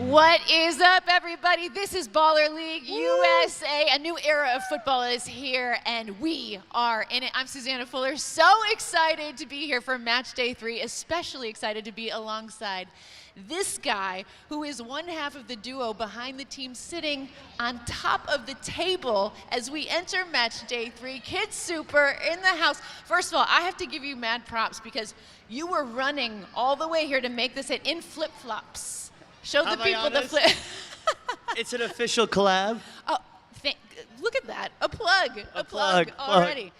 What is up, everybody? This is Baller League USA. A new era of football is here, and we are in it. I'm Susanna Fuller, so excited to be here for Match Day 3, especially excited to be alongside this guy who is one half of the duo behind the team sitting on top of the table as we enter Match Day 3. Kid Super in the house. First of all, I have to give you mad props because you were running all the way here to make this hit in flip-flops. Show the people the flip. It's an official collab. Oh, look at that. A plug already.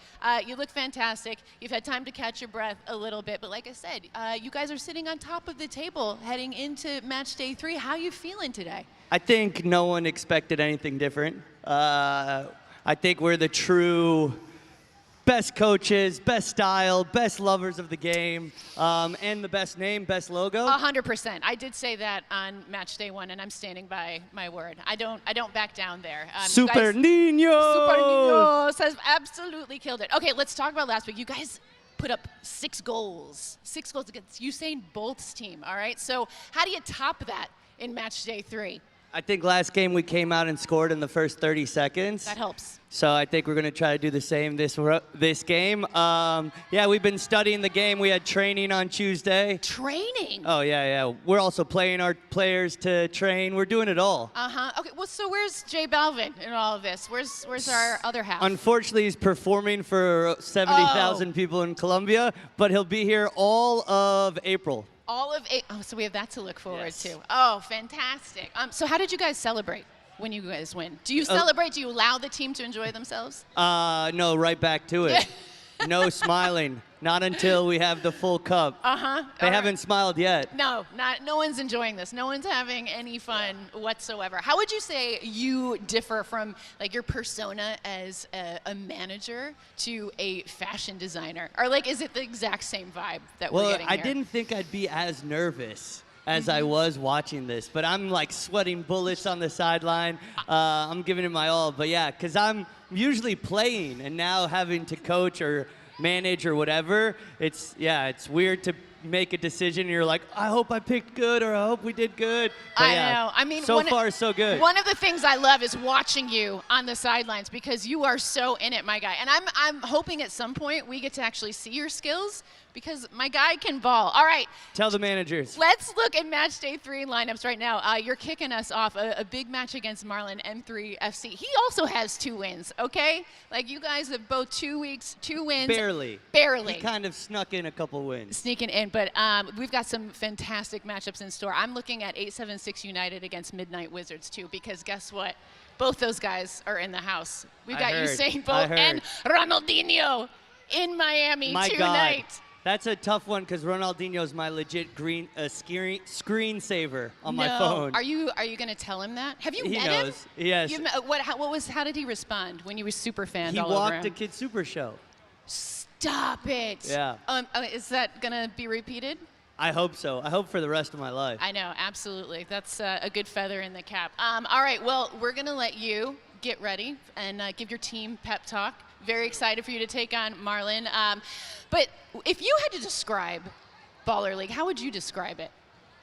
You look fantastic. You've had time to catch your breath a little bit, but like I said, you guys are sitting on top of the table heading into Match Day 3. How are you feeling today? I think no one expected anything different. I think we're the true best coaches, best style, best lovers of the game, and the best name, best logo. 100%. I did say that on Match Day 1, and I'm standing by my word. I don't back down there. Super Niños! Super Niños has absolutely killed it. Okay, let's talk about last week. You guys put up 6 goals. 6 goals against Usain Bolt's team, all right? So how do you top that in Match Day 3? I think last game we came out and scored in the first 30 seconds. That helps. So I think we're going to try to do the same this game. Yeah, we've been studying the game. We had training on Tuesday. Training? Oh, yeah. We're also playing our players to train. We're doing it all. Okay, well, so where's J Balvin in all of this? Where's our other half? Unfortunately, he's performing for 70,000 people in Colombia, but he'll be here all of April. All of April. Oh, so we have that to look forward to. Oh, fantastic. So how did you guys celebrate when you guys win? Do you celebrate? Do you allow the team to enjoy themselves? No, right back to it. No smiling. Not until we have the full cup. They haven't smiled yet. No one's enjoying this. No one's having any fun whatsoever. How would you say you differ from like your persona as a manager to a fashion designer? Or like, is it the exact same vibe that we're getting here? I didn't think I'd be as nervous as I was watching this, but I'm like sweating bullets on the sideline. I'm giving it my all, but yeah, because I'm usually playing and now having to coach or manage or whatever, it's weird to make a decision and you're like, I hope I picked good or I hope we did good. But I know. I mean, so far so good. One of the things I love is watching you on the sidelines because you are so in it, my guy. And I'm hoping at some point we get to actually see your skills because my guy can ball. All right. Tell the managers. Let's look at Match Day 3 lineups right now. You're kicking us off a big match against Marlon, M3 FC. He also has 2 wins, okay? Like, you guys have both 2 wins. Barely. Barely. He kind of snuck in a couple wins. Sneaking in, but we've got some fantastic matchups in store. I'm looking at 876 United against Midnight Wizards, too, because guess what? Both those guys are in the house. We've got Usain Bolt and Ronaldinho in Miami tonight. God. That's a tough one because Ronaldinho's my legit screensaver on my phone. Are you going to tell him that? Have you met him? He knows. Yes. How did he respond when you were super fanned all over him? He walked a Kid Super show. Stop it. Yeah. Is that going to be repeated? I hope so. I hope for the rest of my life. I know, absolutely. That's a good feather in the cap. All right, well, we're going to let you get ready and give your team pep talk. Very excited for you to take on Marlon. But if you had to describe Baller League, how would you describe it?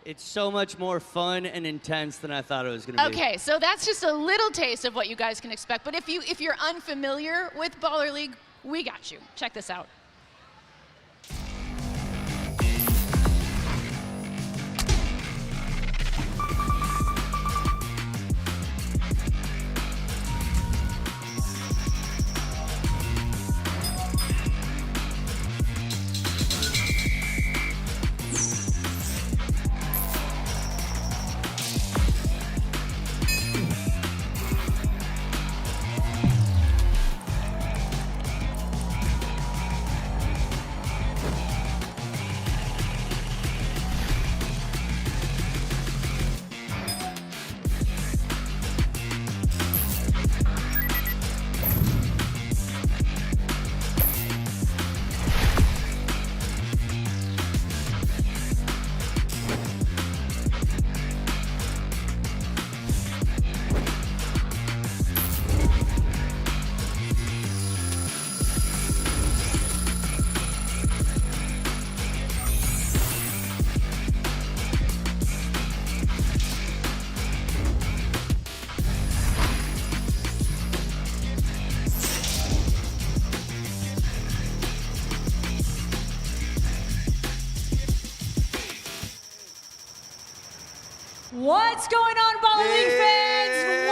It's so much more fun and intense than I thought it was going to be. Okay, so that's just a little taste of what you guys can expect. But if you're unfamiliar with Baller League, we got you. Check this out. What's going on, Baller League fans?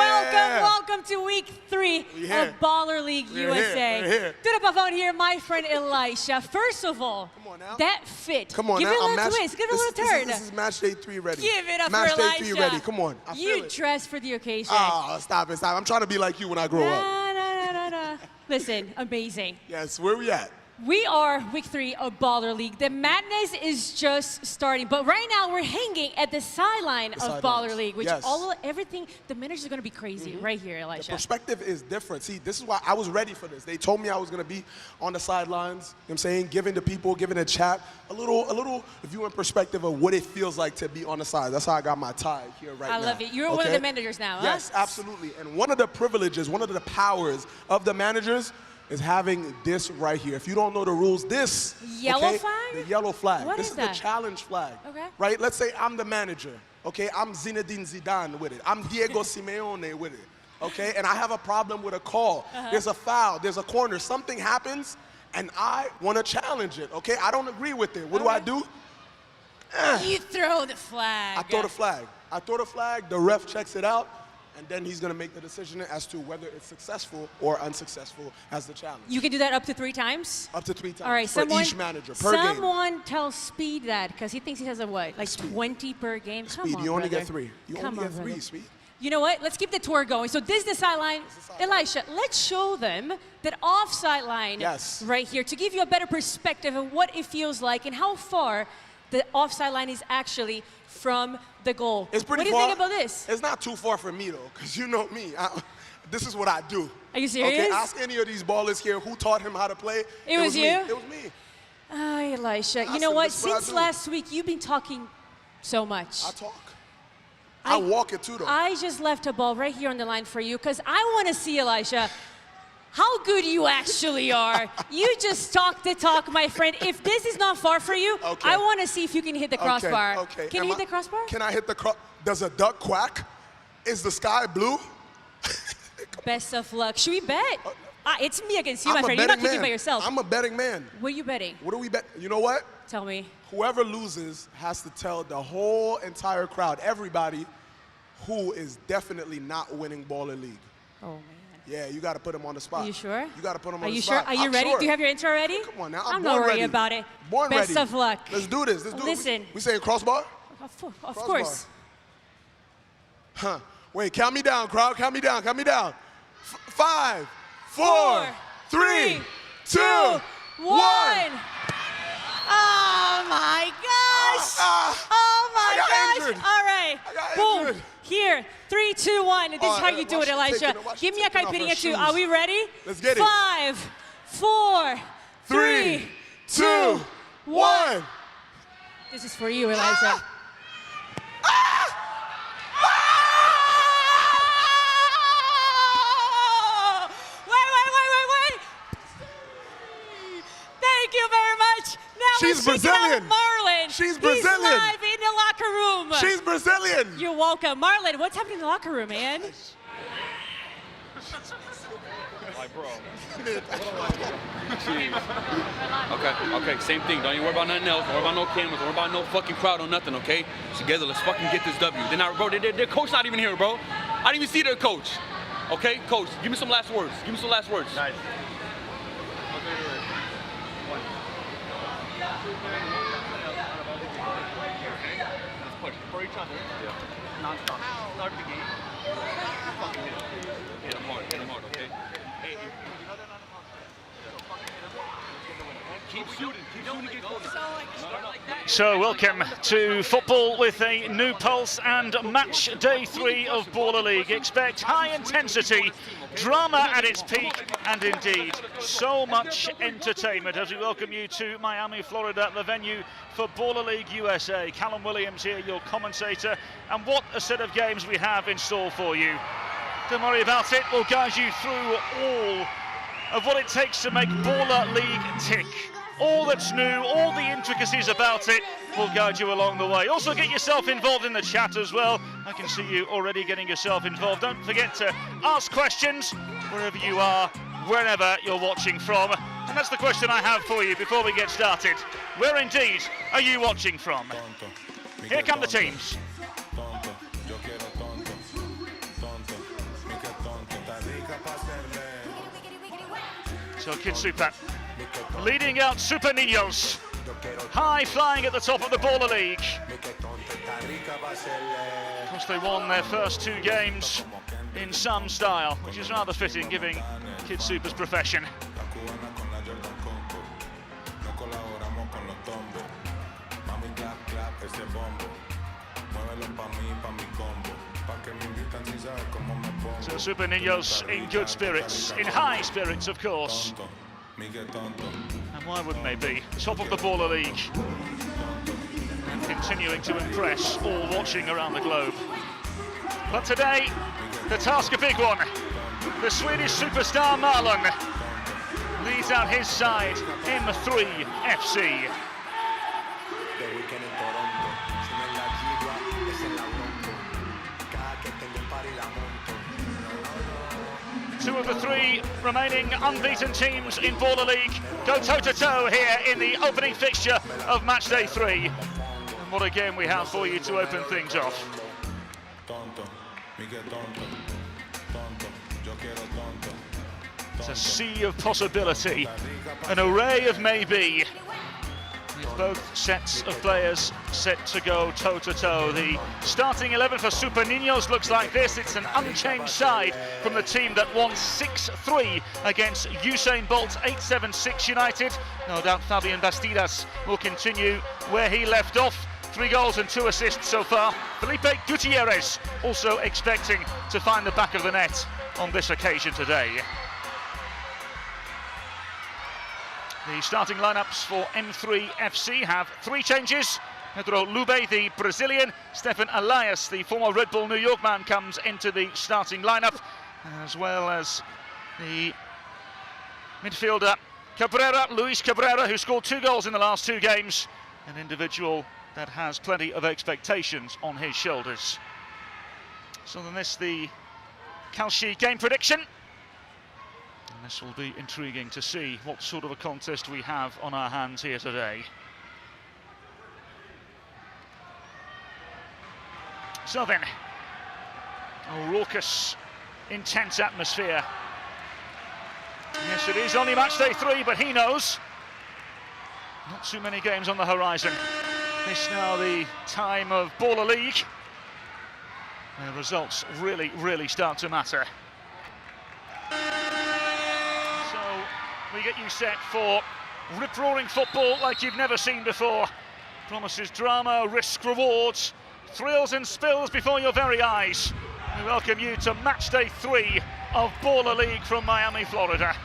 Welcome to week 3 of Baller League USA. To the phone here, my friend Elisha. First of all, that fit. Come on Give now. it a little twist. Give it a little turn. This is Matchday 3 ready. Give it up Matchday for Elisha. 3 ready. Come on. I feel You it. dressed for the occasion. Oh, stop it. I'm trying to be like you when I grow up. No. Listen, amazing. Yes, where we at? We are week 3 of Baller League. The madness is just starting, but right now we're hanging at the sideline of Baller League, which everything, the managers are going to be crazy right here, Elisha. The perspective is different. See, this is why I was ready for this. They told me I was going to be on the sidelines, you know what I'm saying, giving the people, giving the chat a little view and perspective of what it feels like to be on the side. That's how I got my tie here right now. I love it. You're one of the managers now, huh? Yes, absolutely. And one of the privileges, one of the powers of the managers is having this right here. If you don't know the rules, this yellow flag? The yellow flag. What this is is that? the challenge flag. Okay. Right? Let's say I'm the manager. Okay, I'm Zinedine Zidane with it. I'm Diego Simeone with it. Okay, and I have a problem with a call. There's a foul, there's a corner, something happens, and I want to challenge it. Okay, I don't agree with it. What do I do? You throw the flag. I throw the flag. I throw the flag, the ref checks it out, and then he's going to make the decision as to whether it's successful or unsuccessful as the challenge. You can do that up to 3 times? Up to 3 times. All right, for each manager, per game. Someone tell Speed that, because he thinks he has a what? Like Speed. 20 per game? Come Speed, on, you only brother. get 3. You Come only on, get 3, brother. Speed. You know what? Let's keep the tour going. So this is the sideline. Elisha, let's show them that offside line right here to give you a better perspective of what it feels like and how far the offside line is actually from the goal. It's pretty what do you far. think about this? It's not too far from me, though, because you know me. This is what I do. Are you serious? Okay, ask any of these ballers here who taught him how to play. It was you? Me. It was me. Elisha, you know Listen, what? this is what I Since do. last week, you've been talking so much. I talk. I walk it, too, though. I just left a ball right here on the line for you because I want to see, Elisha, how good you actually are. You just talk the talk, my friend. If this is not far for you, I want to see if you can hit the crossbar. Okay. Can you hit the crossbar? Can I hit the crossbar? Does a duck quack? Is the sky blue? Best of luck. Should we bet? It's me against you, my I'm a friend. You're not betting kicking man. by yourself. I'm a betting man. What are you betting? What do we bet? You know what? Tell me. Whoever loses has to tell the whole entire crowd, everybody, who is definitely not winning Baller League. Oh, man. Yeah, you got to put them on the spot. Are you sure? You got to put them Are on you the sure? spot. Are you I'm ready? sure. Do you have your intro ready? Come on now. I'm born not worried ready. about it. Born Best ready. of luck. Let's do this. Let's do Listen. it. We saying crossbar? Of course. Huh. Wait, count me down, crowd. Count me down. Count me down. 5, 4, 3, 2, 1. Oh my gosh! Oh my gosh! injured. All right. I got Boom. injured. Here. 3, 2, 1. This is how you do it, Elisha. watch Give her me a taking off her caipirinha too. shoes. Are we ready? Let's get it. 5, 4, 3, 2, 1. This is for you, Elisha. Wait. Thank you very much. Now She's let's check out Brazilian. Marlon. She's He's Brazilian. live in the locker room. She's Brazilian. You're welcome. Marlon, what's happening in the locker room, man? Like, bro. Okay, same thing. Don't even worry about nothing else. Don't worry about no cameras. Don't worry about no fucking crowd or nothing, okay? Together, let's fucking get this W. Then, bro, their coach not even here, bro. I didn't even see their coach. Okay, coach, give me some last words. Give me some last words. Nice. Push for each other. Yeah. Non-stop. Start the game. Fucking hit him. Hit him hard, okay? Hey, keep shooting, get closer. So welcome to football with a new pulse and match day 3 of Baller League. Expect high intensity, drama at its peak, and indeed so much entertainment as we welcome you to Miami, Florida, the venue for Baller League USA. Callum Williams here, your commentator, and what a set of games we have in store for you. Don't worry about it, we'll guide you through all of what it takes to make Baller League tick. All that's new, all the intricacies about it, will guide you along the way. Also get yourself involved in the chat as well. I can see you already getting yourself involved. Don't forget to ask questions wherever you are, wherever you're watching from. And that's the question I have for you before we get started. Where indeed are you watching from? Here come the teams. So Kid Super leading out Super Niños. High flying at the top of the Baller League. Of course, they won their first 2 games in some style, which is rather fitting, giving Kid Super's profession. So Super Niños in good spirits, in high spirits, of course. And why wouldn't they be? Top of the Baller League. And continuing to impress all watching around the globe. But today, the task a big one. The Swedish superstar Marlon leads out his side, M3 FC. 2 of the 3 remaining unbeaten teams in Baller League go toe-to-toe here in the opening fixture of Matchday 3. And what a game we have for you to open things off. It's a sea of possibility, an array of maybe, with both sets of players set to go toe-to-toe. The starting 11 for Super Niños looks like this. It's an unchanged side from the team that won 6-3 against Usain Bolt 876 United. No doubt Fabian Bastidas will continue where he left off. 3 goals and 2 assists so far. Felipe Gutierrez also expecting to find the back of the net on this occasion today. The starting lineups for M3 FC have 3 changes. Pedro Lube, the Brazilian, Stefan Elias, the former Red Bull New York man, comes into the starting lineup, as well as the midfielder Cabrera, Luis Cabrera, who scored 2 goals in the last 2 games, an individual that has plenty of expectations on his shoulders. So then this, the Kalshi game prediction. And this will be intriguing to see what sort of a contest we have on our hands here today. So then, a raucous, intense atmosphere. Yes, it is only Matchday 3, but he knows. Not too many games on the horizon. This now the time of Baller League. The results really start to matter. So we get you set for rip-roaring football like you've never seen before. Promises drama, risk, rewards, thrills and spills before your very eyes. We welcome you to Matchday 3 of Baller League from Miami, Florida.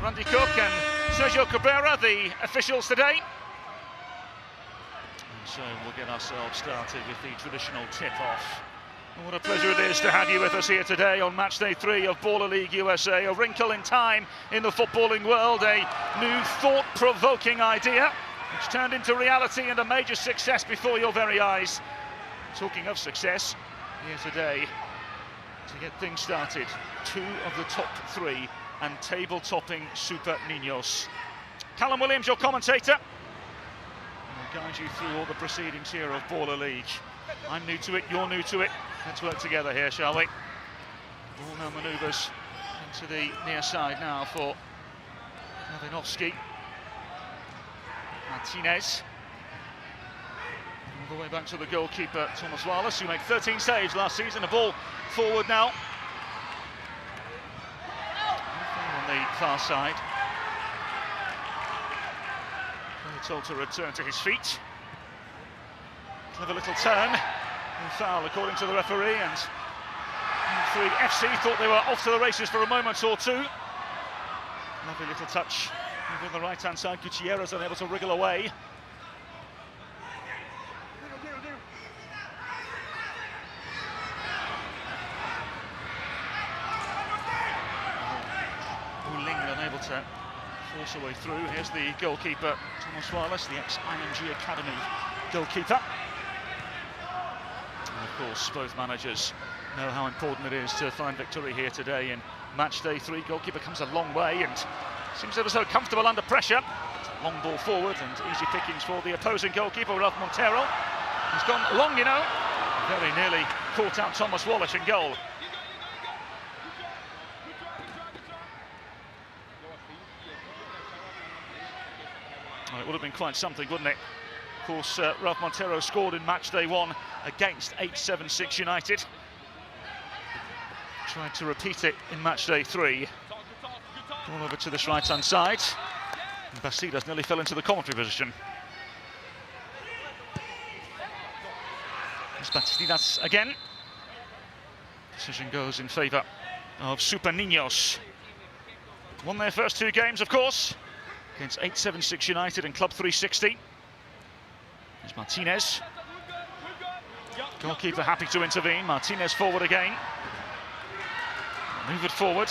Randy Cook and Sergio Cabrera, the officials today. And so we'll get ourselves started with the traditional tip-off. And what a pleasure it is to have you with us here today on Matchday 3 of Baller League USA. A wrinkle in time in the footballing world, a new thought-provoking idea, which turned into reality and a major success before your very eyes. Talking of success, here today to get things started, 2 of the top 3 and table-topping Super Niños. Callum Williams, your commentator. I'll guide you through all the proceedings here of Baller League. I'm new to it, you're new to it. Let's work together here, shall we? Ball now manoeuvres into the near side now for Novinovski. Martinez. All the way back to the goalkeeper, Thomas Wallace, who made 13 saves last season. A ball forward now. On the far side. He's told to return to his feet. Clever little turn. And foul according to the referee, and 3 FC thought they were off to the races for a moment or 2. Lovely little touch over the right-hand side. Gutierrez unable to wriggle away. Unable to force a way through. Here's the goalkeeper, Thomas Wallace, the ex-IMG Academy goalkeeper. And of course, both managers know how important it is to find victory here today in Matchday 3. Goalkeeper comes a long way and seems ever so comfortable under pressure. Long ball forward and easy pickings for the opposing goalkeeper, Ralph Montero. He's gone long, you know. Very nearly caught out Thomas Wallace in goal. Well, it would have been quite something, wouldn't it? Of course, Ralph Montero scored in match day 1 against 876 United. Tried to repeat it in match day 3. Ball over to this right-hand side. And Bastidas nearly fell into the commentary position. It's Bastidas again. Decision goes in favour of Super Niños. Won their first 2 games, of course, against 876 United and Club 360. There's Martinez. Goalkeeper happy to intervene. Martinez forward again. Move it forward.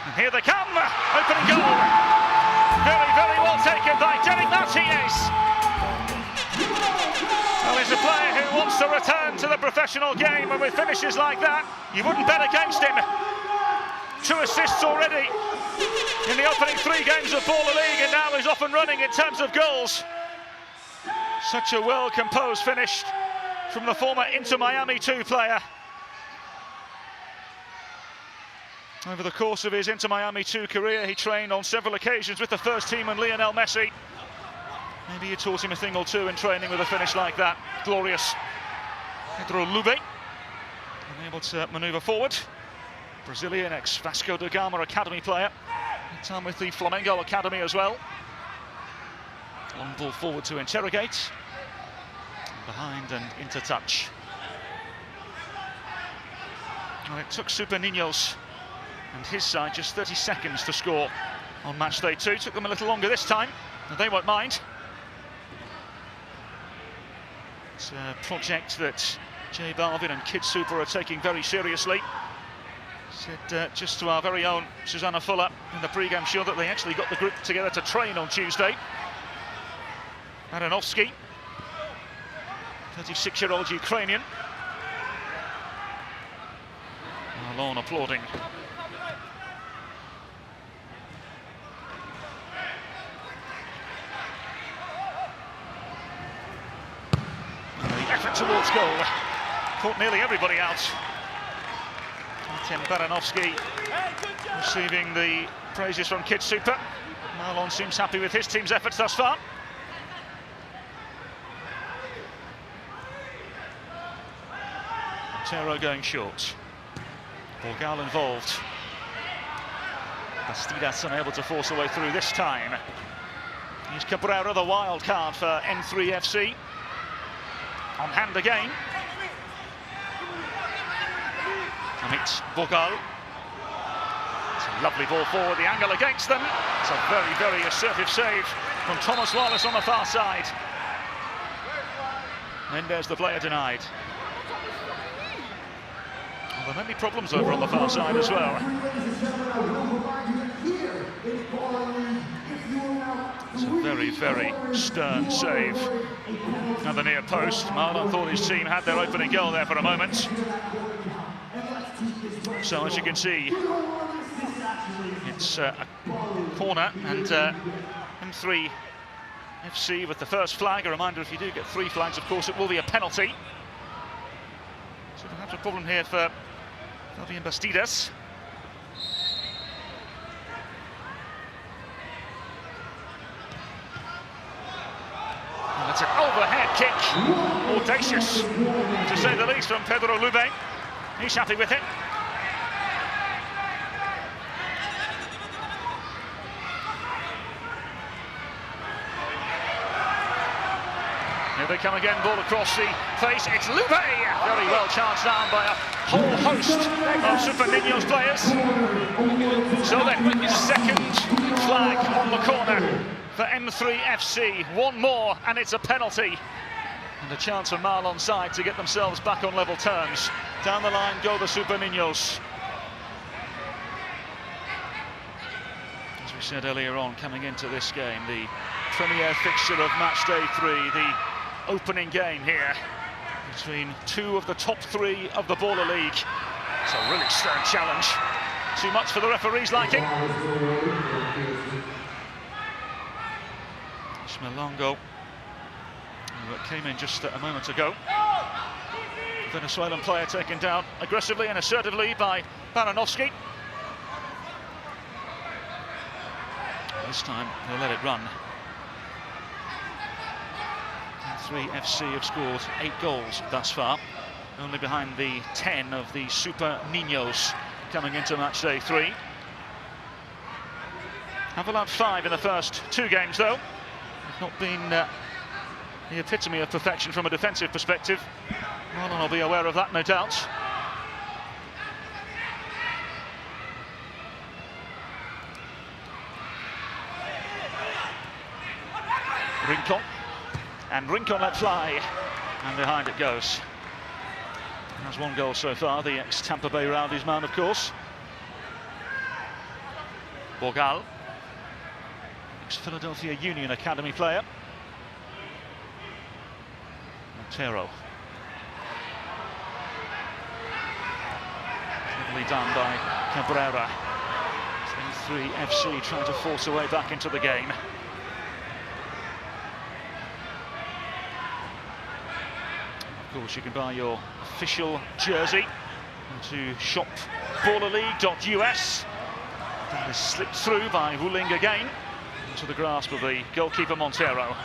And here they come! Opening goal! Very, very well taken by Derek Martinez. Well, he's a player who wants to return to the professional game, and with finishes like that, you wouldn't bet against him. 2 assists already in the opening 3 games of Baller League, and now he's off and running in terms of goals. Such a well-composed finish from the former Inter Miami 2 player. Over the course of his Inter Miami 2 career, he trained on several occasions with the first team and Lionel Messi. Maybe he taught him a thing or 2 in training with a finish like that. Glorious. Pedro Lube, unable to manoeuvre forward. Brazilian ex-Vasco da Gama Academy player. Time with the Flamengo Academy as well. Long ball forward to interrogate. Behind and into touch. Well, it took Super Niños and his side just 30 seconds to score on match day 2. Took them a little longer this time, and they won't mind. It's a project that Jay Balvin and Kid Super are taking very seriously. Said just to our very own Susanna Fuller in the pre-game show that they actually got the group together to train on Tuesday. Aranovsky, 36-year-old Ukrainian. Marlon applauding. The effort towards goal caught nearly everybody out. Tim Baranovsky receiving the praises from Kid Super. Marlon seems happy with his team's efforts thus far. Montero going short. Borgal involved. Bastidas unable to force a way through this time. Here's Cabrera, the wild card for N3 FC. On hand again. And it's Borgal. It's a lovely ball forward, the angle against them. It's a very, very assertive save from Thomas Wallace on the far side. Mendes, the player, denied. Well, there may be problems over on the far side as well. It's a very, very stern save. At the near post, Marlon thought his team had their opening goal there for a moment. So as you can see, it's a corner, and M3 FC with the first flag. A reminder, if you do get 3 flags, of course, it will be a penalty. So perhaps a problem here for Fabian Bastidas. And that's an overhead kick. Audacious, to say the least, from Pedro Lube. He's happy with it. Here they come again, ball across the face. It's Lube! Very well charged down by a whole host of Super Niños players. So then, second flag on the corner for M3 FC. 1 more, and it's a penalty. And a chance for Marlon's side to get themselves back on level terms. Down the line go the Super Niños. As we said earlier on, coming into this game, the premier fixture of Matchday 3, the opening game here between 2 of the top 3 of the Baller League. It's a really stern challenge. Too much for the referee's liking. Schmelongo, who came in just a moment ago. Venezuelan player taken down aggressively and assertively by Baranovsky. This time they'll let it run. N3 FC have scored 8 goals thus far, only behind the 10 of the Super Niños coming into Matchday 3. Have allowed 5 in the first 2 games, though. They've not been the epitome of perfection from a defensive perspective. Marlon will be aware of that, no doubt. Rincon, and Rincon let fly, and behind it goes. Has 1 goal so far, the ex-Tampa Bay Rowdies man, of course. Borgal, ex-Philadelphia Union Academy player. Montero. Cleverly done by Cabrera. N3 FC trying to force a way back into the game. Of course, you can buy your official jersey to shopballerleague.us. That is slipped through by Wuling again into the grasp of the goalkeeper Montero.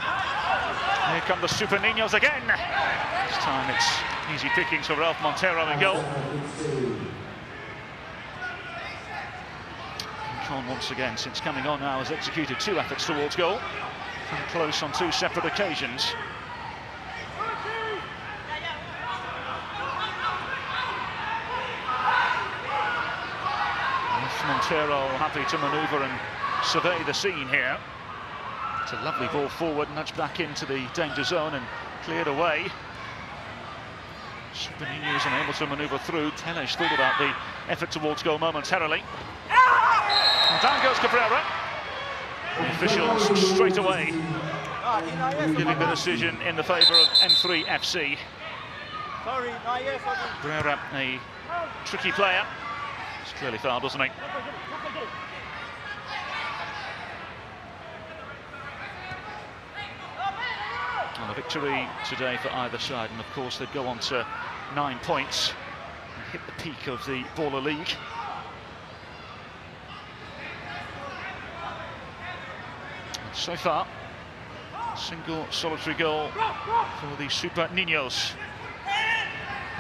Here come the Super Niños again. This time it's easy pickings for Ralph Montero in goal. Con once again, since coming on now, has executed 2 efforts towards goal. Close on 2 separate occasions. Montero happy to manoeuvre and survey the scene here. It's a lovely ball forward, nudged back into the danger zone and cleared away. Super Niños unable to manoeuvre through. Teles thought about the effort towards goal momentarily. And down goes Cabrera. The officials straight away giving the decision in the favour of N3 FC. Cabrera, a tricky player. He's clearly fouled, doesn't he? Well, a victory today for either side, and of course they'd go on to 9 points and hit the peak of the Baller League. So far, single solitary goal for the Super Niños.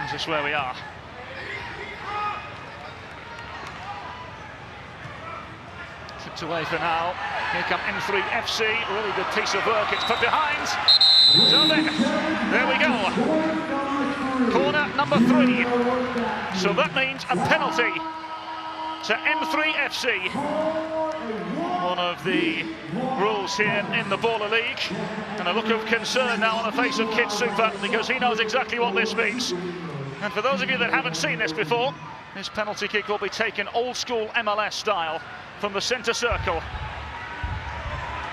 Is this where we are? Tipped away for now. Here come N3 FC. Really good piece of work. It's put behind. So there we go. Corner number 3. So that means a penalty to N3 FC. One of the rules here in the Baller League, and a look of concern now on the face of Kid Super, because he knows exactly what this means. And for those of you that haven't seen this before, this penalty kick will be taken old school MLS style from the centre circle,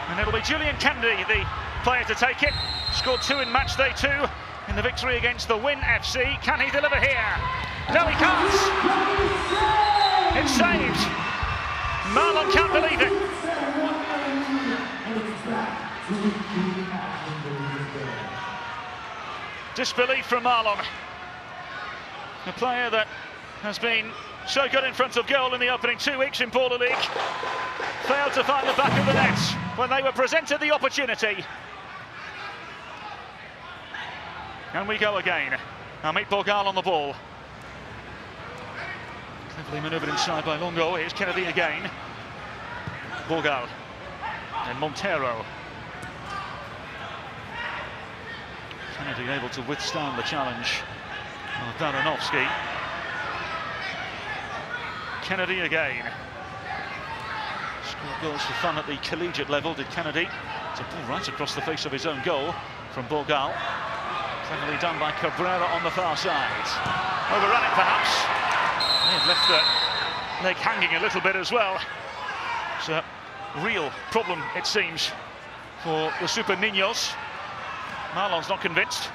and it'll be Julian Kennedy, the player to take it. Scored 2 in Matchday 2 in the victory against the Win FC. Can he deliver here? No, he can't. It's saved. Marlon can't believe it. Disbelief from Marlon. A player that has been so good in front of goal in the opening 2 weeks in Baller League. Failed to find the back of the net when they were presented the opportunity. And we go again. Amit Borgal on the ball. Cleverly manoeuvred inside by Longo. Here's Kennedy again. Borgal. And Montero. Kennedy able to withstand the challenge of Baranovsky. Kennedy again. Scored goals for fun at the collegiate level, did Kennedy. It's a ball right across the face of his own goal from Borgal. Cleverly done by Cabrera on the far side. Overrun it perhaps. They've left the leg hanging a little bit as well. It's a real problem, it seems, for the Super Niños. Marlon's not convinced.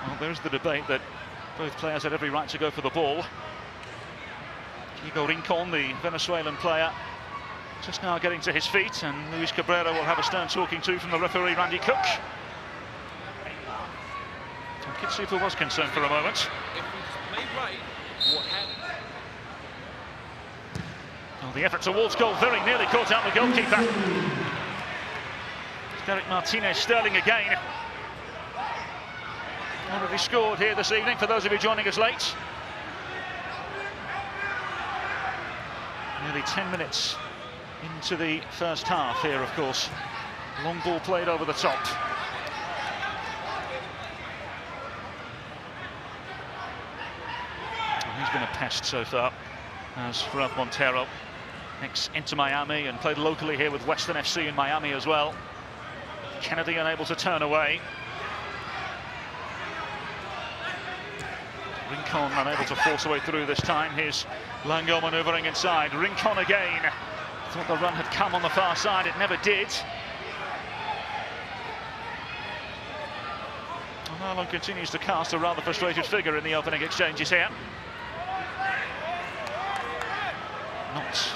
Well, there's the debate that both players had every right to go for the ball. Hugo Rincon, the Venezuelan player, just now getting to his feet, and Luis Cabrera will have a stern talking to from the referee, Randy Cook. And Kid Super was concerned for a moment. Well, the effort towards goal very nearly caught out the goalkeeper. Derek Martinez Sterling again. Already scored here this evening for those of you joining us late. Nearly 10 minutes into the first half here, of course. Long ball played over the top. And he's been a pest so far, as Rav Montero, ex-Inter Miami, and played locally here with Western FC in Miami as well. Kennedy unable to turn away. Rincon unable to force a way through this time. Here's Lango manoeuvring inside. Rincon again. Thought the run had come on the far side. It never did. And Marlon continues to cast a rather frustrated figure in the opening exchanges here. Not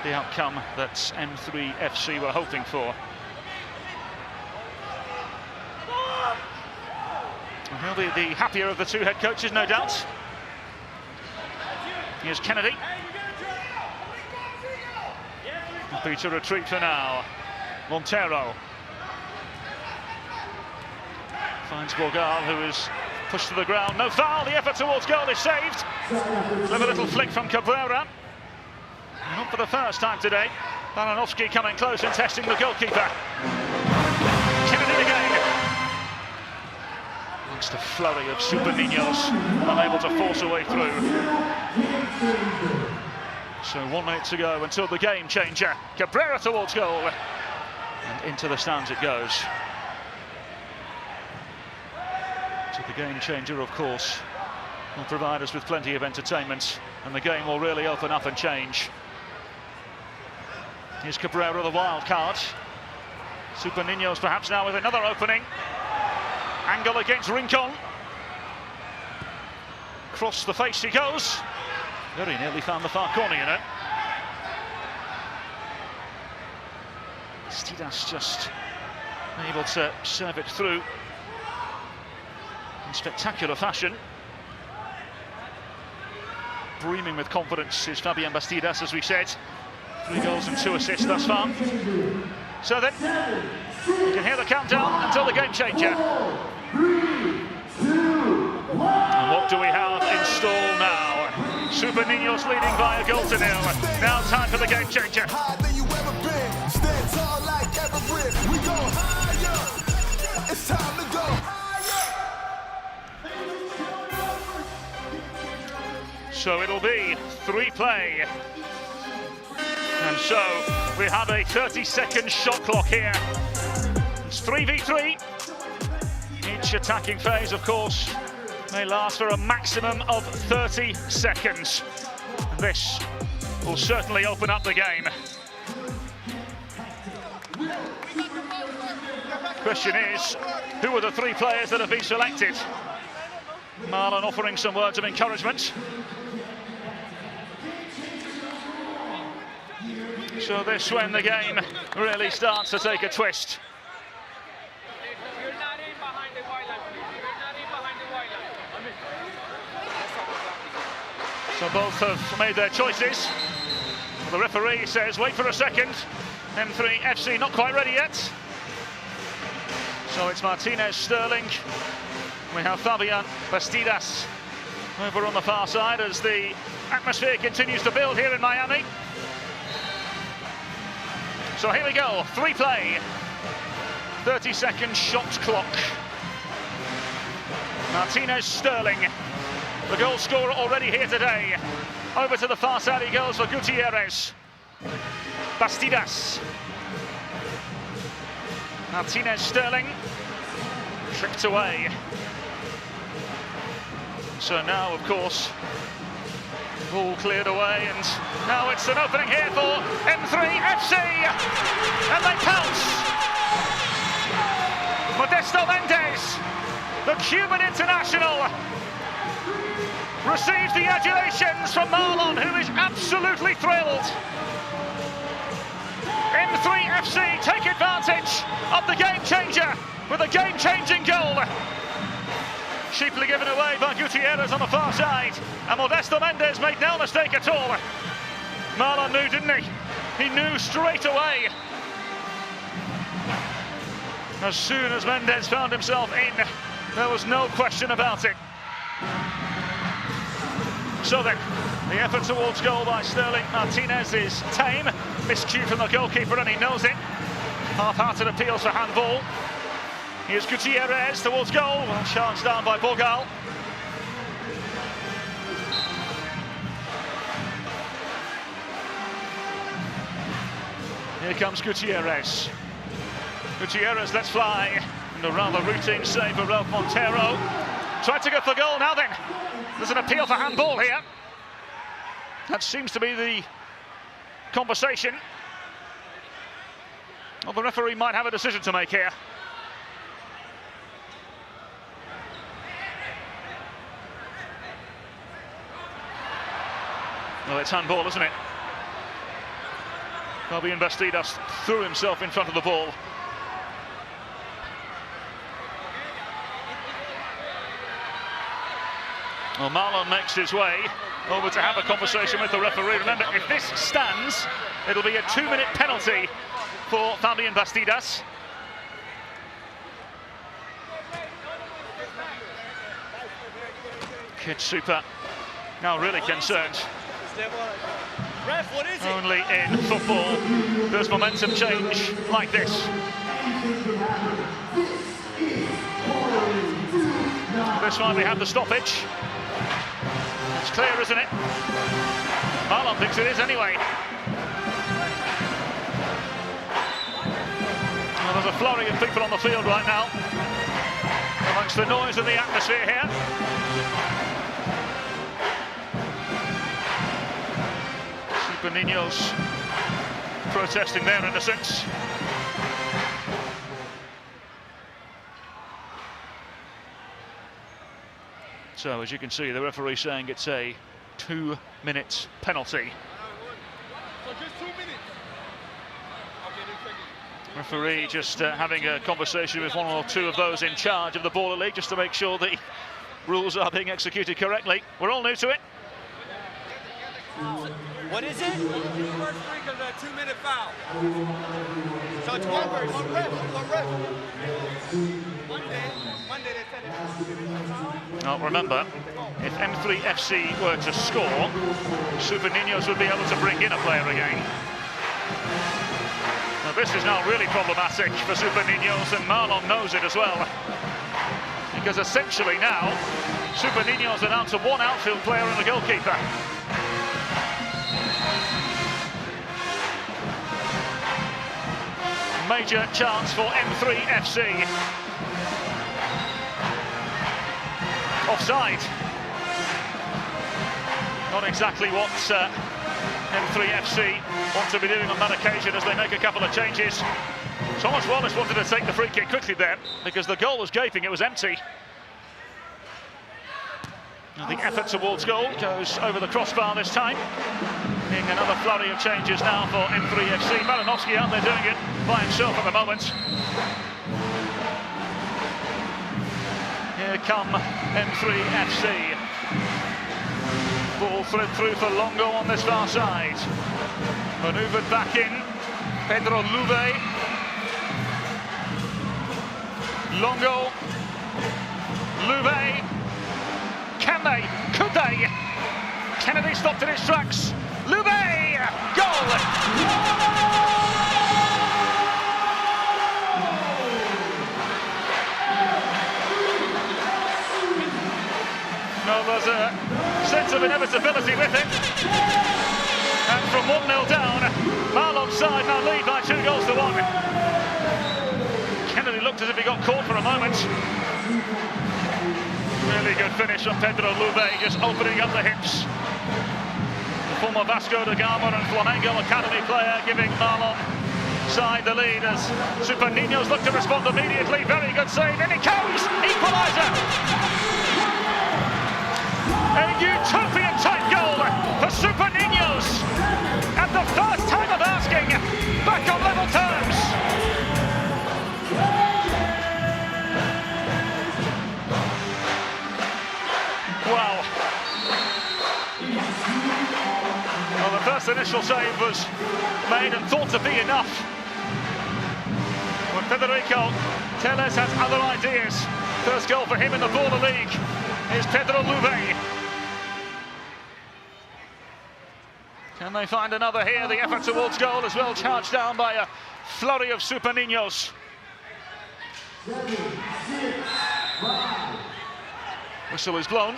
the outcome that M3 FC were hoping for. He'll be the happier of the two head coaches, no doubt. Here's Kennedy. Happy to retreat for now. Montero finds Bourgal, who is pushed to the ground. No foul, the effort towards goal is saved. Clever little flick from Cabrera. Not for the first time today. Baranovsky coming close and testing the goalkeeper. Kennedy again. Amongst a flurry of Super Niños, unable to force a way through. So 1 minute to go until the game changer. Cabrera towards goal. And into the stands it goes. So the game changer, of course, will provide us with plenty of entertainment, and the game will really open up and change. Here's Cabrera, the wild card. Super Niños perhaps now with another opening. Angle against Rincon. Across the face he goes. Very nearly found the far corner, you know. Bastidas just able to serve it through in spectacular fashion. Brimming with confidence is Fabian Bastidas, as we said. 3 goals and 2 assists thus far. So then, you can hear the countdown until the game changer. 3, 2, 1. And what do we have in store now? Super Niños leading by 1-0. Now time for the game changer. It's time to go. So it'll be 3 play. And so we have a 30-second shot clock here. It's 3v3. Each attacking phase, of course, may last for a maximum of 30 seconds. And this will certainly open up the game. Question is, who are the 3 players that have been selected? Marlon offering some words of encouragement. So this when the game really starts to take a twist. So both have made their choices. The referee says, wait for a second. M3 FC not quite ready yet. So it's Martinez Sterling. We have Fabian Bastidas over on the far side as the atmosphere continues to build here in Miami. So here we go, 3 play. 30-second shot clock. Martinez Sterling, the goal scorer already here today. Over to the far side he goes for Gutierrez. Bastidas. Martinez Sterling, tripped away. So now, of course, ball cleared away, and now it's an opening here for M3 FC, and they pounce. Modesto Mendes, the Cuban international, receives the adulations from Marlon, who is absolutely thrilled. M3 FC take advantage of the game changer with a game-changing goal. Cheaply given away by Gutierrez on the far side, and Modesto Mendes made no mistake at all. Marlon knew, didn't he? He knew straight away. As soon as Mendes found himself in, there was no question about it. So then, the effort towards goal by Sterling Martinez is tame. Miscue from the goalkeeper, and he knows it. Half-hearted appeals for handball. Here's Gutierrez towards goal. Well, charged down by Bogal. Here comes Gutierrez. Gutierrez lets fly. And a rather routine save for Ralph Montero. Tried to go for goal now then. There's an appeal for handball here. That seems to be the conversation. Well, the referee might have a decision to make here. Well, it's handball, isn't it? Fabian Bastidas threw himself in front of the ball. Well, Marlon makes his way over to have a conversation with the referee. Remember, if this stands, it'll be a 2-minute penalty for Fabian Bastidas. Kid Super now really concerned. Ref, what is it? Only in football there's momentum change like this. This time we have the stoppage. It's clear, isn't it? Marlon thinks it is anyway. Well, there's a flurry of people on the field right now, amongst the noise of the atmosphere here. Super Niños protesting their innocence. So, as you can see, the referee saying it's a 2-minute penalty. So just 2 minutes. Referee just having a conversation with one or two of those in charge of the Baller League just to make sure the rules are being executed correctly. We're all new to it. What is it? First three because a 2-minute foul. So it's one ref. Monday they said it. Now remember, if M3 FC were to score, Super Niños would be able to bring in a player again. Now this is now really problematic for Super Niños, and Marlon knows it as well. Because essentially now, Super Niños are down to one outfield player and a goalkeeper. Major chance for M3 FC. Offside. Not exactly what M3 FC want to be doing on that occasion as they make a couple of changes. Thomas Wallace wanted to take the free kick quickly there because the goal was gaping, it was empty. And the effort towards goal goes over the crossbar this time. Seeing another flurry of changes now for M3 FC. Malinovsky out there doing it by himself at the moment. Here come M3 FC. Ball flipped through for Longo on this far side. Manoeuvred back in. Pedro Lube. Longo. Lube. Can they? Could they? Kennedy stopped in his tracks. Lube! Goal! No, there's a sense of inevitability with it. And from 1-0 down, Marlon's side now lead by 2-1. Kennedy looked as if he got caught for a moment. Really good finish from Pedro Lube, just opening up the hips. The former Vasco da Gama and Flamengo Academy player giving Marlon side the lead as Super Niños look to respond immediately. Very good save, and it comes! Equaliser! A utopian-type goal for Super Niños! At the first time of asking, back on level terms! Wow. Well, the first initial save was made and thought to be enough. But Federico Teles has other ideas. First goal for him in the Baller League is Pedro Lube. Can they find another here? The effort towards goal as well, charged down by a flurry of Super Niños. Whistle is blown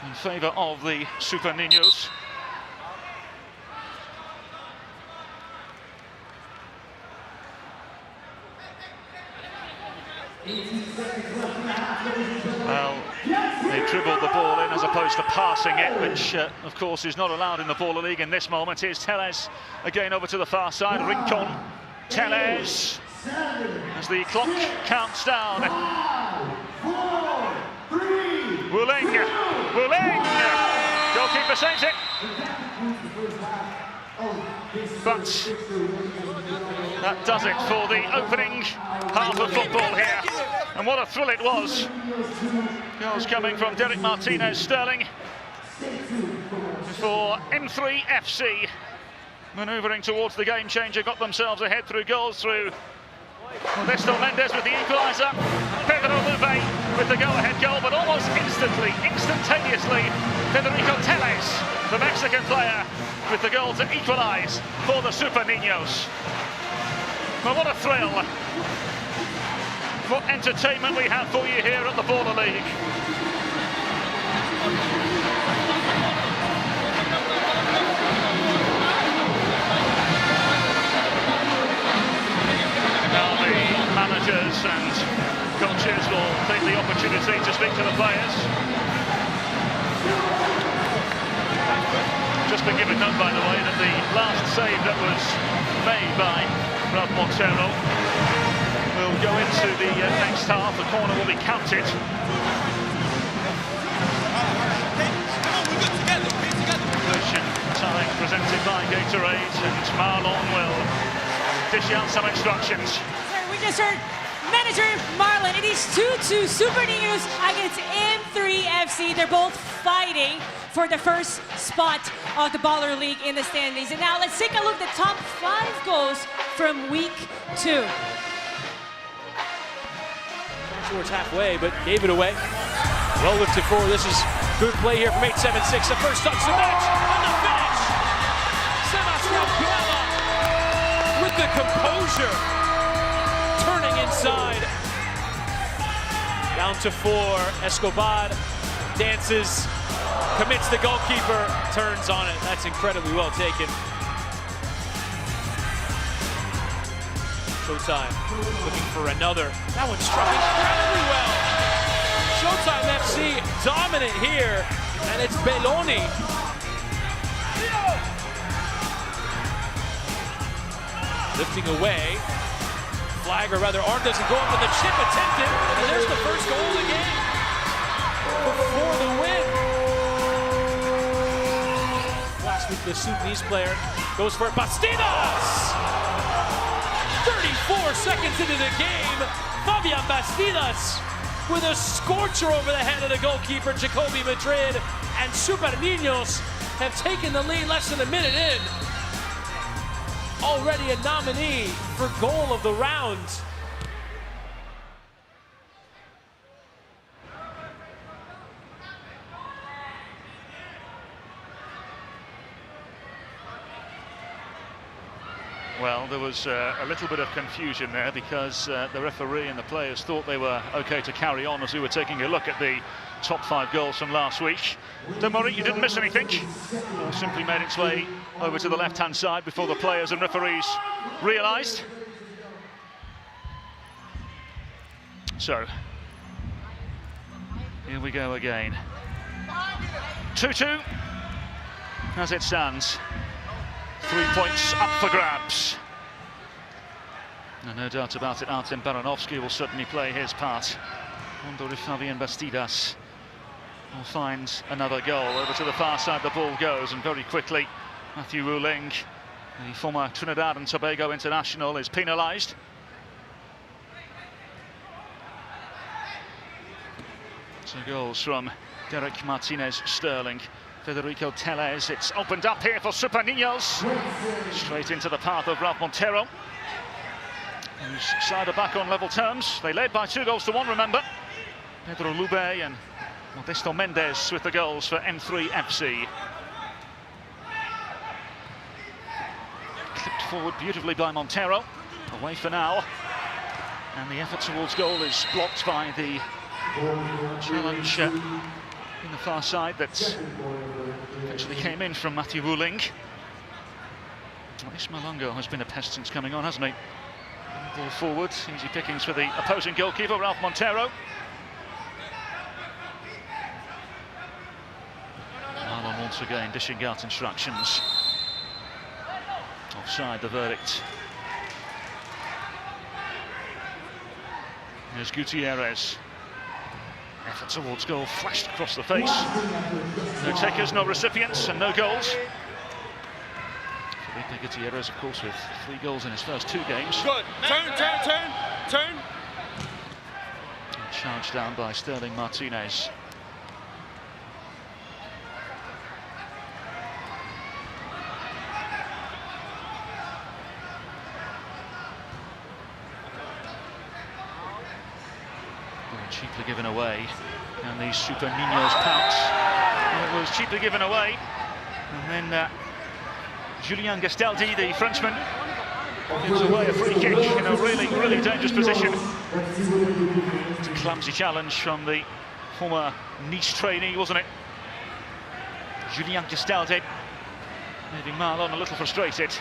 in favour of the Super Niños. Well, they dribbled the ball in as opposed to passing it, which of course is not allowed in the Baller League in this moment. Here's Teles again over to the far side. Rincon, Teles, as the clock counts down. Wuling, goalkeeper saves it. But that does it for the opening half of football here. And what a thrill it was. Goals coming from Derek Martinez Sterling for M3 FC. Manoeuvring towards the game changer, got themselves ahead through goals through Modesto Mendes with the equaliser, Pedro Lube with the go-ahead goal, but almost instantaneously, Federico Teles, the Mexican player, with the goal to equalise for the Super Niños. Well, what a thrill. What entertainment we have for you here at the Baller League. Now the managers and coaches will take the opportunity to speak to the players. Just to give a note, by the way, that the last save that was made by Rob Montero will go into the next half. The corner will be counted. Possession time presented by Gatorade, and Marlon will dish out some instructions. We just heard manager Marlon. It is 2-2 Super Niños against M3 FC. They're both fighting for the first spot of the Baller League in the standings. And now let's take a look at the top 5 goals from week 2. Towards halfway, but gave it away. Well lifted forward. This is good play here from 876. The first touch, the match on the finish. Sebastian Bella with the composure. Turning inside. Down to 4. Escobar dances, commits the goalkeeper, turns on it. That's incredibly well taken. Showtime looking for another. That one struck incredibly well. Showtime FC dominant here, and it's Belloni. Lifting away. Flag, or rather arm doesn't go up, but the chip attempted, and there's the first goal of the game for the win. Last week the Sudanese player goes for it. Bastidas! 34 seconds into the game, Fabian Bastidas with a scorcher over the head of the goalkeeper, Jacoby Madrid, and Super Niños have taken the lead less than a minute in. Already a nominee for goal of the round. Well, there was a little bit of confusion there because the referee and the players thought they were okay to carry on as we were taking a look at the top 5 goals from last week. Don't worry, you didn't miss anything. Ball simply made its way over to the left-hand side before the players and referees realised. So, here we go again. 2-2 as it stands. 3 points up for grabs. And no doubt about it, Artem Baranovsky will certainly play his part. Andori Fabian Bastidas will find another goal. Over to the far side the ball goes, and very quickly Matthew Wuling, the former Trinidad and Tobago international, is penalised. So goals from Derek Martinez Sterling Federico Teles. It's opened up here for Super Niños. Straight into the path of Ralph Montero, whose side are back on level terms. They led by 2-1, remember. Pedro Lube and Modesto Mendes with the goals for M3 FC. Clipped forward beautifully by Montero. Away for now. And the effort towards goal is blocked by the challenge in the far side that eventually came in from Matthew Wuling. Ismael Longo has been a pest since coming on, hasn't he? Ball forward, easy pickings for the opposing goalkeeper, Ralph Montero. Marlon once again dishing out instructions. Offside, the verdict. Here's Gutierrez. Effort towards goal, flashed across the face. No takers, no recipients, and no goals. Felipe Gutierrez, of course, with 3 goals in his first 2 games. Good. Turn. Charged down by Sterling Martinez. Cheaply given away, and the Super Niños pounce. It was cheaply given away, and then Julien Gastaldi, the Frenchman, gives away a free kick in a really dangerous position. It's a clumsy challenge from the former Nice trainee, wasn't it? Julien Gastaldi, leaving Marlon a little frustrated.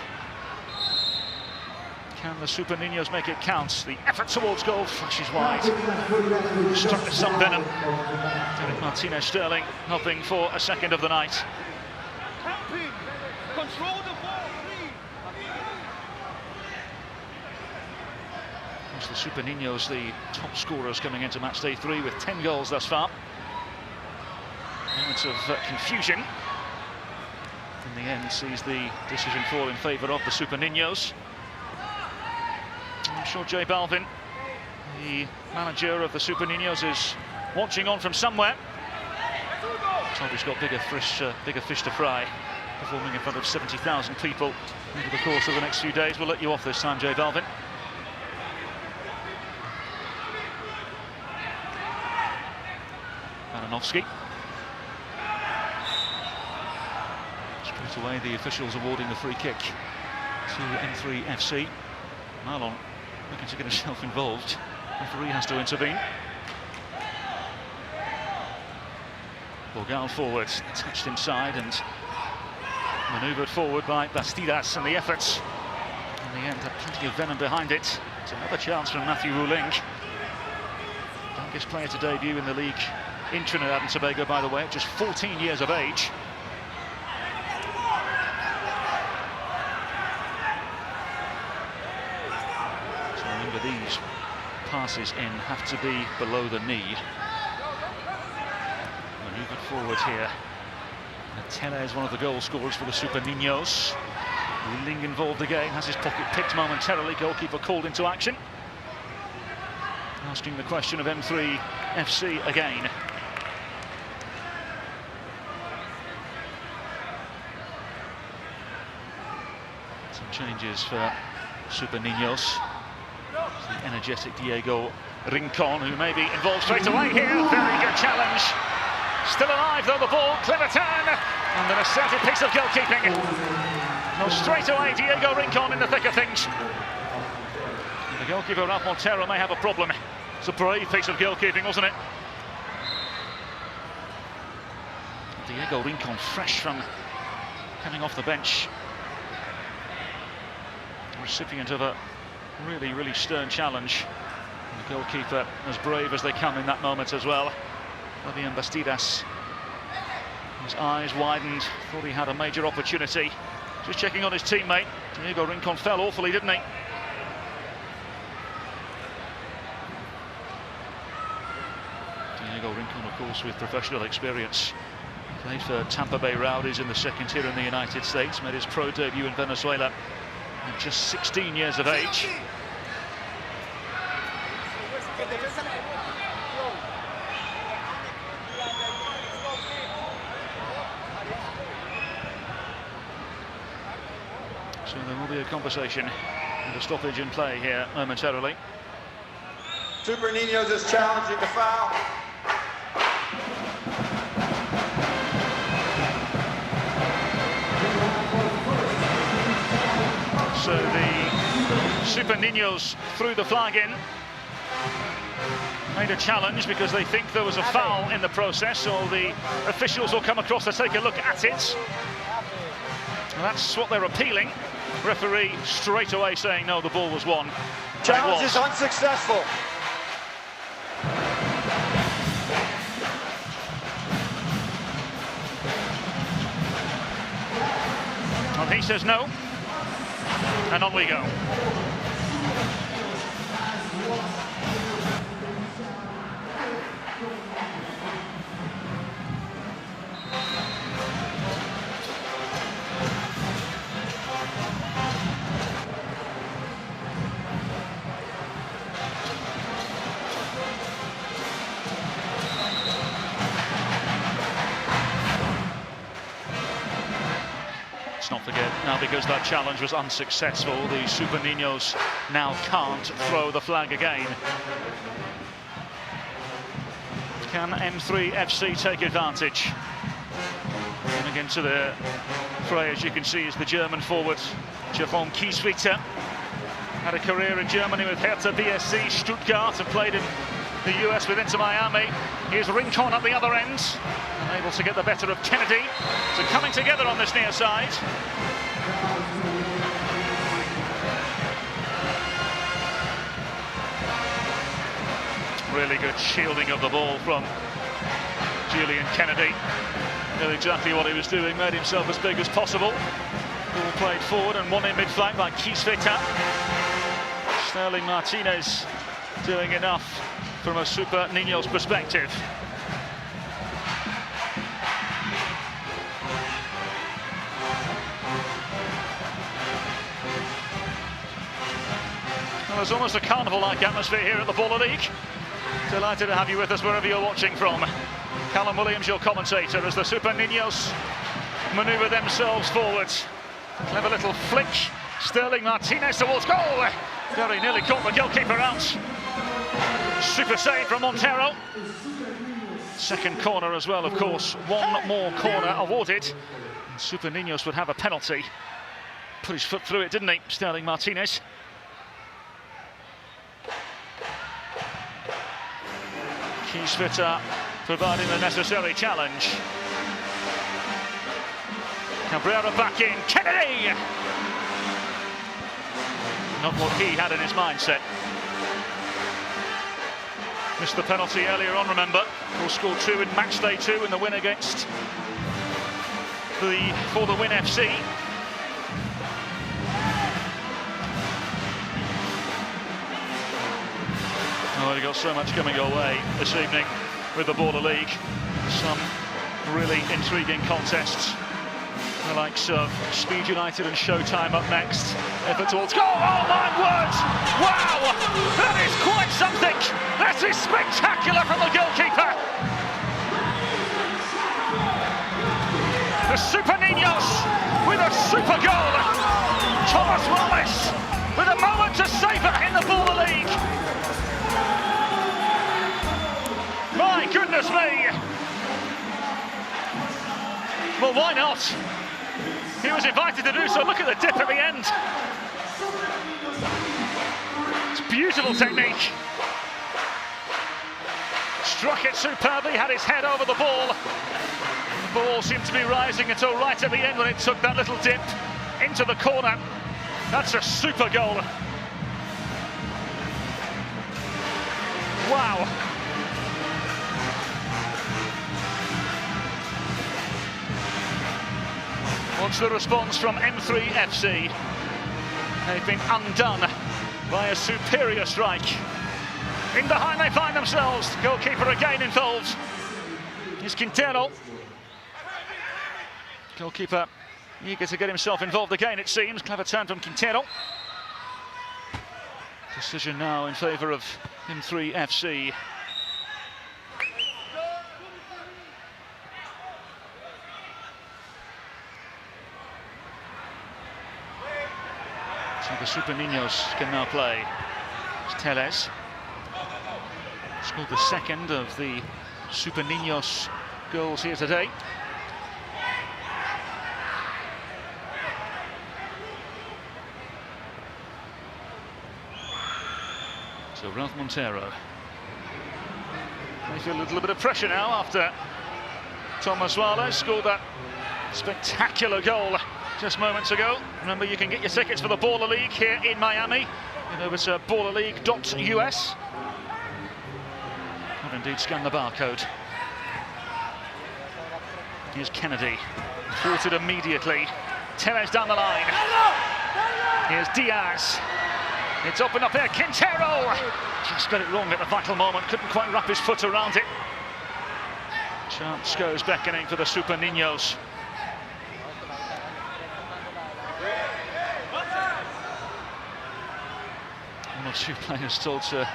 Can the Super Niños make it count? The effort towards goal flashes wide. Struck with some venom. Derek Martinez Sterling hoping for a second of the night. Control the ball, It's the Super Niños, the top scorers coming into Matchday 3 with 10 goals thus far. Moments of confusion. In the end, sees the decision fall in favour of the Super Niños. I'm sure J Balvin, the manager of the Super Niños, is watching on from somewhere. Told he's got bigger fish to fry, performing in front of 70,000 people over the course of the next few days. We'll let you off this time, J Balvin. Malinovsky. Straight away, the officials awarding the free kick to M3 FC. Marlon looking to get himself involved. Referee has to intervene. Borgal forward, touched inside and manoeuvred forward by Bastidas, and the efforts in the end had plenty of venom behind it. It's another chance from Matthew Wuling. Youngest player to debut in the league in Trinidad and Tobago, by the way, at just 14 years of age. These passes in have to be below the knee. Manoeuvred forward here. Teles is one of the goal scorers for the Super Niños. Wuling involved again, has his pocket picked momentarily. Goalkeeper called into action. Asking the question of M3 FC again. Some changes for Super Niños. The energetic Diego Rincon, who may be involved straight away here. Very good challenge. Still alive though, the ball. Clever turn. And an assertive piece of goalkeeping. No, straight away, Diego Rincon in the thick of things. And the goalkeeper, Ralph Montero, may have a problem. It's a brave piece of goalkeeping, wasn't it? Diego Rincon, fresh from coming off the bench. Recipient of a really stern challenge. And the goalkeeper as brave as they come in that moment as well. Fabian Bastidas, his eyes widened, thought he had a major opportunity. Just checking on his teammate. Diego Rincon fell awfully, didn't he? Diego Rincon, of course, with professional experience. Played for Tampa Bay Rowdies in the second tier in the United States. Made his pro debut in Venezuela at just 16 years of age. So there will be a conversation and a stoppage in play here momentarily. Super Niños is challenging the foul. So the Super Niños threw the flag in. Made a challenge because they think there was a foul in the process, so the officials will come across to take a look at it. And that's what they're appealing. Referee straight away saying no, the ball was won. Challenge is unsuccessful. Well, he says no, and on we go. Let's not forget, now because that challenge was unsuccessful, the Super Niños now can't throw the flag again. Can M3 FC take advantage? And again to the fray, as you can see, is the German forward, Stefan Kieswetter. Had a career in Germany with Hertha BSC Stuttgart and played in the US with Inter Miami. Here's Rincon at the other end, unable to get the better of Kennedy. So coming together on this near side. Really good shielding of the ball from Julian Kennedy. Knew exactly what he was doing, made himself as big as possible. Ball played forward and won in mid-flank by Kieswetter. Sterling Martinez doing enough from a Super Niños perspective. Well, there's almost a carnival-like atmosphere here at the Baller League. Delighted to have you with us wherever you're watching from. Callum Williams, your commentator, as the Super Niños manoeuvre themselves forward. Clever little flick. Sterling Martinez towards goal. Very nearly caught the goalkeeper out. Super save from Montero. Second corner as well, of course. One more corner awarded. Super Niños would have a penalty. Put his foot through it, didn't he, Sterling Martinez? Kieswetter providing the necessary challenge. Cabrera back in. Kennedy! Not what he had in his mindset. Missed the penalty earlier on, remember. Will score 2 in Matchday 2 in the win against for the Win FC. Oh, we've got so much coming your way this evening with the Baller League. Some really intriguing contests. The likes of Speed United and Showtime up next. Effort towards goal. Oh my word! Wow! That is quite something! That is spectacular from the goalkeeper! The Super Niños with a super goal! Thomas Wallace with a moment to savour in the Baller League! My goodness me! Well, why not? He was invited to do so. Look at the dip at the end. It's beautiful technique. Struck it superbly, had his head over the ball. The ball seemed to be rising until right at the end when it took that little dip into the corner. That's a super goal. Wow. What's the response from M3 FC? They've been undone by a superior strike. In behind they find themselves. Goalkeeper again involved. Here's Quintero. Goalkeeper eager to get himself involved again, it seems. Clever turn from Quintero. Decision now in favour of M3 FC. the Super Niños can now play. It's Teles. Scored the second of the Super Niños goals here today. So Ralph Montero. They feel a little bit of pressure now after Thomas Suarez scored that spectacular goal just moments ago. Remember, you can get your tickets for the Baller League here in Miami. Head over to ballerleague.us. Or indeed scan the barcode. Here's Kennedy. Thwarted immediately. Teles down the line. Here's Diaz. It's open up here, Quintero! Just got it wrong at the vital moment, couldn't quite wrap his foot around it. Chance goes beckoning for the Super Niños. One or two players told to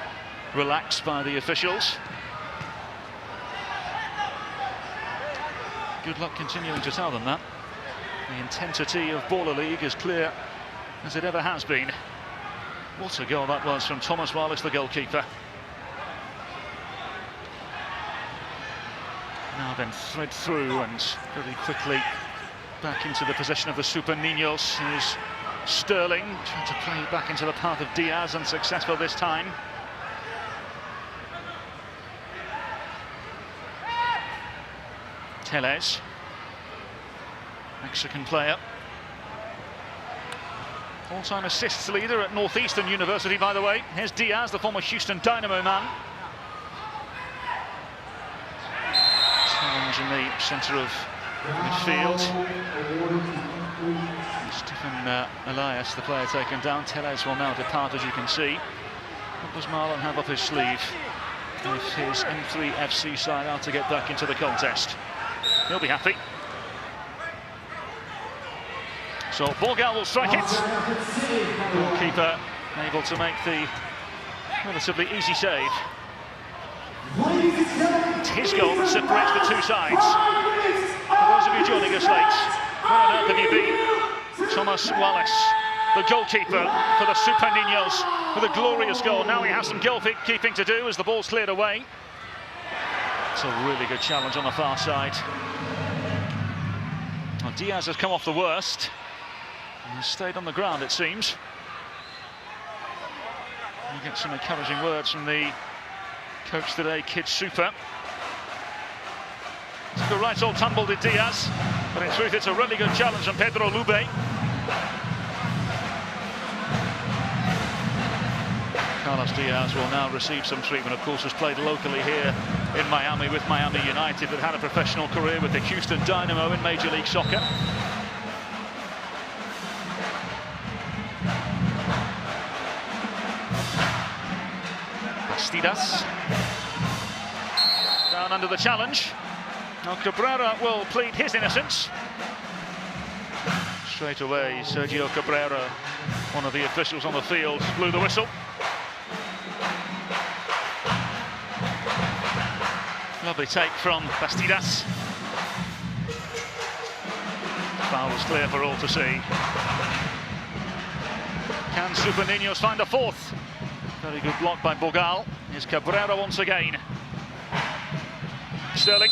relax by the officials. Good luck continuing to tell them that. The intensity of Baller League is clear as it ever has been. What a goal that was from Thomas Wallace, the goalkeeper. Now then thread through and very quickly back into the possession of the Super Niños. Here's Sterling trying to play back into the path of Diaz, unsuccessful this time. Teles, Mexican player. All-time assists leader at Northeastern University, by the way. Here's Diaz, the former Houston Dynamo man. Challenge in the centre of midfield. Stephen Elias, the player taken down. Teles will now depart, as you can see. What does Marlon have up his sleeve with his M3 FC side out to get back into the contest? He'll be happy. So Borgal will strike it. Goalkeeper able to make the relatively easy save. It's his goal that separates the two sides. For those of you joining us late, where on earth have you been? Thomas Wallace, the goalkeeper for the Super Niños, with a glorious goal. Now he has some goalkeeping to do as the ball's cleared away. It's a really good challenge on the far side. Well, Diaz has come off the worst. He's stayed on the ground, it seems. You get some encouraging words from the coach today, Kid Super. Took a right old tumble did Diaz, but in truth it's a really good challenge from Pedro Lube. Carlos Diaz will now receive some treatment. Of course, has played locally here in Miami with Miami United, but had a professional career with the Houston Dynamo in Major League Soccer. Bastidas down under the challenge. Now Cabrera will plead his innocence. Straight away, Sergio Cabrera, one of the officials on the field, blew the whistle. Lovely take from Bastidas. Foul was clear for all to see. Can Super Niños find a fourth? Very good block by Borgal. Here's Cabrera once again. Sterling.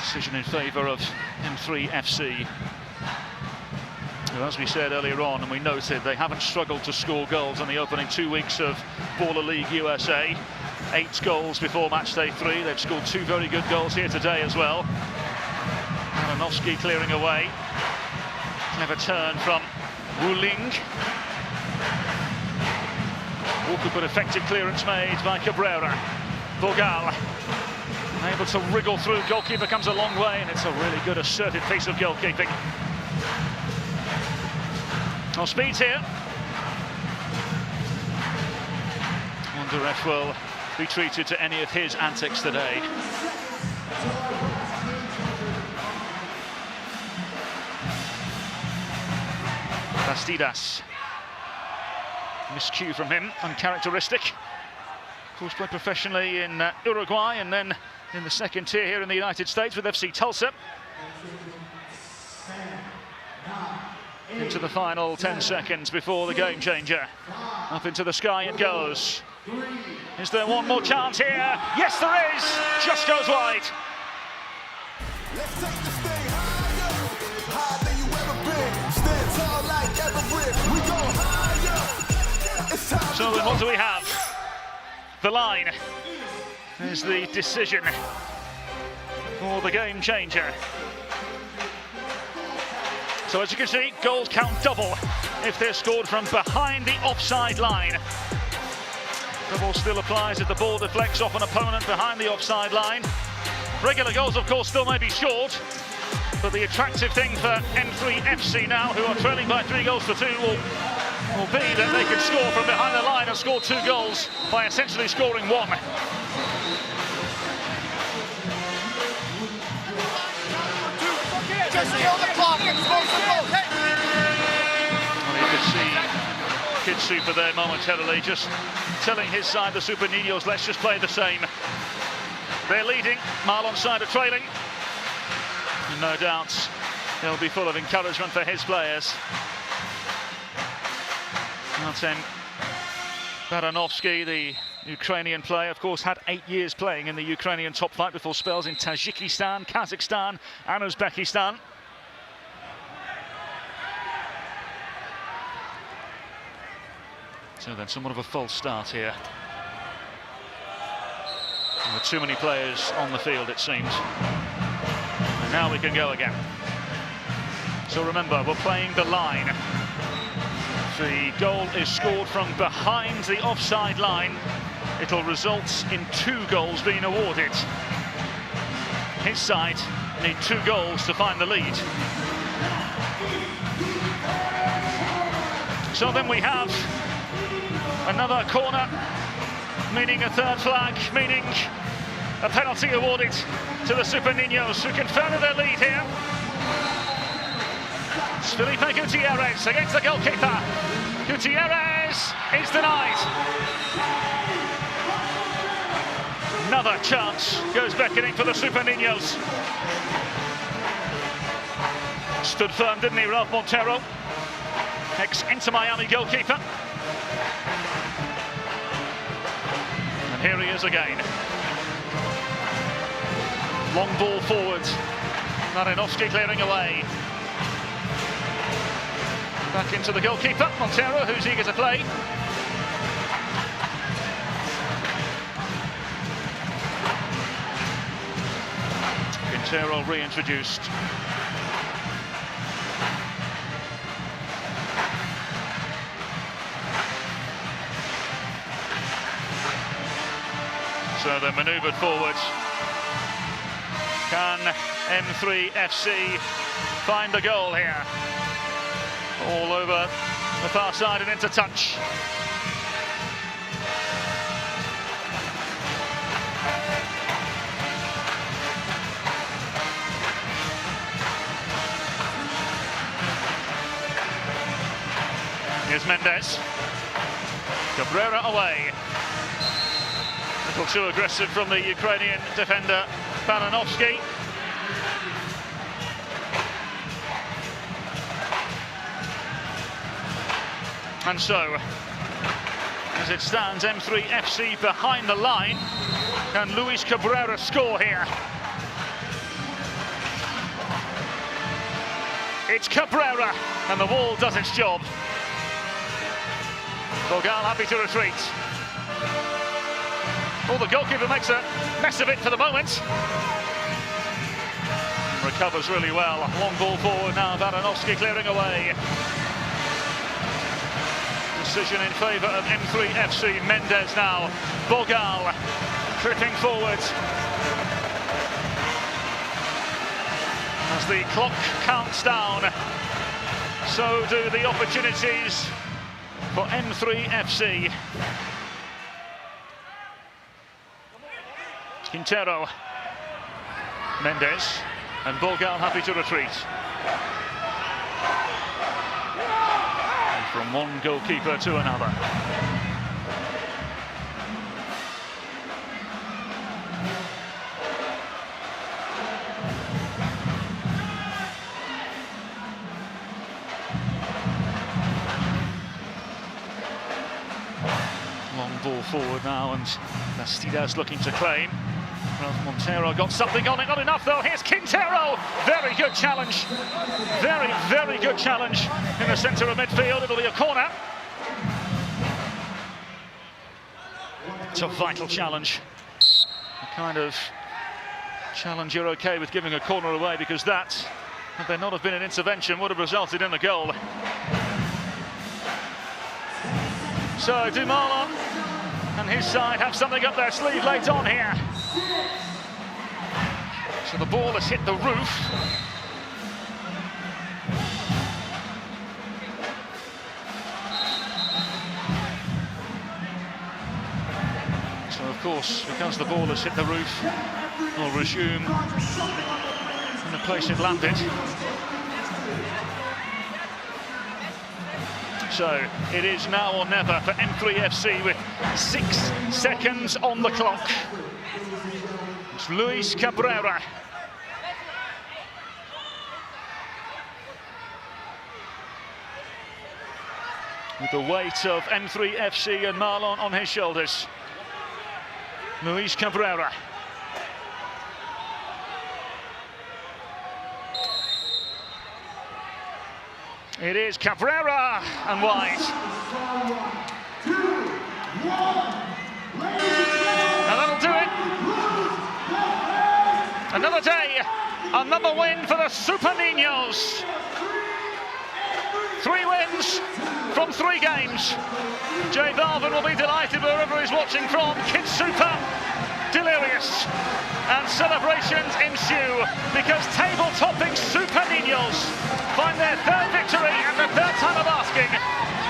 Decision in favour of M3 FC. As we said earlier on, and we noted, they haven't struggled to score goals in the opening 2 weeks of Baller League USA. 8 goals before Matchday 3. They've scored 2 very good goals here today as well. Malinowski clearing away. Clever turn from Wu Ling. Awkward but effective clearance made by Cabrera. Borgal able to wriggle through. Goalkeeper comes a long way, and it's a really good assertive piece of goalkeeping. Well, speed's here. Wonder if we'll be treated to any of his antics today. Bastidas. Miscue from him, uncharacteristic. Of course, played professionally in Uruguay and then in the second tier here in the United States with FC Tulsa. into the final 10 seconds before the game changer. Up into the sky it goes. Is there one more chance here? Yes, there is. Just goes wide. Let's take this thing higher, higher than you ever been. Stand tall like Everest. We go higher. It's time. So then what do we have? The line is the decision for the game changer. So as you can see, goals count double if they're scored from behind the offside line. Double still applies if the ball deflects off an opponent behind the offside line. Regular goals, of course, still may be scored, but the attractive thing for M3 FC now, who are trailing by 3-2, will be that they can score from behind the line and score 2 goals by essentially scoring 1. Just kill the clock and score some goals. Well, you could see Kid Super there momentarily, just telling his side, the Super Niños, let's just play the same. They're leading, Marlon's side are trailing. And no doubt he'll be full of encouragement for his players. Martin Baranovsky, the Ukrainian player, of course, had 8 years playing in the Ukrainian top flight before spells in Tajikistan, Kazakhstan and Uzbekistan. So then somewhat of a false start here. There were too many players on the field, it seems. And now we can go again. So remember, we're playing the line. The goal is scored from behind the offside line. It'll result in 2 goals being awarded. His side need 2 goals to find the lead. So then we have another corner, meaning a 3rd flag, meaning a penalty awarded to the Super Niños, who can further their lead here. It's Felipe Gutierrez against the goalkeeper. Gutierrez is denied. Another chance goes beckoning for the Super Niños. Stood firm, didn't he, Ralph Montero? Ex-Inter Miami goalkeeper. And here he is again. Long ball forward. Marinovsky clearing away. Back into the goalkeeper, Montero, who's eager to play. Montero reintroduced. So they're manoeuvred forward. Can M3 FC find the goal here? All over the far side and into touch. Here's Mendes. Cabrera away. A little too aggressive from the Ukrainian defender, Baranovsky. And so, as it stands, M3 FC behind the line. Can Luis Cabrera score here? It's Cabrera, and the wall does its job. Bogal happy to retreat. Oh, the goalkeeper makes a mess of it for the moment. Recovers really well. Long ball forward now, Baranovsky clearing away. Decision in favour of M3 FC. Mendes now. Bogal tripping forward. As the clock counts down, so do the opportunities for M3 FC. Quintero, Mendes, and Bogal happy to retreat. And from one goalkeeper to another. Long ball forward now, and Bastidas looking to claim. Ralph Montero got something on it, not enough though. Here's Quintero. Very good challenge. Very, very good challenge in the centre of midfield. It'll be a corner. It's a vital challenge. The kind of challenge you're okay with giving a corner away, because that, had there not have been an intervention, would have resulted in a goal. So do Marlon and his side have something up their sleeve late on here? So the ball has hit the roof. So of course, because the ball has hit the roof, we'll resume in the place it landed. So it is now or never for M3FC with 6 seconds on the clock. It's Luis Cabrera. With the weight of M3FC and Marlon on his shoulders. Luis Cabrera. It is Cabrera and wide. And that'll do it. Another day, another win for the Super Niños. 3 wins from 3 games. Jay Balvin will be delighted wherever he's watching from. Kids Super, delirious. And celebrations ensue because table-topping Super Niños find their 3rd victory and the 3rd time of asking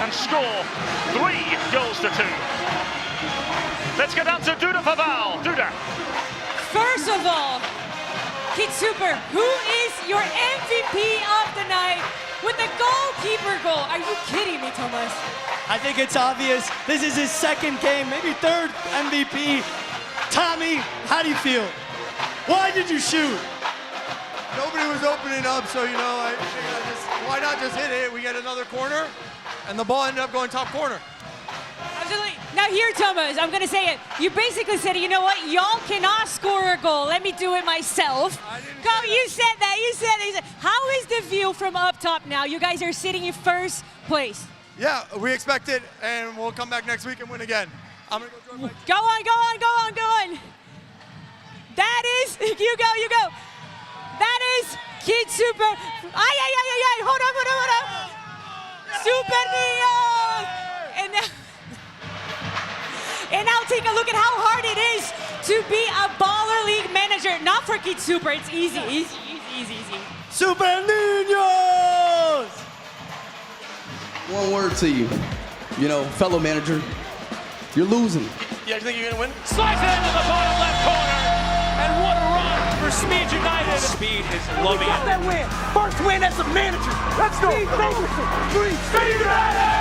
and score 3 goals to 2. Let's get down to Duda Paval. Duda. First of all, Kid Super, who is your MVP of the night with the goalkeeper goal? Are you kidding me, Thomas? I think it's obvious. This is his 2nd game, maybe 3rd MVP. Tommy, how do you feel? Why did you shoot? Nobody was opening up, so you know, I figured why not just hit it? We get another corner, and the ball ended up going top corner. Absolutely. Now here, Thomas, I'm gonna say it. You basically said, you know what? Y'all cannot score a goal. Let me do it myself. Go, you said that. You said that. How is the view from up top now? You guys are sitting in 1st place. Yeah, we expect it, and we'll come back next week and win again. I'm gonna go join my team. Go on, go on, go on, go on. That is, you go. That is Kid Super. Ay, hold on. Super Niños. And now take a look at how hard it is to be a Baller League manager. Not for Kid Super, it's easy. Super Niños! One word to you, fellow manager, you're losing. You guys think you're gonna win? Slides it into the bottom left corner. And what a run for Speed United. Speed is loving it. That win. First win as a manager. Let's go. Speed United!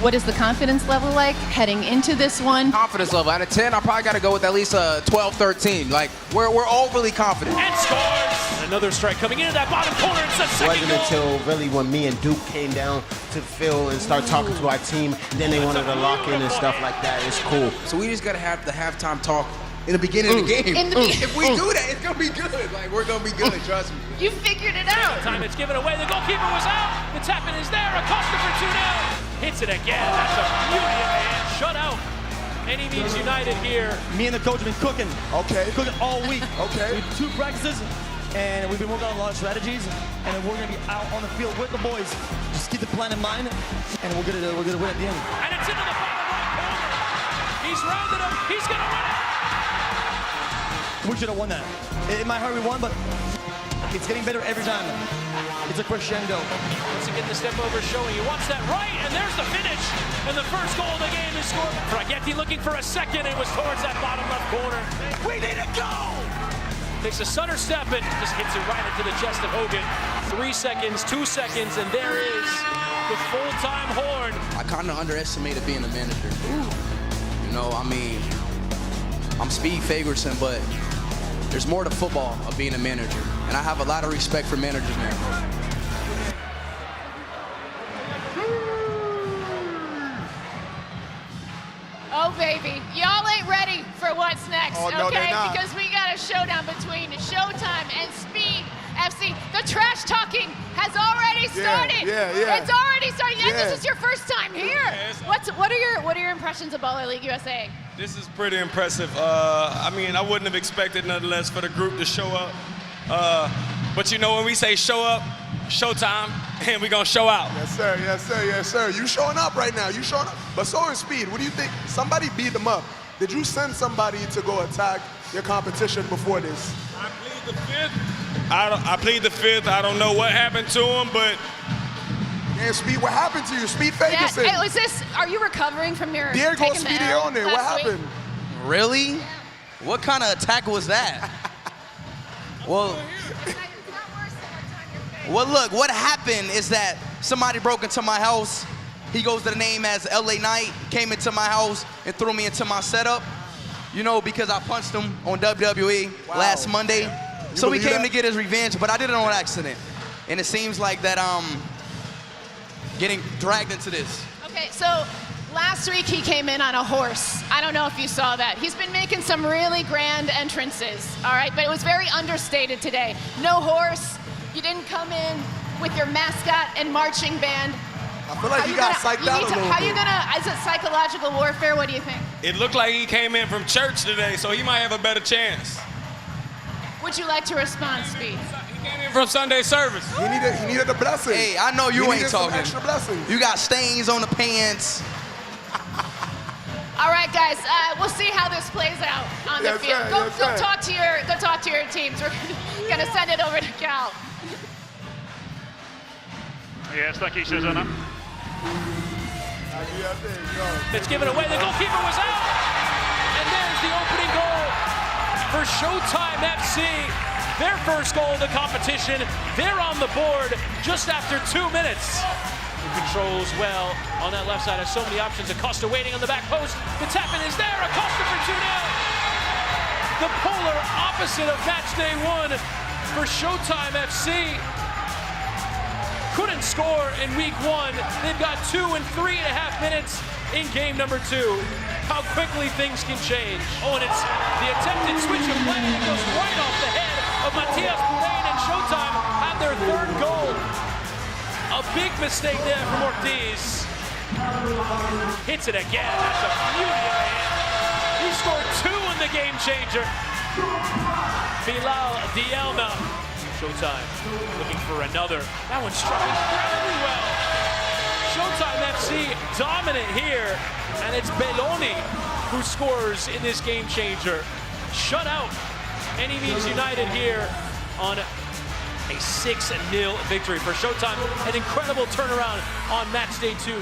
What is the confidence level like heading into this one? Confidence level, out of 10, I probably got to go with at least a 12, 13. Like, we're overly confident. And scores! Another strike coming into that bottom corner. It's the second goal. It wasn't until really when me and Duke came down to the field and started talking to our team, then they wanted to lock in and stuff like that. It's cool. So we just got to have the halftime talk in the beginning of the game. If we do that, it's going to be good. Like, we're going to be good, trust me. You figured it out. Time it's given away. The goalkeeper was out. The tap-in is there. Acosta for 2 now. Hits it again. That's a beauty of the hand. Shut out. Any means United here. Me and the coach have been cooking. Okay. Cooking all week. Okay. We did 2 practices, and we've been working on a lot of strategies, and then we're gonna be out on the field with the boys. Just keep the plan in mind, and we're gonna win at the end. And it's into the bottom right corner. He's rounded him. He's gonna win it. We should have won that. It might hurt we won, but it's getting better every time. It's a crescendo. Once again, the step over showing he wants that right, and there's the finish. And the first goal of the game is scored. Bragetti looking for a second, and was towards that bottom left corner. We need to go! Takes a center step and just hits it right into the chest of Hogan. 3 seconds, 2 seconds, and there is the full-time horn. I kind of underestimated being a manager. I'm Speed Fagerson, but there's more to football of being a manager. And I have a lot of respect for managers now. Oh, baby. Y'all ain't ready for what's next, Oh, no, okay? they're not. Because we got a showdown between Showtime and Speed FC. The trash talking has already started. Yeah. It's already started. And Yeah. this is your first time here. What are your impressions of Baller League USA? This is pretty impressive. I mean, I wouldn't have expected nothing less for the group to show up. But you know, when we say show up, showtime, and we gonna show out. Yes, sir. Yes, sir. Yes, sir. You showing up right now. You showing up. But so is Speed. What do you think? Somebody beat them up. Did you send somebody to go attack your competition before this? I plead the fifth. I plead the fifth. I don't know what happened to him, but Yeah, Speed, what happened to you? Speed Ferguson. Yeah, was this, are you recovering from your Diego taking the L Speedione, what last week? happened? Really? What kind of attack was that? Well, look, what happened is that somebody broke into my house. He goes to the name as LA Knight, came into my house and threw me into my setup, you know, because I punched him on WWE last Monday. So he came to get his revenge, but I did it on accident. And it seems like that I'm getting dragged into this. Okay, so last week he came in on a horse. I don't know if you saw that. He's been making some really grand entrances, all right? But it was very understated today. No horse. You didn't come in with your mascot and marching band. I feel like he got psyched out a little How you bit. gonna, is it psychological warfare? What do you think? it looked like he came in from church today, so he might have a better chance. Would you like to respond, Speed? He came in from Sunday service. He needed a blessing. Hey, I know you He ain't needed some talking. extra blessings. You got stains on the pants. All right, guys. We'll see how this plays out on the Yes, field. sir, Go yes, sir. talk to your teams. We're gonna send it over to Cal. Yes, thank you, Susanna. It's given away. The goalkeeper was out. And there's the opening goal for Showtime FC. Their first goal of the competition. They're on the board just after 2 minutes. He controls well on that left side. Has so many options. Acosta waiting on the back post. The tap-in is there. Acosta for 2-0. The polar opposite of Matchday 1 for Showtime FC. Couldn't score in week 1. They've got 2 and 3.5 minutes in game number 2. How quickly things can change. Oh, and it's the attempted switch of play. It goes right off the head of Matias Burain, and Showtime have their third goal. A big mistake there from Ortiz. Hits it again. That's a beauty of a hit. He scored 2 in the game changer. Bilal Dielma. Showtime looking for another. That one struck incredibly well. Showtime FC dominant here, and it's Belloni who scores in this game changer. Shut out Any Means United here on a 6-0 victory for Showtime. An incredible turnaround on Matchday 2.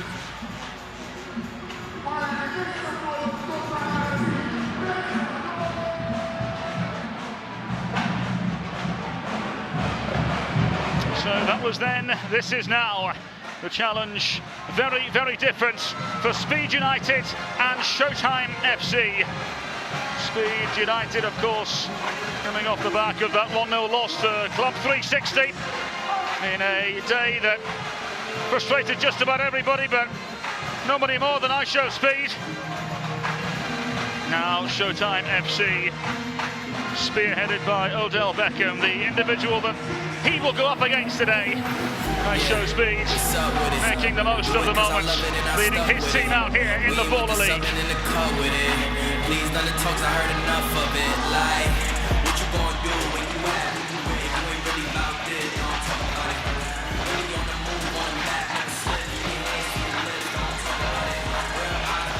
So that was then, this is now. The challenge very, very different for Speed United and Showtime FC. Speed United, of course, coming off the back of that 1-0 loss to Club 360 in a day that frustrated just about everybody, but nobody more than I Show Speed. Now Showtime FC, spearheaded by Odell Beckham, the individual that he will go up against today. I Show Speed, making the most of the moment, leading his team out here in the Baller League. Please, none of the talks, I heard enough of it. Like, what you gonna do when you have to do it? You ain't really about it, don't talk about it. Really on the move, on the back, like a slip. You ain't hasty, don't talk about it. Real high,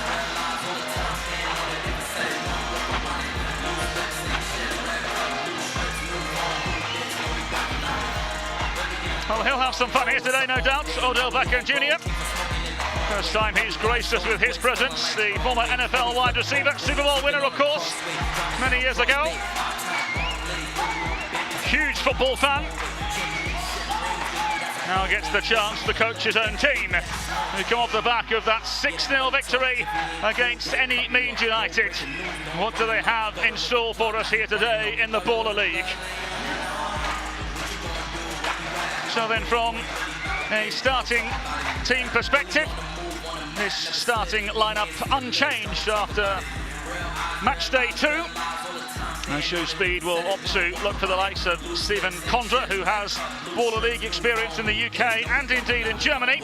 real lies on the top, and on the different side, don't work about it. No respect, same shit, wrap up, new shirts, move on, bitch, no, we got it. Well, he'll have some fun here today, no doubt. Odell Beckham Jr. First time he's graced us with his presence. The former NFL wide receiver, Super Bowl winner, of course, many years ago. Huge football fan. Now gets the chance to coach his own team, who come off the back of that 6-0 victory against Any Means United. What do they have in store for us here today in the Baller League? So then, from a starting team perspective, this starting lineup unchanged after match day 2. And Show Speed will opt to look for the likes of Stephen Condra, who has Baller League experience in the UK and indeed in Germany.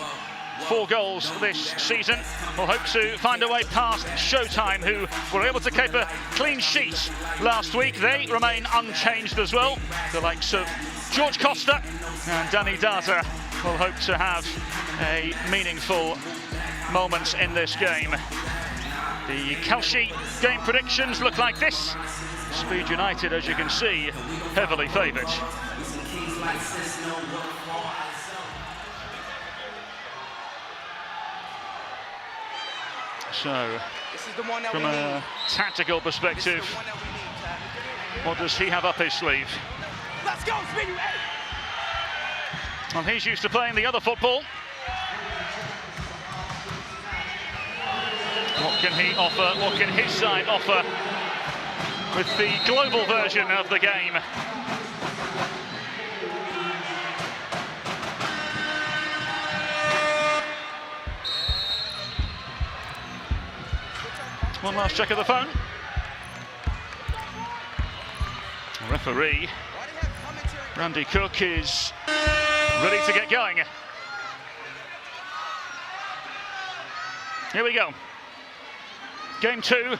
4 goals this season. Will hope to find a way past Showtime, who were able to keep a clean sheet last week. They remain unchanged as well. The likes of George Costa and Danny Data will hope to have a meaningful moment in this game. The Kalshi game predictions look like this. Speed United, as you can see, heavily favoured. So, from a tactical perspective, what does he have up his sleeve? Let's go, Speedy! Well, he's used to playing the other football. What can he offer? What can his side offer with the global version of the game? One last check of the phone. Referee Randy Cook is ready to get going. Here we go. Game 2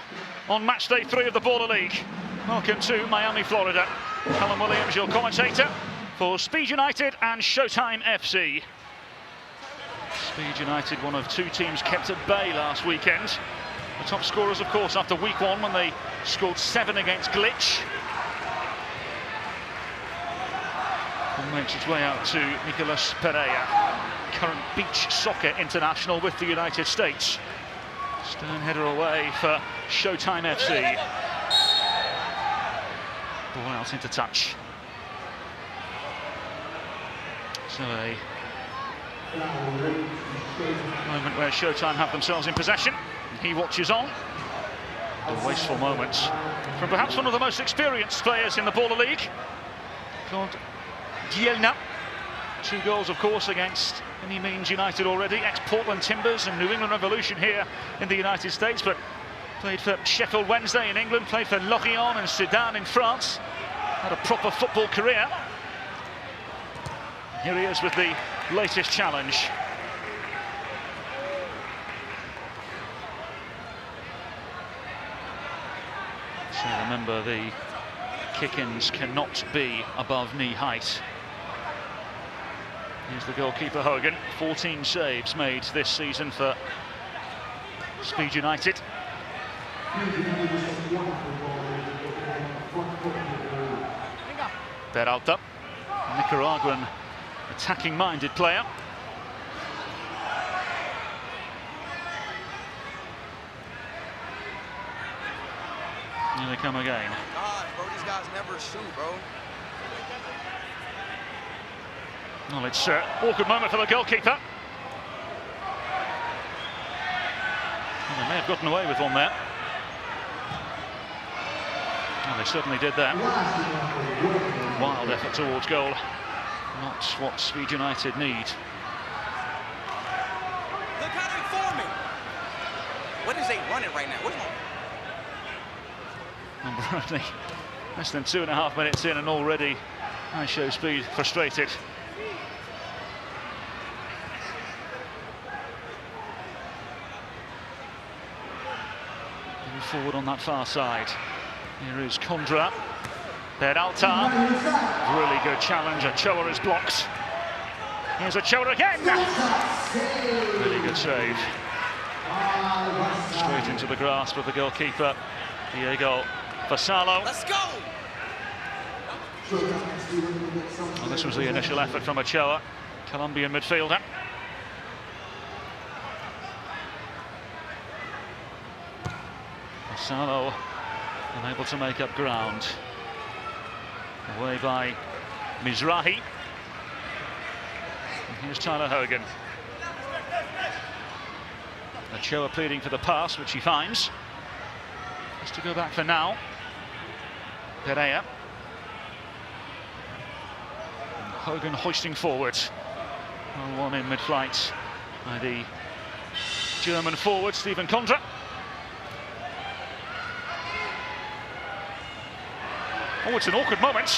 on match day 3 of the Baller League. Welcome to Miami, Florida. Callum Williams, your commentator for Speed United and Showtime FC. Speed United, one of 2 teams kept at bay last weekend. The top scorers, of course, after week 1 when they scored 7 against Glitch. And makes its way out to Nicolas Pereira, current beach soccer international with the United States. Stern header away for Showtime FC. Ball out into touch. So a moment where Showtime have themselves in possession. He watches on. A wasteful moment from perhaps one of the most experienced players in the Baller League, called Dielna. 2 goals, of course, against any means United already. Ex-Portland Timbers and New England Revolution here in the United States, but played for Sheffield Wednesday in England, played for Lorient and Sedan in France. Had a proper football career. Here he is with the latest challenge. So remember, the kick-ins cannot be above knee height. Here's the goalkeeper Hogan. 14 saves made this season for Speed United. Peralta, Nicaraguan attacking-minded player. Here they come again. God, bro, these guys never shoot, bro. Well, it's an awkward moment for the goalkeeper. Well, they may have gotten away with one there. Well, they certainly did that. Wild effort towards goal. Not what Speed United need. Look how they forming. What is they running right now? What's Number only less than 2.5 minutes in, and already I Show Speed frustrated. Moving forward on that far side. Here is Condra. Peralta. Really good challenge. Ochoa is blocked. Here's Ochoa again. Really good save. Straight into the grasp of the goalkeeper, Diego Vassallo. Let's go! Well, this was the initial effort from Ochoa, Colombian midfielder. Vassallo unable to make up ground. Away by Mizrahi. And here's Tyler Hogan. Ochoa pleading for the pass, which he finds. Has to go back for now. Pereira. And Hogan hoisting forward. 1 in mid-flight by the German forward, Stephen Condra. Oh, it's an awkward moment.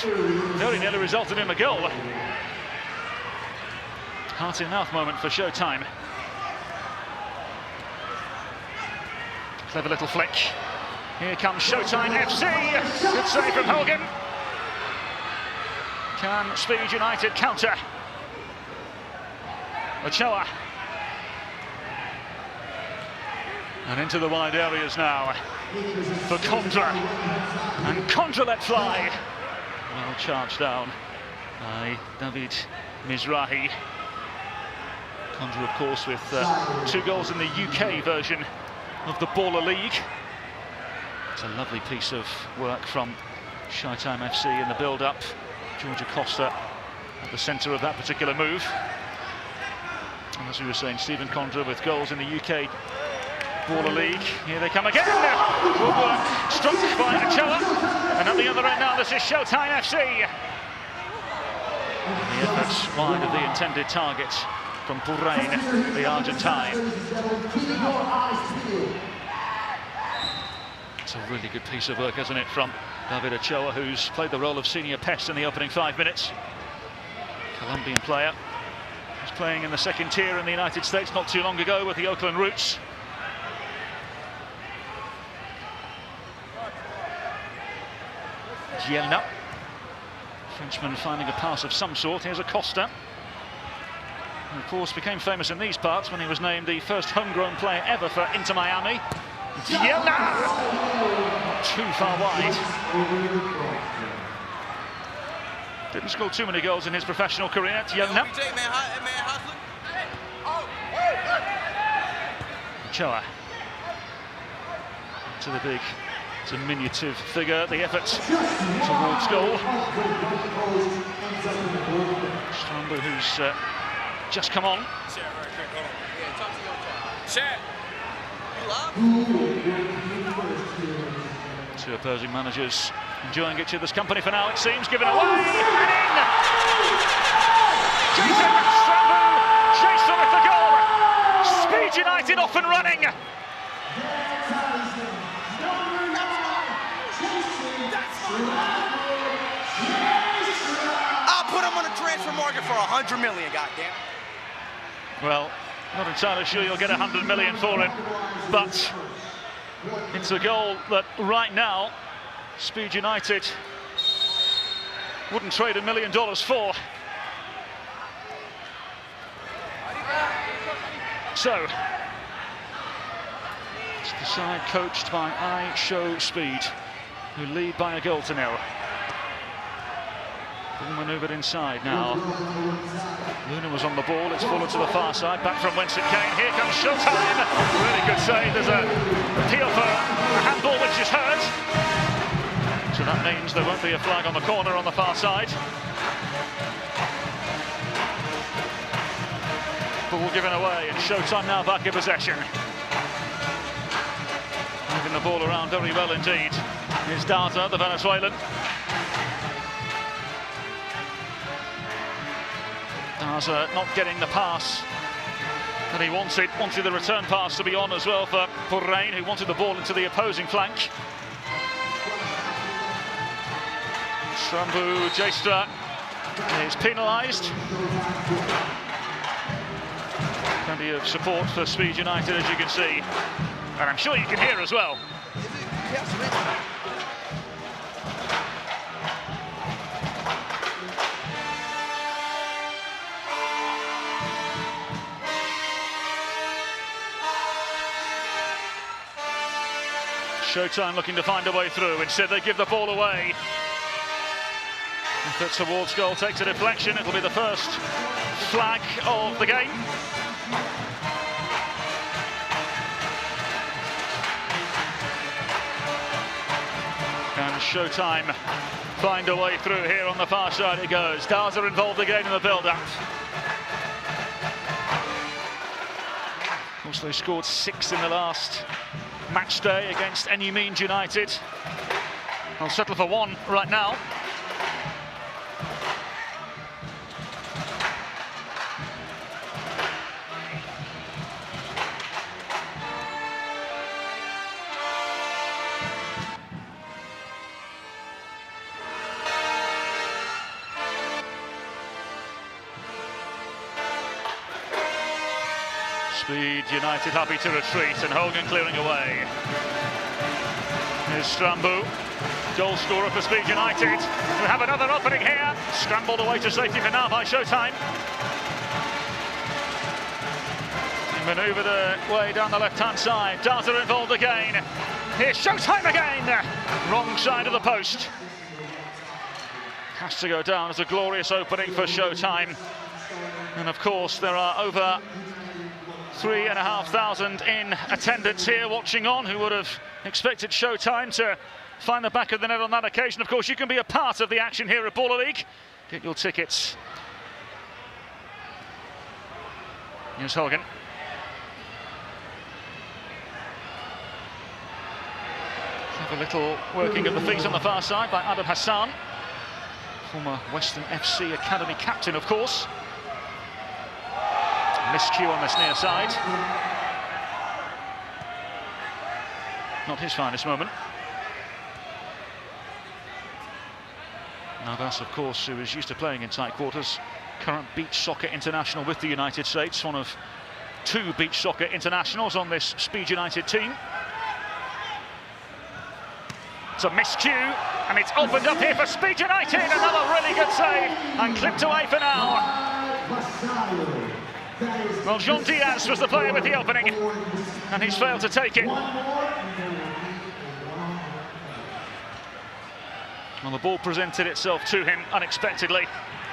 Very nearly resulted in a goal. Heart-in-mouth moment for Showtime. Clever little flick. Here comes Showtime FC. Good save from Hogan. Can Speed United counter? Ochoa. And into the wide areas now for Condra. And Condra let fly. Well charged down by David Mizrahi. Condra, of course, with 2 goals in the UK version of the Baller League. It's a lovely piece of work from Showtime FC in the build-up. Georgia Costa at the centre of that particular move. And as we were saying, Stephen Condra with goals in the UK Baller League. Here they come again. Good work, struck by Ochoa. And at the other end now, this is Showtime FC. And the efforts wide of the intended target from Purrain, the Argentine. It's a really good piece of work, isn't it, from David Ochoa, who's played the role of senior pest in the opening 5 minutes. Colombian player. He's playing in the second tier in the United States not too long ago with the Oakland Roots. Gielna. Frenchman finding a pass of some sort. Here's Acosta. And of course became famous in these parts when he was named the first homegrown player ever for Inter Miami. Gielna! Not too far wide. Didn't score too many goals in his professional career. Gielna. Ochoa. To the big, diminutive figure. The effort towards goal. Strambo, who's just come on. Two opposing managers enjoying each other's company for now, it seems. Given away and in! Jason Strambo chased on with the goal. Speed United off and running. I'll put him on a transfer market for $100 million, goddamn. Well, not entirely sure you'll get $100 million for him, but it's a goal that right now Speed United wouldn't trade $1 million for. So, it's the side coached by I Show Speed, who lead by a goal to nil. Ball manoeuvred inside now. Luna was on the ball, it's fallen to the far side, back from whence it came. Here comes Showtime. Really good save. There's a appeal for a handball which is hurt. So that means there won't be a flag on the corner on the far side. Ball given away and Showtime now back in possession. Moving the ball around very well indeed. Here's Daza, the Venezuelan. Daza not getting the pass that he wanted the return pass to be on as well for Purrain, who wanted the ball into the opposing flank. Strambo Jastra is penalised. Plenty of support for Speed United, as you can see, and I'm sure you can hear as well. Showtime looking to find a way through. Instead, they give the ball away. Effort towards goal takes a deflection. It'll be the first flag of the game. And Showtime find a way through here on the far side it goes. Daza involved again in the build-up. Of course, they scored 6 in the last match day against Any Means United. I'll settle for 1 right now. Speed United happy to retreat, and Hogan clearing away. Here's Strambu, goal scorer for Speed United. We have another opening here, scrambled away to safety for now by Showtime. Manoeuvre the way down the left-hand side. Data involved again. Here's Showtime again. Wrong side of the post. Has to go down as a glorious opening for Showtime. And of course, there are over 3,500 in attendance here watching on who would have expected Showtime to find the back of the net on that occasion. Of course, you can be a part of the action here at Baller League. Get your tickets. Here's Hogan. Have a little working of the feet on the far side by Adam Hassan, former Western FC Academy captain, of course. Miscue on this near side. Not his finest moment. Navas, of course, who is used to playing in tight quarters, current beach soccer international with the United States, one of 2 beach soccer internationals on this Speed United team. It's a miscue, and it's opened up here for Speed United. Another really good save, and clipped away for now. Well, Jean Diaz was the player with the opening, and he's failed to take it. Well, the ball presented itself to him unexpectedly,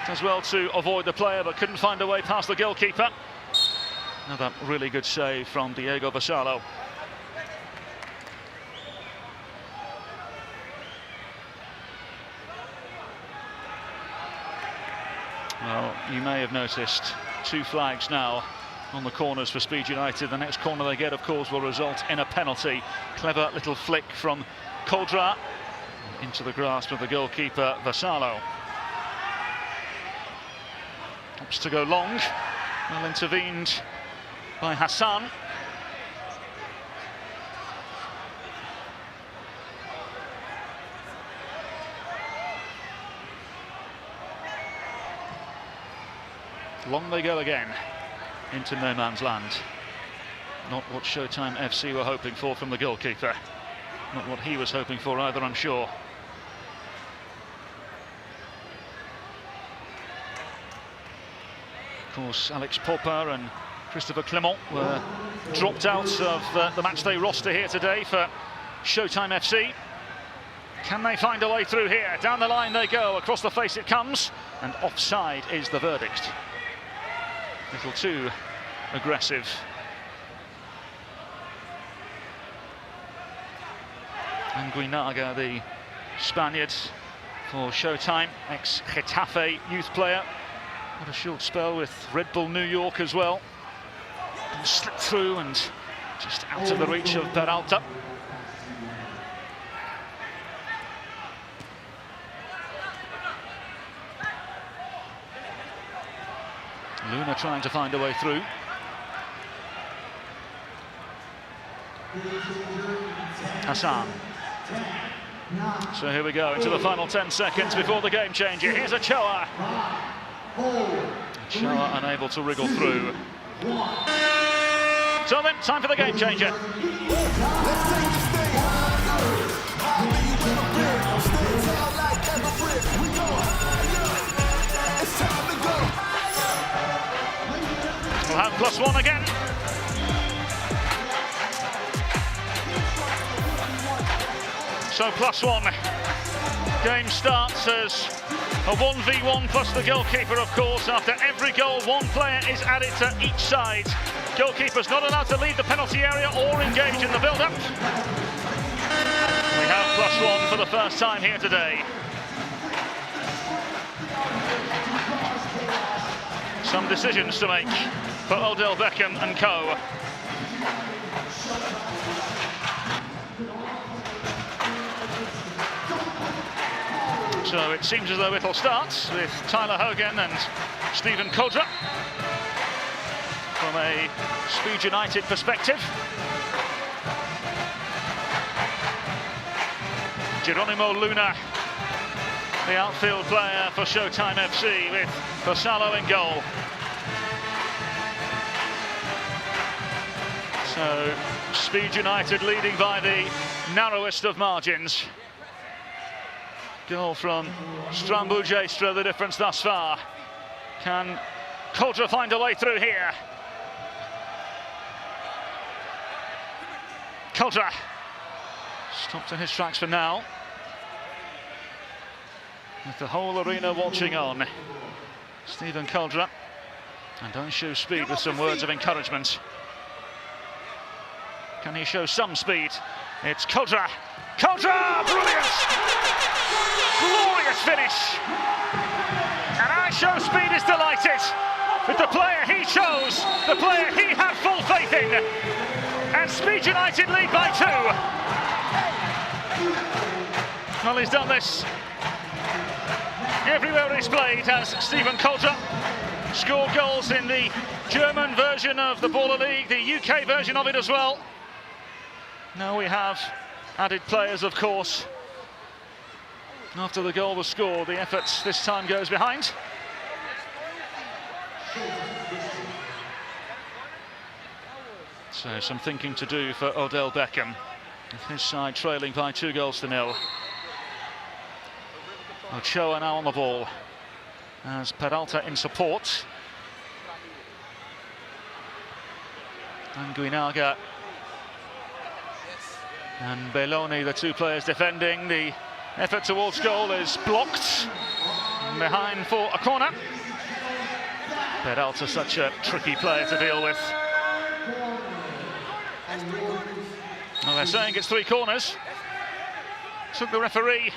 as well to avoid the player, but couldn't find a way past the goalkeeper. Another really good save from Diego Vassallo. Well, you may have noticed 2 flags now on the corners for Speed United. The next corner they get, of course, will result in a penalty. Clever little flick from Coldra into the grasp of the goalkeeper, Vassallo. Opts to go long. Well intervened by Hassan. Long they go again into no man's land. Not what Showtime FC were hoping for from the goalkeeper. Not what he was hoping for either, I'm sure. Of course, Alex Popper and Christopher Clement were dropped out of the matchday roster here today for Showtime FC. Can they find a way through here? Down the line they go, across the face it comes, and offside is the verdict. A little too aggressive. Anguinaga, the Spaniard for Showtime, ex-Getafe youth player. What a short spell with Red Bull New York as well. And slipped through and just out of the reach of Peralta. Luna trying to find a way through. Hassan. So here we go into the final 10 seconds before the game changer. Here's Ochoa. Ochoa unable to wriggle through. So then, time for the game changer. We'll have +1 again. So +1. Game starts as a 1v1 plus the goalkeeper, of course. After every goal, 1 player is added to each side. Goalkeeper's not allowed to leave the penalty area or engage in the build-up. We have +1 for the first time here today. Some decisions to make for Odell Beckham and co. So it seems as though it'll start with Tyler Hogan and Stephen Kodra. From a Speed United perspective. Geronimo Luna, the outfield player for Showtime FC, with Vassallo in goal. So, Speed United leading by the narrowest of margins. Goal from Strambu Jastra, the difference thus far. Can Kodra find a way through here? Kodra stopped in his tracks for now, with the whole arena watching on. Stephen Kodra, and don't show speed with some words of encouragement. Can he show some speed? It's Kodra. Kodra! Brilliant! Glorious finish! And I Show Speed is delighted with the player he chose, the player he had full faith in. And Speed United lead by 2. Well, he's done this everywhere he's played, has Stephen Kodra. Scored goals in the German version of the Baller League, the UK version of it as well. Now we have added players, of course. After the goal was scored, the effort this time goes behind. So some thinking to do for Odell Beckham, with his side trailing by 2-0. Ochoa now on the ball, as Peralta in support. And Guinaga and Belloni, the 2 players defending. The effort towards goal is blocked behind for a corner. Peralta, such a tricky player to deal with. Well, they're saying it's 3 corners. Took the referee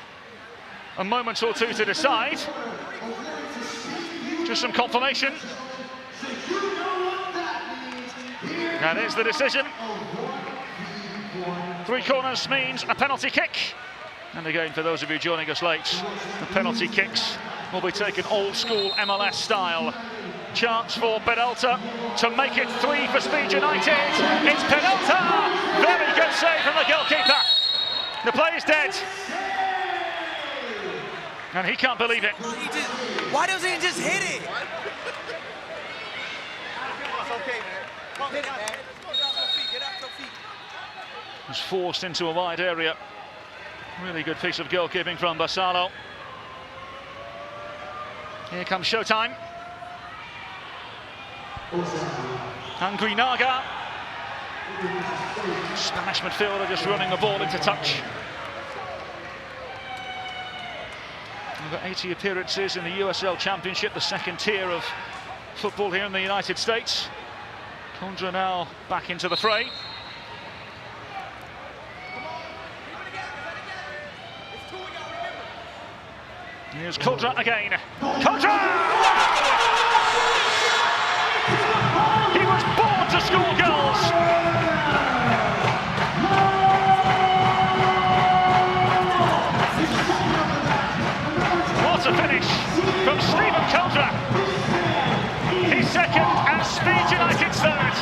a moment or 2 to decide. Just some confirmation. That is the decision. 3 corners means a penalty kick. And again, for those of you joining us late, the penalty kicks will be taken old school MLS style. Chance for Peralta to make it 3 for Speed United. It's Peralta! Very good save from the goalkeeper. The play is dead. And he can't believe it. Why doesn't he just hit it? Was forced into a wide area. Really good piece of goalkeeping from Basalo. Here comes Showtime. And Guinaga. Spanish midfielder just running the ball into touch. Over 80 appearances in the USL Championship, the 2nd tier of football here in the United States. Kodra now back into the fray. Here's Kodra again. Kodra! He was born to score goals. What a finish from Stephen Kodra. He's 2nd and Speed United's 3rd.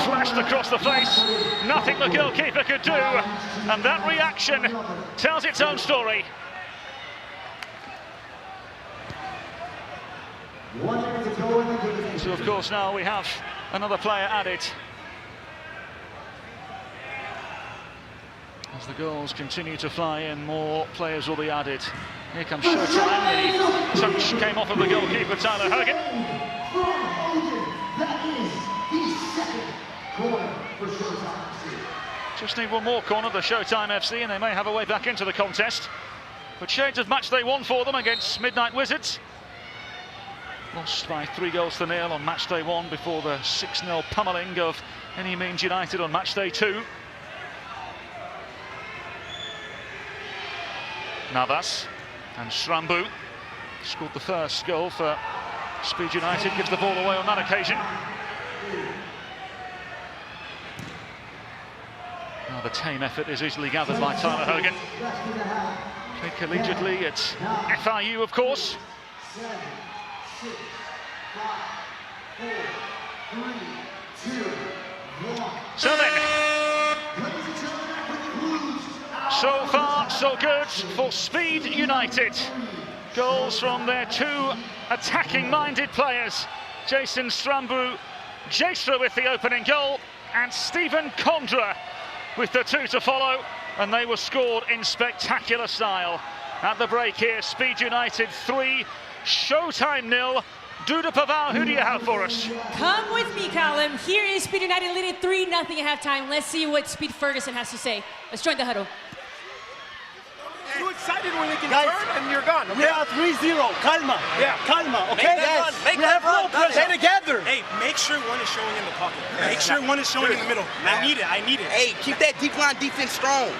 Flashed across the face, nothing the goalkeeper could do, and that reaction tells its own story. So of course now we have another player added. As the goals continue to fly in, more players will be added. Here comes Showtime. The touch came off of the goalkeeper, Tyler Hogan. Just need one more corner, the Showtime FC, and they may have a way back into the contest. But shades of Matchday 1 for them against Midnight Wizards. Lost by 3-0 on Matchday 1 before the 6-0 pummeling of Any Means United on Matchday 2. Navas and Strambu scored the first goal for Speed United, gives the ball away on that occasion. Now the tame effort is easily gathered by Tyler Hogan. Played collegiately at FIU, of course. So then, so far so good for Speed United. Goals from their 2 attacking-minded players, Jason Strambu Jastra with the opening goal, and Stephen Condra with the 2 to follow, and they were scored in spectacular style. At the break here, Speed United 3, Showtime 0. Duda Paval, who do you have for us? Come with me, Callum. Here is Speed United leading 3-0 at halftime. Let's see what Speed Ferguson has to say. Let's join the huddle. Too excited when they can turn and you're gone. Okay? We are 3-0. Calma. Yeah. Calma. Okay. Yes. We have no pressure. Stay together. Hey, make sure one is showing in the pocket. Make sure one is showing in the middle. I need it. I need it. Hey, keep that deep line defense strong.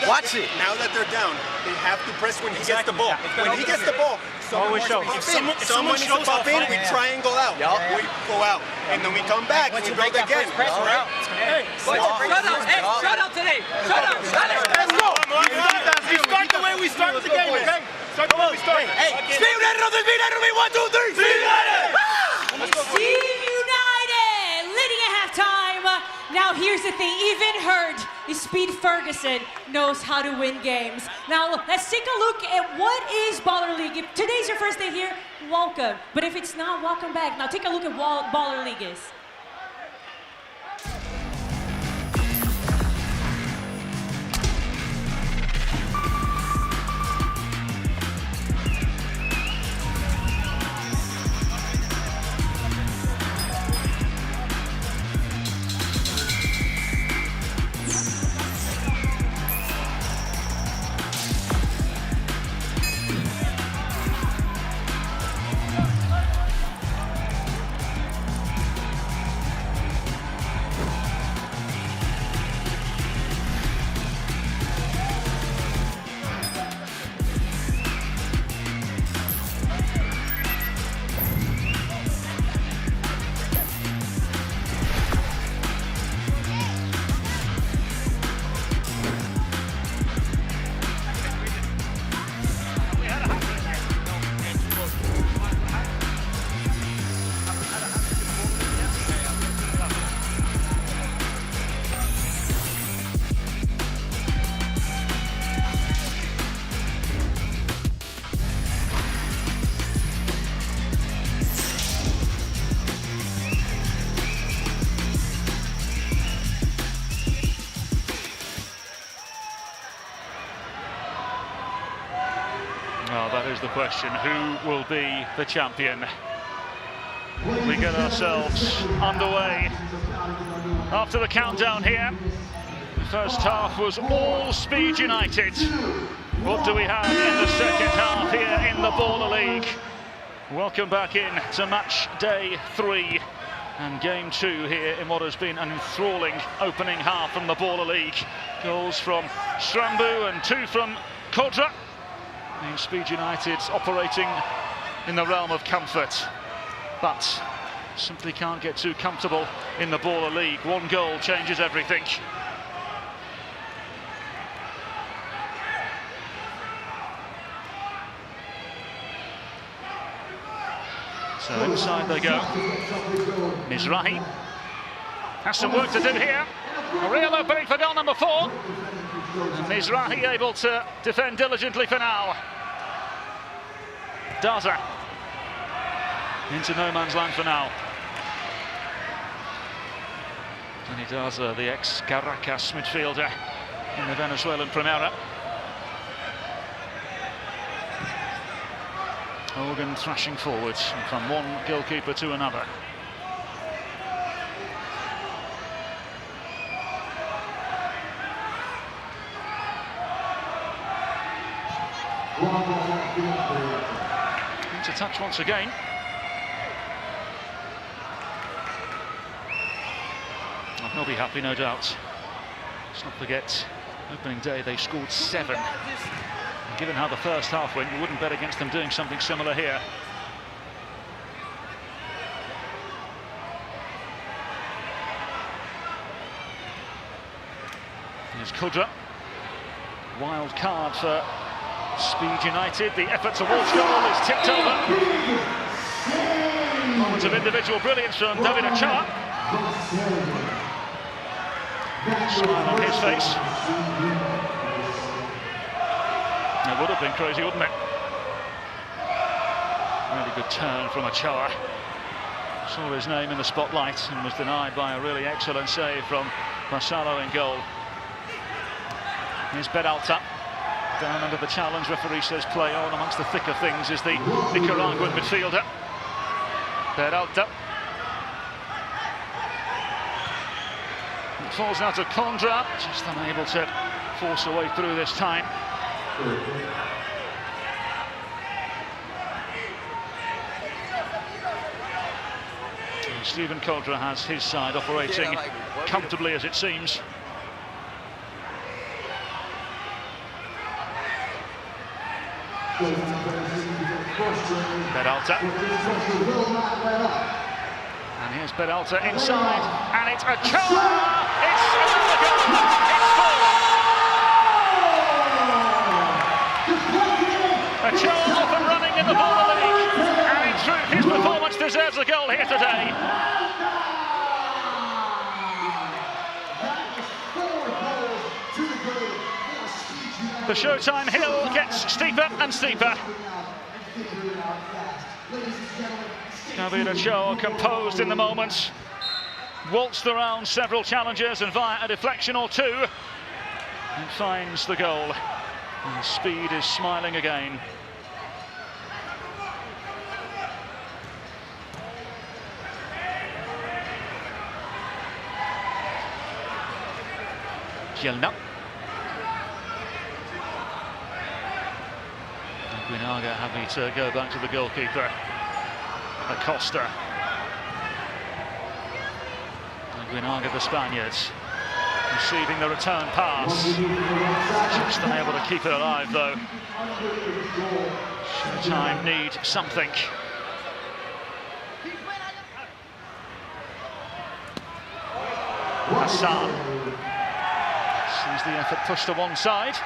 Watch it. Now that they're down, they have to press when he gets the ball. When he gets the ball, always show. If someone shows up in, we triangle out. We go out. And then we come back and we build again. Hey, shut up today. Shut up. Let's go. We start the way we start the game, okay? Start the way we start. Hey, Steve United on the Speed United. 1, 2, 3. Steve United. Steve United leading at halftime. Now here's the thing, even hurt, Speed Ferguson knows how to win games. Now let's take a look at what is Baller League. If today's your first day here, welcome. But if it's not, welcome back. Now take a look at what Baller League is. Well, that is the question. Who will be the champion? We get ourselves underway after the countdown here. The first half was all Speed United. What do we have in the second half here in the Baller League? Welcome back in to match day 3 and game 2 here in what has been an enthralling opening half from the Baller League. Goals from Strambu and 2 from Kodra. Speed United operating in the realm of comfort, but simply can't get too comfortable in the Baller League. 1 goal changes everything. So inside they go. Mizrahi has some work to do here. A real opening for goal number 4. And Mizrahi able to defend diligently for now. Daza into no man's land for now. Tony Daza, the ex-Caracas midfielder in the Venezuelan Primera. Hogan thrashing forwards from one goalkeeper to another. Into touch once again. They'll be happy, no doubt. Let's not forget, opening day they scored 7. And given how the first half went, you wouldn't bet against them doing something similar here. Here's Kodra. Wild card for Speed United. The effort towards goal is tipped over. Moments of individual brilliance from David Ochoa. Smile on his face. It would have been crazy, wouldn't it? Really good turn from Ochoa. Saw his name in the spotlight and was denied by a really excellent save from Marcelo in goal. Here's Peralta. Down under the challenge, referee says play on. Amongst the thick of things is the Nicaraguan midfielder. Peralta. It falls out of Condra, just unable to force a way through this time. Stephen Condra has his side operating comfortably, as it seems. Peralta. And here's Peralta inside, and it's Ochoa! It's another goal! It's 4! Ochoa off and running in the Baller League, and in truth his performance deserves a goal here today. The Showtime hill gets steeper and steeper. David Ochoa composed in the moment, waltzed around several challengers and via a deflection or two, and finds the goal. And speed is smiling again. Gielna. Guinaga happy to go back to the goalkeeper. Acosta. And Guinaga, the Spaniards, receiving the return pass. Just unable to keep it alive, though. Showtime need something. Hassan sees the effort pushed to one side.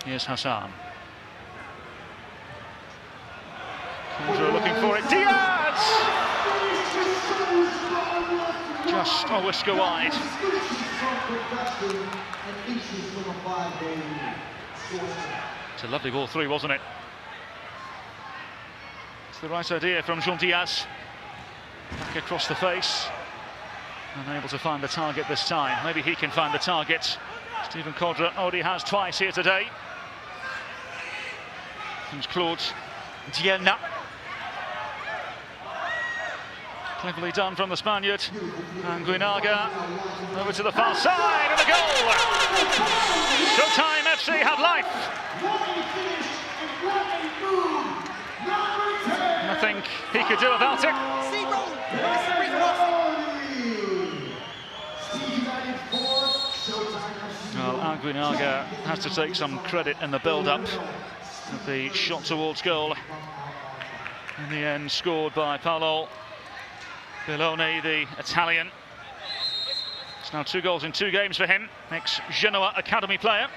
Here's Hassan. Condra looking for it. Diaz! Just a whisker wide. It's a lovely ball through, wasn't it? It's the right idea from Jean Diaz. Back across the face. Unable to find the target this time. Maybe he can find the target. Stephen Condra already has twice here today. Comes Claude Gielna. Cleverly done from the Spaniard. And Guinaga over to the far side, and a goal! Showtime FC have life. Nothing he could do about it. Well, Guinaga has to take some credit in the build-up. The shot towards goal, in the end scored by Paolo Belloni, the Italian. It's now 2 goals in 2 games for him, ex-Genoa academy player.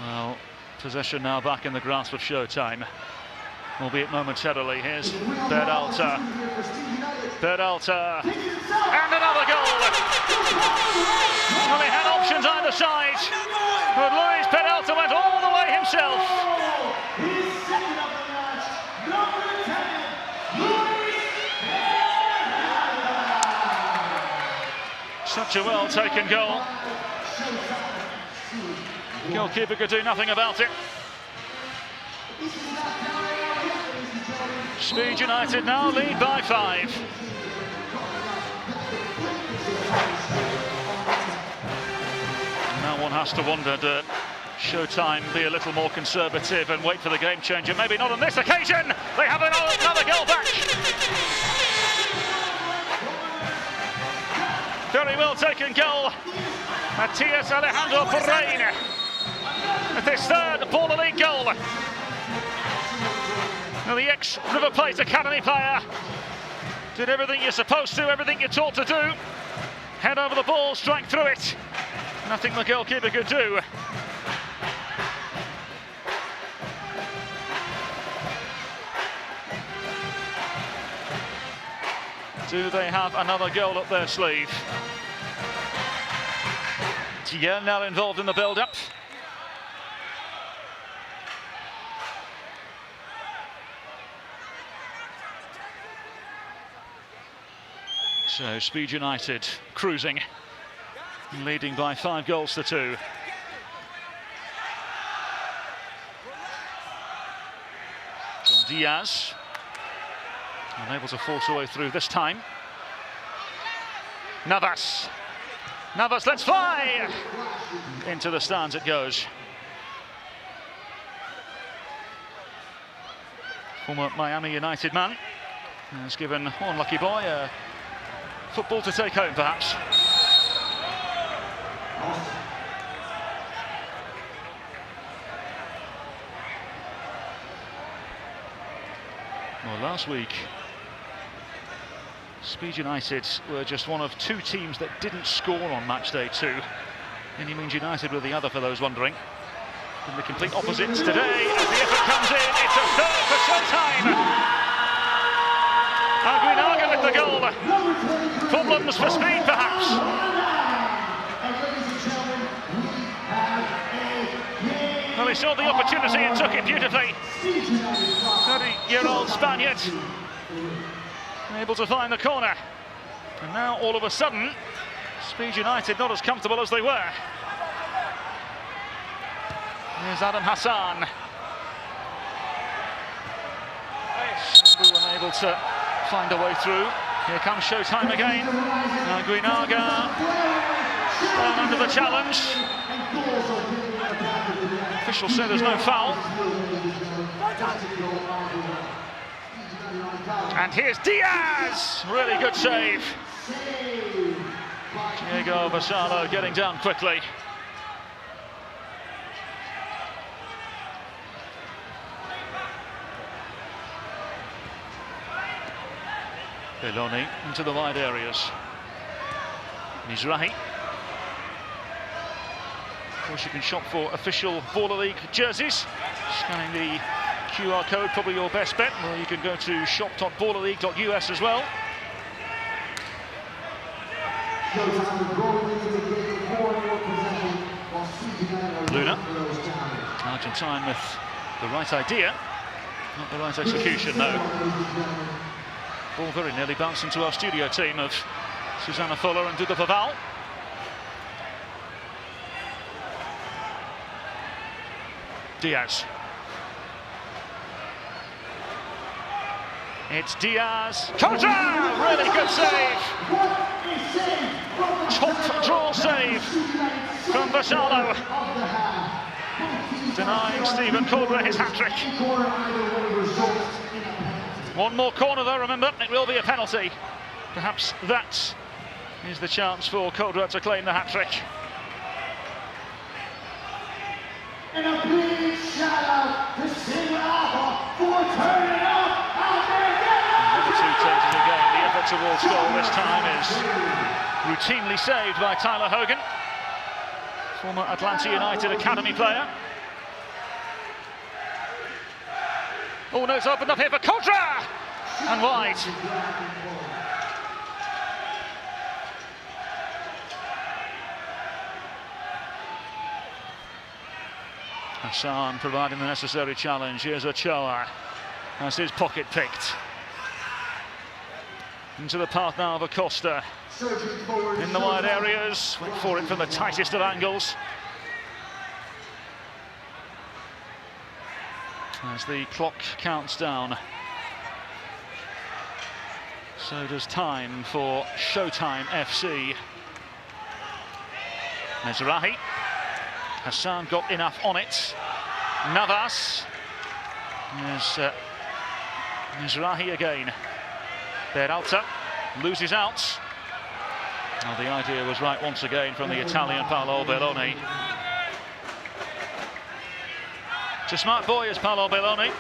Well, possession now back in the grasp of Showtime, albeit momentarily. Here's Peralta. Peralta. And another goal! Well, he had options either side, but Luis Peralta went all the way himself. Such a well-taken goal. Goalkeeper could do nothing about it. Speed United now lead by 5. Now one has to wonder, did Showtime be a little more conservative and wait for the game changer? Maybe not on this occasion. They have another goal back. Very well taken goal. Matias Alejandro Ferreira with his 3rd Baller League goal. Now the ex-River Plate academy player did everything you're supposed to, everything you're taught to do. Head over the ball, strike through it. Nothing the goalkeeper could do. Do they have another goal up their sleeve? Yeah, now involved in the build-up. So Speed United cruising, leading by 5 goals to 2. John Diaz, unable to force a way through this time. Navas, let's fly! Into the stands it goes. Former Miami United man has given one lucky boy a football to take home, perhaps. Well, last week, Speed United were just one of 2 teams that didn't score on Matchday 2. Any means United were the other, for those wondering. And the complete opposites today, as the effort comes in, it's a third for Showtime! Aguinaga with the goal. Problems for Speed, perhaps. Well, he saw the opportunity and took it beautifully. 30-year-old Spaniard able to find the corner. And now, all of a sudden, Speed United not as comfortable as they were. Here's Adam Hassan. Still unable to find a way through. Here comes Showtime again. Aguinaga down under the challenge. Officials say there's no foul. And here's Diaz! Really good save. Diego Vasallo getting down quickly. Beloni into the wide areas. Mizrahi. Of course, you can shop for official Baller League jerseys. Scanning the QR code, probably your best bet. Well, you can go to shop.ballerleague.us as well. Luna, Argentine with the right idea, not the right execution, no. Ball very nearly bounced into our studio team of Susanna Fuller and Duda Paval. Diaz. It's Diaz. Contra! Really good save. Top draw save from Vasallo. Denying Stephen Cordra his hat-trick. One more corner though, remember, it will be a penalty. Perhaps that is the chance for Cordra to claim the hat-trick. And a big shout out to Singapore for turning up out there. Another 2 changes again. The effort towards goal this time is routinely saved by Tyler Hogan, former Atlanta United academy player. Oh no, it's opened up here for Contra! And wide. Hassan providing the necessary challenge. Here's Ochoa. Has his pocket picked. Into the path now of Acosta. In the wide areas. Went for it from the tightest of angles. As the clock counts down, so does time for Showtime FC. Mizrahi. Hassan got enough on it. Navas. There's Mizrahi again. Peralta loses out. Well, the idea was right once again from the Italian Paolo Belloni. It's a smart boy is Paolo Belloni.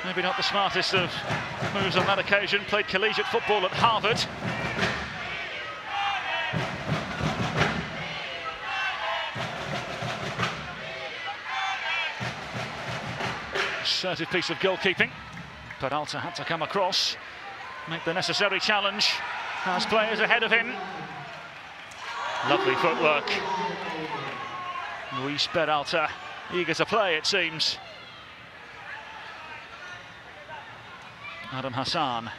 Maybe not the smartest of moves on that occasion. Played collegiate football at Harvard. Assertive piece of goalkeeping. Peralta had to come across. make the necessary challenge. Has players ahead of him. Lovely footwork. Luis Peralta, eager to play, it seems. Adam Hassan.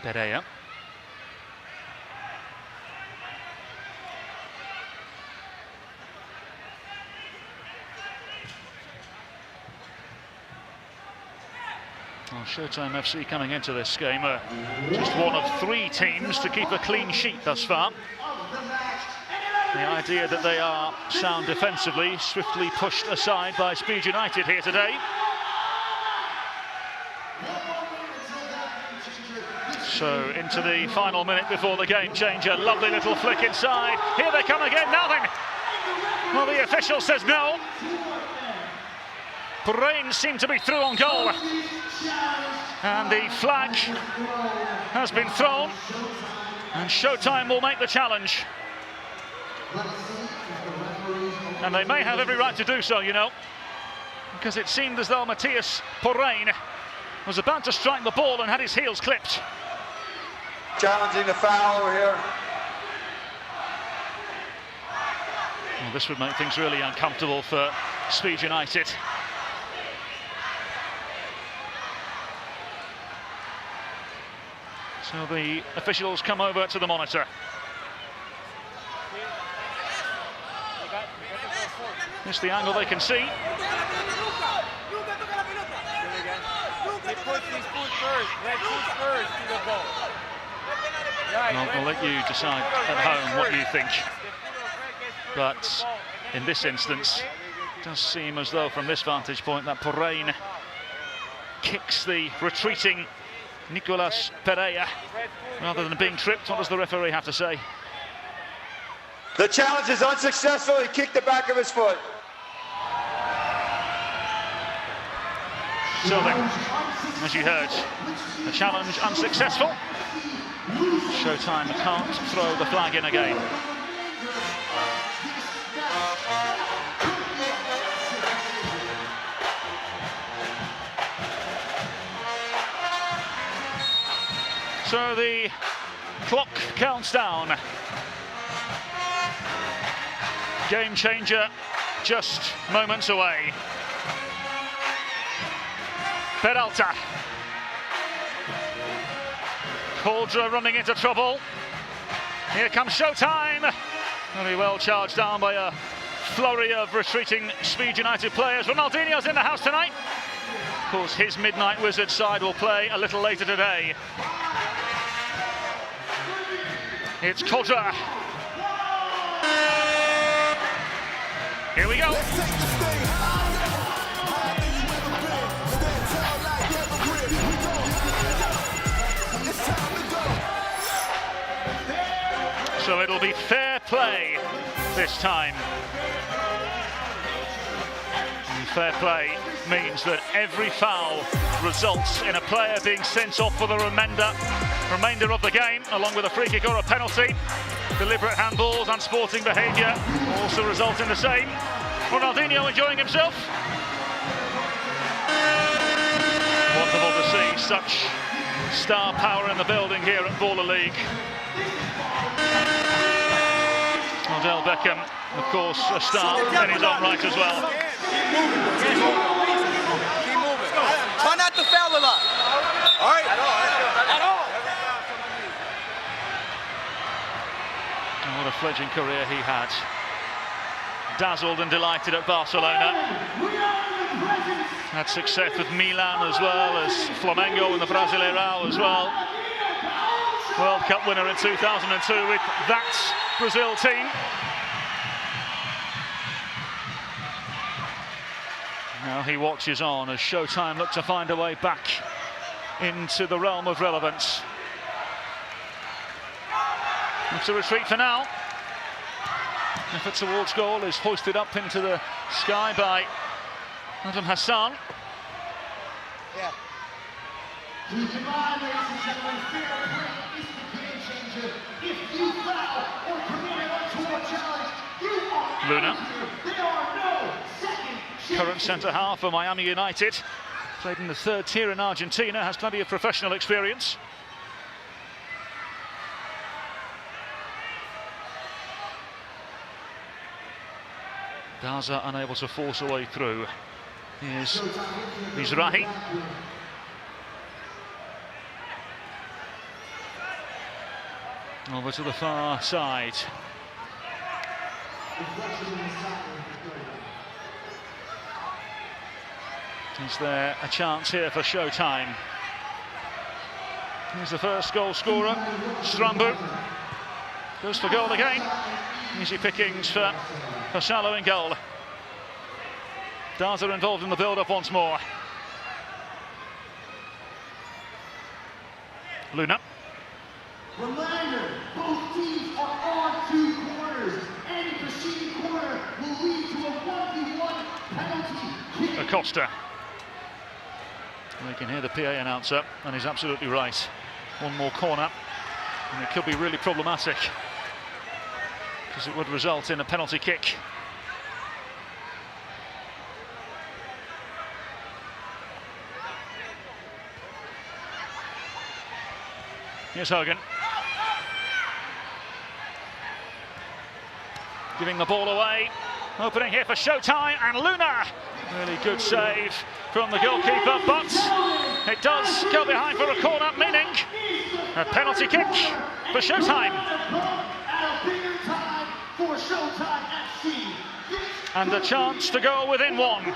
Pereira. Well, Showtime FC coming into this game, just one of 3 teams to keep a clean sheet thus far. The idea that they are sound defensively, swiftly pushed aside by Speed United here today. So into the final minute before the game changer. Lovely little flick inside. Here they come again, nothing. Well, the official says no. Brain seemed to be through on goal. And the flag has been thrown. And Showtime will make the challenge. And they may have every right to do so, you know. Because it seemed as though Matthias Porrain was about to strike the ball and had his heels clipped. Challenging the foul over here. Well, this would make things really uncomfortable for Speed United. So the officials come over to the monitor. It's the angle they can see. He puts his foot first, red foot first to the ball. I'll let you decide at home what you think. But in this instance, it does seem as though from this vantage point that Porrain kicks the retreating Nicolas Pereira rather than being tripped. What does the referee have to say? The challenge is unsuccessful. He kicked the back of his foot. So then, as you heard, the challenge unsuccessful. Showtime can't throw the flag in again. So the clock counts down. Game changer just moments away. Peralta. Caldra running into trouble. Here comes Showtime. Very well charged down by a flurry of retreating Speed United players. Ronaldinho's in the house tonight. Of course, his Midnight Wizard side will play a little later today. It's Caldra. Here we go. So it'll be fair play this time. And fair play means that every foul results in a player being sent off for the remainder of the game, along with a free kick or a penalty. Deliberate handballs, unsporting behaviour also result in the same. Ronaldinho enjoying himself. Wonderful to see such star power in the building here at Baller League. Odell Beckham, of course, a star in his own right as well. Keep moving. Try not to foul a lot. All right. At all. And what a fledgling career he had. Dazzled and delighted at Barcelona. Had success with Milan as well as Flamengo in the Brasileirão as well. World Cup winner in 2002 with that Brazil team. Now he watches on as Showtime look to find a way back into the realm of relevance. It's a retreat for now. Effort towards goal is hoisted up into the sky by Adam Hassan. Yeah. Luna. current centre-half for Miami United. Played in the third tier in Argentina, has plenty of professional experience. Gaza unable to force a way through. Here's Mizrahi. Over to the far side. Is there a chance here for Showtime? Here's the first goal scorer, Strambu. Goes for goal again. Easy pickings for Salo in goal. Daza involved in the build-up once more. Luna. Reminder, both teams are on 2 corners. Any preceding corner will lead to a 1v1 penalty kick. Acosta. We can hear the PA announcer, and he's absolutely right. One more corner, and it could be really problematic, because it would result in a penalty kick. Here's Hogan. Giving the ball away. Opening here for Showtime, and Luna. Really good save from the goalkeeper, but it does go behind for a corner, meaning a penalty kick for Showtime. And a chance to go within one.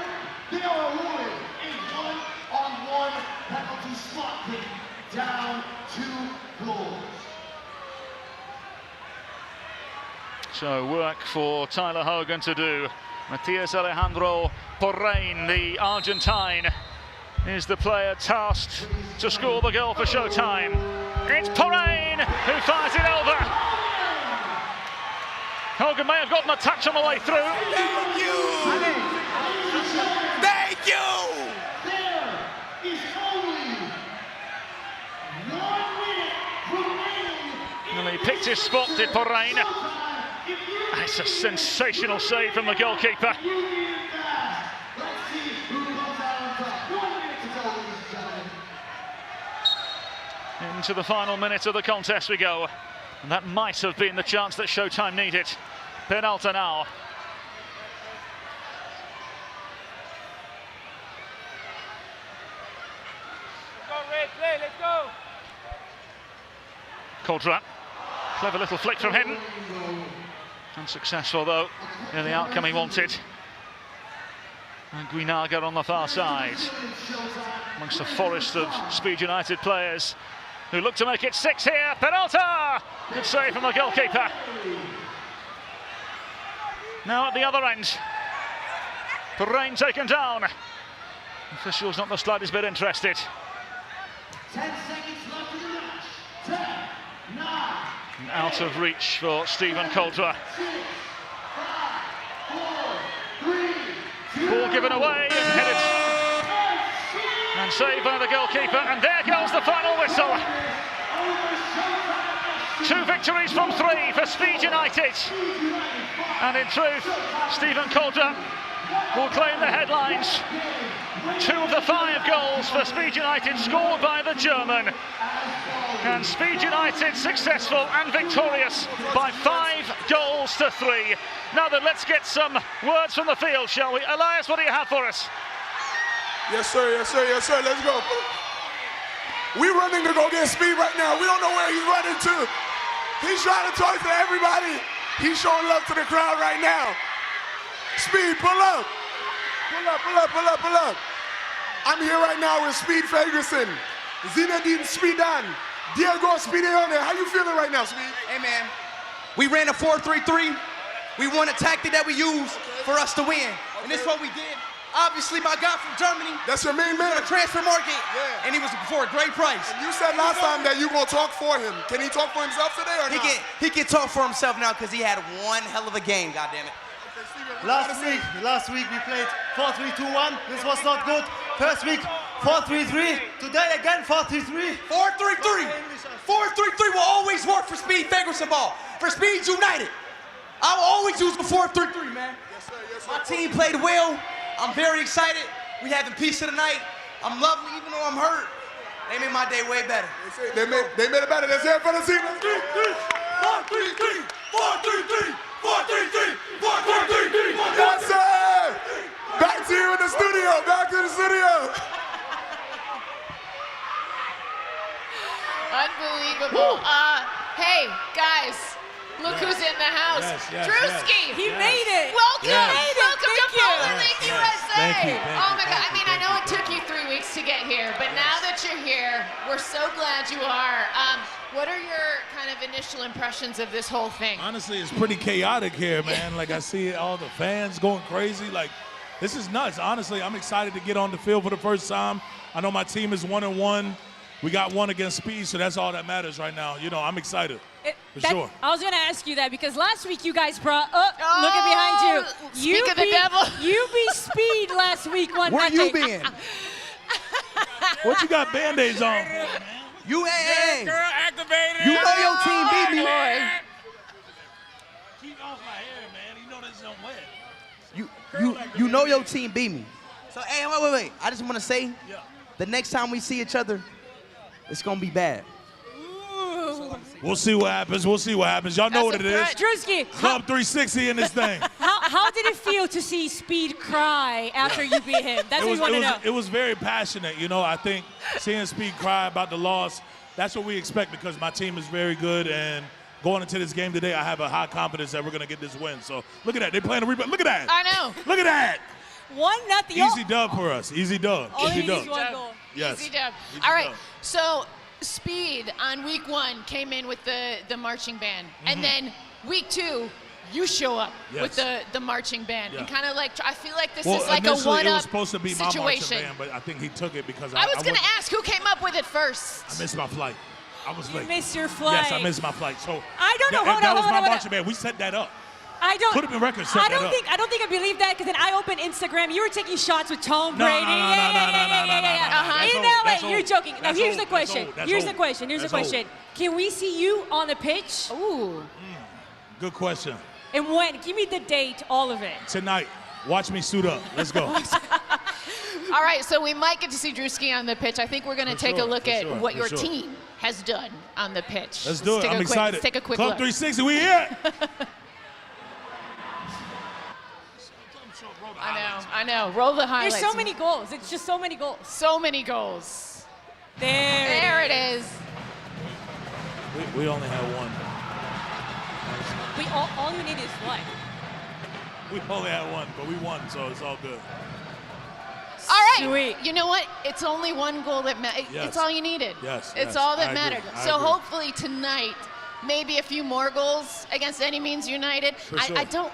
They are awarded a 1-on-1 penalty spot kick, down 2 goals. So work for Tyler Hogan to do. Matias Alejandro Porrain, the Argentine, is the player tasked to score the goal for Showtime. It's Porrain who fires it over. Hogan may have gotten a touch on the way through. Thank you! Thank you! There is only 1 minute remaining. And he picked his spot, did Porrain. It's a sensational save from the goalkeeper. Into the final minute of the contest we go. And that might have been the chance that Showtime needed. Penalty now. Let's go, Red, play, let's go. Coldra. Clever little flick from him. Unsuccessful though in the outcome he wanted. And Guinaga on the far side, amongst a forest of Speed United players who look to make it 6 here. Peralta! Good save from the goalkeeper. Now at the other end, Porrain taken down. Officials not the slightest bit interested. 10 seconds left in the match. 10, 9. Out of reach for Stephen Coldra. Ball given away and headed and saved by the goalkeeper, and there goes the final whistle. 2 victories from 3 for Speed United, and in truth Stephen Coldra will claim the headlines. 2 of the 5 goals for Speed United scored by the German. And Speed United successful and victorious by 5 goals to 3. Now then, let's get some words from the field, shall we? Elias, what do you have for us? Yes, sir, yes, sir, yes, sir, let's go. We're running to go get Speed right now. We don't know where he's running to. He's trying to talk to everybody. He's showing love to the crowd right now. Speed, pull up. Pull up, pull up, pull up, pull up. I'm here right now with Speed Ferguson, Zinedine Zidane, Diego Simeone. How you feeling right now, Speed? Hey, man, we ran a 4-3-3. We won a tactic that we used for us to win. And this is what we did. Obviously, my guy from Germany. That's your main man. The transfer market. Yeah. And he was for a great price. And you said last time that you gonna talk for him. Can he talk for himself today or not? He can talk for himself now because he had one hell of a game, goddammit. Last week we played 4-3-2-1. This was not good. First week 4-3-3. Today again 4-3-3. 4-3-3. 4-3-3 will always work for Speed Ferguson ball. For Speed United. I will always use the 4-3-3, man. Yes, sir, yes, sir. My team played well. I'm very excited. We having pizza tonight. I'm loving it even though I'm hurt. They made my day way better. They made it better. Let's hear it for the team. 4-3-3, 4-3-3, 4-3-3, 4-3-3. Yes, sir. Back to you in the studio. Back to the studio. Unbelievable. Hey, guys, look who's in the house. Druski. He made it. Welcome. Yes. Welcome to Bowler League USA. Thank you. Oh my God. I mean, I know it took you 3 weeks to get here, but now that you're here, we're so glad you are. What are your kind of initial impressions of this whole thing? Honestly, it's pretty chaotic here, man. Like, I see all the fans going crazy. Like, this is nuts. Honestly, I'm excited to get on the field for the first time. I know my team is 1-1. We got one against Speed, so that's all that matters right now. You know, I'm excited, for sure. I was going to ask you that because last week you guys brought, look at behind you. Speak of the devil. You beat Speed last week one Where match. you been? What you got Band-Aids on for, man? You ain't. Girl activated. You know your team beat me. Keep off my hair, man. You know this don't wet. You know your team beat me. So, hey, wait. I just want to say, the next time we see each other, it's going to be bad. We'll see what happens. Y'all know what it is. Druski. Club 360 in this thing. How did it feel to see Speed cry after you beat him? That's what we want to know. It was very passionate. You know, I think seeing Speed cry about the loss, that's what we expect because my team is very good. And going into this game today, I have a high confidence that we're going to get this win. So look at that. They're playing a replay. Look at that. I know. Look at that. 1-0. Easy dub for us. Easy dub. Only Easy dub. needs one goal. Yes. Easy dub. Easy All right. dub. So Speed on week 1 came in with the marching band, and then week 2 you show up with the marching band, and kind of like I feel like this is like a one-up it was supposed to be situation. my marching band, but I think he took it because I was going to ask who came up with it first. I missed my flight. I was late. You missed your flight. Yes, I missed my flight. So I don't know. that was my marching band. We set that up. Could have been record set I that up. don't think I believe that because then I opened Instagram. You were taking shots with Tom No, Brady. no. In LA, you're joking. Now here's the question. Here's the question. Can we see you on the pitch? Ooh. Good question. And when? Give me the date, all of it. Tonight. Watch me suit up. Let's go. All right, so we might get to see Druski on the pitch. I think we're going to take a look at what your team has done on the pitch. Let's do it. I'm excited. Let's take a quick Club look. 360, we here. I know. Roll the highlights. There's so many goals. It's just so many goals. So many goals. There it is. We only had one. All you need is one. We only had one, but we won, so it's all good. All right. Sweet. You know what? It's only one goal that matters. Yes. It's all you needed. Yes. It's all that I mattered. agree. So I agree. hopefully tonight, maybe a few more goals against Any Means United. For sure. I don't.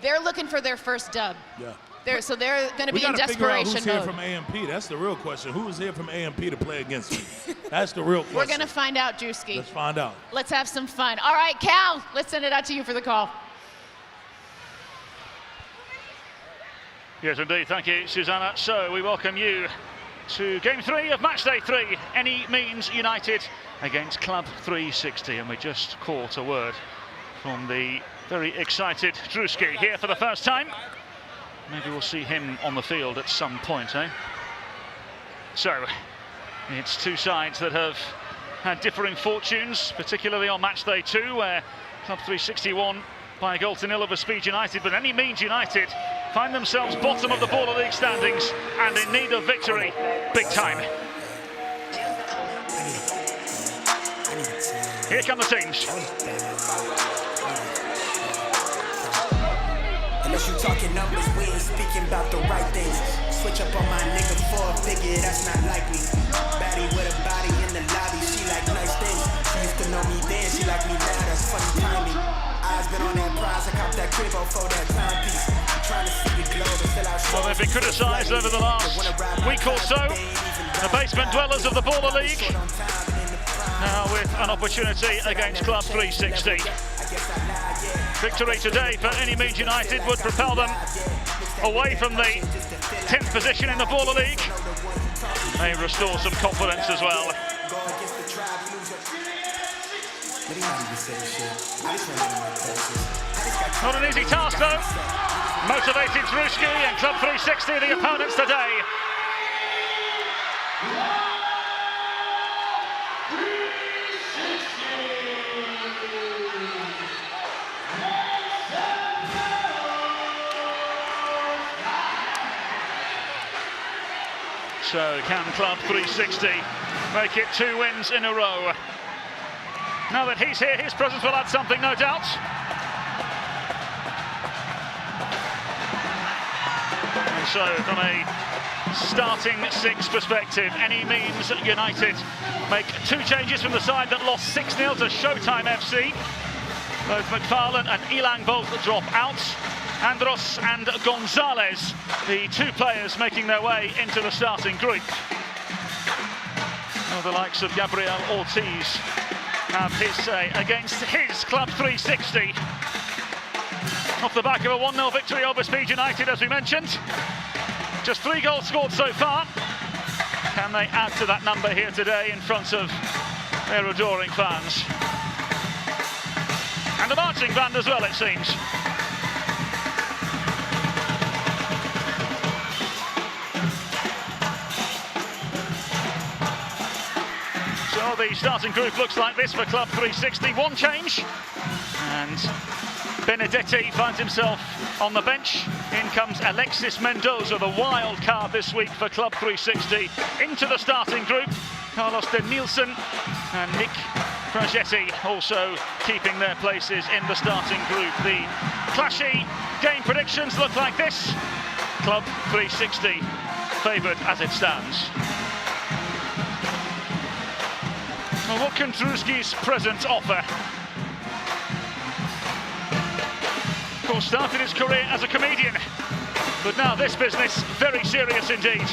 They're looking for their first dub. Yeah. So they're going to be in We got to figure out desperation who's here mode. from AMP. That's the real question. Who is here from AMP to play against me? That's the real question. We're going to find out, Druski. Let's find out. Let's have some fun. All right, Cal, let's send it out to you for the call. Yes, indeed. Thank you, Susanna. So we welcome you to Game 3 of Matchday 3. Any Means United against Club 360. And we just caught a word from the very excited Druski here for the first time. Maybe we'll see him on the field at some point, eh? So, it's two sides that have had differing fortunes, particularly on Matchday 2, where Club 360 won by a goal to nil over Speed United, but Any Means United find themselves bottom of the Baller League standings and in need of victory big time. Here come the teams. Unless you talking numbers, we ain't speaking about the right things. Switch up on my nigga for a figure, that's not like me. Baddie with a body in the lobby, she like nice things. She used to know me then, she like me now, that's funny timing. Eyes been on that prize, I cop that crib for that timepiece. Trying to see the globe until I show. Well, they've been criticised over the last week or so. The basement dwellers of the Baller League. Now with an opportunity against Club 360. Victory today for Any Means United would propel them away from the 10th position in the Baller League. May restore some confidence as well. Not an easy task though. Motivated Druski and Club 360, the opponents today. So can Club 360 make it 2 wins in a row? Now that he's here, his presence will add something, no doubt. And so from a starting 6 perspective, any means United make 2 changes from the side that lost 6-0 to Showtime FC. Both McFarlane and Ilang both drop out. Andros and Gonzalez, the 2 players making their way into the starting group. Well, the likes of Gabriel Ortiz have his say against his Club 360. Off the back of a 1-0 victory over Speed United, as we mentioned. Just 3 goals scored so far. Can they add to that number here today in front of their adoring fans? And a marching band as well, it seems. So the starting group looks like this for Club 360. 1 change, and Benedetti finds himself on the bench. In comes Alexis Mendoza, the wild card this week for Club 360, into the starting group. Carlos de Nielsen and Nick Fragetti also keeping their places in the starting group. The clashy game predictions look like this. Club 360 favoured as it stands. Well, what can Druski's presence offer? Of course, started his career as a comedian, but now this business, very serious indeed.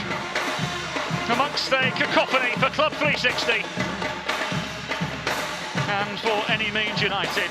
Amongst a cacophony for Club 360 and for Any Means United.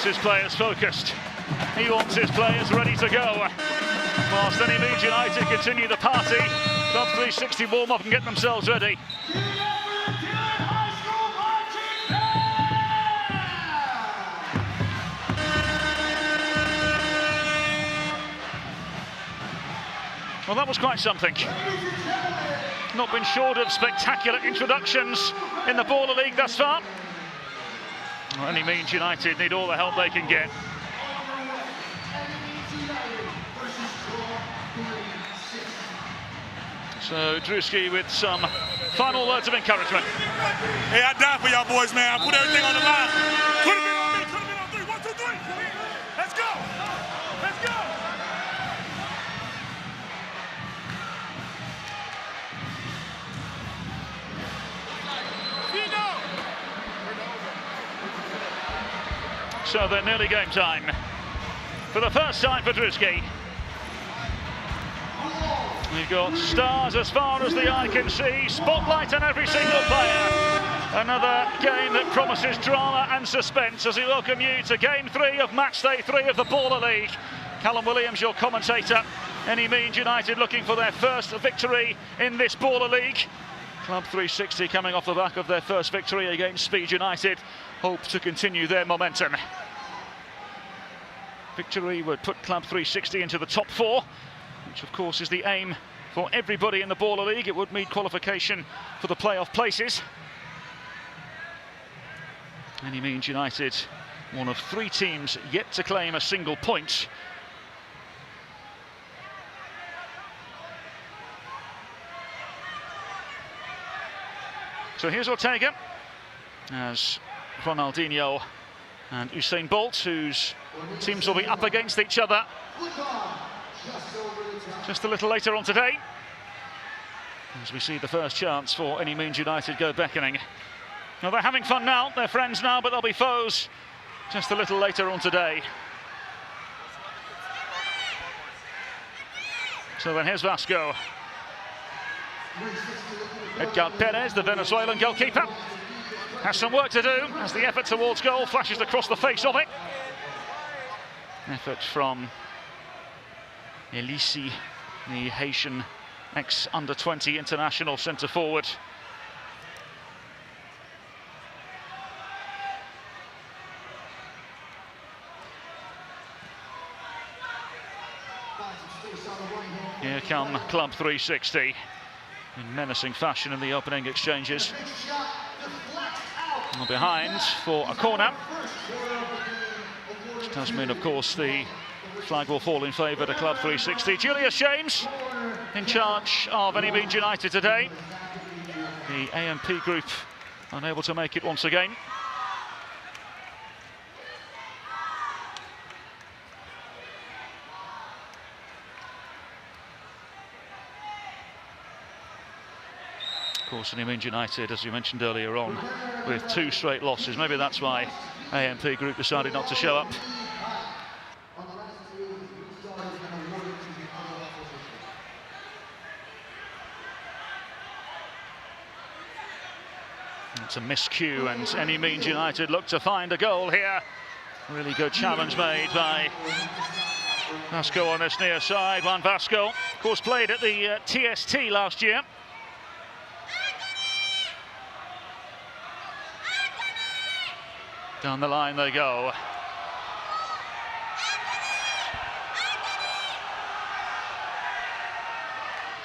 His players focused. He wants his players ready to go. Whilst Any Means United continue the party, Club 360 warm up and get themselves ready. Well, that was quite something. Not been short of spectacular introductions in the Baller League thus far. Any Means United need all the help they can get. So Druski with some final words of encouragement. Hey, I died for y'all boys, man. I put everything on the line. Could have been on me, could have been on 3. 1, 2, 3. Let's go. Let's go. So they're nearly game time. For the first time for Druski. We've got stars as far as the eye can see, spotlight on every single player. Another game that promises drama and suspense as we welcome you to Game 3 of Matchday 3 of the Baller League. Callum Williams, your commentator. Any Means United looking for their first victory in this Baller League. Club 360 coming off the back of their first victory against Speed United, hope to continue their momentum. Victory would put Club 360 into the top 4. which of course is the aim for everybody in the Baller League. It would mean qualification for the playoff places. Any Means United, one of 3 teams yet to claim a single point. So here's Ortega, as Ronaldinho and Usain Bolt, whose teams will be up against each other just a little later on today, as we see the first chance for Any Means United go beckoning. Now they're having fun now, they're friends now, but they'll be foes just a little later on today. So then here's Vasco. Edgar Perez, the Venezuelan goalkeeper, has some work to do as the effort towards goal flashes across the face of it. Effort from Elisi, the Haitian ex-under-20 international centre-forward. Here come Club 360 in menacing fashion in the opening exchanges. And behind for a corner, which does mean, of course, the flag will fall in favour to Club 360. Julius James in charge of Any Means United today. The AMP group unable to make it once again. Of course, Any Means United, as we mentioned earlier on, with 2 straight losses. Maybe that's why AMP Group decided not to show up. It's a miscue, and Any Means United look to find a goal here. Really good challenge made by Vasco on this near side. Juan Vasco, of course, played at the TST last year. Down the line they go.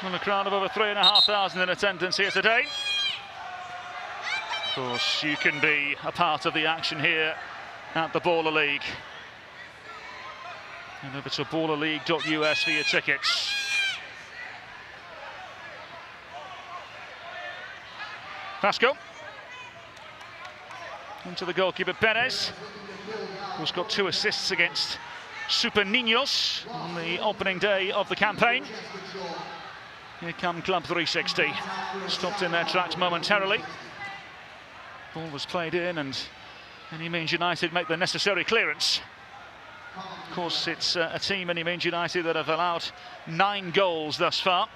Well, a crowd of over 3,500 in attendance here today. Of course, you can be a part of the action here at the Baller League. And over to ballerleague.us for your tickets. Vasco. Into the goalkeeper Perez, who's got 2 assists against Super Niños on the opening day of the campaign. Here come Club 360, stopped in their tracks momentarily. Ball was played in, and Any Means United make the necessary clearance. Of course, it's a team, Any Means United, that have allowed 9 goals thus far.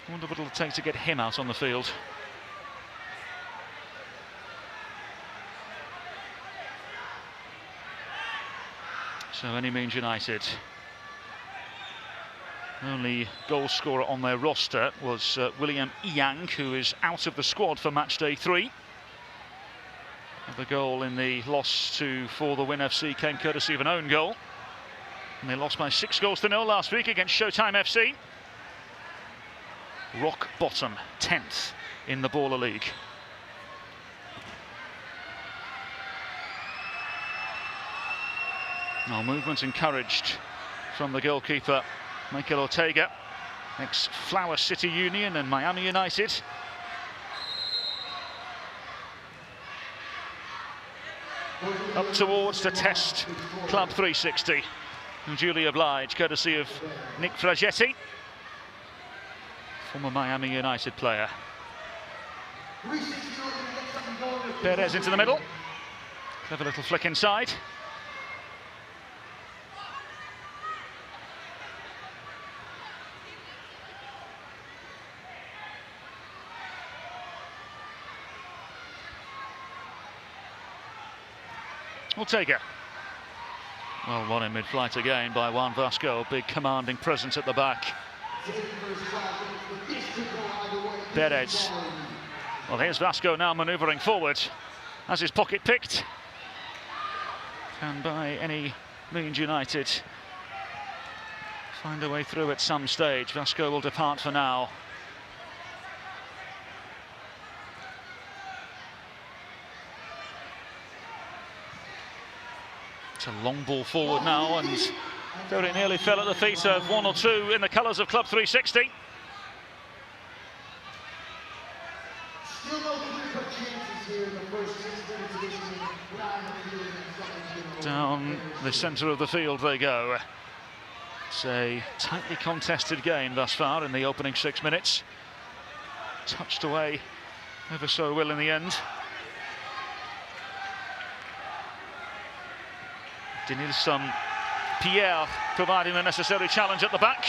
I wonder what it'll take to get him out on the field. So Any Means United, only goal scorer on their roster was William Yang, who is out of the squad for Matchday 3. The goal in the loss for the Win FC came courtesy of an own goal. And they lost by 6-0 last week against Showtime FC. Rock bottom, 10th in the Baller League. Now movement encouraged from the goalkeeper, Mikel Ortega, ex-Flower City Union and Miami United. Up towards to test Club 360, and duly obliged, courtesy of Nick Fragetti, former Miami United player. Perez into the middle, clever little flick inside. Ortega. Well, won in mid-flight again by Juan Vasco. Big commanding presence at the back. Perez. Well, here's Vasco now manoeuvring forward. Has his pocket picked. And by Any Means United, find a way through at some stage. Vasco will depart for now. It's a long ball forward now, and very nearly fell at the feet of one or two in the colours of Club 360. Down the centre of the field they go. It's a tightly contested game thus far in the opening 6 minutes. Touched away ever so well in the end. Denilson Pierre providing the necessary challenge at the back.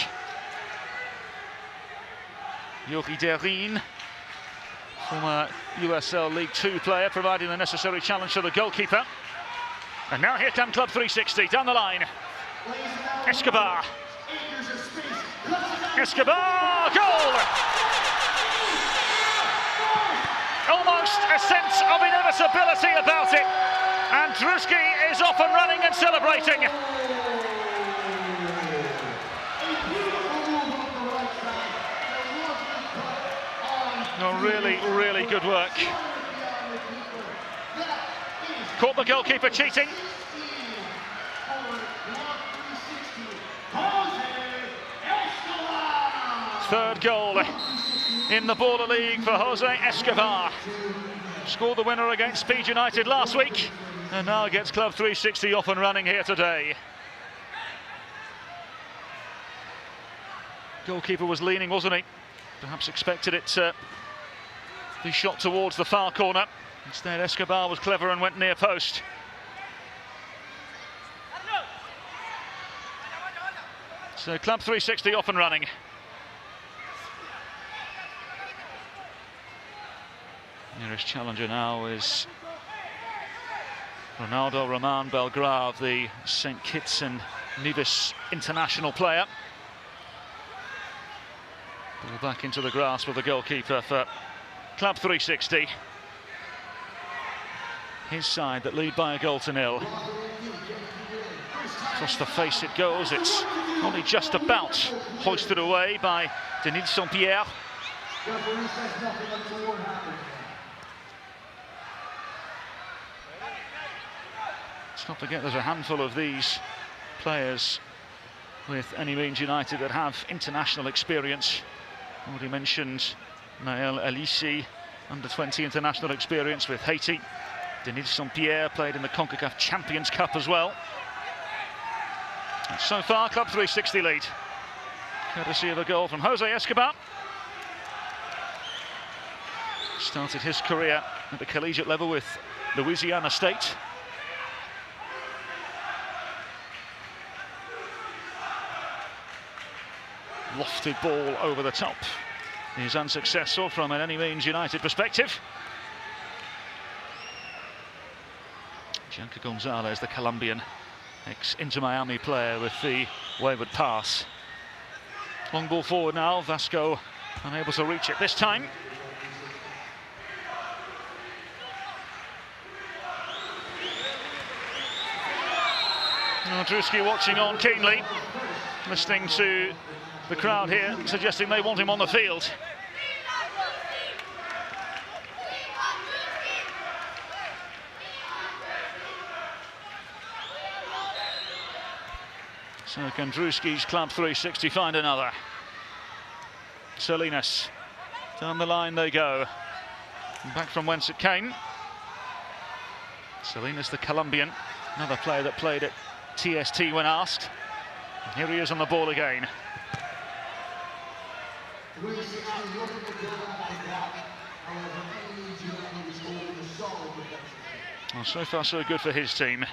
Yuri Derin, former USL League 2 player, providing the necessary challenge to the goalkeeper. And now here come Club 360 down the line. Escobar. Escobar, goal! Almost a sense of inevitability about it. And Druski is off and running and celebrating. No, really, really good work. Caught the goalkeeper cheating. Third goal in the Baller League for Jose Escobar. Scored the winner against Speed United last week, and now gets Club 360 off and running here today. Goalkeeper was leaning, wasn't he? Perhaps expected it to be shot towards the far corner. Instead, Escobar was clever and went near post. So Club 360 off and running. Nearest challenger now is Ronaldo Roman Belgrave, the St. Kitts and Nevis international player. Ball back into the grasp of the goalkeeper for Club 360. His side that lead by a goal to nil. Across the face it goes. It's only just about hoisted away by Denilson Pierre. Let's not forget there's a handful of these players with Any Means United that have international experience. Already mentioned Nael Elisi, under-20 international experience with Haiti. Denilson Pierre played in the CONCACAF Champions Cup as well. And so far, Club 360 lead, courtesy of a goal from Jose Escobar. Started his career at the collegiate level with Louisiana State. Lofted ball over the top is unsuccessful from an Any Means United perspective. Gianca Gonzalez, the Colombian, ex-Inter Miami player, with the wayward pass. Long ball forward now, Vasco unable to reach it this time. Now Druski watching on keenly, listening to the crowd here suggesting they want him on the field. So can Druski's Club 360 find another? Salinas, down the line they go. And back from whence it came. Salinas, the Colombian, another player that played at TST when asked. And here he is on the ball again. Well, so far so good for his team.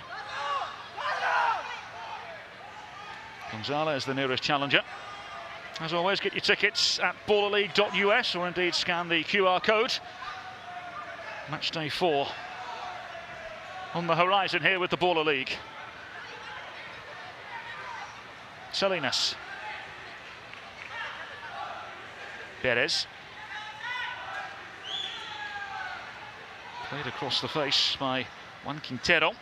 Gonzalez, the nearest challenger. As always, get your tickets at ballerleague.us or indeed scan the QR code. Matchday 4 on the horizon here with the Baller League. Salinas. Perez. Played across the face by Juan Quintero.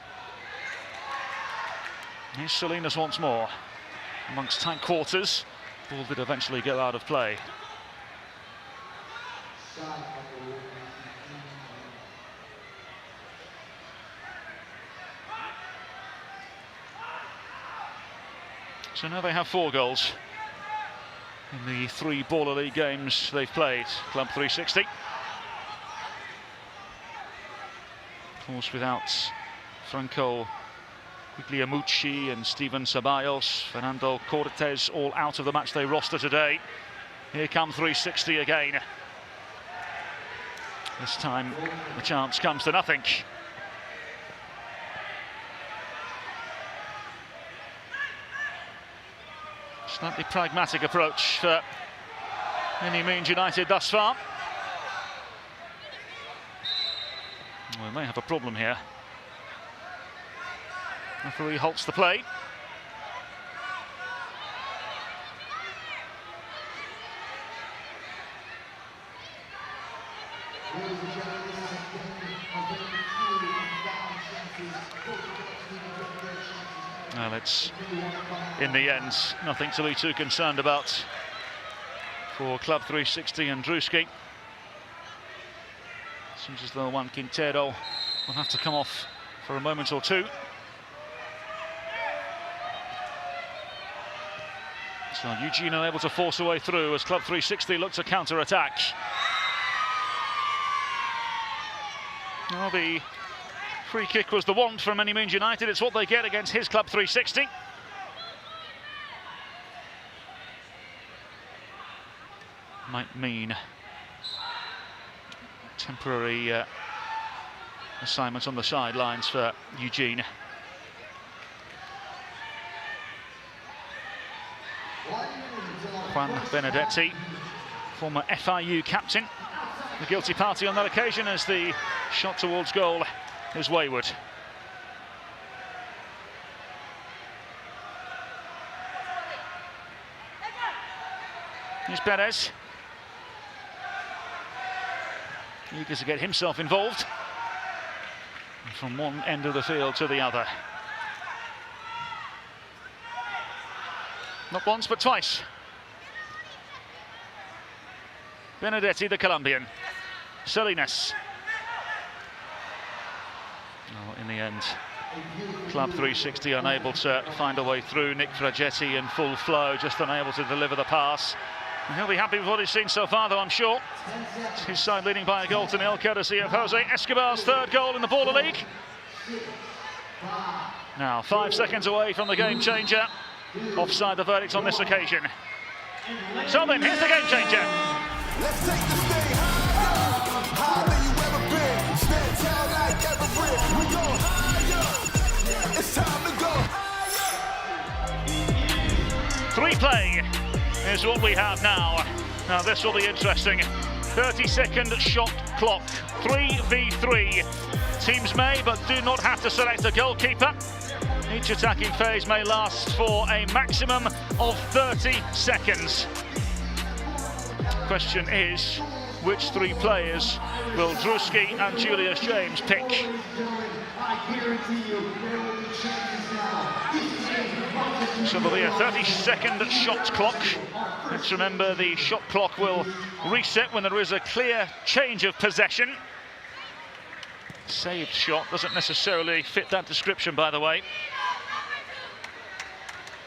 Here's Salinas once more. amongst tight quarters. Ball did eventually go out of play. So now they have 4 goals in the 3 Baller League games they've played. Club 360. Of course, without Franco Guglielmucci and Steven Ceballos, Fernando Cortés all out of the matchday roster today. Here come 360 again. This time the chance comes to nothing. Slightly pragmatic approach for any means United thus far. Well, we may have a problem here. Referee halts the play. Well, it's, in the end, nothing to be too concerned about for Club 360 and Druski. Seems as though Juan Quintero will have to come off for a moment or two. So Eugene unable to force a way through as Club 360 look to counter-attack. Well, the free kick was the want from Any Means United. It's what they get against his Club 360. Might mean temporary assignments on the sidelines for Eugene. Juan Benedetti, former FIU captain, the guilty party on that occasion as the shot towards goal is wayward. Here's Perez. Eager to get himself involved. From one end of the field to the other. Not once, but twice. Benedetti, the Colombian. Salinas. Oh, in the end, Club 360 unable to find a way through. Nick Fragetti in full flow, just unable to deliver the pass. And he'll be happy with what he's seen so far, though, I'm sure. It's his side leading by a goal to nil, courtesy of Jose Escobar's 3rd goal in the Baller League. Now, 5 seconds away from the game changer. Offside the verdict on this occasion. So then, here's the game changer. Let's take this thing higher than you ever been. Stand tall like ever brick. We go higher. It's time to go higher. 3 play is what we have now. Now this will be interesting. 30-second shot clock. 3v3. Teams may but do not have to select a goalkeeper. Each attacking phase may last for a maximum of 30 seconds. Question is, which 3 players will Druski and Julius James pick? So there'll be a 30-second shot clock. Let's remember the shot clock will reset when there is a clear change of possession. Saved shot doesn't necessarily fit that description, by the way.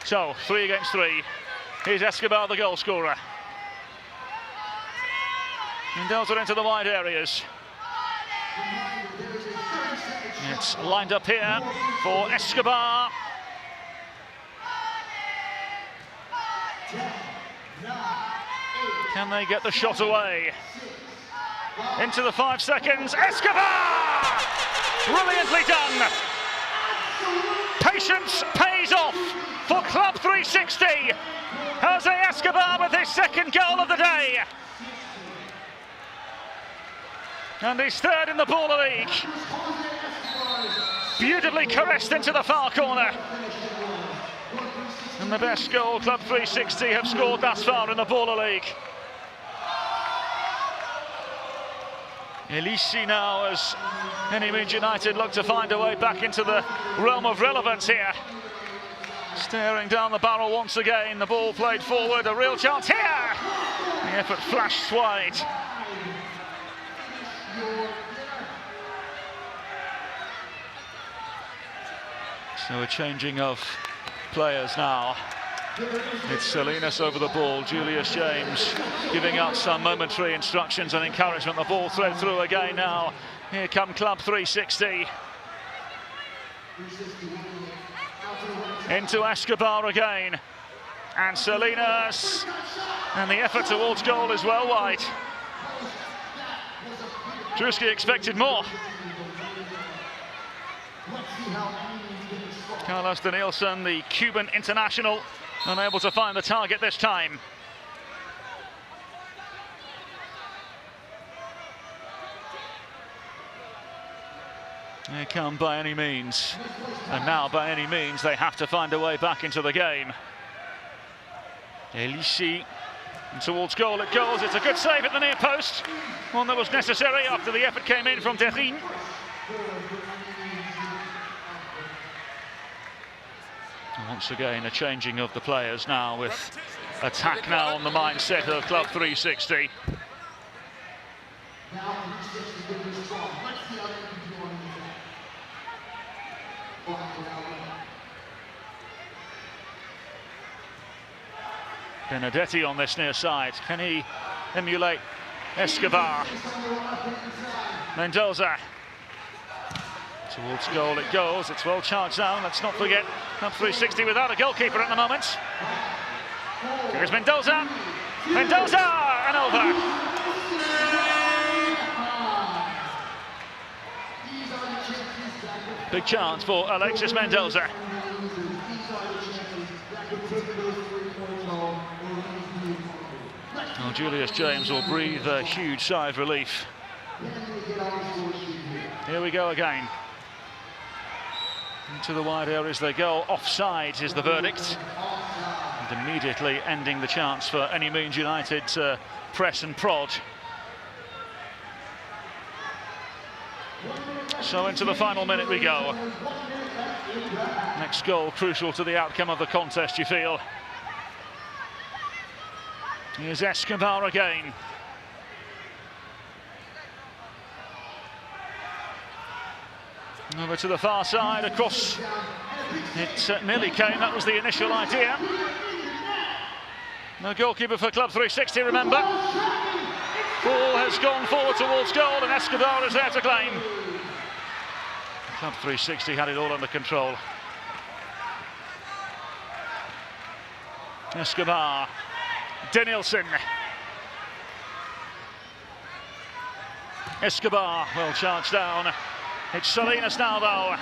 So, 3 against 3. Here's Escobar, the goal scorer. Indels it into the wide areas. It's lined up here for Escobar. Can they get the shot away? Into the 5 seconds. Escobar! Brilliantly done. Patience pays off for Club 360. Jose Escobar with his 2nd goal of the day. And his 3rd in the Baller League. Beautifully caressed into the far corner. And the best goal Club 360 have scored thus far in the Baller League. Elisi now as Any Means United look to find a way back into the realm of relevance here. Staring down the barrel once again, the ball played forward, a real chance here! The effort flashed wide. So a changing of players now. It's Salinas over the ball, Julius James giving out some momentary instructions and encouragement. The ball thread through again now. Here come Club 360. Into Escobar again. And Salinas. And the effort towards goal is well wide. Druski expected more. Carlos Danielson, the Cuban international, unable to find the target this time. They come by any means, and now by any means they have to find a way back into the game. Elisi towards goal it goes. It's a good save at the near post, one that was necessary after the effort came in from Terrin. Once again, a changing of the players now, with attack now on the mindset of Club 360. Benedetti on this near side. Can he emulate Escobar? Mendoza. Towards goal it goes. It's well charged down. Let's not forget Club 360 without a goalkeeper at the moment. Here's Mendoza. Mendoza and over. Big chance for Alexis Mendoza. Well, Julius James will breathe a huge sigh of relief. Here we go again. Into the wide areas they go. Offside is the verdict. And immediately ending the chance for any means United to press and prod. So into the final minute we go. Next goal crucial to the outcome of the contest, you feel. Here's Escobar again. Over to the far side, across. It nearly came, that was the initial idea. No goalkeeper for Club 360, remember. Ball has gone forward towards goal and Escobar is there to claim. Club 360 had it all under control. Escobar. Danielson. Escobar, well charged down. It's Salinas now, though.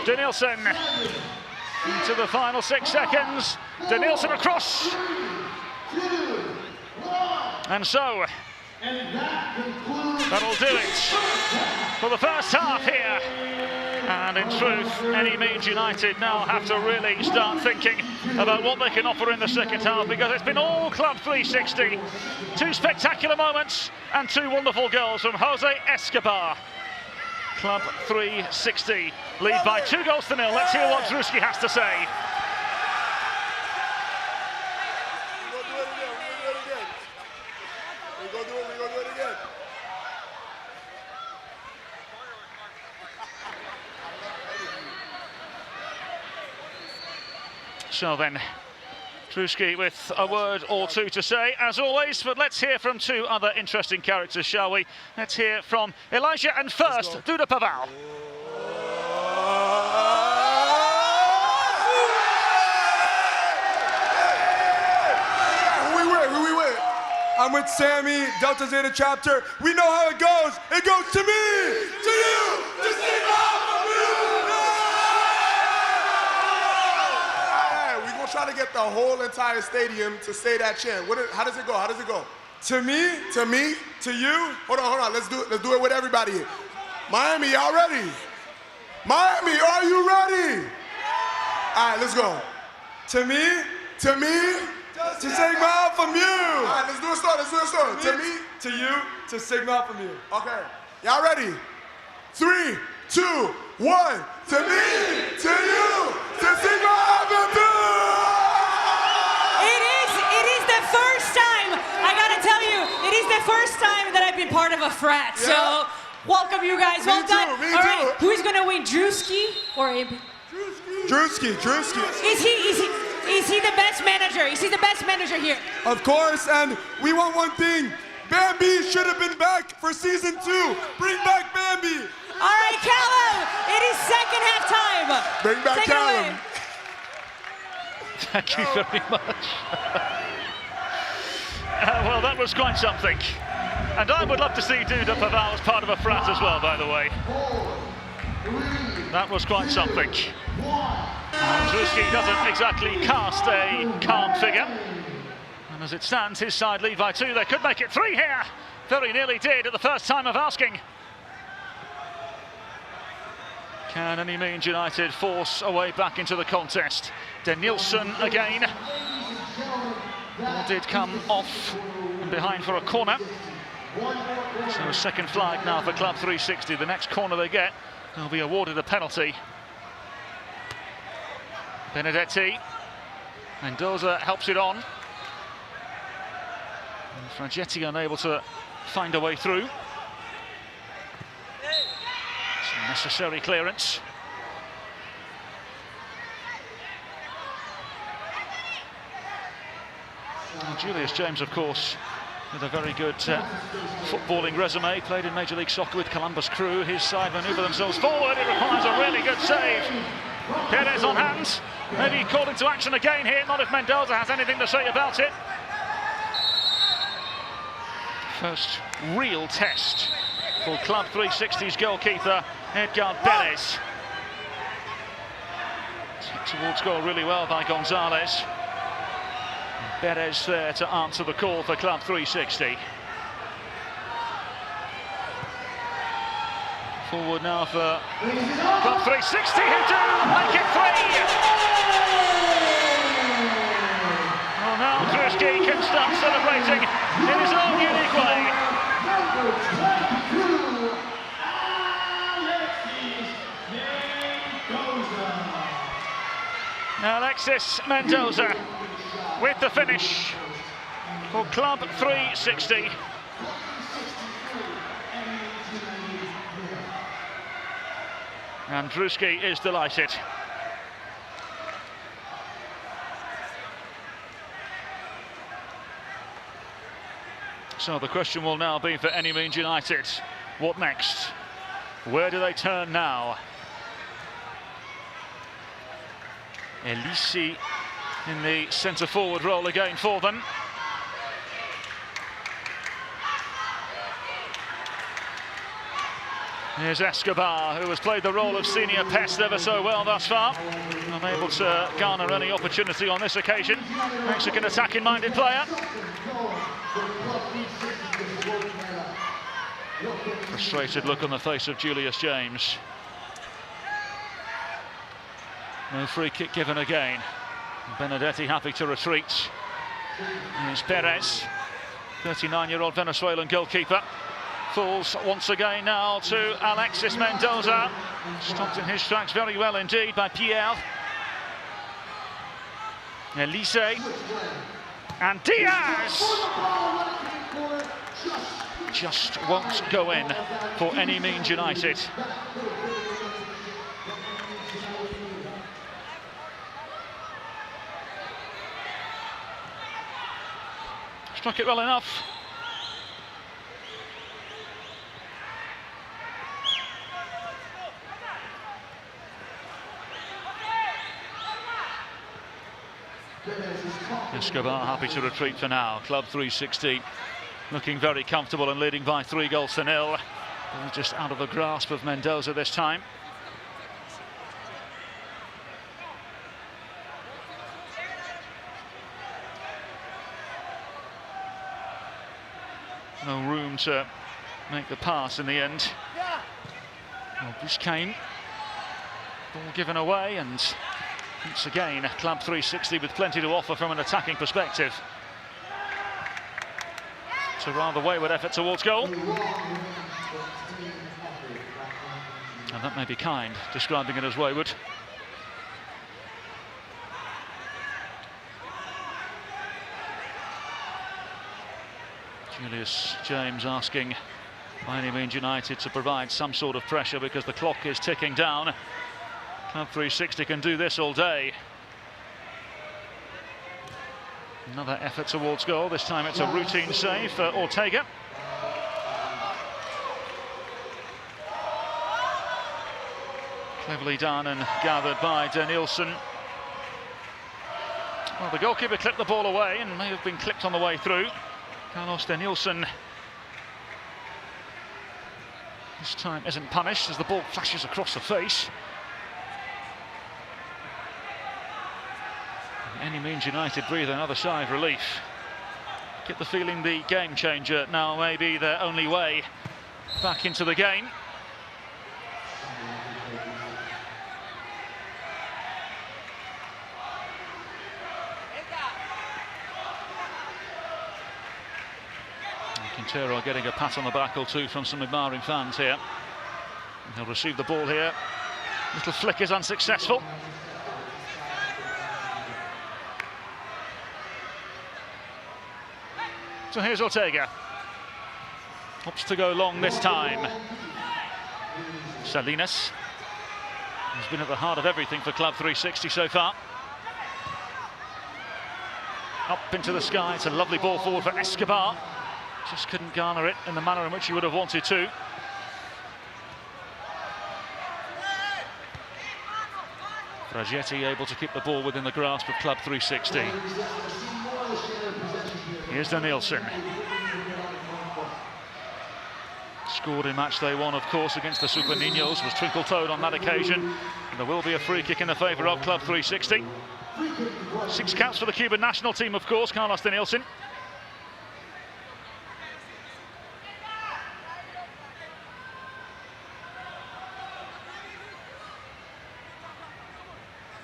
Danielson into the final 6 seconds. Danielson across. And so, that'll do it for the first half here. And in truth, any means United now have to really start thinking about what they can offer in the second half, because it's been all Club 360. 2 spectacular moments and 2 wonderful goals from Jose Escobar. Club 360 lead by 2 goals to 0. Let's hear what Druski has to say. So then, Druski with a word or 2 to say, as always, but let's hear from 2 other interesting characters, shall we? Let's hear from Elijah and first, Duda Paval. Who we with? I'm with Sammy, Delta Zeta chapter. We know how it goes. It goes to me, to you, to Sigma. Try to get the whole entire stadium to say that chant. How does it go? How does it go? To me, to you. Hold on. Let's do it with everybody here. Miami, y'all ready? Miami, are you ready? All right, let's go. To me, to Sigma from you. All right, let's do it slow. To me, to you, to Sigma from you. Okay, y'all ready? 3, 2, 1. To me, to you, This is my avenue! It is the first time, I gotta tell you, it is the first time that I've been part of a frat. Yeah. So, welcome you guys. Me Well done. too, me All right, too. who's gonna win, Druski or Imp? Druski. Is he the best manager? Is he the best manager here? Of course, and we want one thing. Bambi should have been back for season 2. Bring back Bambi. All right, Callum, it is second half time. Bring back Take it away. Callum. Thank you very much. Well, that was quite something. And I would love to see Duda Paval as part of a frat as well, by the way. That was quite something. Druski doesn't exactly cast a calm figure. And as it stands, his side lead by 2. They could make it 3 here. Very nearly did at the first time of asking. Can any means United force a way back into the contest? Danielson again. Ball did come off and behind for a corner. So a second flag now for Club 360. The next corner they get, they'll be awarded a penalty. Benedetti. Mendoza helps it on. And Frangetti unable to find a way through. Some necessary clearance. And Julius James, of course, with a very good footballing resume, played in Major League Soccer with Columbus Crew. His side manoeuvre themselves forward. It requires a really good save. Perez on hand. Maybe called into action again here. Not if Mendoza has anything to say about it. First real test for Club 360's goalkeeper, Edgar Perez. Towards goal really well by Gonzalez. Perez there to answer the call for Club 360. Forward now for Club 360 who do make it 3! Well, now Druski can start celebrating in his own unique way. Alexis Mendoza with the finish for Club 360. And Druski is delighted. So the question will now be for any means United, what next? Where do they turn now? Elisi in the centre-forward role again for them. Here's Escobar, who has played the role of senior pest ever so well thus far. Unable to garner any opportunity on this occasion. Mexican attacking-minded player. Frustrated look on the face of Julius James. No free kick given again. Benedetti happy to retreat. Here's Perez, 39-year-old Venezuelan goalkeeper. Falls once again now to Alexis Mendoza. Stopped in his tracks very well indeed by Pierre. Elise. And Diaz! Just won't go in for any means United. Struck it well enough. Escobar happy to retreat for now. Club 360 looking very comfortable and leading by 3-0. Ball just out of the grasp of Mendoza this time. No room to make the pass in the end. Well, Biscayne. Ball given away, and once again, Club 360 with plenty to offer from an attacking perspective. It's a rather wayward effort towards goal. And that may be kind, describing it as wayward. Julius James asking by any means United to provide some sort of pressure because the clock is ticking down. Club 360 can do this all day. Another effort towards goal. This time it's a routine save for Ortega. Cleverly done and gathered by Danielson. Well, the goalkeeper clipped the ball away and may have been clipped on the way through. Carlos Danielson this time isn't punished as the ball flashes across the face. Any means United breathe another sigh of relief. Get the feeling the game changer now may be their only way back into the game. Quintero getting a pat on the back or two from some admiring fans here. And he'll receive the ball here. Little flick is unsuccessful. So here's Ortega. Opts to go long this time. Salinas has been at the heart of everything for Club 360 so far. Up into the sky, it's a lovely ball forward for Escobar. Just couldn't garner it in the manner in which he would have wanted to. Bragetti able to keep the ball within the grasp of Club 360. Here's Danielson. Scored in Matchday 1, of course, against the Super Niños, was twinkle-toed on that occasion. And there will be a free kick in the favour of Club 360. 6 caps for the Cuban national team, of course, Carlos Danielson.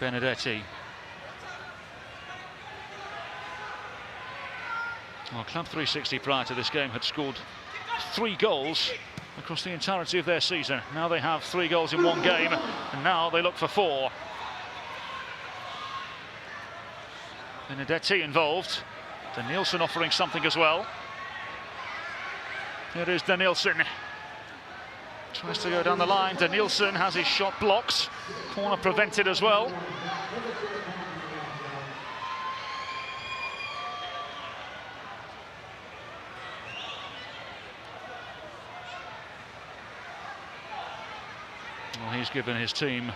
Benedetti. Well, Club 360 prior to this game had scored 3 goals across the entirety of their season. Now they have 3 goals in one game, and now they look for 4. Benedetti involved. Danielson offering something as well. Here is Danielson. Tries to go down the line. Danielson has his shot blocked. Corner prevented as well. Well, he's given his team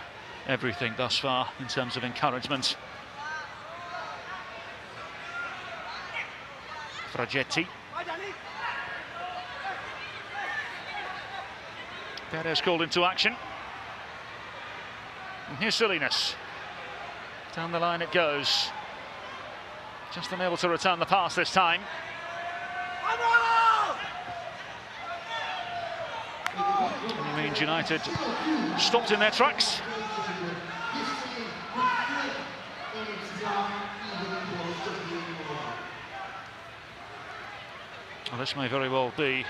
everything thus far in terms of encouragement. Bragetti. Perez called into action. And here's Salinas. Down the line it goes. Just unable to return the pass this time. It means United stopped in their tracks. Well, this may very well be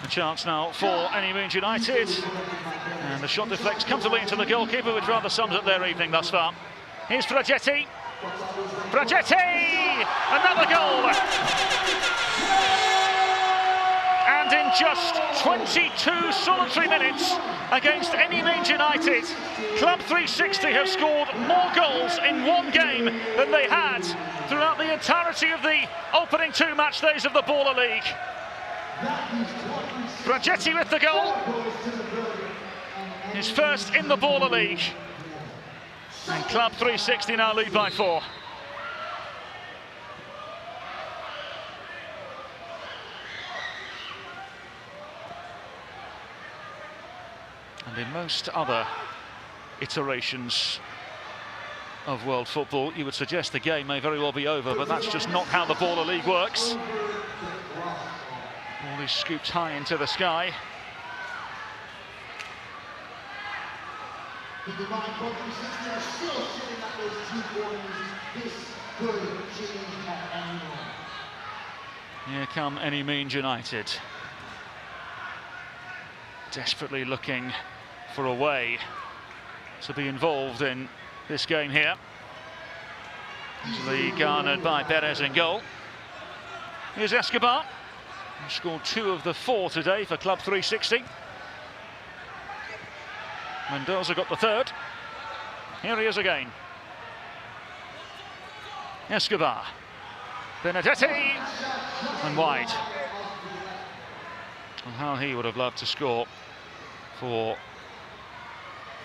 a chance now for any means United. And the shot deflects comfortably into the goalkeeper, which rather sums up their evening thus far. Here's Bragetti. Bragetti! Another goal! And in just 22 solitary minutes against any means United, Club 360 have scored more goals in one game than they had throughout the entirety of the opening 2 match days of the Baller League. Bragetti with the goal. His first in the Baller League. And Club 360 now lead by 4. And in most other iterations of world football, you would suggest the game may very well be over, but that's just not how the Baller League works. Ball is scooped high into the sky. Here come any means United. Desperately looking for a way to be involved in this game here. Easily garnered by Perez in goal. Here's Escobar, who scored 2 of the 4 today for Club 360. Mendoza got the 3rd. Here he is again. Escobar. Benedetti. And wide. And how he would have loved to score for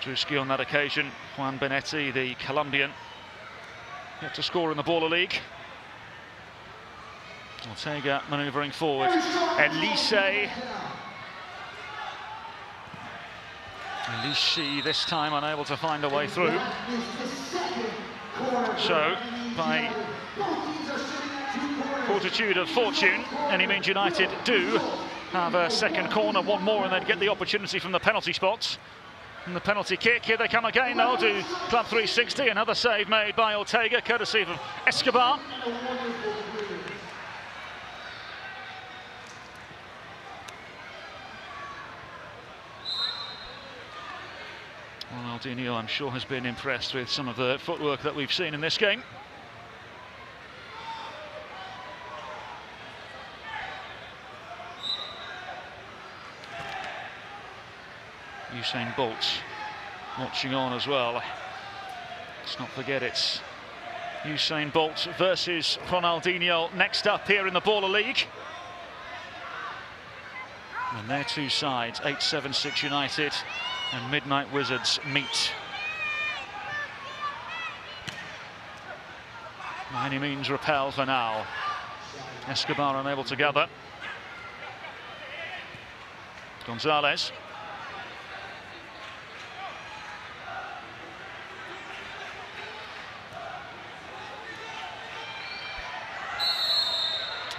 Druski on that occasion. Juan Benetti, the Colombian, yet to score in the Baller League. Ortega manoeuvring forward. Elise. Elise this time unable to find a way through. So, by fortitude of fortune, Any Means United do have a second corner, one more, and then get the opportunity from the penalty spots. And the penalty kick, here they come again now to Club 360. Another save made by Ortega, courtesy of Escobar. Ronaldinho, I'm sure, has been impressed with some of the footwork that we've seen in this game. Usain Bolt watching on as well. Let's not forget it's Usain Bolt versus Ronaldinho next up here in the Baller League. And their two sides, 876 United and Midnight Wizards, meet. By any means repel for now. Escobar unable to gather. Gonzalez.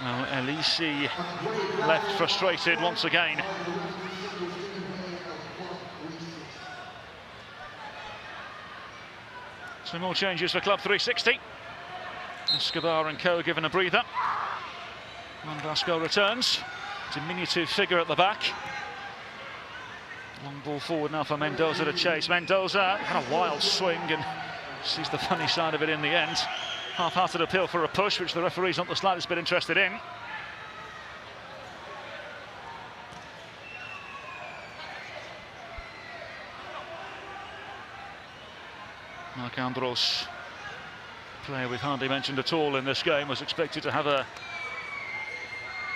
Well, Elise left frustrated once again. Some more changes for Club 360. Escobar and co given a breather. And Vasco returns. Diminutive figure at the back. Long ball forward now for Mendoza to chase. Mendoza had a wild swing and sees the funny side of it in the end. Half-hearted appeal for a push, which the referee's not the slightest bit interested in. Mark Ambros, player we've hardly mentioned at all in this game, was expected to have a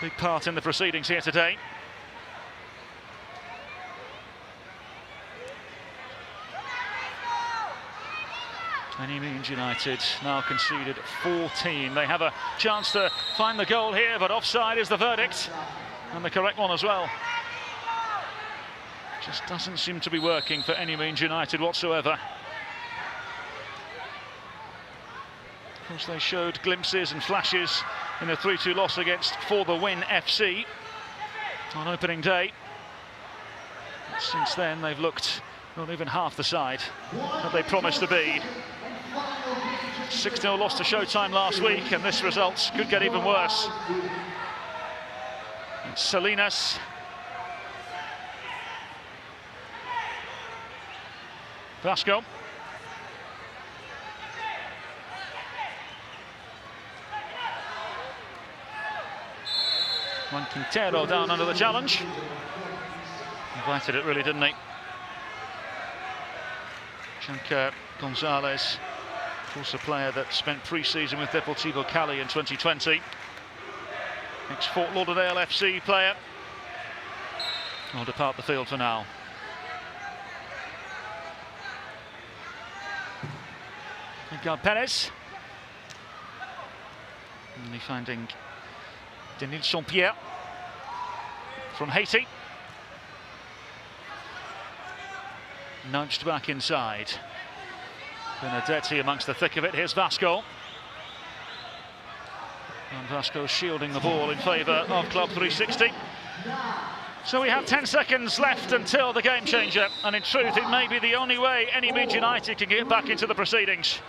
big part in the proceedings here today. Any Means United now conceded 14. They have a chance to find the goal here, but offside is the verdict, and the correct one as well. Just doesn't seem to be working for Any Means United whatsoever. Of course, they showed glimpses and flashes in the 3-2 loss against For The Win FC on opening day. But since then, they've looked not even half the side that they promised to be. 6-0 loss to Showtime last week, and this result could get even worse. It's Salinas. Vasco. Juan Quintero down under the challenge. Invited it really, didn't he? Chanca Gonzalez, of course, a player that spent pre-season with Deportivo Cali in 2020. Ex-Fort Lauderdale FC player. Will depart the field for now. Edgar Perez. Only finding Denis Saint-Pierre from Haiti. Nudged back inside. Benedetti amongst the thick of it. Here's Vasco. And Vasco shielding the ball in favour of Club 360. So we have 10 seconds left until the game changer. And in truth, it may be the only way Any Means United can get back into the proceedings.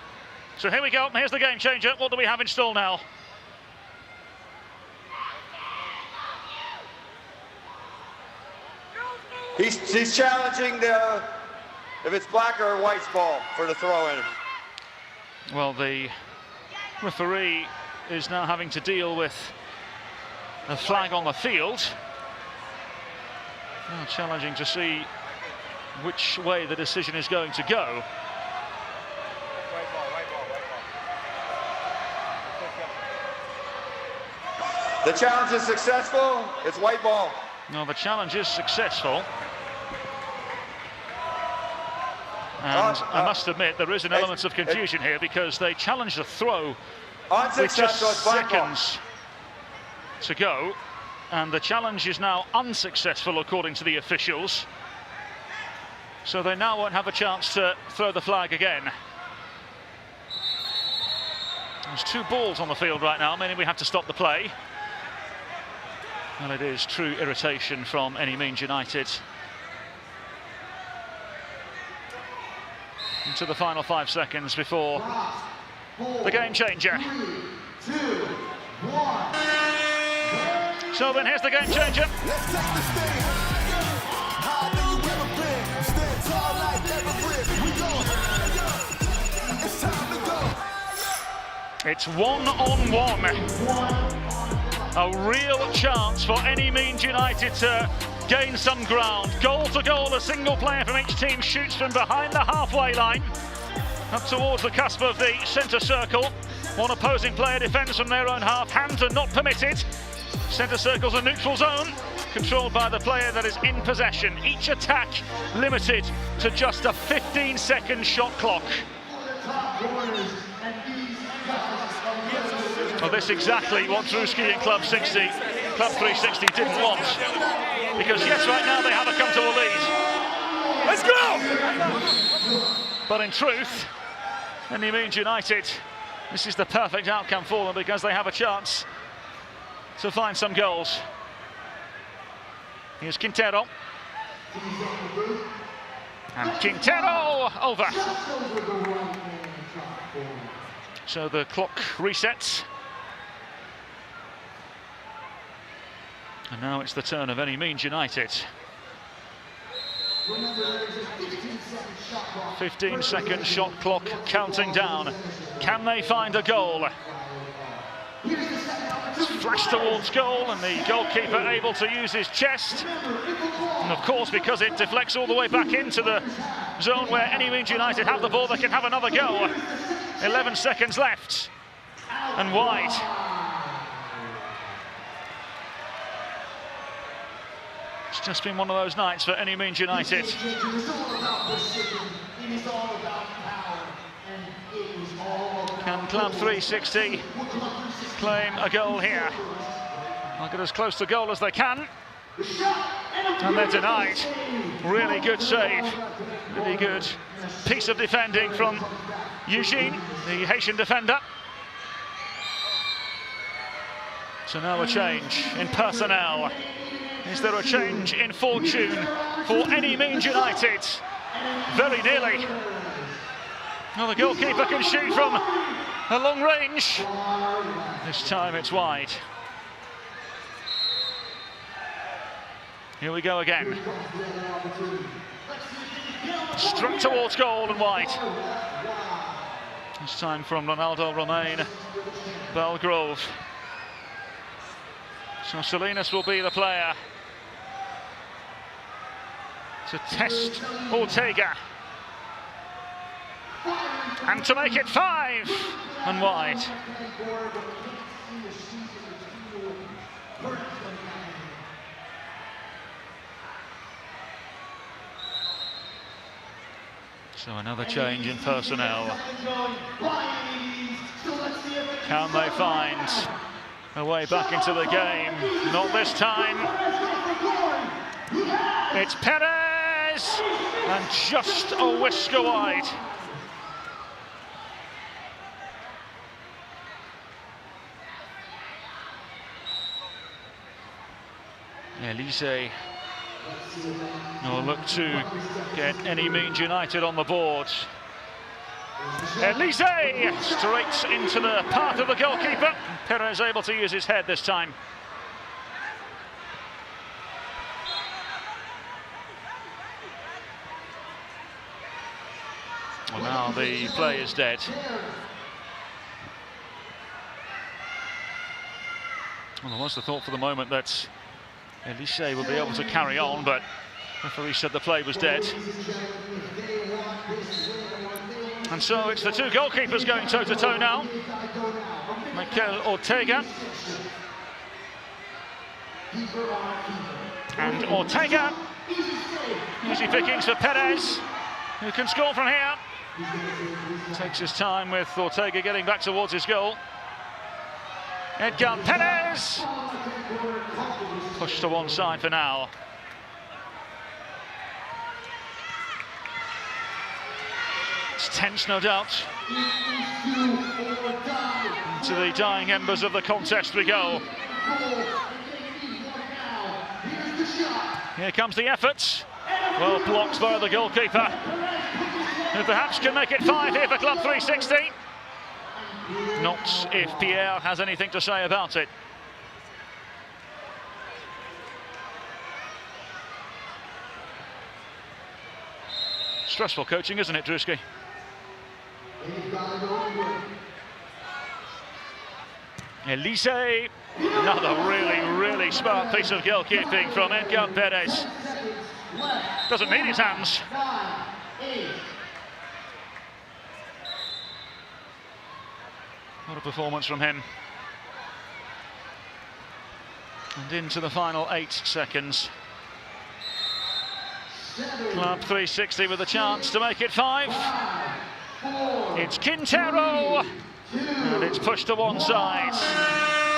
So here we go. Here's the game changer. What do we have in stall now? He's challenging the, if it's black or white's ball for the throw-in. Well, the referee is now having to deal with a flag on the field. Now challenging to see which way the decision is going to go. The challenge is successful. It's white ball. No, the challenge is successful. And I must admit, there is an element of confusion here because they challenged a throw with just seconds to go. And the challenge is now unsuccessful according to the officials. So they now won't have a chance to throw the flag again. There's 2 balls on the field right now, meaning we have to stop the play. Well, it is true irritation from Any Means United. Into the final 5 seconds before the game changer. 3, 2, 1. So then here's the game changer. Let's take this thing higher than you ever been. Stand tall like ever rip. We go higher. It's time to go. It's 1-on-1. A real chance for Any Means United to gain some ground. Goal to goal, a single player from each team shoots from behind the halfway line up towards the cusp of the centre circle. One opposing player defends from their own half. Hands are not permitted. Centre circle's a neutral zone, controlled by the player that is in possession. Each attack limited to just a 15-second shot clock. Well, this is exactly what Druski and Club 360 didn't want. Because yes, right now they have a come to a lead. Let's go! But in truth, Any Means United, this is the perfect outcome for them because they have a chance to find some goals. Here's Quintero. And Quintero over. So the clock resets. And now it's the turn of Any Means United. 15-second shot clock counting down. Can they find a goal? Flash towards goal, and the goalkeeper able to use his chest. And of course, because it deflects all the way back into the zone where Any Means United have the ball, they can have another go. 11 seconds left. And wide. It's just been one of those nights for Any Means United. Can Club 360 claim a goal here? They'll get as close to goal as they can. And they're denied. Really good save. Really good piece of defending from Eugene, the Haitian defender. So now a change in personnel. Is there a change in fortune for Any Means United? Very nearly. Well, the goalkeeper can shoot from a long range. This time it's wide. Here we go again. Struck towards goal and wide. This time from Ronaldo Romain Belgrove. So Salinas will be the player to test Ortega. And to make it 5 and wide. So another change in personnel. Can they find a way back into the game? Not this time. It's Perez, and just a whisker wide. Elise will look to get Any Means United on the board. Elise straight into the path of the goalkeeper. Perez able to use his head this time. Well, now the play is dead. Well, there was the thought for the moment that Elise would be able to carry on, but the referee said the play was dead. And so it's the two goalkeepers going toe-to-toe now. Mikel Ortega. And Ortega. Easy pickings for Perez, who can score from here. Takes his time with Ortega getting back towards his goal. Edgar Perez. Pushed to one side for now. It's tense, no doubt. Into the dying embers of the contest we go. Here comes the effort. Well blocked by the goalkeeper, who perhaps can make it 5 here for Club 360. Not if Pierre has anything to say about it. Stressful coaching, isn't it, Druski? Elise, another really smart piece of goalkeeping from Edgar Perez. Doesn't need his hands. What a performance from him. And into the final 8 seconds. Club 360 with a chance to make it 5. It's Quintero, and it's pushed to one side.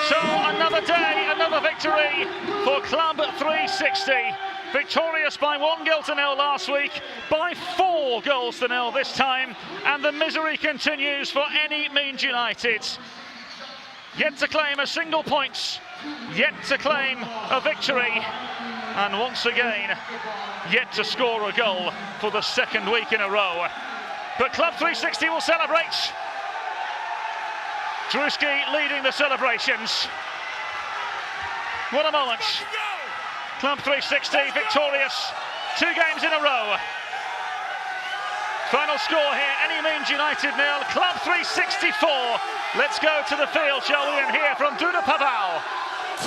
So another day, another victory for Club 360. Victorious by 1-0 last week, by 4-0 this time, and the misery continues for any Means United. Yet to claim a single point, yet to claim a victory, and once again, yet to score a goal for the 2nd week in a row. But Club 360 will celebrate. Druski leading the celebrations. What a moment. Club 360 victorious, 2 games in a row. Final score here, any Means United 0, Club 364. Let's go to the field, shall we, and hear from Duda Pavao.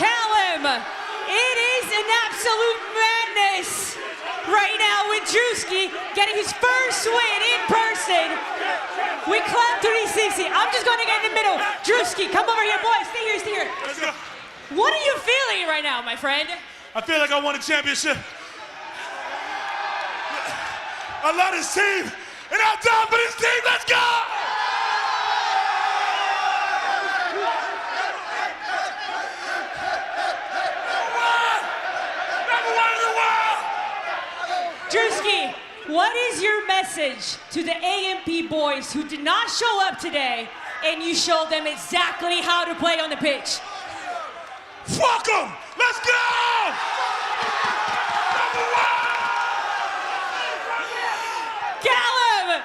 Callum, it is an absolute madness right now with Druski getting his first win in person with Club 360. I'm just going to get in the middle. Druski, come over here, boys. Stay here, stay here. Let's go. What are you feeling right now, my friend? I feel like I won a championship. I love this team, and I'm down for this team. Let's go! Druski, what is your message to the AMP boys who did not show up today and you showed them exactly how to play on the pitch? Fuck them! Let's go! Callum!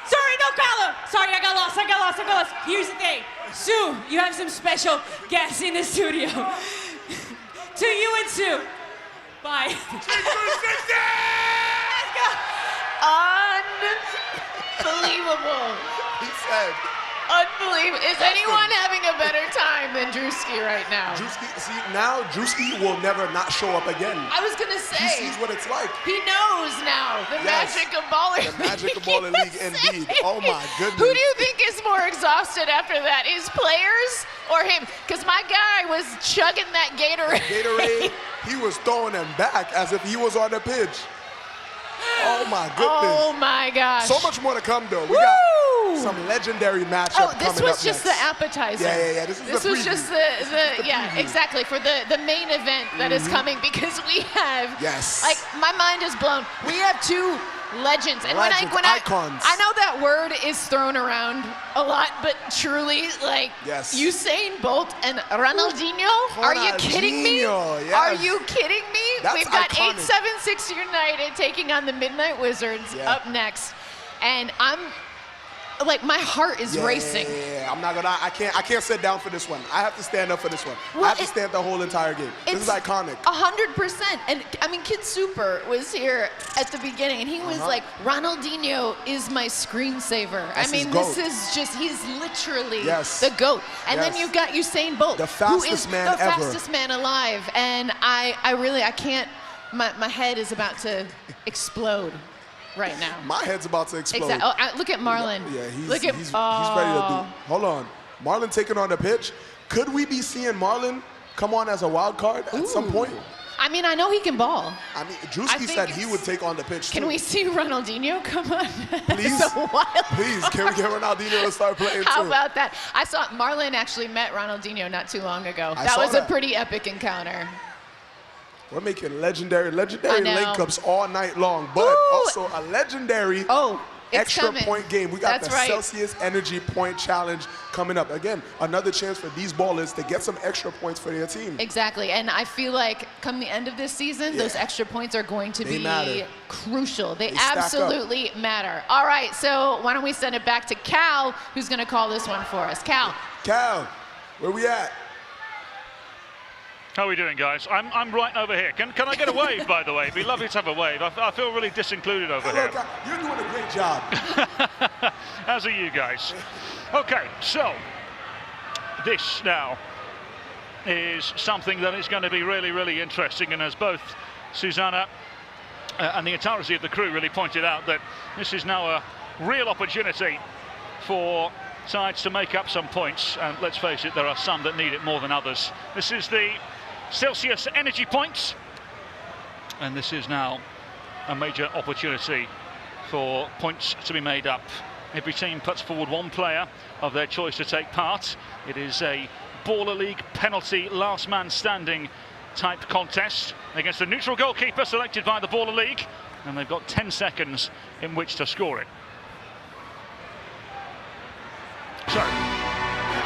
Sorry, no Callum! Sorry, I got lost. Here's the thing. Sue, you have some special guests in the studio. To you and Sue. Bye. Unbelievable. He said. Unbelievable. Is anyone having a better time than Druski right now? Druski, see, now Druski will never not show up again. I was going to say. He sees what it's like. He knows now the magic of Baller League. The magic of Baller League, indeed. Oh, my goodness. Who do you think is more exhausted after that? His players or him? Because my guy was chugging that Gatorade. He was throwing them back as if he was on the pitch. Oh, my goodness. Oh, my gosh. So much more to come, though. We got some legendary matchup coming up next. Oh, this was just the appetizer. Yeah. This was just the yeah, exactly, for the main event that is coming, because we have, like, my mind is blown. We have 2 legends. And icons. I know that word is thrown around a lot, but truly, like, Usain Bolt and Ronaldinho? Are you kidding me? Yes. Are you kidding me? That's We've got iconic. 876 United taking on the Midnight Wizards up next. And I'm like my heart is racing. Yeah, I'm not gonna. I can't sit down for this one. I have to stand up for this one. Well, I have to stand the whole entire game. This is iconic. 100%. And I mean, Kid Super was here at the beginning, and he was like, Ronaldinho is my screensaver. That's I mean, his GOAT. this is just, he's literally Yes. the GOAT. And Yes. then you've got Usain Bolt, The who is fastest man the ever. fastest man alive. And I can't, my head is about to explode right now. My head's about to explode. Exactly. Oh, look at Marlon. Yeah, he's look at, ready to do. Hold on, Marlon taking on the pitch. Could we be seeing Marlon come on as a wild card at some point? I mean, I know he can ball. I mean, Druski said he would take on the pitch Can too. we see Ronaldinho come on? Please? It's a wild Please, can we get Ronaldinho to start playing How too? about that? I saw Marlon actually met Ronaldinho not too long ago. I That saw was that. a pretty epic encounter. We're making legendary I know. link-ups all night long, but also a legendary it's extra coming. point game. We got That's the right. Celsius Energy Point Challenge coming up. Again, another chance for these ballers to get some extra points for their team. Exactly, and I feel like come the end of this season, those extra points are going to They be matter. crucial. They stack up. absolutely matter. All right, so why don't we send it back to Cal, who's going to call this one for us. Cal, where we at? How are we doing, guys? I'm right over here. Can I get a wave, by the way? It'd be lovely to have a wave. I feel really disincluded over here. Look, you're doing a great job. As are you guys. Okay, so this now is something that is going to be really, really interesting. And as both Susanna and the entirety of the crew really pointed out, that this is now a real opportunity for sides to make up some points. And let's face it, there are some that need it more than others. This is the Celsius Energy Points, and this is now a major opportunity for points to be made up. Every team puts forward one player of their choice to take part. It is a Baller League penalty last man standing type contest against a neutral goalkeeper selected by the Baller League, and they've got 10 seconds in which to score it. So,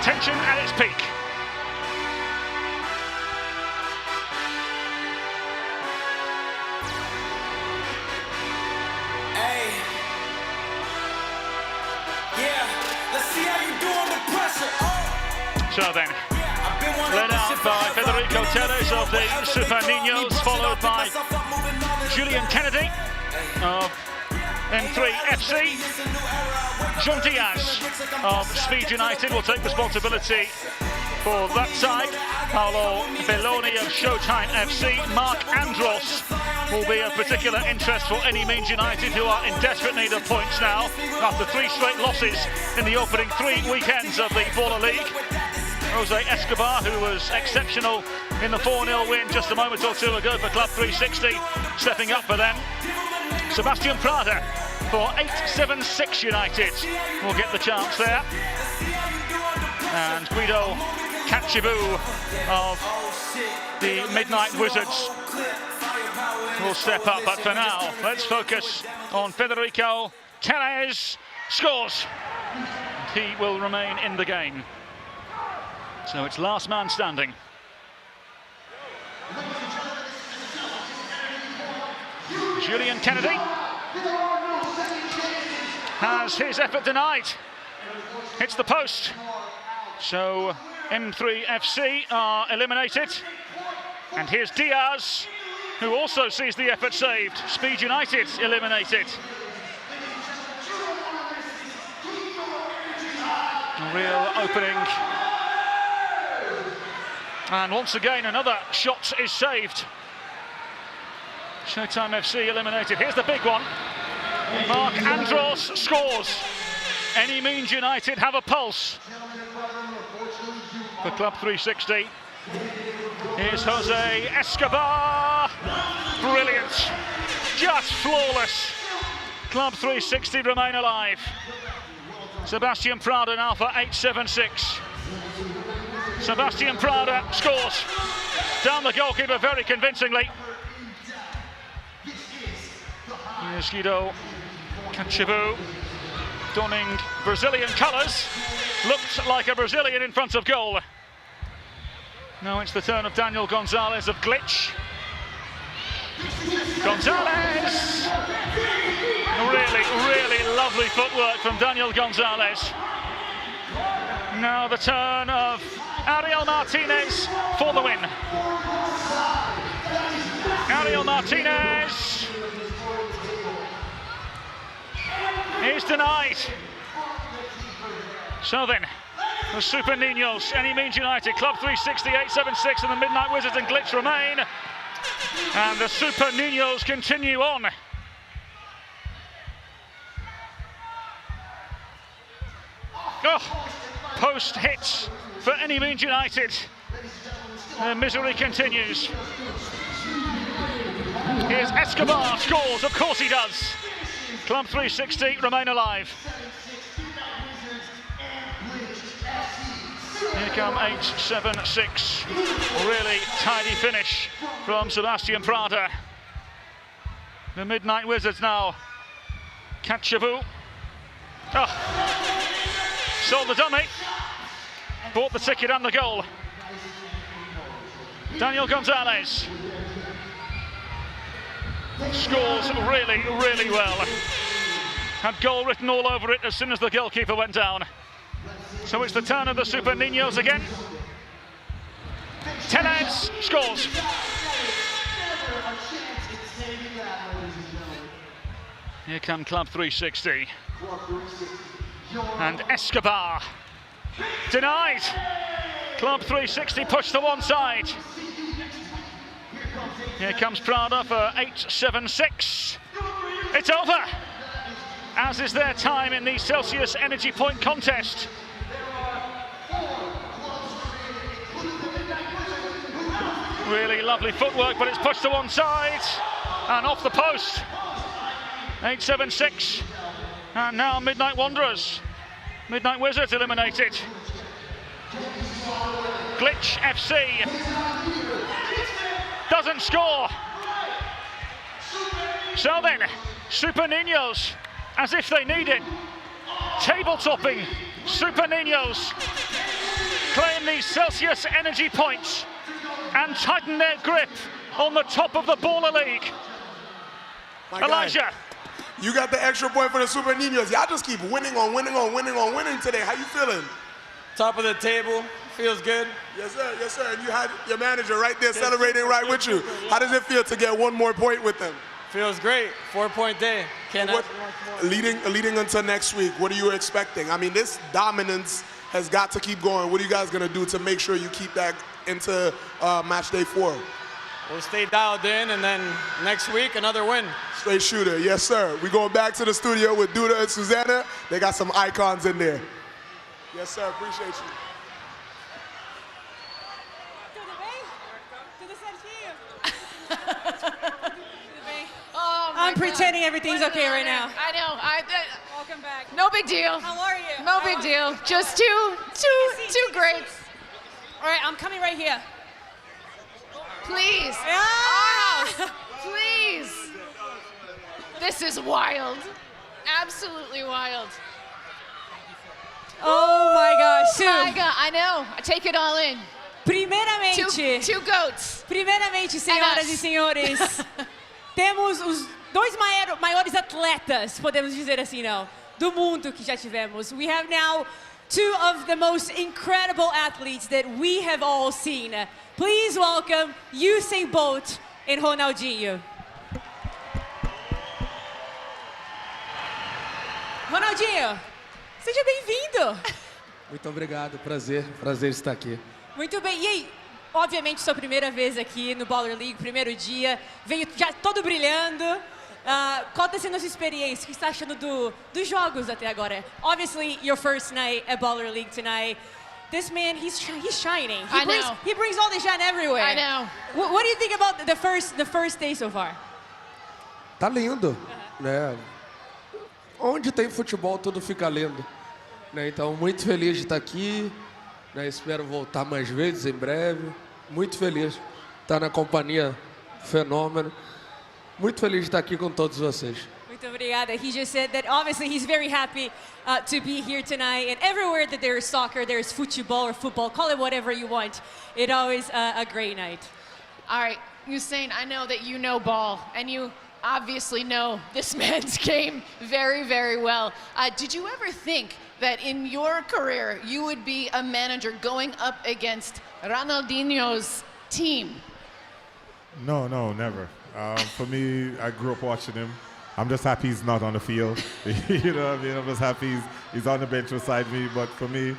tension at its peak. Hey. Yeah, let's see how you do under pressure. So then, led out by Federico Teles of the Super Niños, followed by Julian Kennedy of M3 FC. John Diaz of Speed United will take responsibility for that side. Paolo Belloni of Showtime FC. Mark Andros will be of particular interest for Any Means United, who are in desperate need of points now after 3 straight losses in the opening 3 weekends of the Baller League. Jose Escobar, who was exceptional in the 4-0 win just a moment or two ago for Club 360, stepping up for them. Sebastian Prada for 876 United will get the chance there. And Guido Cacciabou of the Midnight Wizards will step up. But for now, let's focus on Federico Teles. Scores. And he will remain in the game. So it's last man standing. Julian Kennedy has his effort denied. Hits the post. So M3 FC are eliminated. And here's Diaz, who also sees the effort saved. Speed United eliminated. A real opening. And once again, another shot is saved. Showtime FC eliminated. Here's the big one. Mark Andros scores. Any Means United have a pulse. For Club 360. Here's Jose Escobar. Brilliant. Just flawless. Club 360 remain alive. Sebastian Prada now for 876. Sebastian Prada scores. Down the goalkeeper very convincingly. Here's Guido Cacciabou, donning Brazilian colours. Looked like a Brazilian in front of goal. Now it's the turn of Daniel Gonzalez of Glitch. Gonzalez. Really lovely footwork from Daniel Gonzalez. Now the turn of Ariel Martinez for the win. Ariel Martinez is denied. So then, the Super Niños, Any Means United, Club 360, 876, and the Midnight Wizards and Glitch remain. And the Super Niños continue on. Oh, post hits for Any Means United. The misery continues. Here's Escobar, scores, of course he does. Club 360 remain alive. Here come 876. Really tidy finish from Sebastian Prada. The Midnight Wizards now. Katchavu. Oh. Sold the dummy. Bought the ticket and the goal. Daniel Gonzalez. Scores really well. Had goal written all over it as soon as the goalkeeper went down. So it's the turn of the Super Niños again. Tellez scores. Here come Club 360. And Escobar. Denied. Club 360 pushed to one side. Here comes Prada for 876. It's over, as is their time in the Celsius Energy Point contest. Really lovely footwork, but it's pushed to one side and off the post. 876. And now Midnight Wanderers. Midnight Wizards eliminated. Glitch FC doesn't score. So then, Super Niños, as if they need it. Table-topping Super Niños claim these Celsius Energy Points and tighten their grip on the top of the Baller League. Elijah. You got the extra point for the Super Niños. Y'all just keep winning today. How you feeling? Top of the table, feels good. Yes, sir, yes, sir. And you had your manager right there celebrating right with you. How does it feel to get one more point with them? Feels great, 4-point day. Leading until next week, what are you expecting? I mean, this dominance has got to keep going. What are you guys gonna do to make sure you keep that into match day 4? We'll stay dialed in, and then next week, another win. Straight shooter, yes, sir. We're going back to the studio with Duda and Susanna. They got some icons in there. Yes, sir, appreciate you. I'm pretending everything's okay right now. I know. Welcome back. No big deal. How are you? No big deal. Just two greats. All right, I'm coming right here. Please. Yeah. Our house. Please. This is wild. Absolutely wild. Oh my gosh, Sue. My God, I know. I take it all in. Primeiramente, two goats. Primeiramente, senhoras e senhores, temos os dois maiores atletas, podemos dizer assim, não, do mundo que já tivemos. We have now two of the most incredible athletes that we have all seen. Please welcome Usain Bolt and Ronaldinho. Ronaldinho, seja bem-vindo. Muito obrigado, prazer estar aqui. Muito bem, e aí, obviamente sua primeira vez aqui no Baller League, primeiro dia, veio já todo brilhando. Qual está sendo a sua experiência? O que você está achando dos jogos até agora? Obviously, your first night at Baller League tonight. This man, he's shining. He brings all the shine everywhere. I know. What do you think about the first day so far? Tá lindo, né? Onde tem futebol, tudo fica lindo. Né? Então, muito feliz de estar aqui. Né? Espero voltar mais vezes em breve. Muito feliz de estar na companhia Fenômeno. Muito feliz de estar aqui com todos vocês. Muito obrigada. He just said that obviously he's very happy to be here tonight. And everywhere that there is soccer, there is football or football, call it whatever you want. It's always a great night. All right, Usain, I know that you know ball, and you obviously know this man's game very, very well. Did you ever think that in your career you would be a manager going up against Ronaldinho's team? No, never. For me, I grew up watching him. I'm just happy he's not on the field. You know what I mean? I'm just happy he's on the bench beside me. But for me,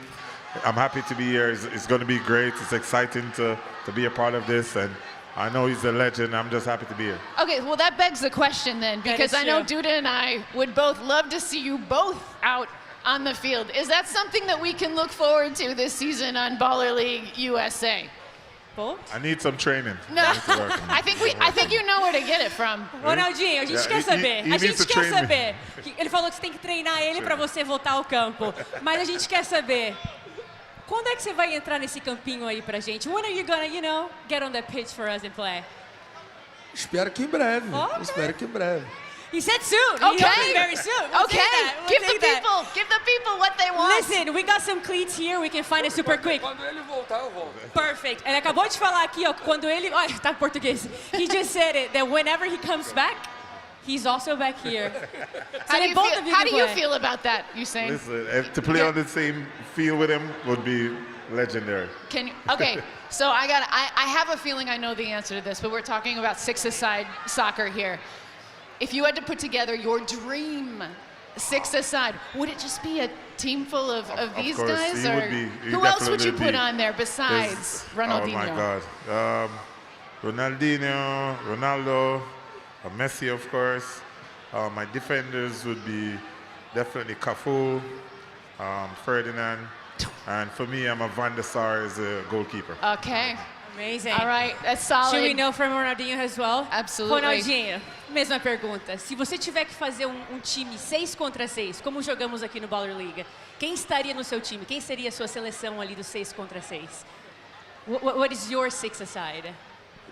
I'm happy to be here. It's going to be great. It's exciting to be a part of this. And I know he's a legend. I'm just happy to be here. Okay, well, that begs the question then, because I know Duda and I would both love to see you both out on the field. Is that something that we can look forward to this season on Baller League USA? I need some training. No, I think you know where to get it from. Ronaldinho, a gente quer saber. A gente quer saber. Ele falou que você tem que treinar ele para você voltar ao campo. Mas a gente quer saber. Quando é que você vai entrar nesse campinho aí pra gente? When are you gonna, get on the pitch for us and play? Espero que em breve. Okay. Espero que em breve. He said soon. Okay. He hoped very soon. We'll Okay. Give the people what they want. Listen, we got some cleats here. We can find it super quick. Quando ele voltar, eu volto. Perfect. Ele acabou de falar aqui, ó, quando ele... Ai, tá em português. He just said it, that whenever he comes back, he's also back here. How do you feel about that, Usain? Listen, to play on the same field with him would be legendary. Okay, so I have a feeling I know the answer to this, but we're talking about six-a-side soccer here. If you had to put together your dream six-a-side, would it just be a team full of these course, guys? He Or would be. who else would you put on there besides Ronaldinho? Oh my God. Ronaldinho, Ronaldo, Messi, of course. My defenders would be definitely Cafu, Ferdinand, and for me, I'm a Van der Sar as a goalkeeper. Okay. Amazing. All right, that's solid. Should we know from Ronaldinho as well? Absolutely. Ronaldinho, mesma pergunta. Se você tiver que fazer um time 6 contra 6, como jogamos aqui no Baller League, quem estaria no seu time? Quem seria a sua seleção ali do 6 contra 6? What is your six-a-side?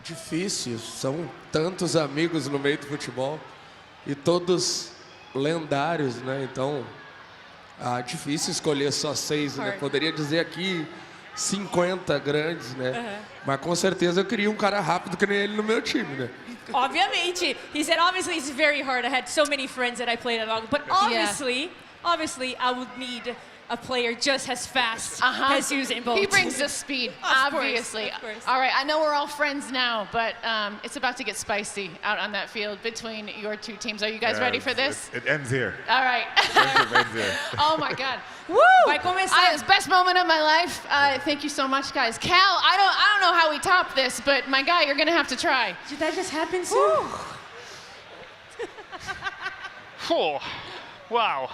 Difícil. São tantos amigos no meio do futebol e todos lendários, né? Então, difícil escolher só 6, né? Poderia dizer aqui 50 grandes, né? Mas com certeza eu queria um cara rápido que nem ele no meu time, né? Obviamente. He said, obviously, it's very hard. I had so many friends that I played along. But obviously, I would need a player just as fast as Usain Bolt. He brings the speed, obviously. Of course. All right, I know we're all friends now, but it's about to get spicy out on that field between your two teams. Are you guys ready for this? It ends here. All right. It ends here. Oh my God. Woo! Vai começar. It's the best moment of my life. Thank you so much, guys. Cal, I don't know how we top this, but my guy, you're gonna have to try. Did that just happen soon? Wow.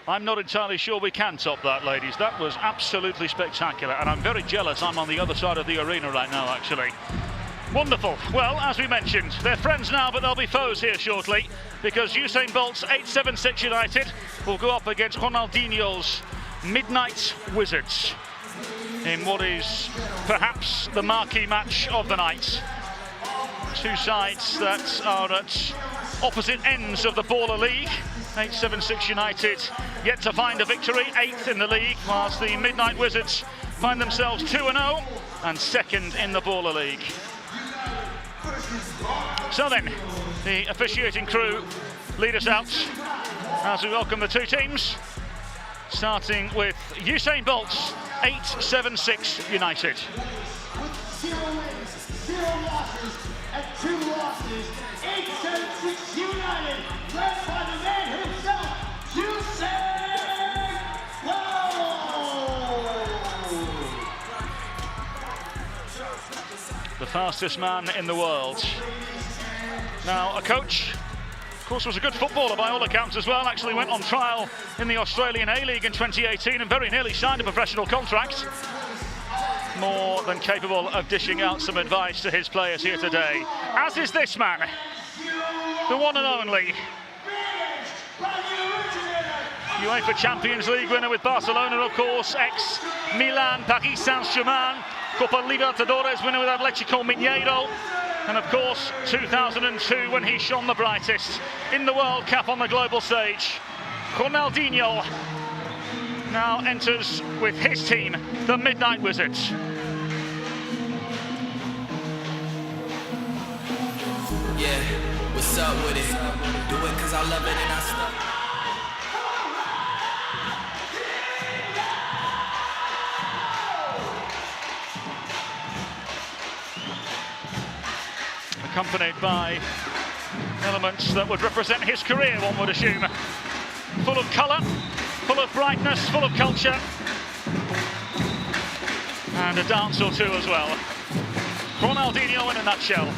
I'm not entirely sure we can top that, ladies. That was absolutely spectacular, and I'm very jealous I'm on the other side of the arena right now, actually. Wonderful. Well, as we mentioned, they're friends now, but they'll be foes here shortly, because Usain Bolt's 876 United will go up against Ronaldinho's Midnight Wizards in what is perhaps the marquee match of the night. Two sides that are at opposite ends of the Baller League. 876 United yet to find a victory, 8th in the league, whilst the Midnight Wizards find themselves 2-0 and 2nd in the Baller League. So then, the officiating crew lead us out as we welcome the two teams, starting with Usain Bolt's 876 United. With 0 wins, 0 losses, and 2 losses, 876 United, led by the man himself, Usain Bolt! The fastest man in the world. Now, a coach, of course, was a good footballer by all accounts as well. Actually went on trial in the Australian A-League in 2018 and very nearly signed a professional contract. More than capable of dishing out some advice to his players here today. As is this man, the one and only UEFA Champions League winner with Barcelona, of course, ex-Milan, Paris Saint-Germain, Copa Libertadores winner with Atletico Mineiro, and of course 2002 when he shone the brightest in the World Cup on the global stage. Ronaldinho now enters with his team, the Midnight Wizards. Yeah, what's up with it? Do it cause I love it and I stop. Accompanied by elements that would represent his career, one would assume. Full of colour, full of brightness, full of culture. And a dance or two as well. Ronaldinho in a nutshell.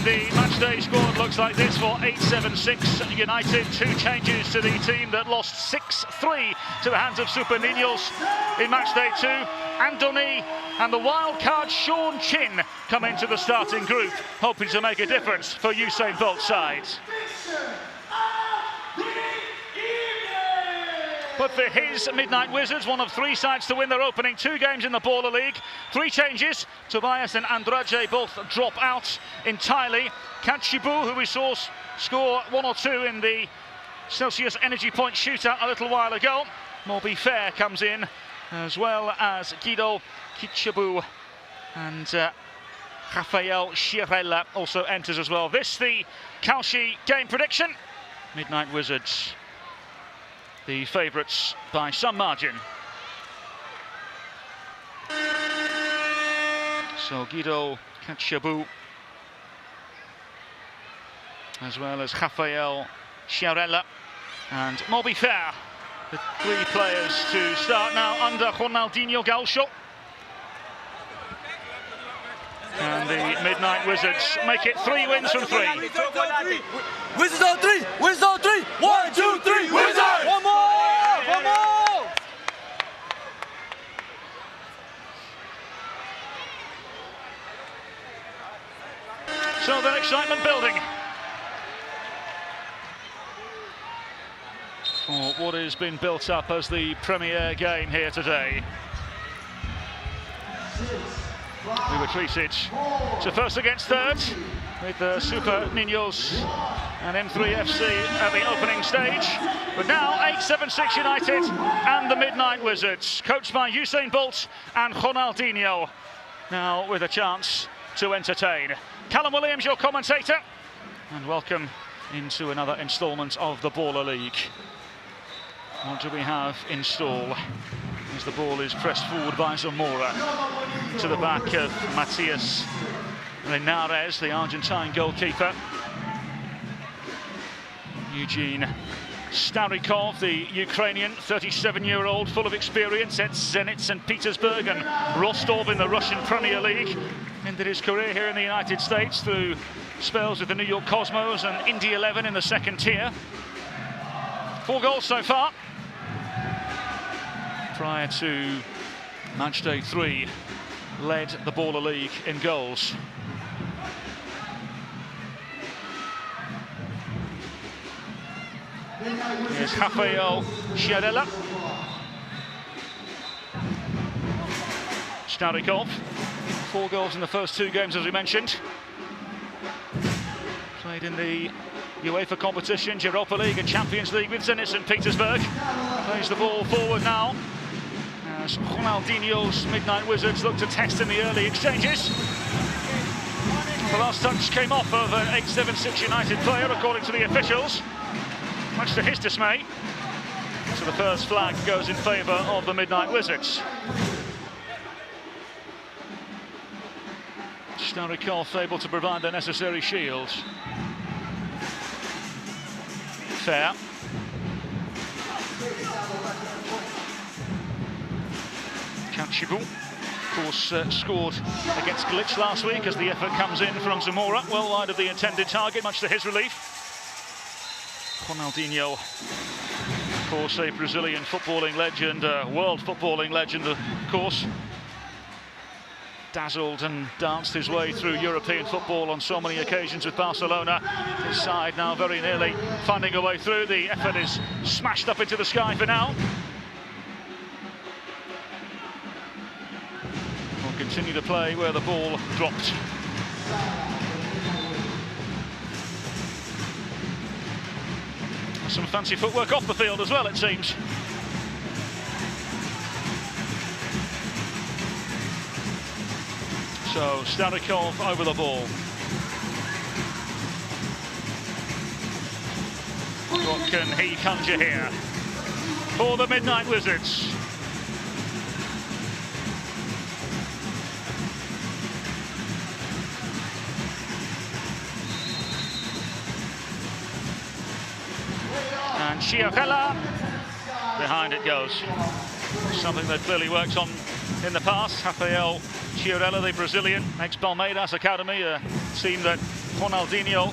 The matchday squad looks like this for 8-7-6 United. 2 changes to the team that lost 6-3 to the hands of Super Niños in matchday 2. Andoni and the wild card Sean Chin come into the starting group, hoping to make a difference for Usain Bolt's side. But for his Midnight Wizards, one of 3 sides to win their opening 2 games in the Baller League. 3 changes. Tobias and Andrade both drop out entirely. Kachibu, who we saw score 1 or 2 in the Celsius Energy Point shootout a little while ago. Morby Fair comes in, as well as Guido Kachibu, and Rafael Schirella also enters as well. This the Kalshi game prediction. Midnight Wizards, the favourites by some margin. So Guido Kachibu, as well as Rafael Schirella and Morby Fair, the 3 players to start now under Ronaldinho Gaúcho. And the Midnight Wizards make it 3 wins from 3. Wizards on 3! Wizards on 3! 1, 2, 3! Wizards! One more! One more! So the excitement building for what has been built up as the premier game here today. We were treated to first against third with the Super Niños and M3 FC at the opening stage. But now 8-7-6 United and the Midnight Wizards, coached by Usain Bolt and Ronaldinho, now with a chance to entertain. Callum Williams, your commentator, and welcome into another instalment of the Baller League. What do we have in store as the ball is pressed forward by Zamora to the back of Matias Linares, the Argentine goalkeeper. Eugene Starikov, the Ukrainian 37-year-old, full of experience at Zenit St. Petersburg and Rostov in the Russian Premier League. Ended his career here in the United States through spells with the New York Cosmos and Indy 11 in the 2nd tier. 4 goals so far. Prior to matchday 3, led the Baller League in goals. Here's Rafael Schirella. Starikov, 4 goals in the first 2 games, as we mentioned. Played in the UEFA competition, Europa League and Champions League with Zenit St. Petersburg. Plays the ball forward now as Ronaldinho's Midnight Wizards look to test in the early exchanges. The last touch came off of an 8-7-6 United player, according to the officials, much to his dismay. So the first flag goes in favour of the Midnight Wizards. Starikov able to provide the necessary shield. Fair. Kanchibu, of course, scored against Glitch last week as the effort comes in from Zamora, well wide of the intended target, much to his relief. Ronaldinho, of course, a Brazilian footballing legend, world footballing legend, of course. Dazzled and danced his way through European football on so many occasions with Barcelona. His side now very nearly finding a way through. The effort is smashed up into the sky for now. Will continue to play where the ball dropped. Some fancy footwork off the field as well, it seems. So Starikov over the ball. What can he conjure here for the Midnight Wizards? And Chiarella, behind it goes. Something they've clearly worked on in the past. Rafael Chiarella, the Brazilian, ex-Palmeiras Academy, a team that Ronaldinho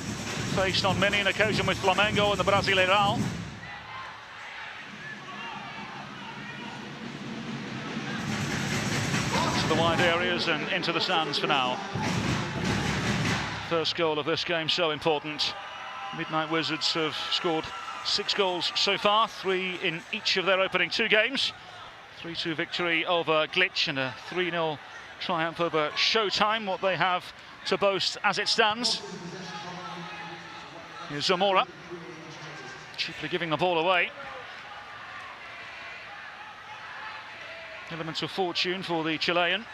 faced on many an occasion with Flamengo in the Brasileirão. To the wide areas and into the stands for now. First goal of this game, so important. Midnight Wizards have scored 6 goals so far, 3 in each of their opening 2 games. 3-2 victory over Glitch and a 3-0 triumph over Showtime, what they have to boast as it stands. Here's Zamora, cheaply giving the ball away. Elements of fortune for the Chilean.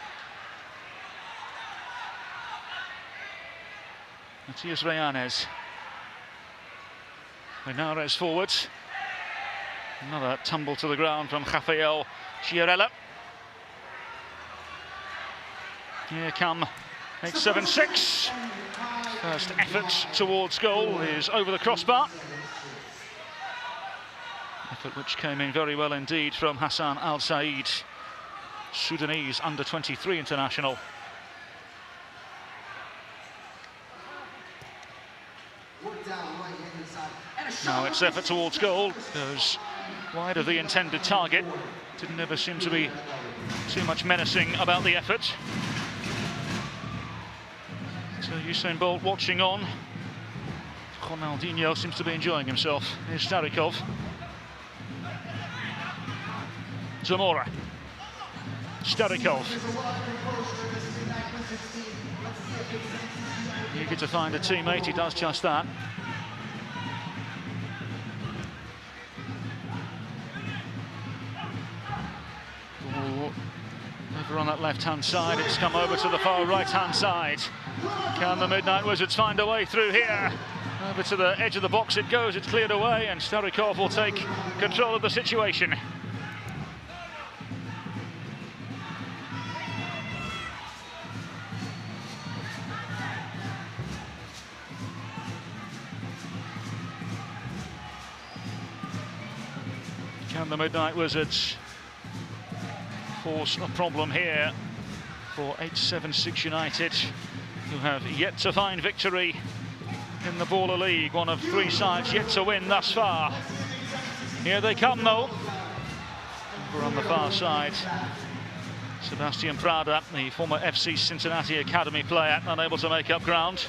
Matias Reyanes. Linares forwards. Another tumble to the ground from Rafael Chiarella. Here come 8-7-6. First effort towards goal is over the crossbar. Effort which came in very well indeed from Hassan Al Said, Sudanese under-23 international. Now its effort towards goal goes wide of the intended target. Didn't ever seem to be too much menacing about the effort. So Usain Bolt watching on. Ronaldinho seems to be enjoying himself. Here's Starikov. Zamora. Starikov. Eager to find a teammate, he does just that. Over on that left-hand side, it's come over to the far right-hand side. Can the Midnight Wizards find a way through here? Over to the edge of the box it goes, it's cleared away, and Starikov will take control of the situation. Can the Midnight Wizards force a problem here for 8-7-6 United, who have yet to find victory in the Baller League, one of 3 sides yet to win thus far. Here they come though. Over on the far side, Sebastian Prada, the former FC Cincinnati Academy player, unable to make up ground.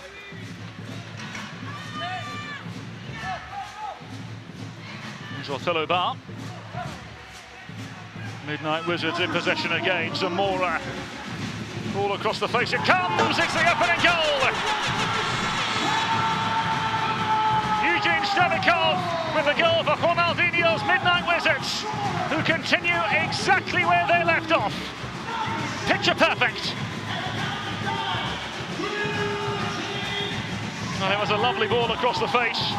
Here's Othello Bar. Midnight Wizards in possession again. Zamora Ball across the face, it comes, it's the opening goal! Eugene Starikov with the goal for Ronaldinho's Midnight Wizards, who continue exactly where they left off. Picture perfect. And it was a lovely ball across the face.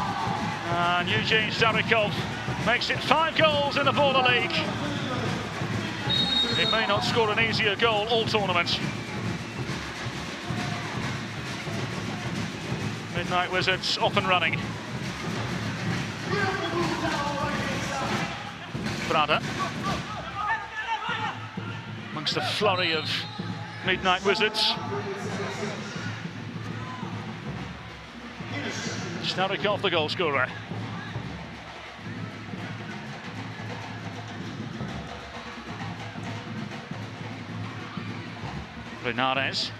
And Eugene Starikov makes it 5 goals in the Baller League. He may not score an easier goal all tournament. Midnight Wizards off and running. Prada. Amongst the flurry of Midnight Wizards. Starikov, the goal scorer. Renares.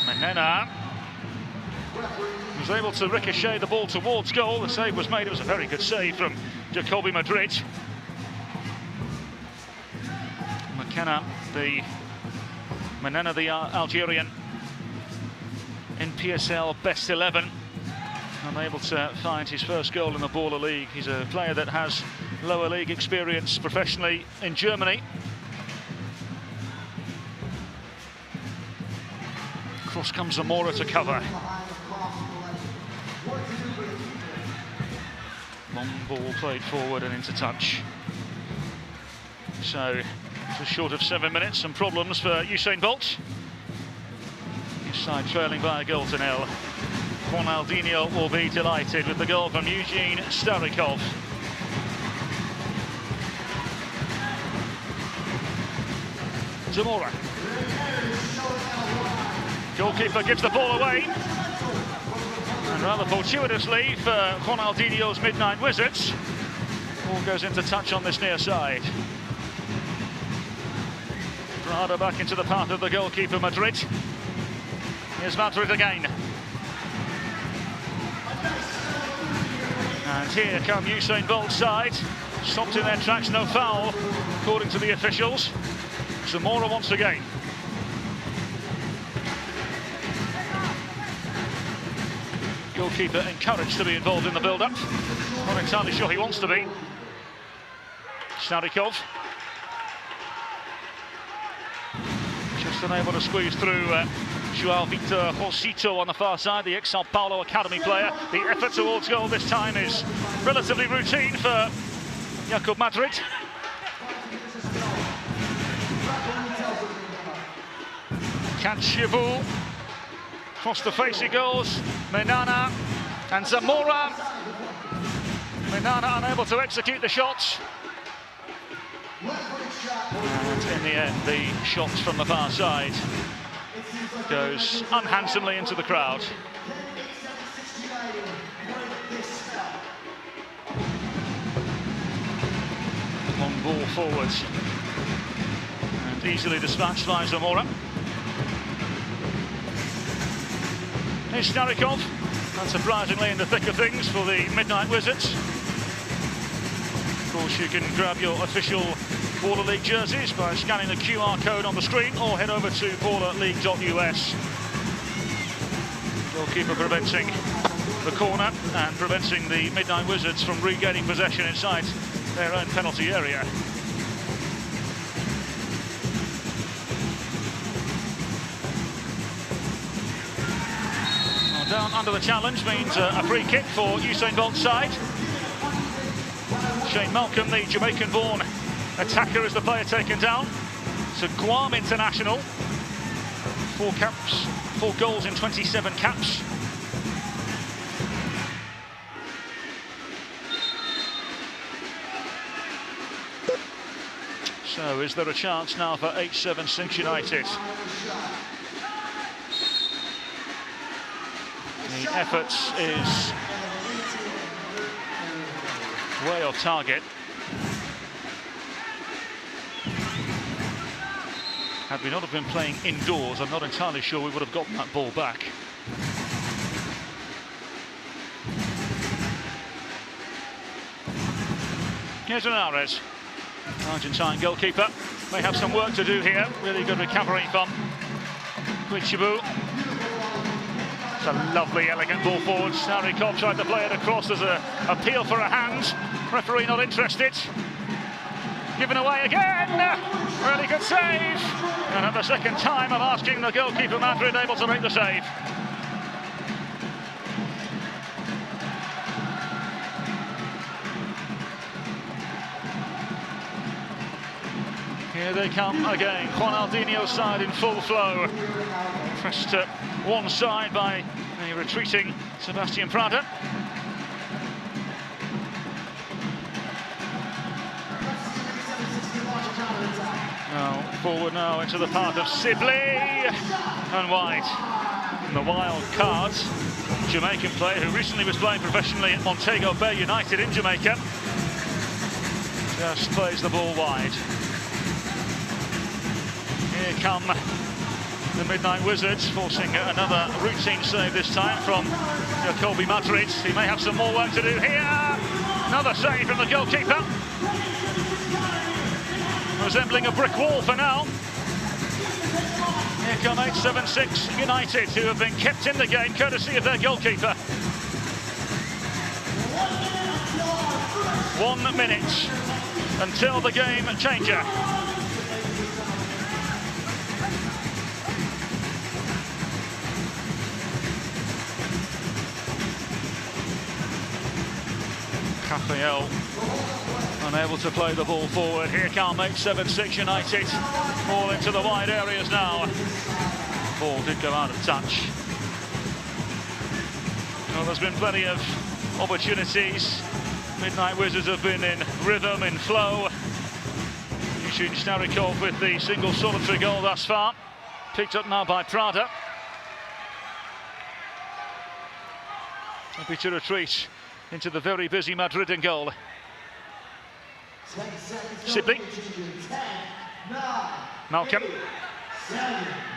Menena was able to ricochet the ball towards goal. The save was made. It was a very good save from Jacoby Madrid. Menena, the Algerian, in PSL best 11, unable to find his first goal in the Baller League. He's a player that has lower league experience professionally in Germany. Cross comes Zamora to cover. Long ball played forward and into touch. So, just short of 7 minutes, some problems for Usain Bolt. His side trailing by a goal to nil. Ronaldinho will be delighted with the goal from Eugene Starikov. Zamora. Goalkeeper gives the ball away. And rather fortuitously for Ronaldinho's Midnight Wizards, ball goes into touch on this near side. Prada back into the path of the goalkeeper, Madrid. Here's Madrid again. And here come Usain Bolt's side. Stopped in their tracks, no foul, according to the officials. Zamora once again. Goalkeeper encouraged to be involved in the build-up. Not entirely sure he wants to be. Starikov. Just unable to squeeze through João Victor Rosito on the far side, the ex-Sao Paulo Academy player. The effort towards goal this time is relatively routine for Jacob Madrid. Kanchivu. Across the face he goes. Menana and Zamora. Menana unable to execute the shots. And in the end, the shots from the far side goes unhandsomely into the crowd. Long ball forwards. And easily dispatched by Zamora. Here's Starikov, unsurprisingly in the thick of things for the Midnight Wizards. Of course, you can grab your official Baller League jerseys by scanning the QR code on the screen or head over to ballerleague.us. Goalkeeper preventing the corner and preventing the Midnight Wizards from regaining possession inside their own penalty area. Down under the challenge means a free kick for Usain Bolt's side. Shane Malcolm, the Jamaican-born attacker, is the player taken down. It's a Guam international. 4 caps, 4 goals in 27 caps. So is there a chance now for H76 United? The effort is way off target. Had we not have been playing indoors, I'm not entirely sure we would have gotten that ball back. Here's Linares. Argentine goalkeeper may have some work to do here. Really good recovery from Quichibu. It's a lovely, elegant ball forward. Starikov tried to play it across. There's an appeal for a hand. Referee not interested. Given away again. Really good save. And at the second time of asking the goalkeeper, Madrid able to make the save. Here they come again. Ronaldinho's side in full flow. Pressed to one side by a retreating Sebastian Prada. Now forward now into the path of Sibley and wide. And the wild card, Jamaican player who recently was playing professionally at Montego Bay United in Jamaica. Just plays the ball wide. Here come the Midnight Wizards, forcing another routine save this time from Jacoby Madrid. He may have some more work to do here. Another save from the goalkeeper. Resembling a brick wall for now. Here come 876 United, who have been kept in the game courtesy of their goalkeeper. 1 minute until the game changer. Rafael unable to play the ball forward. Here come 876 United. All into the wide areas now. Ball did go out of touch. Well, there's been plenty of opportunities. Midnight Wizards have been in rhythm, in flow. Yushin Starikov with the single solitary goal thus far. Picked up now by Prada. Happy to retreat into the very busy Madrid goal. Sibley. Malcolm.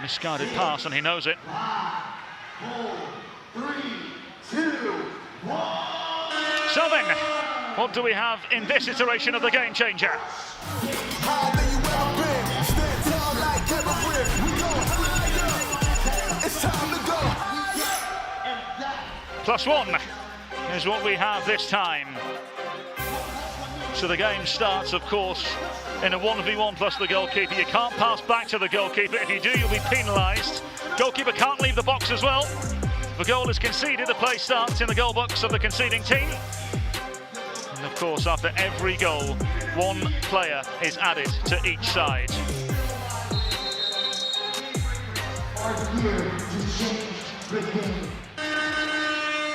Misguided pass and he knows it. 5, 4, 3, 2, 1. So then, what do we have in this iteration of the game changer? +1 is what we have this time. So the game starts, of course, in a 1v1 plus the goalkeeper. You can't pass back to the goalkeeper. If you do, you'll be penalised. Goalkeeper can't leave the box as well. If a goal is conceded, the play starts in the goal box of the conceding team. And of course, after every goal, one player is added to each side. Are here to change the game.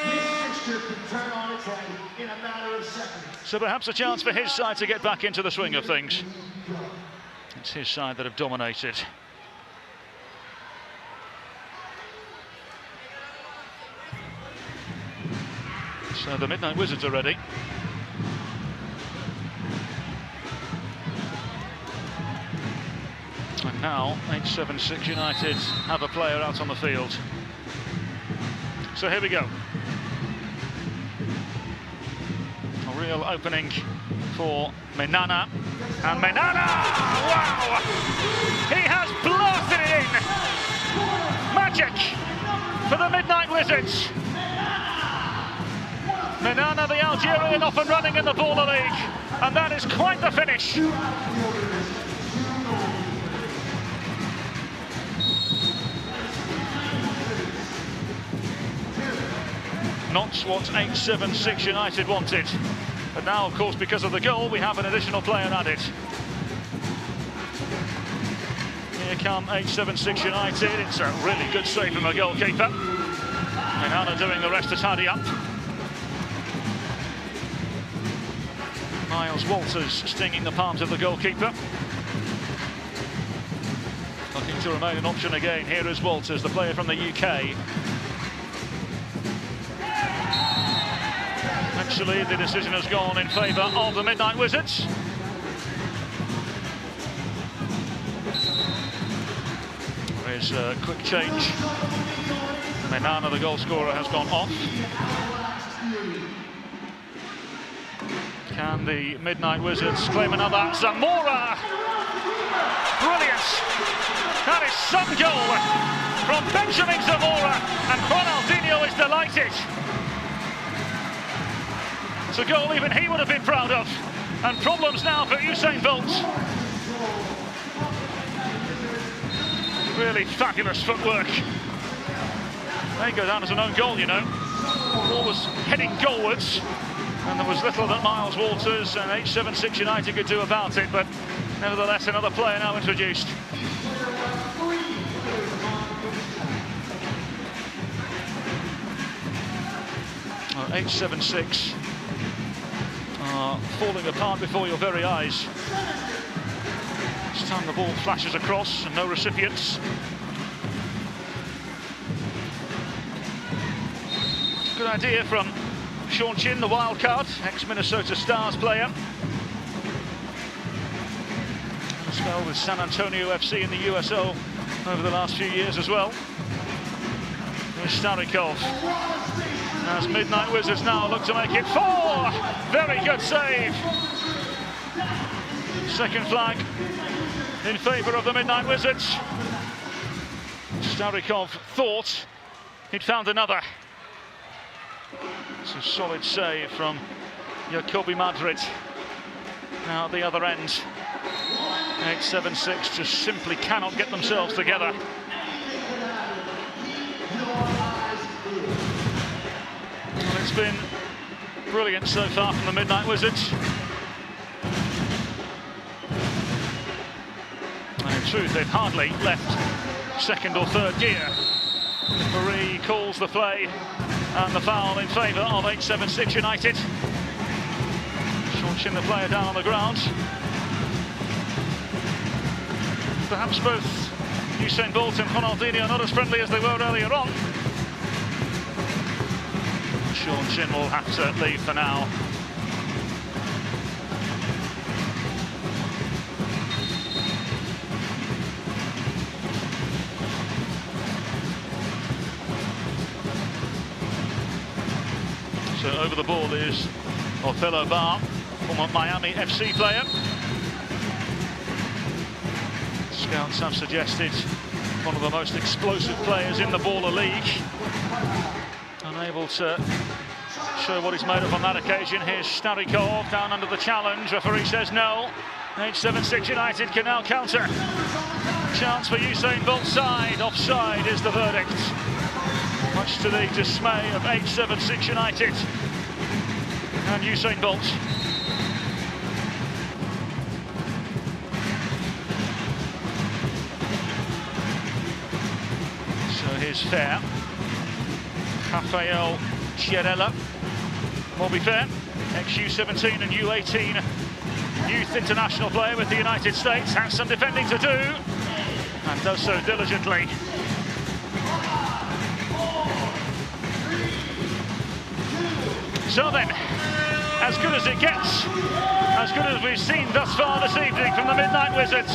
This fixture can turn on its head in a matter of seconds. So perhaps a chance for his side to get back into the swing of things. It's his side that have dominated. So the Midnight Wizards are ready. And now 876 United have a player out on the field. So here we go. A real opening for Menana. And Menana! Wow! He has blasted it in! Magic for the Midnight Wizards. Menana, the Algerian, off and running in the Baller League. And that is quite the finish. Not what 876 United wanted. But now, of course, because of the goal, we have an additional player added. Here come 876 United. It's a really good save from a goalkeeper. Menana doing the rest to tidy up. Miles Walters stinging the palms of the goalkeeper. Looking to remain an option again. Here is Walters, the player from the UK. Actually, the decision has gone in favour of the Midnight Wizards. There is a quick change. Menana, the goal scorer, has gone off. Can the Midnight Wizards claim another? Zamora! Brilliant! That is some goal from Benjamin Zamora, and Ronaldinho is delighted. It's a goal even he would have been proud of. And problems now for Usain Bolt. Really fabulous footwork. May go down as an own goal, you know. Ball was heading goalwards, and there was little that Miles Walters and H76 United could do about it, but nevertheless another player now introduced. H76 falling apart before your very eyes. This time the ball flashes across and no recipients. Good idea from Sean Chin, the wild card, ex-Minnesota Stars player. A spell with San Antonio FC in the USO over the last few years as well. Here's Starikov. As Midnight Wizards now look to make it 4. Very good save. Second flag in favour of the Midnight Wizards. Starikov thought he'd found another. It's a solid save from Jacobi Madrid. Now at the other end, 8-7-6 just simply cannot get themselves together. Well, it's been brilliant so far from the Midnight Wizards. And in truth, they've hardly left second or third gear. Marie calls the play and the foul in favour of 8-7-6 United. Shorting the player down on the ground. Perhaps both Usain Bolt and Ronaldinho are not as friendly as they were earlier on. Sean Chin will have to leave for now. So over the ball is Othello Barr, former Miami FC player. Scouts have suggested one of the most explosive players in the Baller League. Unable to show what he's made of on that occasion. Here's Starikov down under the challenge. Referee says no. 8-7-6 United can now counter. Chance for Usain Bolt's side. Offside is the verdict. Much to the dismay of 8-7-6 United and Usain Bolt. So here's Fair. Rafael Chiarella. Bobby Fair, ex-U17 and U18 youth international player with the United States, has some defending to do and does so diligently. So then, as good as it gets, as good as we've seen thus far this evening from the Midnight Wizards.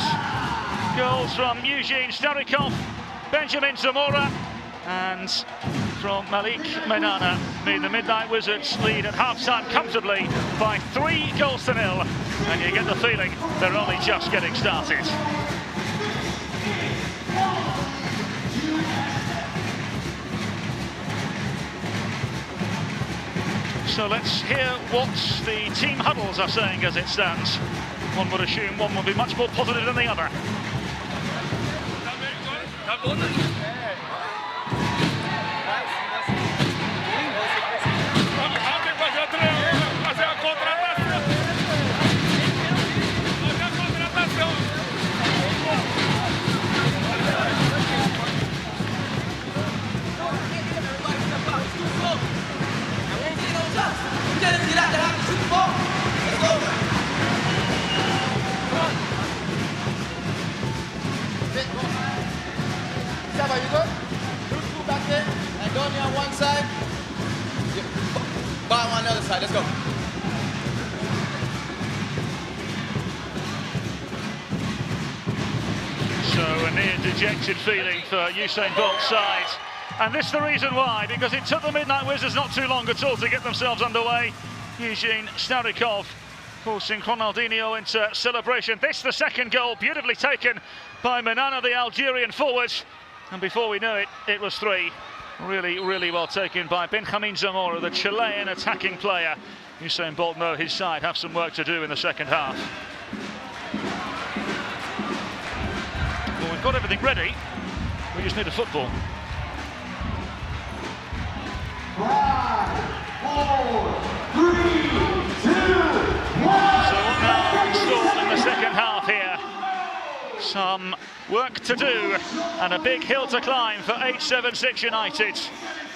Goals from Eugene Starikov, Benjamin Zamora, and from Malik Menana. The Midnight Wizards lead at half-time comfortably by 3-0, and you get the feeling they're only just getting started. So let's hear what the team huddles are saying as it stands. One would assume one will be much more positive than the other. Saba, you good? Two back there, and Donnie on one side. Bob on the other side, let's go. So a near dejected feeling for Usain Bolt's side. And this is the reason why, because it took the Midnight Wizards not too long at all to get themselves underway. Eugene Starikov Forcing Ronaldinho into celebration. This the second goal, beautifully taken by Manana, the Algerian forward. And before we know it, it was 3. Really, really well taken by Benjamin Zamora, the Chilean attacking player. Usain Bolt know his side have some work to do in the second half. Well, we've got everything ready. We just need a football. 5, 4, 3, 2, 1. So now installed in the second half here. Some work to do and a big hill to climb for 876 United.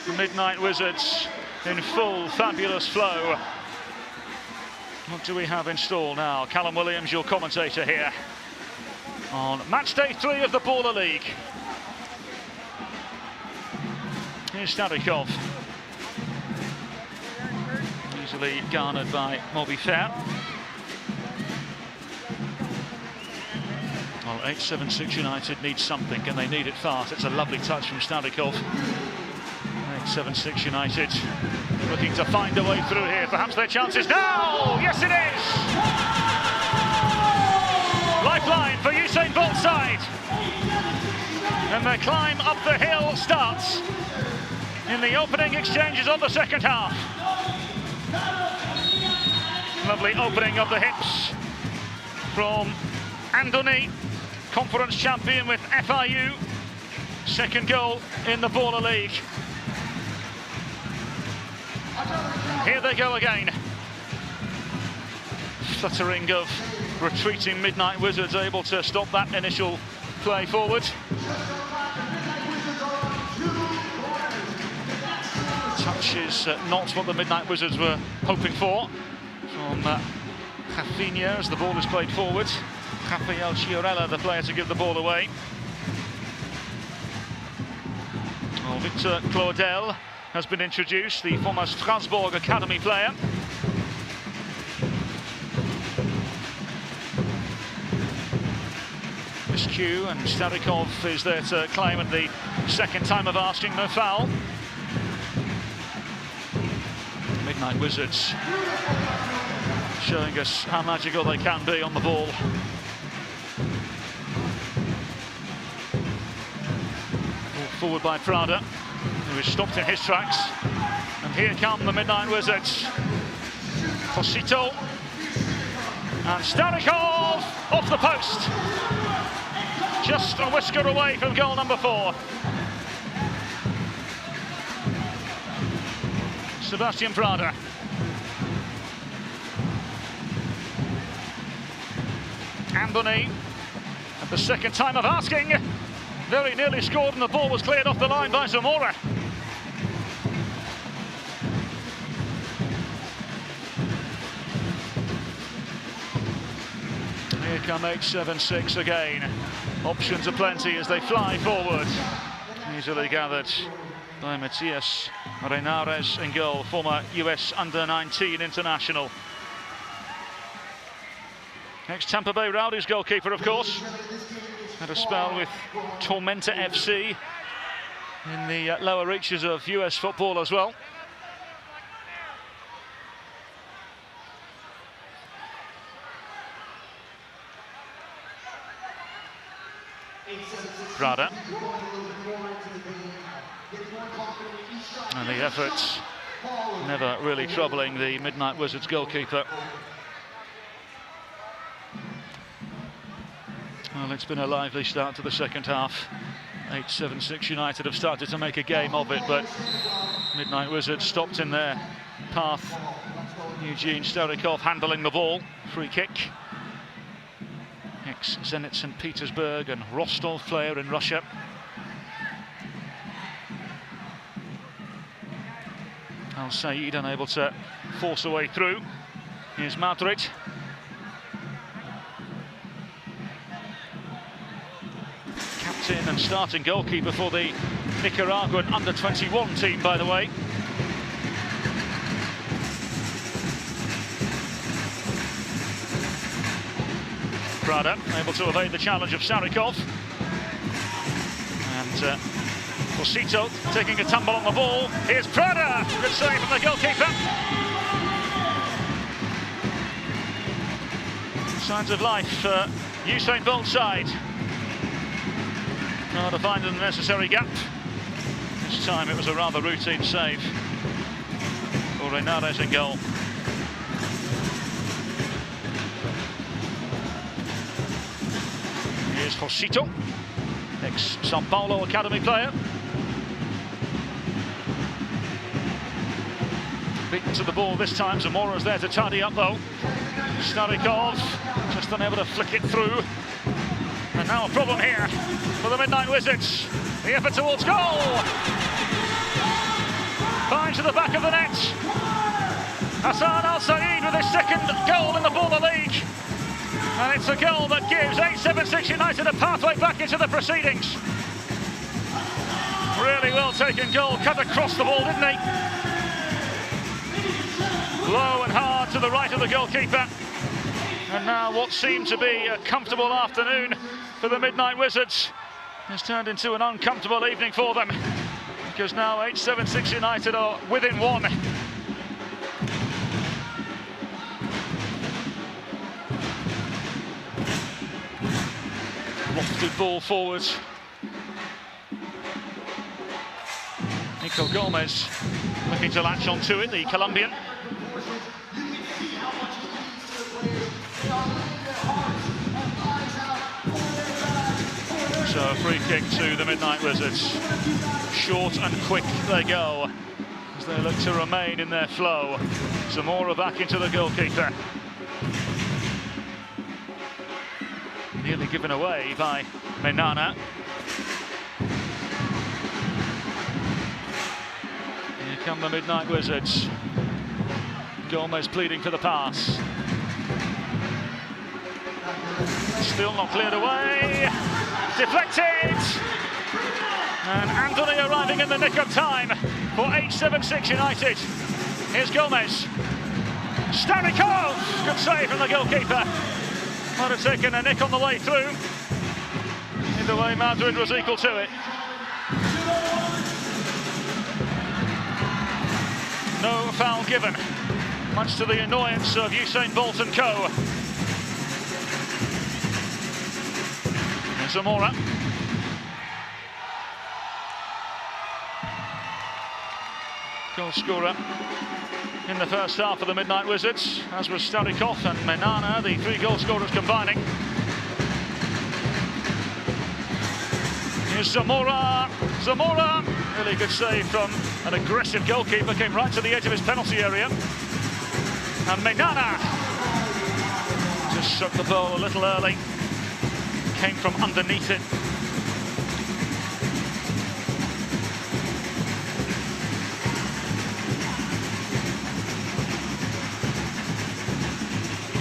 The Midnight Wizards in full fabulous flow. What do we have in store now? Callum Williams, your commentator here on match day 3 of the Baller League. Here's Starikov. Easily garnered by Moby Fair. Well, 876 United needs something, and they need it fast. It's a lovely touch from Starikov. 876 United looking to find a way through here. Perhaps their chances now! Yes, it is! Lifeline for Usain Bolt's side. And their climb up the hill starts in the opening exchanges of the second half. Lovely opening of the hips from Andoni, conference champion with FIU. Second goal in the Baller League. Here they go again. Fluttering of retreating Midnight Wizards, able to stop that initial play forward. Touch is not what the Midnight Wizards were hoping for from Rafinha as the ball is played forward. Rafael Chiarella, the player to give the ball away. Well, Victor Claudel has been introduced, the former Strasbourg Academy player. Miscue, and Starikov is there to claim at the second time of asking, no foul. Midnight Wizards showing us how magical they can be on the ball. Forward by Prada, who is stopped in his tracks. And here come the Midnight Wizards. Cosito. And Starikov off the post. Just a whisker away from goal number 4. Sebastian Prada. Andoni, at the second time of asking, very nearly scored, and the ball was cleared off the line by Zamora. Here come 876 again. Options are plenty as they fly forward. Easily gathered by Matias Reinares in goal, former US Under-19 international. Ex-Tampa Bay Rowdies goalkeeper, of course. Had a spell with Tormenta FC in the lower reaches of US football as well. Prada. And the efforts never really troubling the Midnight Wizards goalkeeper. Well, it's been a lively start to the second half. 876 United have started to make a game of it, but Midnight Wizards stopped in their path. Eugene Starikov handling the ball. Free kick. Ex-Zenit St. Petersburg and Rostov player in Russia. Al Said unable to force a way through. Here's Madrid. Captain and starting goalkeeper for the Nicaraguan under-21 team, by the way. Prada able to evade the challenge of Starikov. And Cosito taking a tumble on the ball. Here's Prada. Good save from the goalkeeper. Signs of life for Usain Bolt's side. Now to find the necessary gap. This time it was a rather routine save for Renares in goal. Here's Josito, ex-Sao Paulo Academy player. Beaten to the ball this time. Zamora's there to tidy up though. Starikov just unable to flick it through. And now a problem here for the Midnight Wizards. The effort towards goal. Finds to the back of the net. Hassan Al Saeed with his second goal in the Baller League. And it's a goal that gives 876 United a pathway back into the proceedings. Really well taken goal, cut across the ball, didn't he? Low and hard to the right of the goalkeeper. And now what seemed to be a comfortable afternoon for the Midnight Wizards has turned into an uncomfortable evening for them. Because now 876 United are within one. Lofted ball forwards. Nico Gomez looking to latch onto it, the Colombian. So a free kick to the Midnight Wizards. Short and quick they go as they look to remain in their flow. Zamora back into the goalkeeper. Nearly given away by Menana. Here come the Midnight Wizards. Gomez pleading for the pass. Still not cleared away. Deflected. And Anthony arriving in the nick of time for 876 United. Here's Gomez. Starikov. Good save from the goalkeeper. Might have taken a nick on the way through. Either way, Madrid was equal to it. No foul given, much to the annoyance of Usain Bolt and co. And Zamora. Goal scorer in the first half of the Midnight Wizards, as was Starikov and Menana, the three goal scorers combining. Here's Zamora. Zamora, really good save from an aggressive goalkeeper, came right to the edge of his penalty area. And Menana just struck the ball a little early, came from underneath it.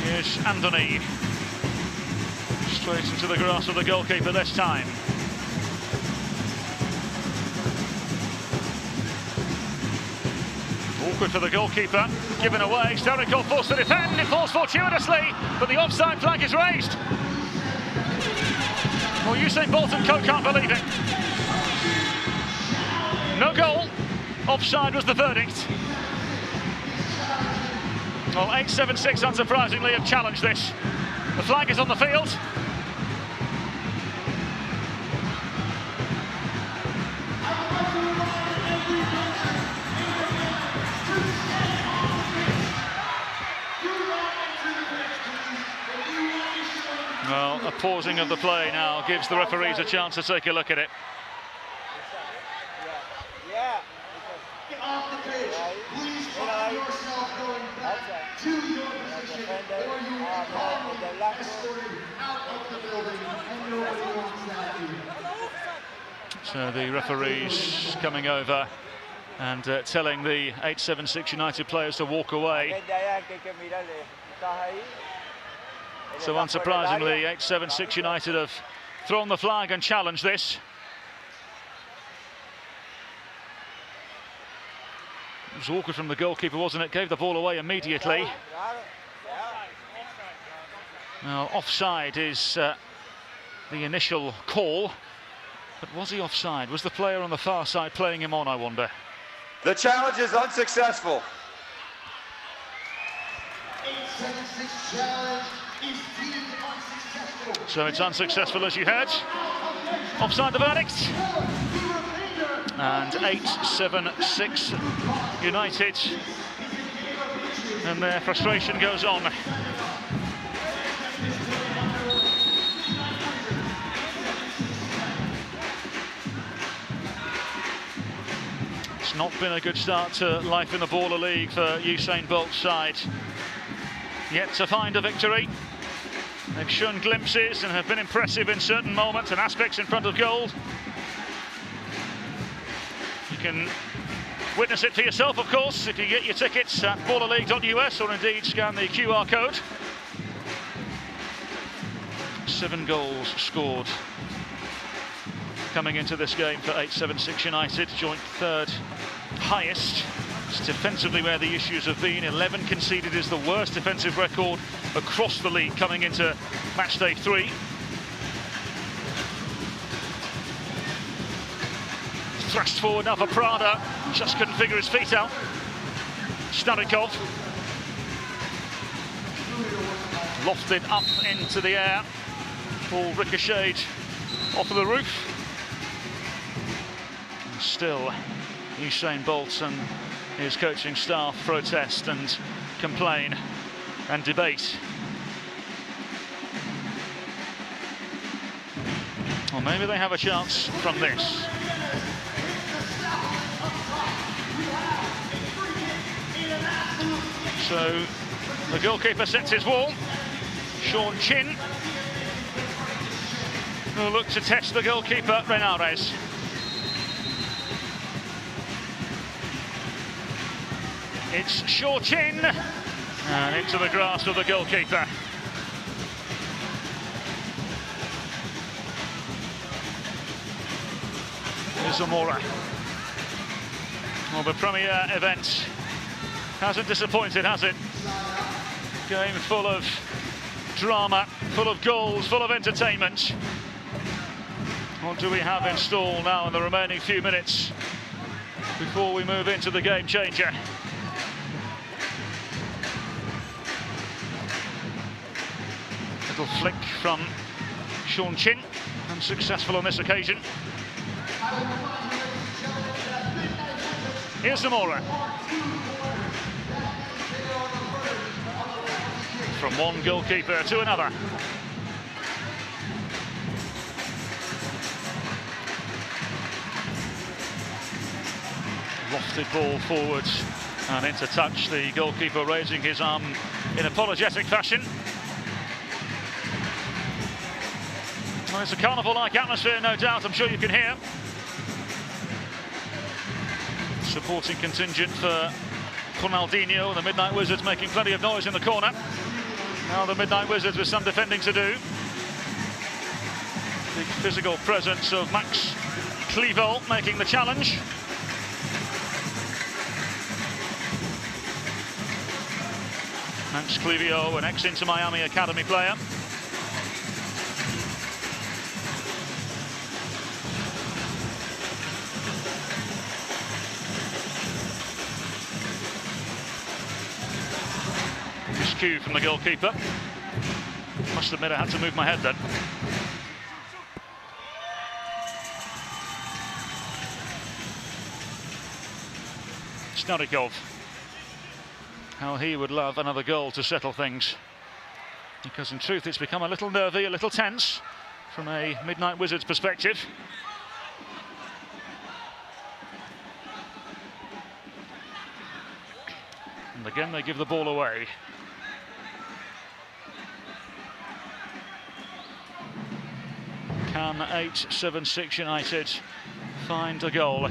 Here's Anthony. Straight into the grasp of the goalkeeper this time. Awkward for the goalkeeper, given away. Starikov forced to defend, it falls fortuitously, but the offside flag is raised. Well, Usain Bolt and co can't believe it. No goal, offside was the verdict. Well, 876 unsurprisingly have challenged this. The flag is on the field. Well, a pausing of the play now gives the referees a chance to take a look at it. Get off the pitch. Please find yourself going back to your position, or you will be escorted out of the building, and nobody wants that here. So the referees coming over and telling the 876 United players to walk away. So unsurprisingly, 876 United have thrown the flag and challenged this. It was awkward from the goalkeeper, wasn't it? Gave the ball away immediately. Now, offside is the initial call. But was he offside? Was the player on the far side playing him on, I wonder? The challenge is unsuccessful. 876 challenge So it's unsuccessful, as you heard. Offside the verdict. And 8-7-6 United. And their frustration goes on. It's not been a good start to life in the Baller League for Usain Bolt's side. Yet to find a victory. They've shown glimpses and have been impressive in certain moments and aspects in front of goal. You can witness it for yourself, of course, if you get your tickets at ballerleague.us or indeed scan the QR code. 7 goals scored coming into this game for 8-7-6 United, joint third highest. It's defensively where the issues have been. 11 conceded is the worst defensive record across the league coming into Matchday 3. Thrust forward now for Prada, just couldn't figure his feet out. Starikov lofted up into the air, ball ricocheted off of the roof. And still, Usain Bolt and his coaching staff protest and complain and debate. Well, maybe they have a chance from this. So the goalkeeper sets his wall. Sean Chin will look to test the goalkeeper, Renares. It's Shaw Chin and into the grasp of the goalkeeper. Zamora. Well, the premier event hasn't disappointed, has it? Game full of drama, full of goals, full of entertainment. What do we have in store now in the remaining few minutes before we move into the game changer? Little flick from Sean Chin, unsuccessful on this occasion. Here's Zamora. From one goalkeeper to another. Lofted ball forwards and into touch. The goalkeeper raising his arm in apologetic fashion. Well, it's a carnival-like atmosphere, no doubt, I'm sure you can hear. Supporting contingent for Ronaldinho, the Midnight Wizards making plenty of noise in the corner. Now the Midnight Wizards with some defending to do. Big physical presence of Max Clevo making the challenge. Max Clevo, an ex-Inter Miami Academy player. Cue from the goalkeeper. Must admit I had to move my head then. Starikov. How he would love another goal to settle things. Because in truth it's become a little nervy, a little tense from a Midnight Wizards perspective. And again they give the ball away. Can 8-7-6 United find a goal?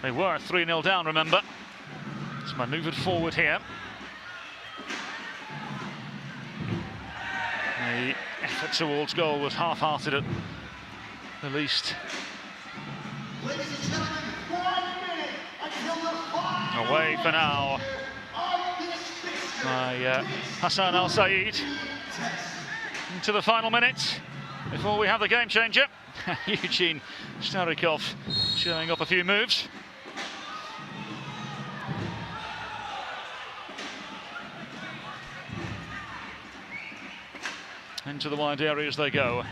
They were 3-0 down, remember. It's manoeuvred forward here. The effort towards goal was half-hearted at the least. Away for now by Hassan Al Saeed. Into the final minute before we have the game changer. Eugene Starikov showing off a few moves. into the wide area as they go.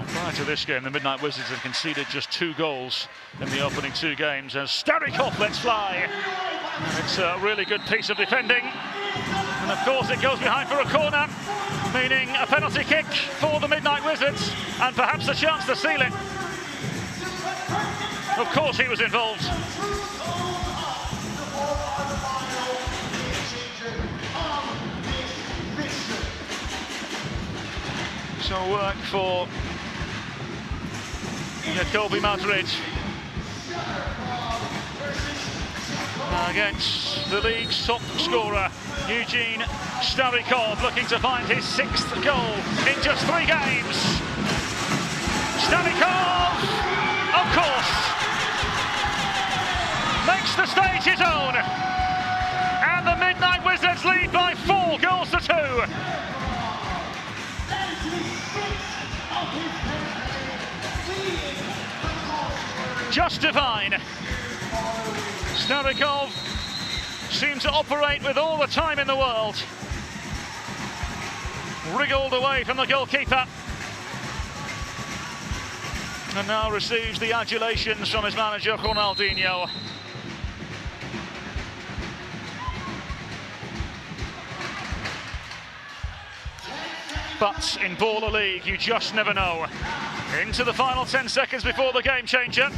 Prior to this game, the Midnight Wizards have conceded just 2 goals in the opening 2 games as Starikov lets fly. And it's a really good piece of defending. And of course it goes behind for a corner, meaning a penalty kick for the Midnight Wizards and perhaps a chance to seal it. Of course he was involved. So work for Kobe Madrid against the league's top scorer, Eugene Starikov, looking to find his 6th goal in just 3 games. Starikov, of course, makes the stage his own. And the Midnight Wizards lead by 4 goals to 2. Just divine. Starikov seemed to operate with all the time in the world. Wriggled away from the goalkeeper. And now receives the adulations from his manager, Ronaldinho. But in Baller League, you just never know. Into the final 10 seconds before the game changer.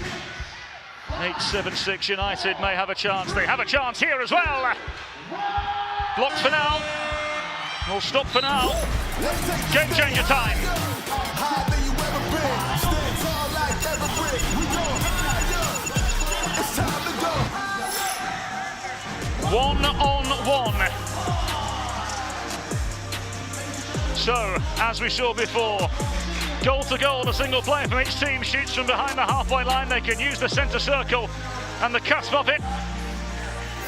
8-7-6 United may have a chance. They have a chance here as well. Blocked for now. We'll stop for now. Game changer time. 1-on-1. So, as we saw before, goal to goal, a single player from each team shoots from behind the halfway line. They can use the centre circle and the cusp of it.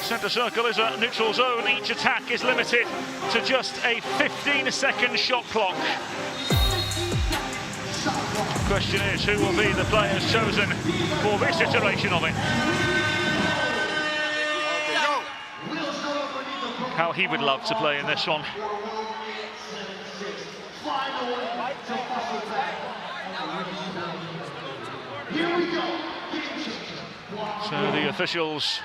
Centre circle is a neutral zone. Each attack is limited to just a 15-second shot clock. The question is, who will be the players chosen for this iteration of it? How he would love to play in this one. So the officials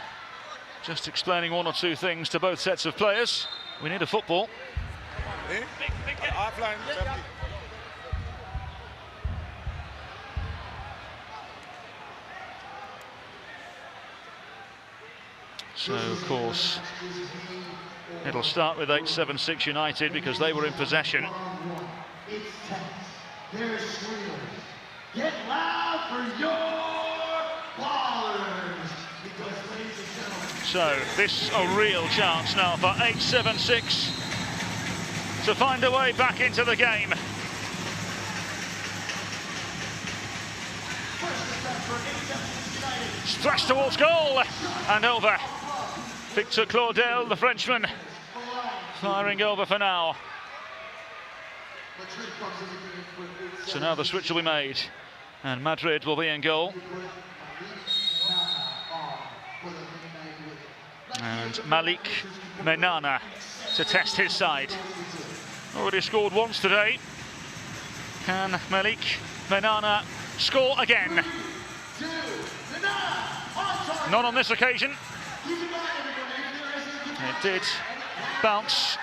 just explaining 1 or 2 things to both sets of players. We need a football. So of course it'll start with 8-7-6 United because they were in possession. Get loud for your ballers. Because, ladies and gentlemen. So this a real chance now for 8-7-6 to find a way back into the game. Thrashed towards goal and over. Victor Claudel, the Frenchman, firing over for now. So now the switch will be made and Madrid will be in goal. And Malik Menana to test his side. Already scored once today. Can Malik Menana score again? Not on this occasion. It did bounce.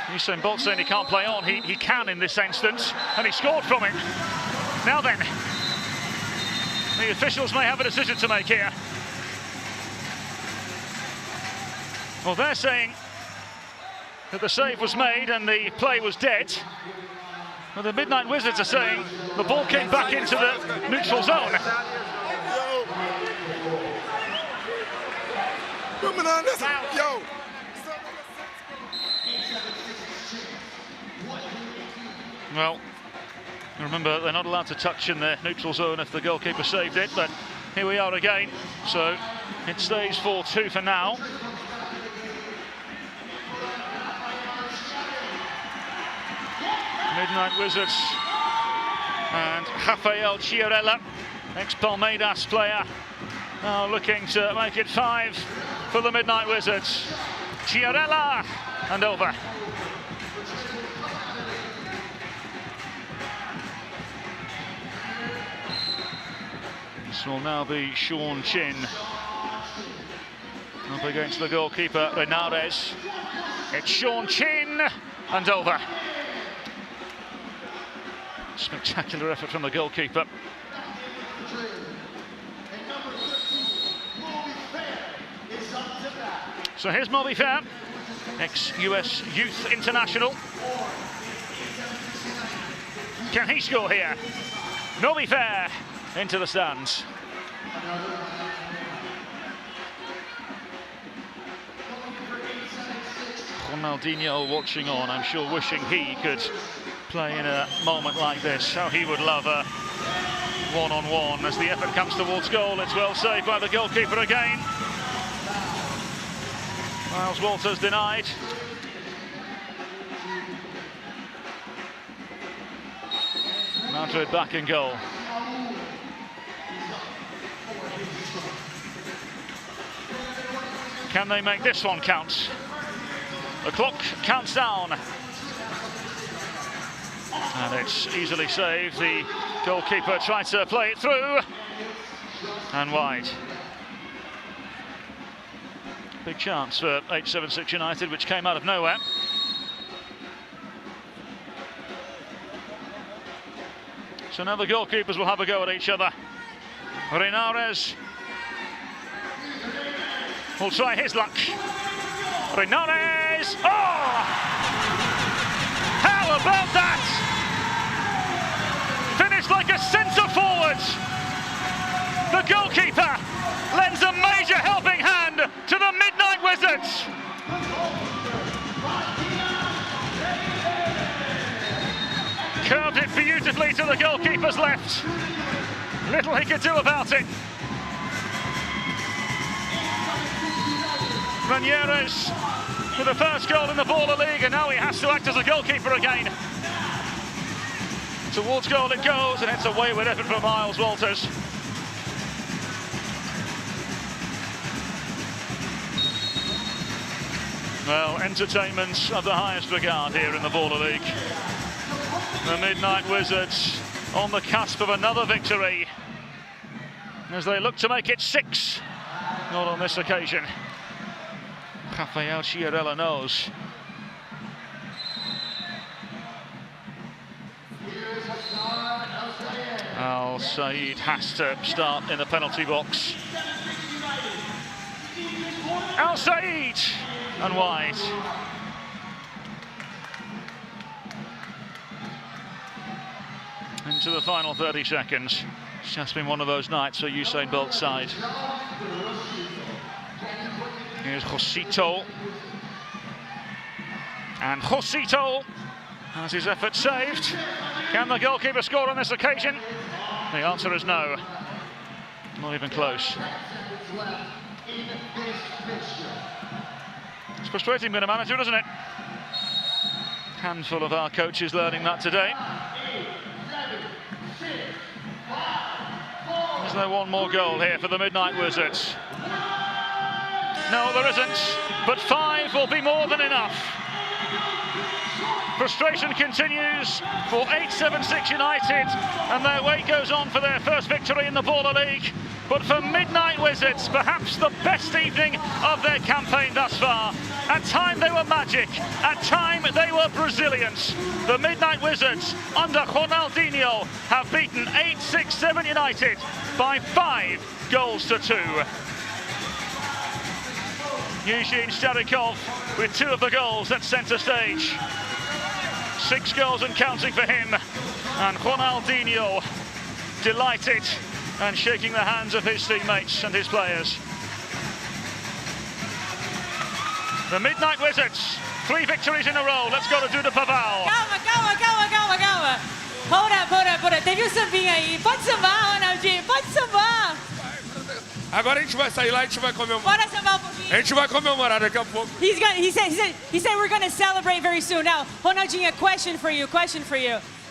Usain Bolt saying he can't play on. He can in this instance, and he scored from it. Now then, the officials may have a decision to make here. Well, they're saying that the save was made and the play was dead. Well, the Midnight Wizards are saying the ball came back into the neutral zone. Yo. Well, remember, they're not allowed to touch in the neutral zone if the goalkeeper saved it, but here we are again. So it stays 4-2 for now. Midnight Wizards And Rafael Chiarella, ex-Palmeiras player, now looking to make it 5 for the Midnight Wizards. Chiarella and over. This will now be Sean Chin up against the goalkeeper Renares. It's Sean Chin and over. Spectacular effort from the goalkeeper. So here's Moby Fair, ex-US Youth International. Can he score here? Moby Fair into the stands. Ronaldinho watching on, I'm sure wishing he could play in a moment like this. How he would love a one-on-one as the effort comes towards goal. It's well saved by the goalkeeper again. Miles Walters denied. Madrid back in goal. Can they make this one count? The clock counts down. And it's easily saved. The goalkeeper tried to play it through. And wide. Big chance for 876 United, which came out of nowhere. So now the goalkeepers will have a go at each other. Renares will try his luck. Renares! Oh! How about that? Finished like a centre forward. The goalkeeper lends a major helping hand to the Midnight Wizards. Curved it beautifully to the goalkeeper's left. Little he could do about it. Ranieres with the first goal in the Baller League, and now he has to act as a goalkeeper again. Towards goal it goes, and it's a wayward effort from Miles Walters. Well, entertainment of the highest regard here in the Baller League. The Midnight Wizards on the cusp of another victory as they look to make it 6. Not on this occasion. Rafael Chiarella knows. Al Said has to start in the penalty box. Al Said and wide. Into the final 30 seconds. It's just been one of those nights for Usain Bolt's side. Here's Josito. And Josito has his effort saved. Can the goalkeeper score on this occasion? The answer is no. Not even close. It's frustrating being a manager, isn't it? Handful of our coaches learning that today. Is there one more goal here for the Midnight Wizards? No, there isn't, but 5 will be more than enough. Frustration continues for 876 United, and their wait goes on for their first victory in the Baller League. But for Midnight Wizards, perhaps the best evening of their campaign thus far. At time they were magic, at time they were Brazilians. The Midnight Wizards, under Ronaldinho, have beaten 867 United by 5 goals to 2. Eugene Starikov with 2 of the goals at centre stage. 6 goals and counting for him. And Ronaldinho delighted and shaking the hands of his teammates and his players. The Midnight Wizards, 3 victories in a row. Let's go to Duda Paval. Calma. Hold up. Teve o sambinha aí. Pode sambar, Ronaldinho, pode sambar. Agora a gente vai sair lá e a gente vai comemorar. Bora sambar um pouquinho. A gente vai comemorar daqui a pouco. He said we're going to celebrate very soon. Now, Ronaldinho, a question for you.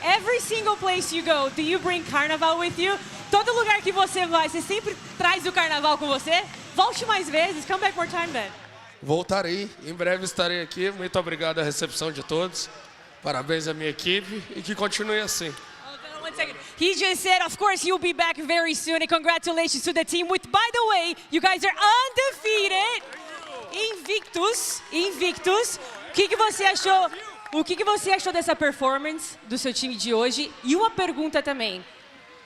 Every single place you go, do you bring carnaval with you? Todo lugar que você vai, você sempre traz o carnaval com você? Volte mais vezes. Come back more time, then. Voltarei, em breve estarei aqui. Muito obrigado à recepção de todos. Parabéns à minha equipe e que continue assim. One second. He just said, of course, he'll be back very soon, and congratulations to the team. With, by the way, you guys are undefeated, invictus. O que você achou? O que você achou dessa performance do seu time de hoje? E uma pergunta também.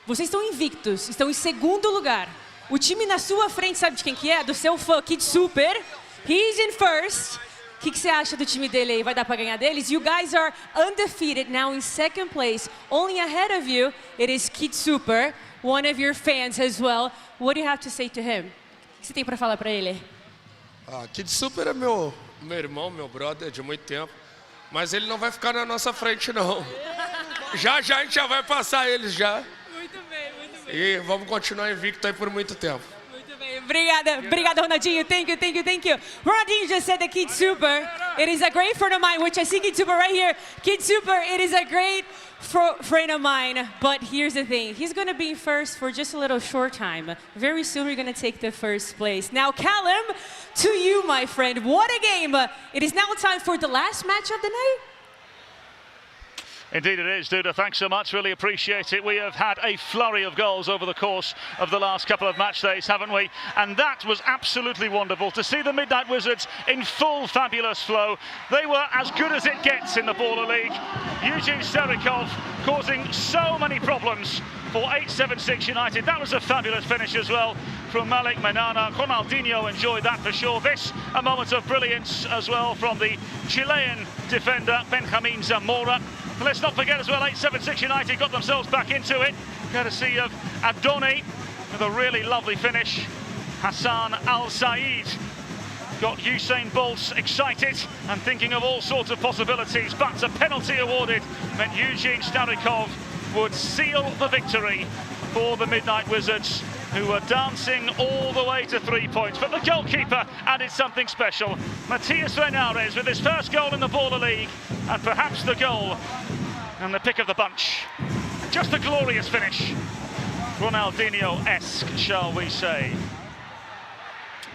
Vocês estão invictos, estão em segundo lugar. O time na sua frente, sabe de quem que é? Do seu fã, Kid Super. He's in first. O que você acha do time dele aí? Vai dar para ganhar deles? You guys are undefeated now in second place. Only ahead of you, it is Kid Super, one of your fans as well. What do you have to say to him? O que você tem para falar para ele? Kid Super é meu irmão, meu brother de muito tempo. Mas ele não vai ficar na nossa frente, não. Já a gente já vai passar eles já. Muito bem, muito bem. E vamos continuar invicto aí por muito tempo. Muito bem. Obrigada, Ronaldinho. Thank you. Ronaldinho just said that Kid Super, it is a great friend of mine, which I see Kid Super right here. Kid Super, it is a great friend of mine, but here's the thing. He's going to be first for just a little short time. Very soon we're going to take the first place. Now, Callum, to you, my friend. What a game. It is now time for the last match of the night. Indeed it is, Duda. Thanks so much. Really appreciate it. We have had a flurry of goals over the course of the last couple of match days, haven't we? And that was absolutely wonderful to see the Midnight Wizards in full fabulous flow. They were as good as it gets in the Baller League. Eugene Starikov causing so many problems for 876 United. That was a fabulous finish as well from Malik Manana. Ronaldinho enjoyed that for sure. This, a moment of brilliance as well from the Chilean defender, Benjamin Zamora. Let's not forget as well, 876 United got themselves back into it, courtesy of Adoni with a really lovely finish. Hassan Al-Said got Usain Bolt excited and thinking of all sorts of possibilities, but a penalty awarded meant Eugene Starikov would seal the victory for the Midnight Wizards, who were dancing all the way to 3 points. But the goalkeeper added something special. Matias Reinares with his first goal in the Baller League, and perhaps the goal and the pick of the bunch. Just a glorious finish. Ronaldinho-esque, shall we say.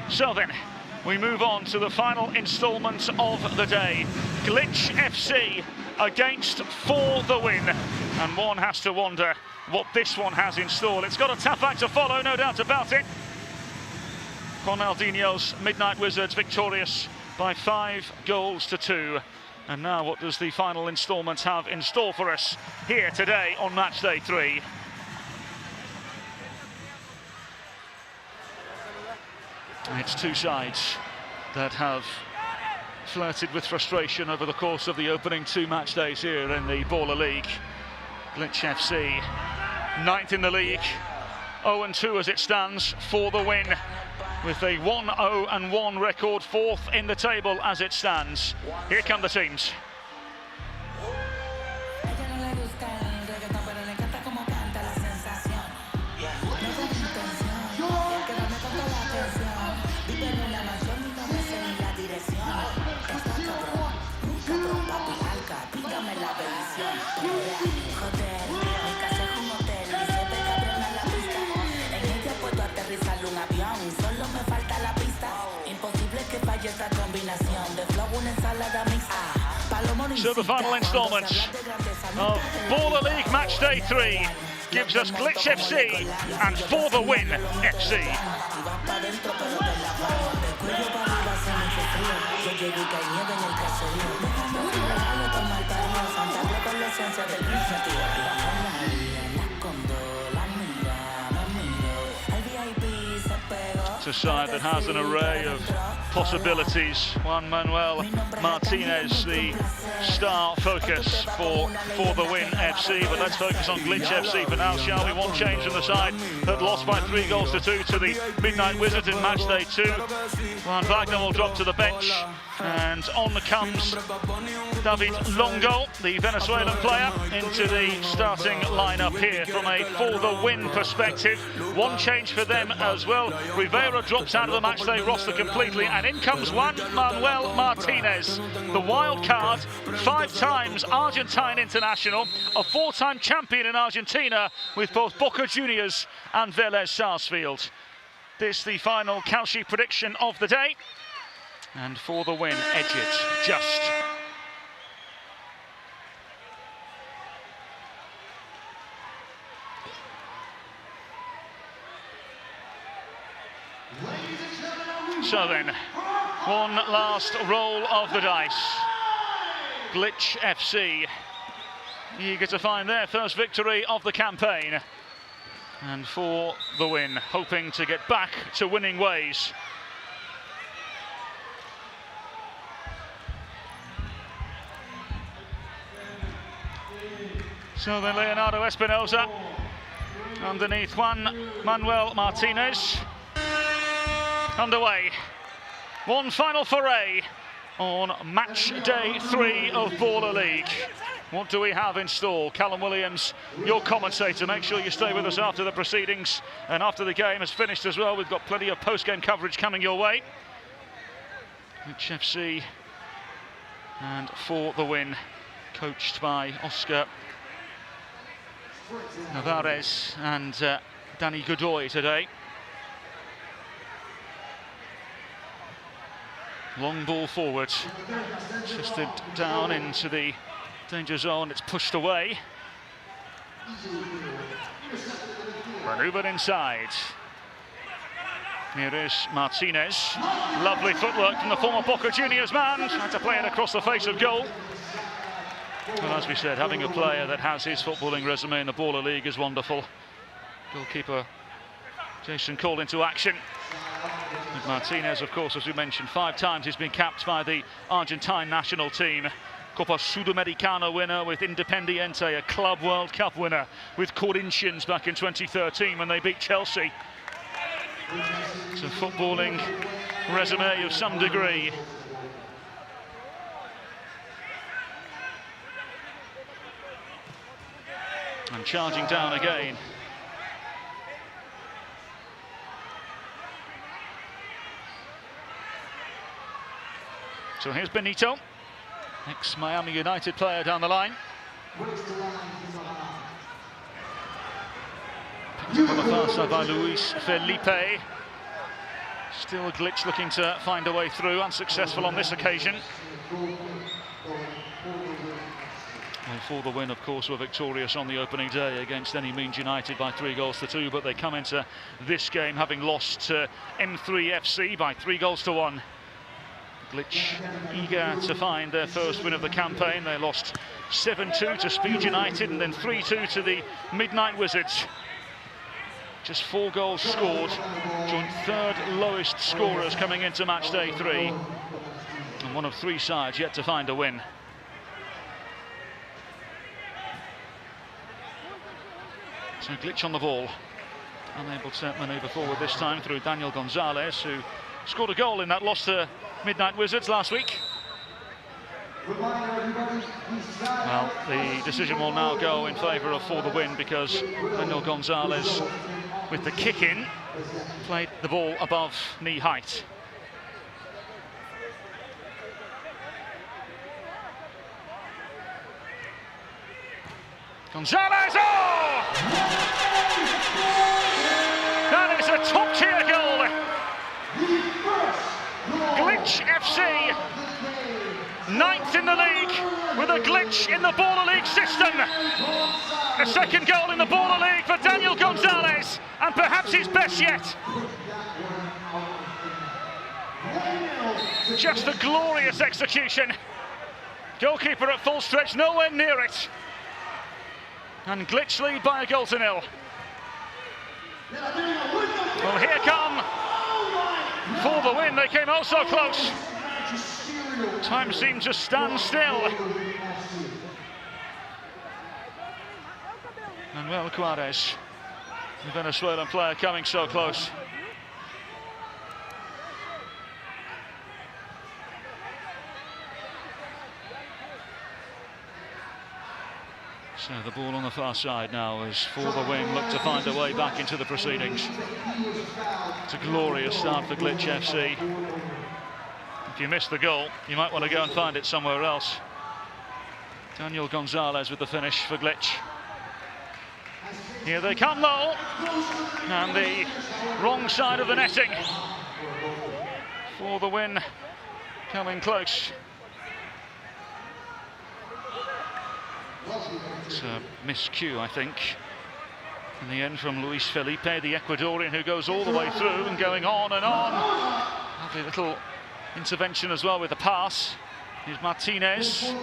So then, we move on to the final instalment of the day. Glitch FC against For the Win. And one has to wonder what this one has in store. It's got a tough act to follow, no doubt about it. Ronaldinho's Midnight Wizards victorious by 5-2. And now what does the final instalment have in store for us here today on Matchday 3? It's two sides that have flirted with frustration over the course of the opening 2 match days here in the Baller League. Glitch FC, 9th in the league, 0-2 as it stands For the Win, with a 1-0-1 record, 4th in the table as it stands. Here come the teams. So the final instalment of Baller League Matchday 3 gives us Glitch FC and For the Win FC. It's a side that has an array of possibilities. Juan Manuel Martinez, the star focus for the Win FC, but let's focus on Glitch FC for now, shall we? One change from the side that lost by 3-2 to the Midnight Wizards in Matchday 2. Juan Wagner will drop to the bench, and on comes David Longo, the Venezuelan player, into the starting lineup here from a For the Win perspective. One change for them as well. Rivera drops out of the matchday roster completely, and in comes Juan Manuel Martinez, the wild card 5 times Argentine international, a 4-time champion in Argentina with both Boca Juniors and Vélez Sarsfield. This the final Kalshi prediction of the day. And for the win, edge it just. So then, one last roll of the dice. Glitch FC, eager to find their first victory of the campaign. And for the win, hoping to get back to winning ways. So then Leonardo Espinosa underneath Juan Manuel Martinez. Underway. One final foray on match day 3 of Baller League. What do we have in store? Callum Williams, your commentator. Make sure you stay with us after the proceedings and after the game has finished as well. We've got plenty of post-game coverage coming your way. HFC and for the win, coached by Oscar Navarez and Danny Godoy today. Long ball forward, twisted down into the danger zone, it's pushed away. Maneuvered inside. Here is Martinez. Lovely footwork from the former Boca Juniors man. Tried to play it across the face of goal. Well, as we said, having a player that has his footballing resume in the Baller League is wonderful. Goalkeeper Jason called into action. And Martinez, of course, as we mentioned, 5 times he's been capped by the Argentine national team. Copa Sudamericana winner with Independiente, a Club World Cup winner with Corinthians back in 2013 when they beat Chelsea. It's a footballing resume of some degree. And charging down again. So here's Benito, ex-Miami United player down the line. Picked up on the far side by Luis Felipe. Still Glitch looking to find a way through, unsuccessful on this occasion. And for the win, of course, were victorious on the opening day against Any Means United by 3-2, but they come into this game having lost to M3 FC by 3-1. Glitch eager to find their first win of the campaign. They lost 7-2 to Speed United and then 3-2 to the Midnight Wizards. Just 4 goals scored, joint 3rd lowest scorers coming into match day 3. And one of 3 sides yet to find a win. So Glitch on the ball, unable to manoeuvre forward this time through Daniel Gonzalez, who scored a goal in that loss to Midnight Wizards last week. Well, the decision will now go in favour of for the win because Daniel Gonzalez, with the kick in, played the ball above knee height. Gonzalez, oh! That is a top-tier goal. Glitch FC, 9th in the league, with a glitch in the Baller League system. A second goal in the Baller League for Daniel Gonzalez, and perhaps his best yet. Just a glorious execution. Goalkeeper at full stretch, nowhere near it. And Glitch lead by 1-0. Well, here come for the win. They came oh so close. Time seemed to stand still. Manuel Juarez, the Venezuelan player, coming so close. So the ball on the far side now as For the Win look to find a way back into the proceedings. It's a glorious start for Glitch FC. If you missed the goal, you might want to go and find it somewhere else. Daniel Gonzalez with the finish for Glitch. Here they come though, and the wrong side of the netting for the win, coming close. It's a miscue, I think, in the end from Luis Felipe, the Ecuadorian, who goes all the way through and going on and on. Lovely little intervention as well with the pass. Here's Martinez.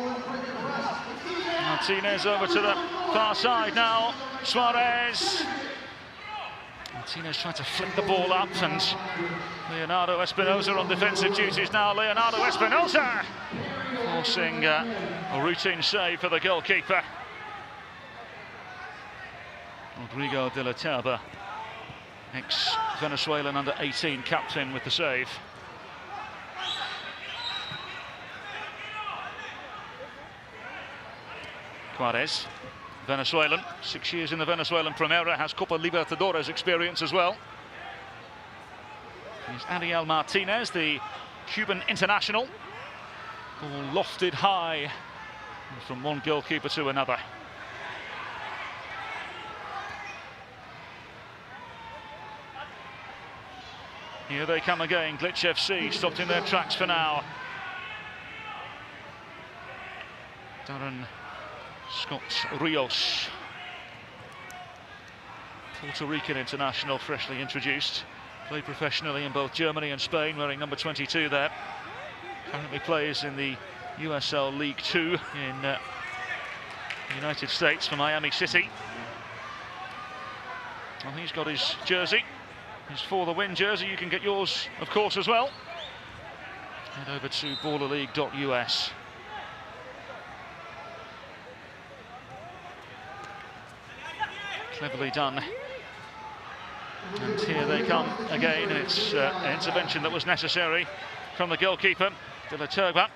Martinez over to the far side now. Suarez. Martinez trying to flick the ball up, and Leonardo Espinosa on defensive duties now. Leonardo Espinosa forcing a routine save for the goalkeeper. Rodrigo de la Terba, ex-Venezuelan under-18 captain, with the save. Juarez, Venezuelan, 6 years in the Venezuelan Primera, has Copa Libertadores experience as well. Here's Ariel Martinez, the Cuban international. Ball lofted high from one goalkeeper to another. Here they come again, Glitch FC, stopped in their tracks for now. Darren Scott Rios, Puerto Rican international, freshly introduced. Played professionally in both Germany and Spain, wearing number 22 there. Currently plays in the USL League 2 in the United States for Miami City. Well, he's got his jersey, his For the Win jersey. You can get yours, of course, as well. Head over to ballerleague.us. Cleverly done. And here they come again, and it's an intervention that was necessary from the goalkeeper, De La Terba.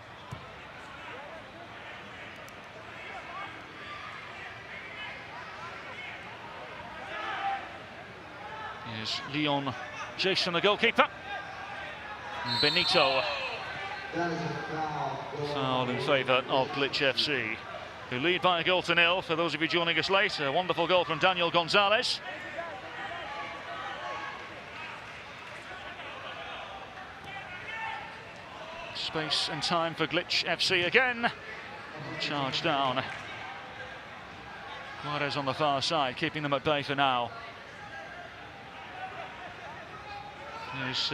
Here's Leon Jason, the goalkeeper. And Benito. Foul in favour of Glitch FC, who lead by a goal to nil. For those of you joining us late, a wonderful goal from Daniel Gonzalez. Space and time for Glitch FC again. Charge down. Juarez on the far side, keeping them at bay for now. Here's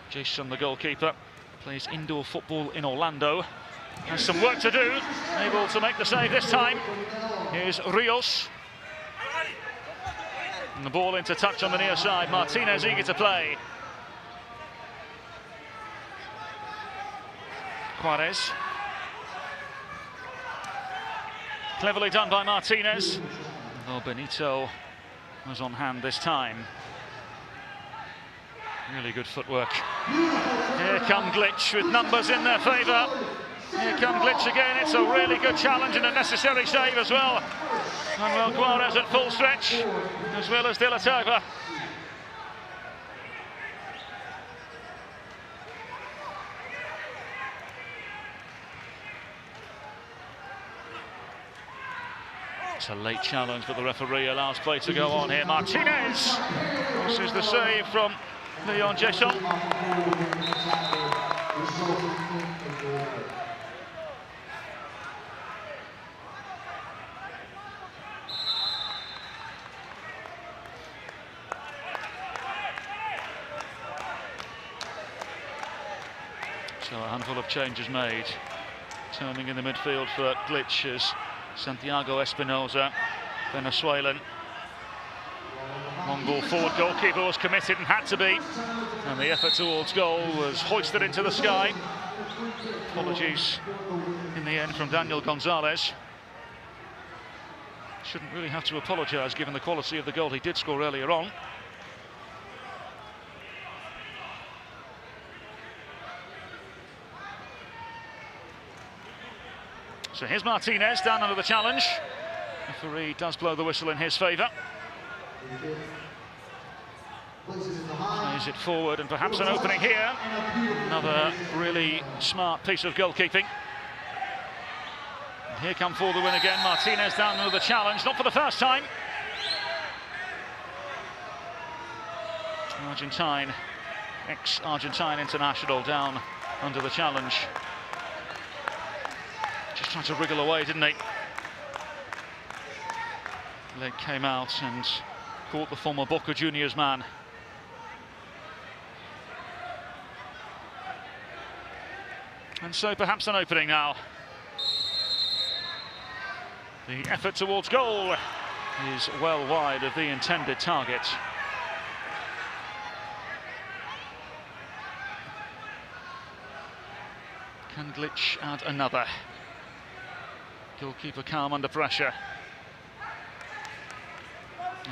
Jason, the goalkeeper. Plays indoor football in Orlando. Has some work to do. Able to make the save this time. Here's Rios. And the ball into touch on the near side. Martinez eager to play. Juarez. Cleverly done by Martinez. Though Benito was on hand this time. Really good footwork. Here come Glitch with numbers in their favour. Here come Glitch again. It's a really good challenge and a necessary save as well. Manuel Juarez at full stretch, as well as De La Terba. It's a late challenge, but the referee allows play to go on here. Martinez! This is the save from Leon Jason. So a handful of changes made. Turning in the midfield for Glitch is Santiago Espinosa, Venezuelan. Long ball forward, goalkeeper was committed and had to be. And the effort towards goal was hoisted into the sky. Apologies in the end from Daniel Gonzalez. Shouldn't really have to apologise given the quality of the goal he did score earlier on. So here's Martinez down under the challenge. Referee does blow the whistle in his favour. Plays it forward and perhaps an opening here. Another really smart piece of goalkeeping. Here come for the win again. Martinez down under the challenge, not for the first time. Argentine, ex-Argentine international down under the challenge. Just tried to wriggle away, didn't he? Leg came out and caught the former Boca Juniors man. And so perhaps an opening now. The effort towards goal is well wide of the intended target. Can Glitch add another? Goalkeeper calm under pressure.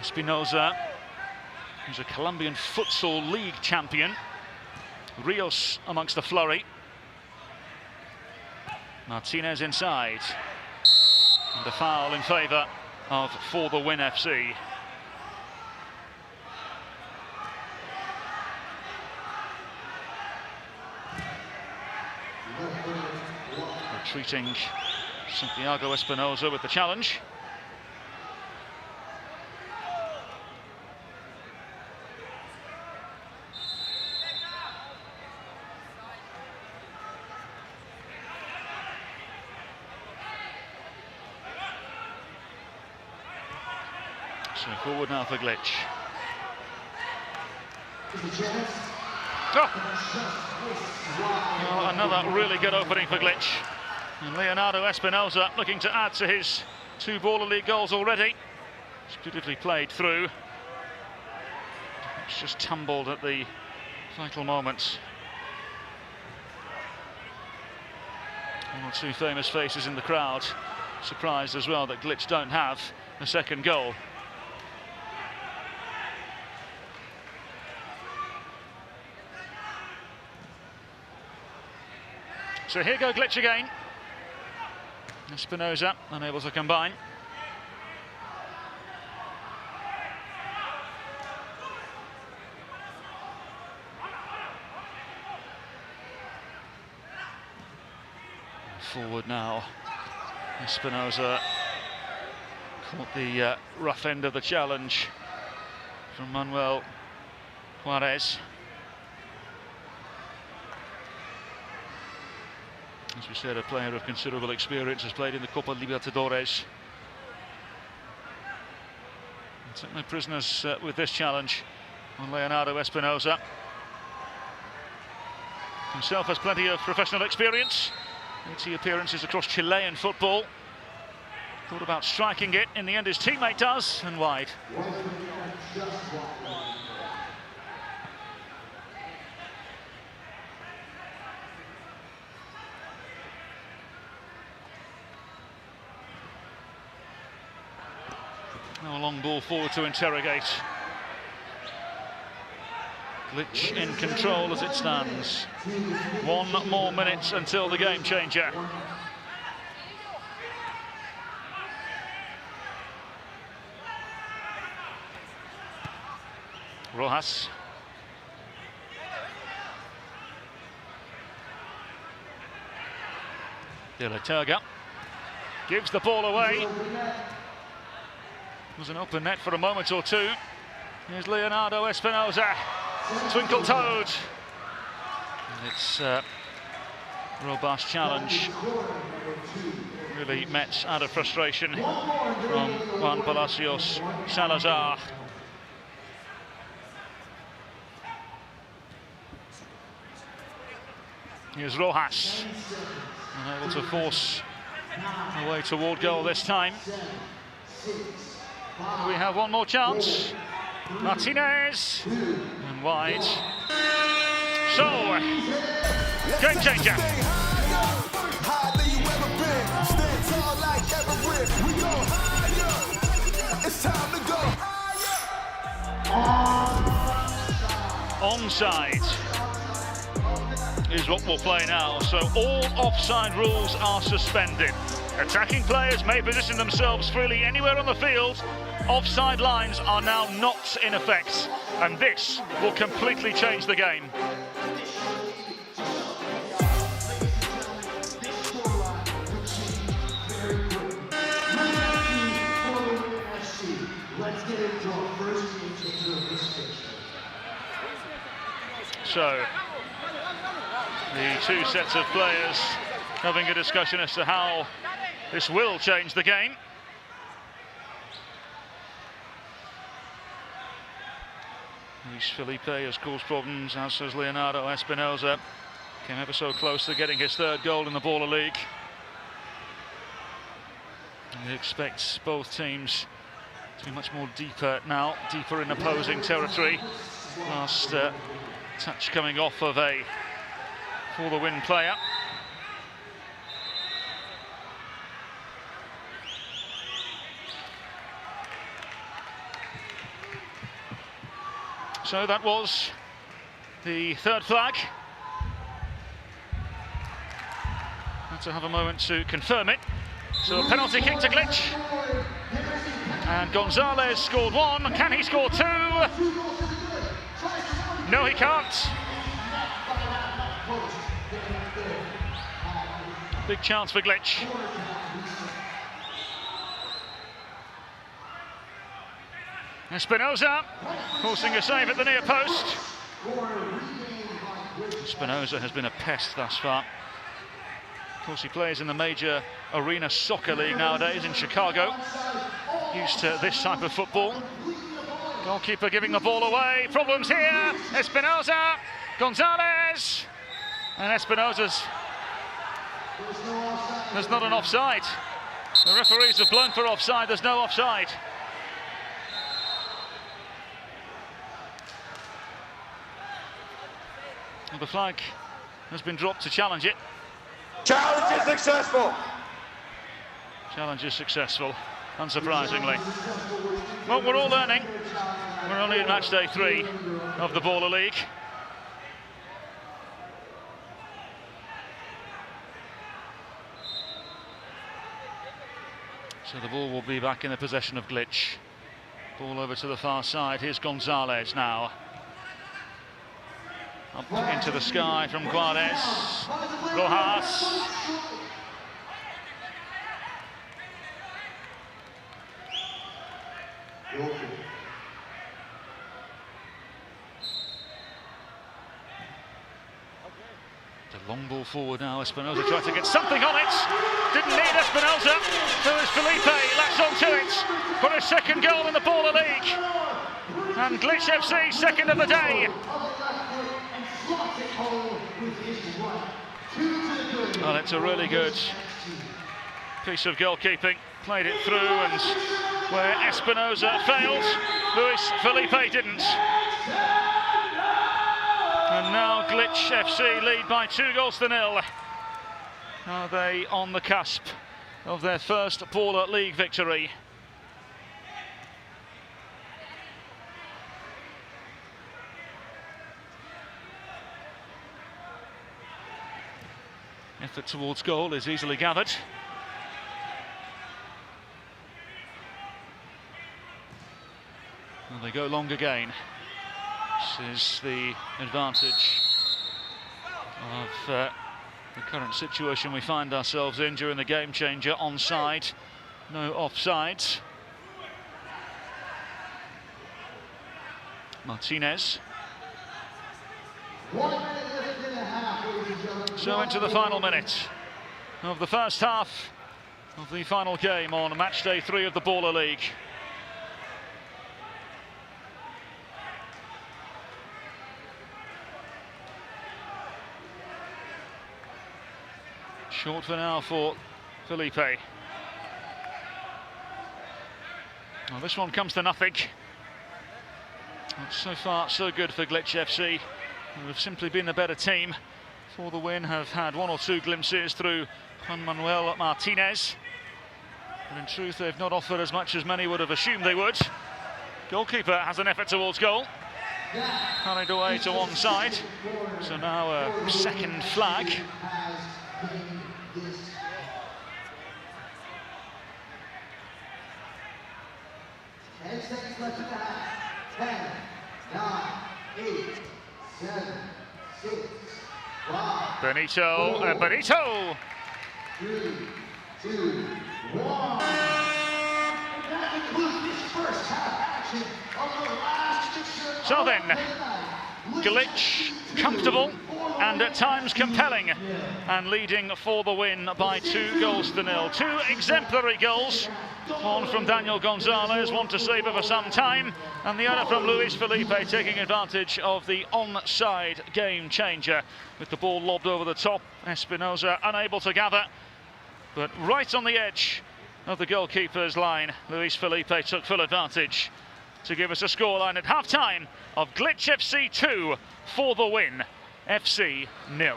Espinosa, who's a Colombian futsal league champion. Rios amongst the flurry. Martinez inside. And a foul in favour of For the Win FC. Retreating Santiago Espinosa with the challenge. So forward now for Glitch. Oh, another really good opening for Glitch. And Leonardo Espinosa looking to add to his 2 Baller League goals already. It's beautifully played through. It's just tumbled at the vital moments. 1 or 2 famous faces in the crowd. Surprised as well that Glitch don't have a second goal. So here go Glitch again. Espinosa unable to combine. Forward now. Espinosa caught the rough end of the challenge from Manuel Juarez. As we said, a player of considerable experience, has played in the Copa Libertadores. And took no prisoners with this challenge on Leonardo Espinosa. Himself has plenty of professional experience. 80 appearances across Chilean football. Thought about striking it, in the end his teammate does, and wide. Now a long ball forward to interrogate. Glitch in control as it stands. 1 more minute until the game changer. Rojas. De la Turga gives the ball away. Was an open net for a moment or two. Here's Leonardo Espinosa, twinkle-toed. It's a robust challenge. Really met out of frustration from Juan Palacios Salazar. Here's Rojas, unable to force a way toward goal this time. We have 1 more chance. Martinez and wide. So, game changer. Onside is what we'll play now. So all offside rules are suspended. Attacking players may position themselves freely anywhere on the field. Offside lines are now not in effect, and this will completely change the game. So the two sets of players having a discussion as to how this will change the game. Luis Felipe has caused problems, as has Leonardo Espinosa. Came ever so close to getting his third goal in the Baller League. He expects both teams to be much more deeper now, deeper in opposing territory. Last touch coming off of a for-the-win player. So that was the third flag. Had to have a moment to confirm it. So a penalty kick to Glitch. And Gonzalez scored one. Can he score two? No, he can't. Big chance for Glitch. Espinosa forcing a save at the near post. Espinosa has been a pest thus far. Of course, he plays in the major arena soccer league nowadays in Chicago. Used to this type of football. Goalkeeper giving the ball away. Problems here. Espinosa, Gonzalez, and Espinosa's. There's not an offside. The referees have blown for offside. There's no offside. The flag has been dropped to challenge it. Challenge is successful. Challenge is successful, unsurprisingly. Well, we're all learning. We're only in match day 3 of the Baller League. So the ball will be back in the possession of Glitch. Ball over to the far side. Here's Gonzalez now. Up into the sky from Juarez. Rojas. The long ball forward now. Espinosa tried to get something on it. Didn't need Espinosa. So as Felipe latched onto it for his second goal in the Baller League. And Glitch FC, second of the day. Well, it's a really good piece of goalkeeping. Played it through, and where Espinosa failed, Luis Felipe didn't. And now Glitch FC lead by 2-0. Are they on the cusp of their first Baller League victory? Effort towards goal is easily gathered. And they go long again. This is the advantage of the current situation we find ourselves in during the game changer. Onside, no offside. Martinez. So into the final minute of the first half of the final game on match day 3 of the Baller League. Short for now for Felipe. Well, this one comes to nothing. So far, so good for Glitch FC, who have simply been the better team. For the win, have had 1 or 2 glimpses through Juan Manuel Martinez. But in truth, they've not offered as much as many would have assumed they would. Goalkeeper has an effort towards goal. Carried away to one side. So now a second flag. 10 seconds left in the half. 10, 9, 8, 7, 6, 5. Benito and Benito. 3, 2, 1. That concludes this first half action of the last. So then, Glitch, comfortable and at times compelling, and leading for the win by 2-0. 2 exemplary goals, one from Daniel Gonzalez, one to savour for some time, and the other from Luis Felipe, taking advantage of the onside game changer. With the ball lobbed over the top, Espinosa unable to gather, but right on the edge of the goalkeeper's line, Luis Felipe took full advantage to give us a scoreline at half-time of Glitch FC 2 for the win, FC 0.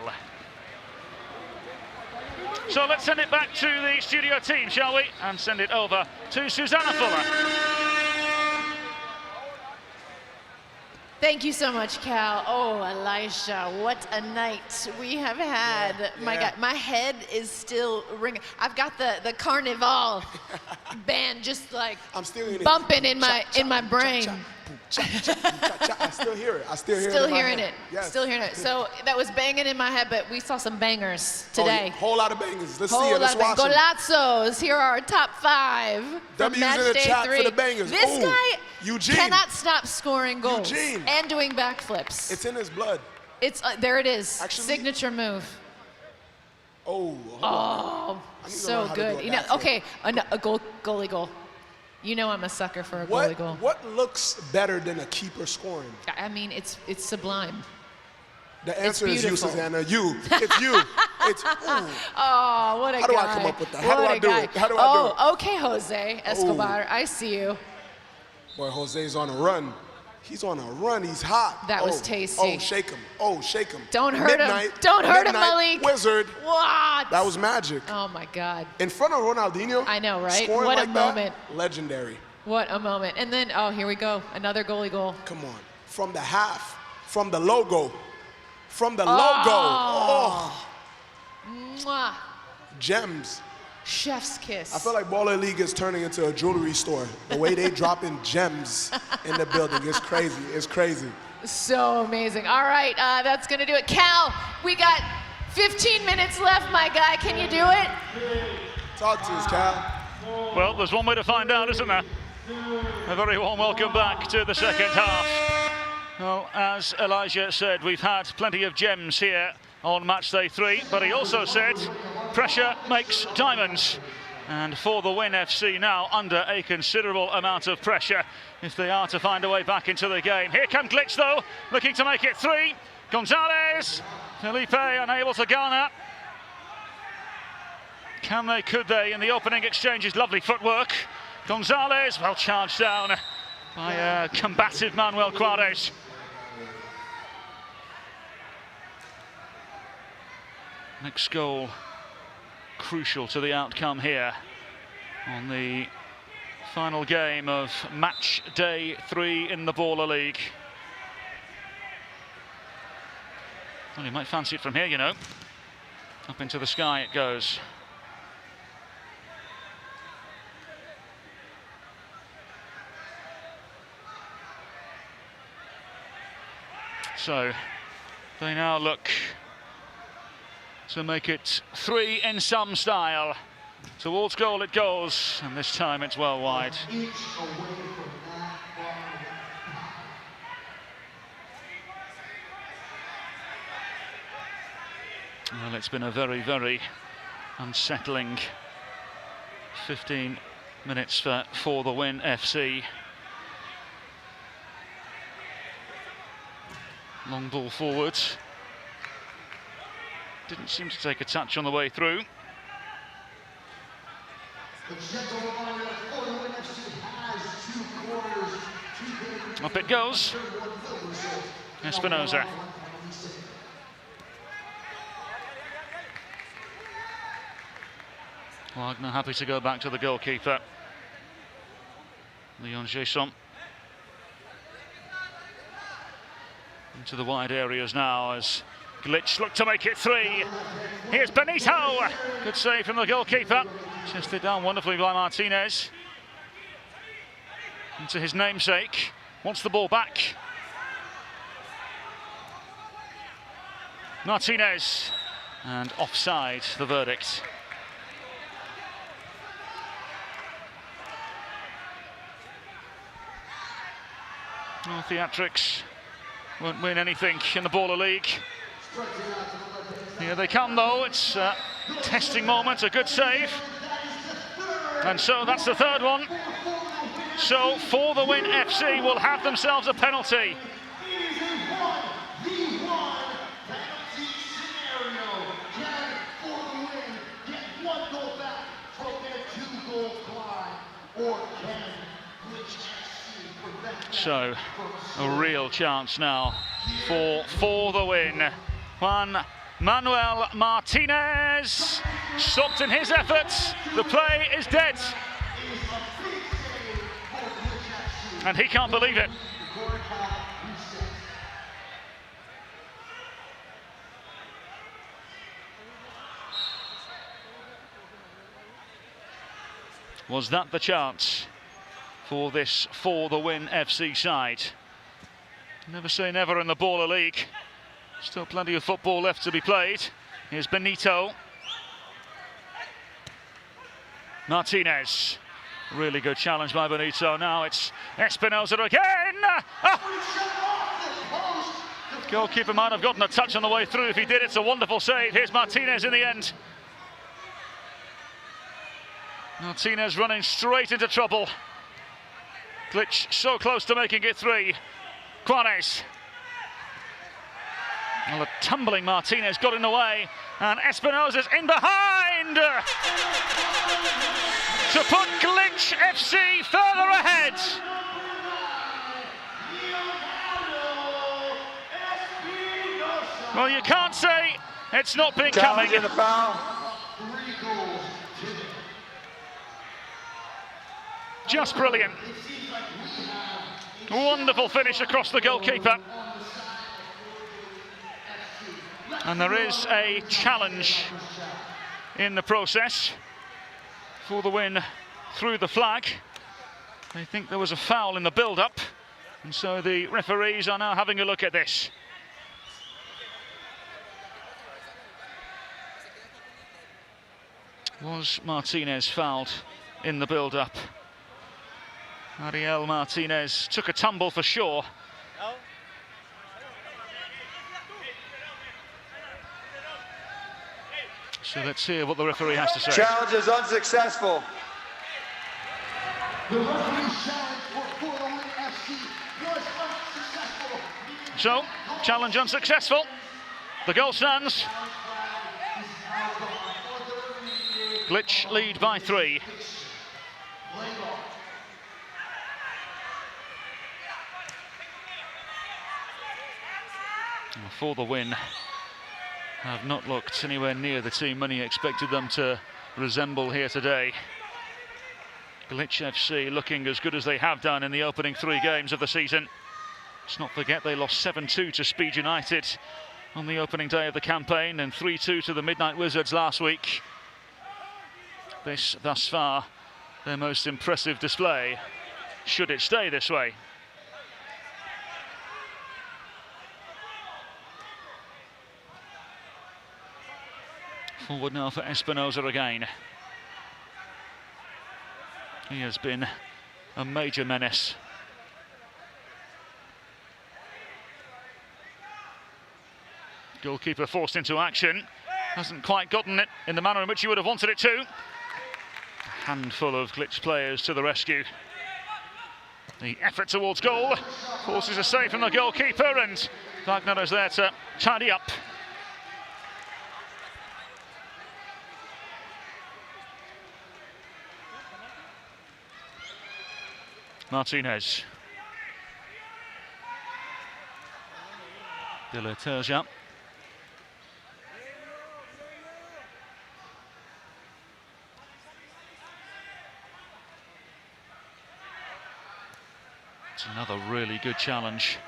So let's send it back to the studio team, shall we? And send it over to Susanna Fuller. Thank you so much, Cal. Oh, Elisha, what a night we have had. My God, my head is still ringing. I've got the Carnival band just like bumping in my brain. I still hear it. Still hearing it. Yes. Still hearing it. So that was banging in my head, but we saw some bangers today. Whole lot of bangers. Let's see it. Let's watch them. Golazzos. Here are our top 5 from Matchday 3. For the bangers. This guy Eugene cannot stop scoring goals and doing backflips. It's in his blood. It's there. It is. Actually, signature move. Oh, so good. You know, okay, a goalie goal. You know I'm a sucker for a goalie goal. What looks better than a keeper scoring? I mean, it's sublime. The answer is you, Susanna. You. It's you. It's Oh, what a guy. How do I come up with that? How do I do it? How do I do it? Oh, okay, Jose Escobar. I see you. Boy, Jose's on a run. He's on a run. He's hot. That was tasty. Oh, shake him. Oh, shake him. Don't hurt him. Don't hurt him, Malik. Wizard. What? That was magic. Oh, my God. In front of Ronaldinho. I know, right? Scoring What like a moment. That, legendary. What a moment. And then, oh, here we go. Another goalie goal. Come on. From the half. From the logo. From the logo. Oh. Mwah. Gems. Chef's kiss. I feel like Baller League is turning into a jewelry store. The way they dropping gems in the building is crazy. It's crazy. So amazing. All right, that's going to do it. Cal, we got 15 minutes left, my guy. Can you do it? Talk to us, Cal. Well, there's one way to find out, isn't there? A very warm welcome back to the second half. Well, as Elijah said, we've had plenty of gems here on Matchday 3, but he also said pressure makes diamonds. And for the win, FC now under a considerable amount of pressure if they are to find a way back into the game. Here comes Glitch, though, looking to make it 3. Gonzalez, Felipe unable to garner. Can they, could they, in the opening exchanges? Lovely footwork. Gonzalez, well charged down by combative Manuel Juarez. Next goal, crucial to the outcome here on the final game of match day 3 in the Baller League. Well, you might fancy it from here, you know. Up into the sky it goes. So they now look to make it 3 in some style. Towards goal it goes, and this time it's well wide. Well, it's been a very, very unsettling 15 minutes for the win FC. Long ball forward. Didn't seem to take a touch on the way through. Up it goes. Espinosa. Wagner happy to go back to the goalkeeper. Leon Jason. Into the wide areas now as Glitch look to make it 3. Here's Benito. Good save from the goalkeeper. Chested down wonderfully by Martinez. Into his namesake. Wants the ball back. Martinez. And offside, the verdict. No theatrics Won't win anything in the Baller League. Here they come though, it's a testing moment, a good save. And so that's the third one. So For the Win FC will have themselves a penalty. So a real chance now for the Win. Juan Manuel Martinez stopped in his efforts. The play is dead. And he can't believe it. Was that the chance for this For the Win FC side? Never say never in the Baller League. Still plenty of football left to be played. Here's Benito. Martinez. Really good challenge by Benito. Now it's Espinosa again. Goalkeeper might have gotten a touch on the way through. If he did, it's a wonderful save. Here's Martinez in the end. Martinez running straight into trouble. Glitch so close to making it 3. Juarez. Well, a tumbling Martinez got in the way, and Espinosa's in behind to put Glitch FC further ahead. Well, you can't say it's not been coming. The foul. Just brilliant. Wonderful finish across the goalkeeper. And there is a challenge in the process For the Win through the flag. They think there was a foul in the build-up, and so the referees are now having a look at this. Was Martinez fouled in the build-up? Ariel Martinez took a tumble for sure. So let's hear what the referee has to say. Challenge is unsuccessful. The referee's challenge for the Win FC was unsuccessful. So, challenge unsuccessful. The goal stands. Glitch lead by 3. For the Win have not looked anywhere near the team many expected them to resemble here today. Glitch FC looking as good as they have done in the opening 3 games of the season. Let's not forget they lost 7-2 to Speed United on the opening day of the campaign and 3-2 to the Midnight Wizards last week. This, thus far, their most impressive display, should it stay this way. Forward now for Espinosa again. He has been a major menace. Goalkeeper forced into action. Hasn't quite gotten it in the manner in which he would have wanted it to. A handful of Glitch players to the rescue. The effort towards goal forces a save from the goalkeeper, and Wagner is there to tidy up. Martinez. De La Terja. It's another really good challenge.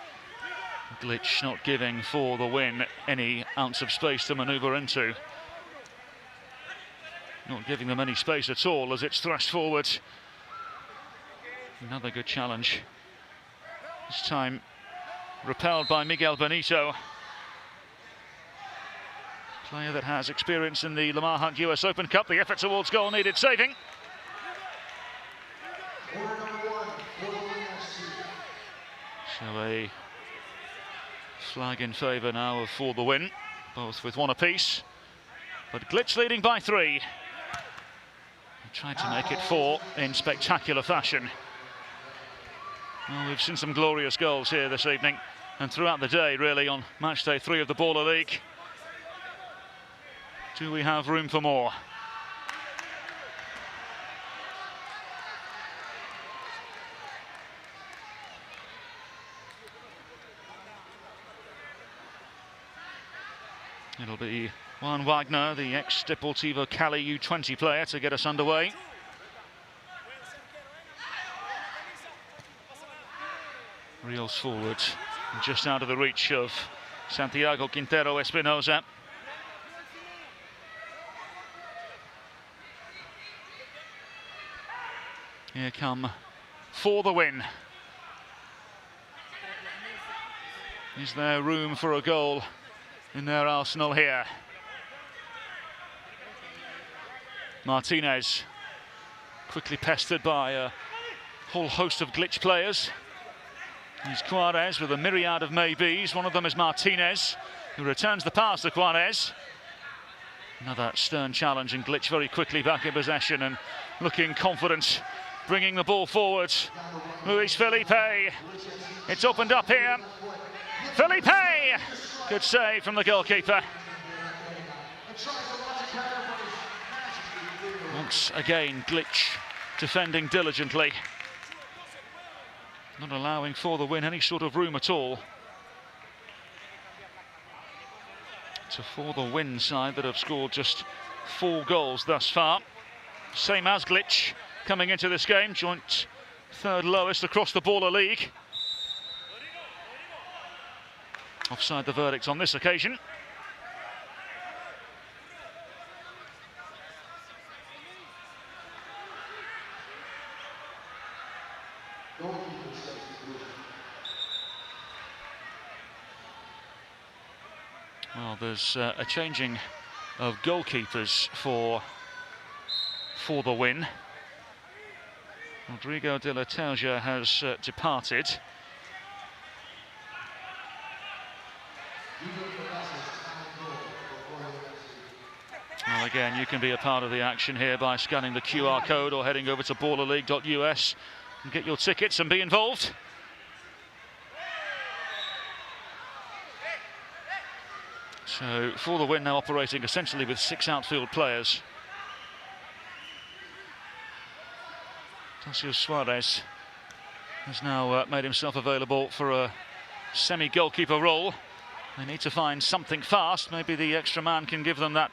Glitch not giving For the Win any ounce of space to manoeuvre into. Not giving them any space at all as it's thrust forward. Another good challenge. This time repelled by Miguel Benito. Player that has experience in the Lamar Hunt US Open Cup. The effort towards goal needed saving. So a Flag in favour now of For the Win, both with one apiece. But Glitch leading by 3. Tried to make it 4 in spectacular fashion. Well, we've seen some glorious goals here this evening and throughout the day, really, on match day 3 of the Baller League. Do we have room for more? It'll be Juan Wagner, the ex-Deportivo Cali U20 player, to get us underway. Reels forward, just out of the reach of Santiago Quintero Espinosa. Here come For the Win. Is there room for a goal in their arsenal here? Martinez, quickly pestered by a whole host of Glitch players. Here's Juarez with a myriad of maybes. One of them is Martinez, who returns the pass to Juarez. Another stern challenge, and Glitch very quickly back in possession and looking confident, bringing the ball forward. Luis Felipe, it's opened up here. Felipe, good save from the goalkeeper. Once again, Glitch defending diligently, not allowing For the Win any sort of room at all. It's a For the Win side that have scored just 4 goals thus far. Same as Glitch coming into this game, joint 3rd lowest across the Baller League. Offside the verdict on this occasion. Well, there's a changing of goalkeepers for the Win. Rodrigo de la Terja has departed. Well, again, you can be a part of the action here by scanning the QR code or heading over to ballerleague.us and get your tickets and be involved. So, For the Win now operating essentially with 6 outfield players. Tasio Suarez has now made himself available for a semi-goalkeeper role. They need to find something fast. Maybe the extra man can give them that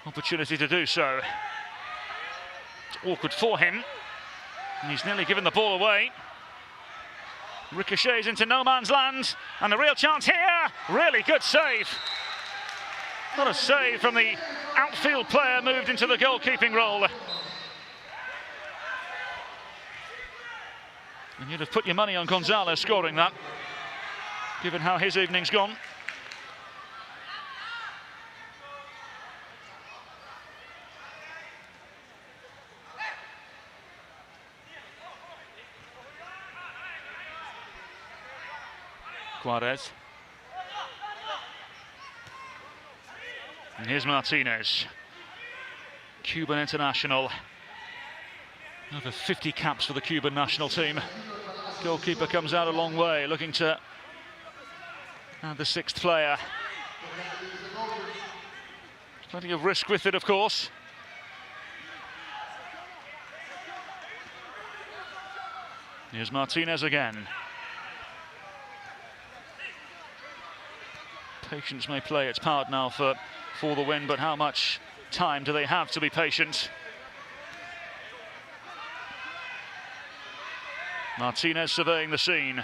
opportunity to do so. It's awkward for him, and he's nearly given the ball away. Ricochets into no man's land, and a real chance here. Really good save. What a save from the outfield player, moved into the goalkeeping role. And you'd have put your money on Gonzalez scoring that, given how his evening's gone. Juarez. And here's Martinez, Cuban international. Over 50 caps for the Cuban national team. Goalkeeper comes out a long way, looking to add the 6th player. Plenty of risk with it, of course. Here's Martinez again. Patience may play its part now for the Win, but how much time do they have to be patient? Martinez surveying the scene.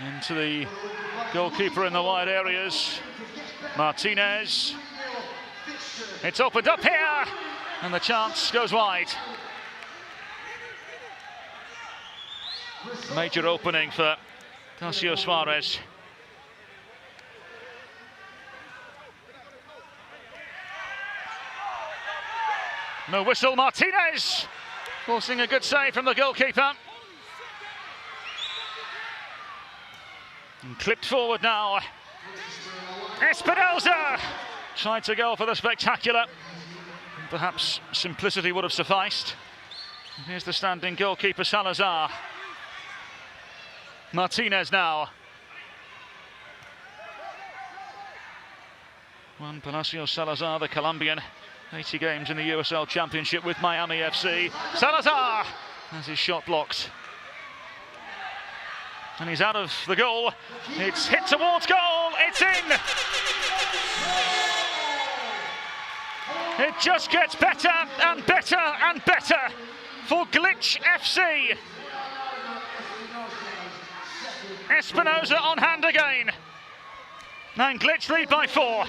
Into the goalkeeper in the wide areas. Martinez. It's opened up here, and the chance goes wide. Major opening for Tasio Suarez. No whistle, Martinez forcing a good save from the goalkeeper. And clipped forward now. Espinosa tried to go for the spectacular. Perhaps simplicity would have sufficed. And here's the standing goalkeeper, Salazar. Martinez now. Juan Palacio Salazar, the Colombian. 80 games in the USL Championship with Miami FC. Salazar has his shot blocked. And he's out of the goal. It's hit towards goal. It's in. It just gets better and better and better for Glitch FC. Espinosa on hand again. And Glitch lead by 4.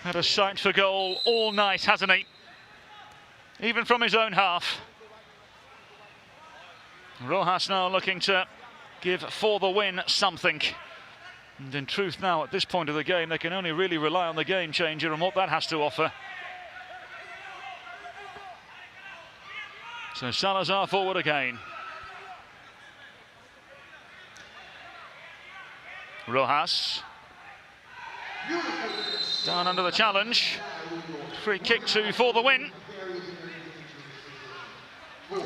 Had a sight for goal all night, hasn't he? Even from his own half. Rojas now looking to give For the Win something. And in truth now, at this point of the game, they can only really rely on the game changer and what that has to offer. So Salazar forward again. Rojas. Down under the challenge. Free kick to For the Win.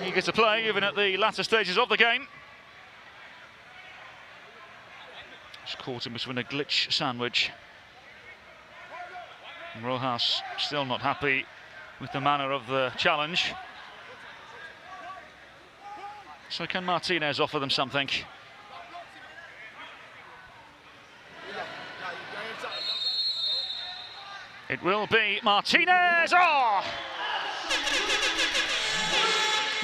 Eager to play even at the latter stages of the game. Just caught him between a Glitch sandwich. And Rojas still not happy with the manner of the challenge. So can Martinez offer them something? It will be Martinez. Oh!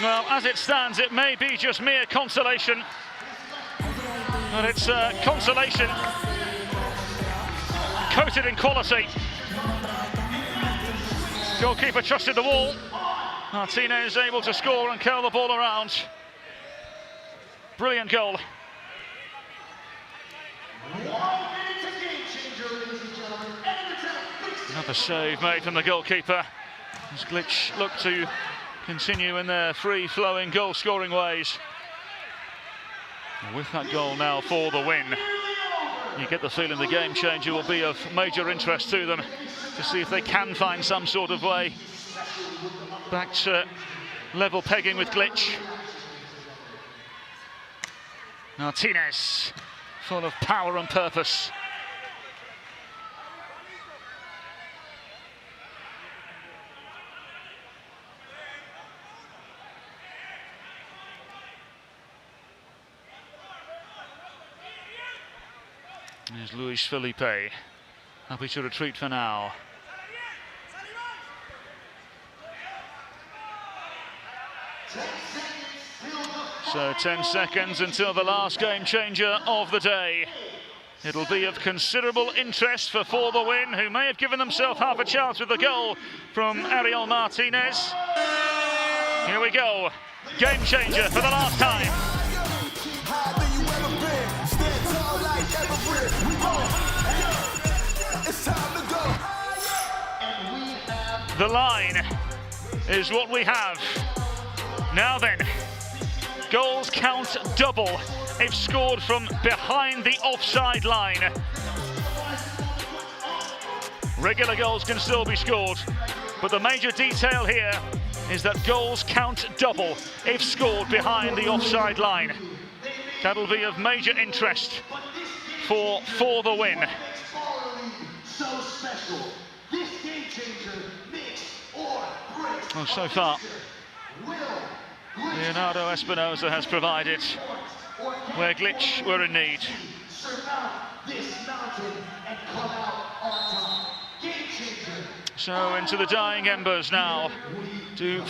Well, as it stands, it may be just mere consolation. But it's consolation coated in quality. Goalkeeper trusted the wall. Martinez able to score and curl the ball around. Brilliant goal. Another save made from the goalkeeper. As Glitch look to continue in their free-flowing goal-scoring ways. And with that goal now For the Win, you get the feeling the game changer will be of major interest to them to see if they can find some sort of way back to level pegging with Glitch. Martinez, full of power and purpose. There's Luis Felipe, happy to retreat for now. So 10 seconds until the last game changer of the day. It'll be of considerable interest for the Win, who may have given themselves half a chance with the goal from Ariel Martinez. Here we go, game changer for the last time. The line is what we have. Now then, goals count double if scored from behind the offside line. Regular goals can still be scored, but the major detail here is that goals count double if scored behind the offside line. That'll be of major interest for the Win. Well, so far, Leonardo Espinosa has provided where Glitch were in need. So into the dying embers now. Do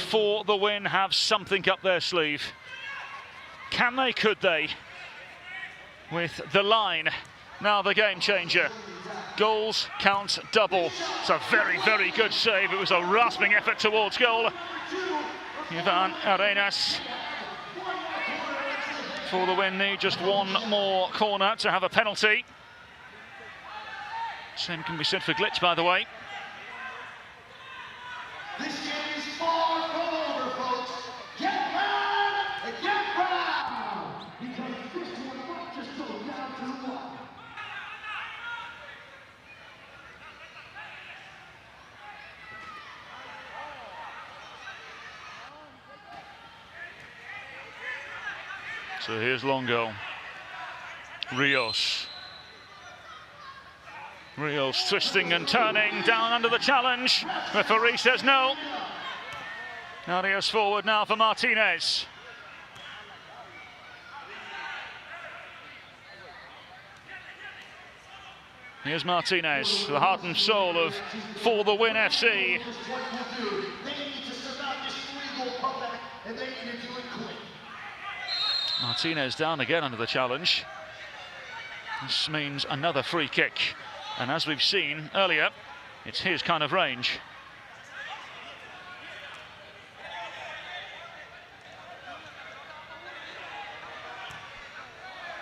the Win have something up their sleeve? Can they, could they? With the line, now the game changer. Goals count double. It's a very, very good save. It was a rasping effort towards goal. Ivan Arenas. For the Win need just one more corner to have a penalty. Same can be said for Glitch, by the way. This game is far from over, folks. Get So here's Longo. Rios. Rios twisting and turning down under the challenge. Referee says no. Arias forward now for Martinez. Here's Martinez, the heart and soul of For the Win FC. Martinez down again under the challenge. This means another free kick. And as we've seen earlier, it's his kind of range.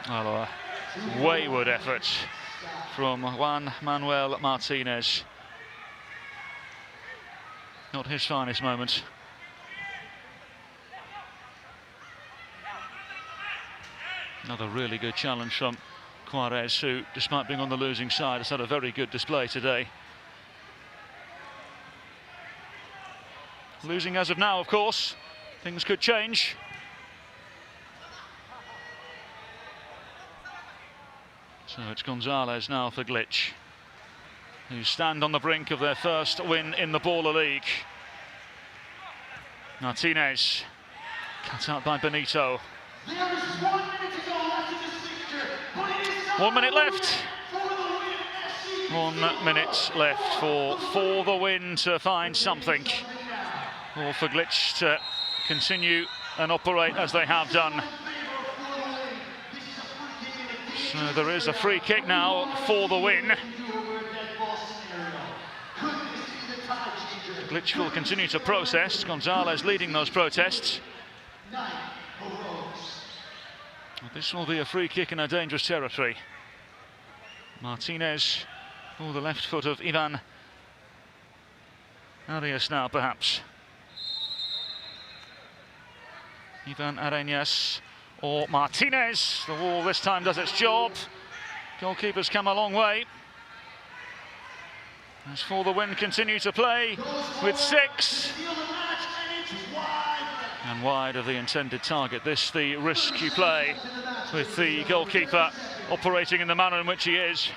Well, a wayward effort from Juan Manuel Martinez. Not his finest moment. Another really good challenge from Juarez, who, despite being on the losing side, has had a very good display today. Losing as of now, of course. Things could change. So it's Gonzalez now for Glitch, who stand on the brink of their first win in the Baller League. Martinez, cut out by Benito. 1 minute left. 1 minute left for the Win to find something, or for Glitch to continue and operate as they have done. So there is a free kick now for the Win. Glitch will continue to protest. Gonzalez leading those protests. This will be a free kick in a dangerous territory. Martinez, the left foot of Ivan Arias now, perhaps. Ivan Arenas or Martinez. The wall this time does its job. Goalkeeper's come a long way. As For the Win continue to play with 6. And wide of the intended target. This the risk you play with the goalkeeper operating in the manner in which he is.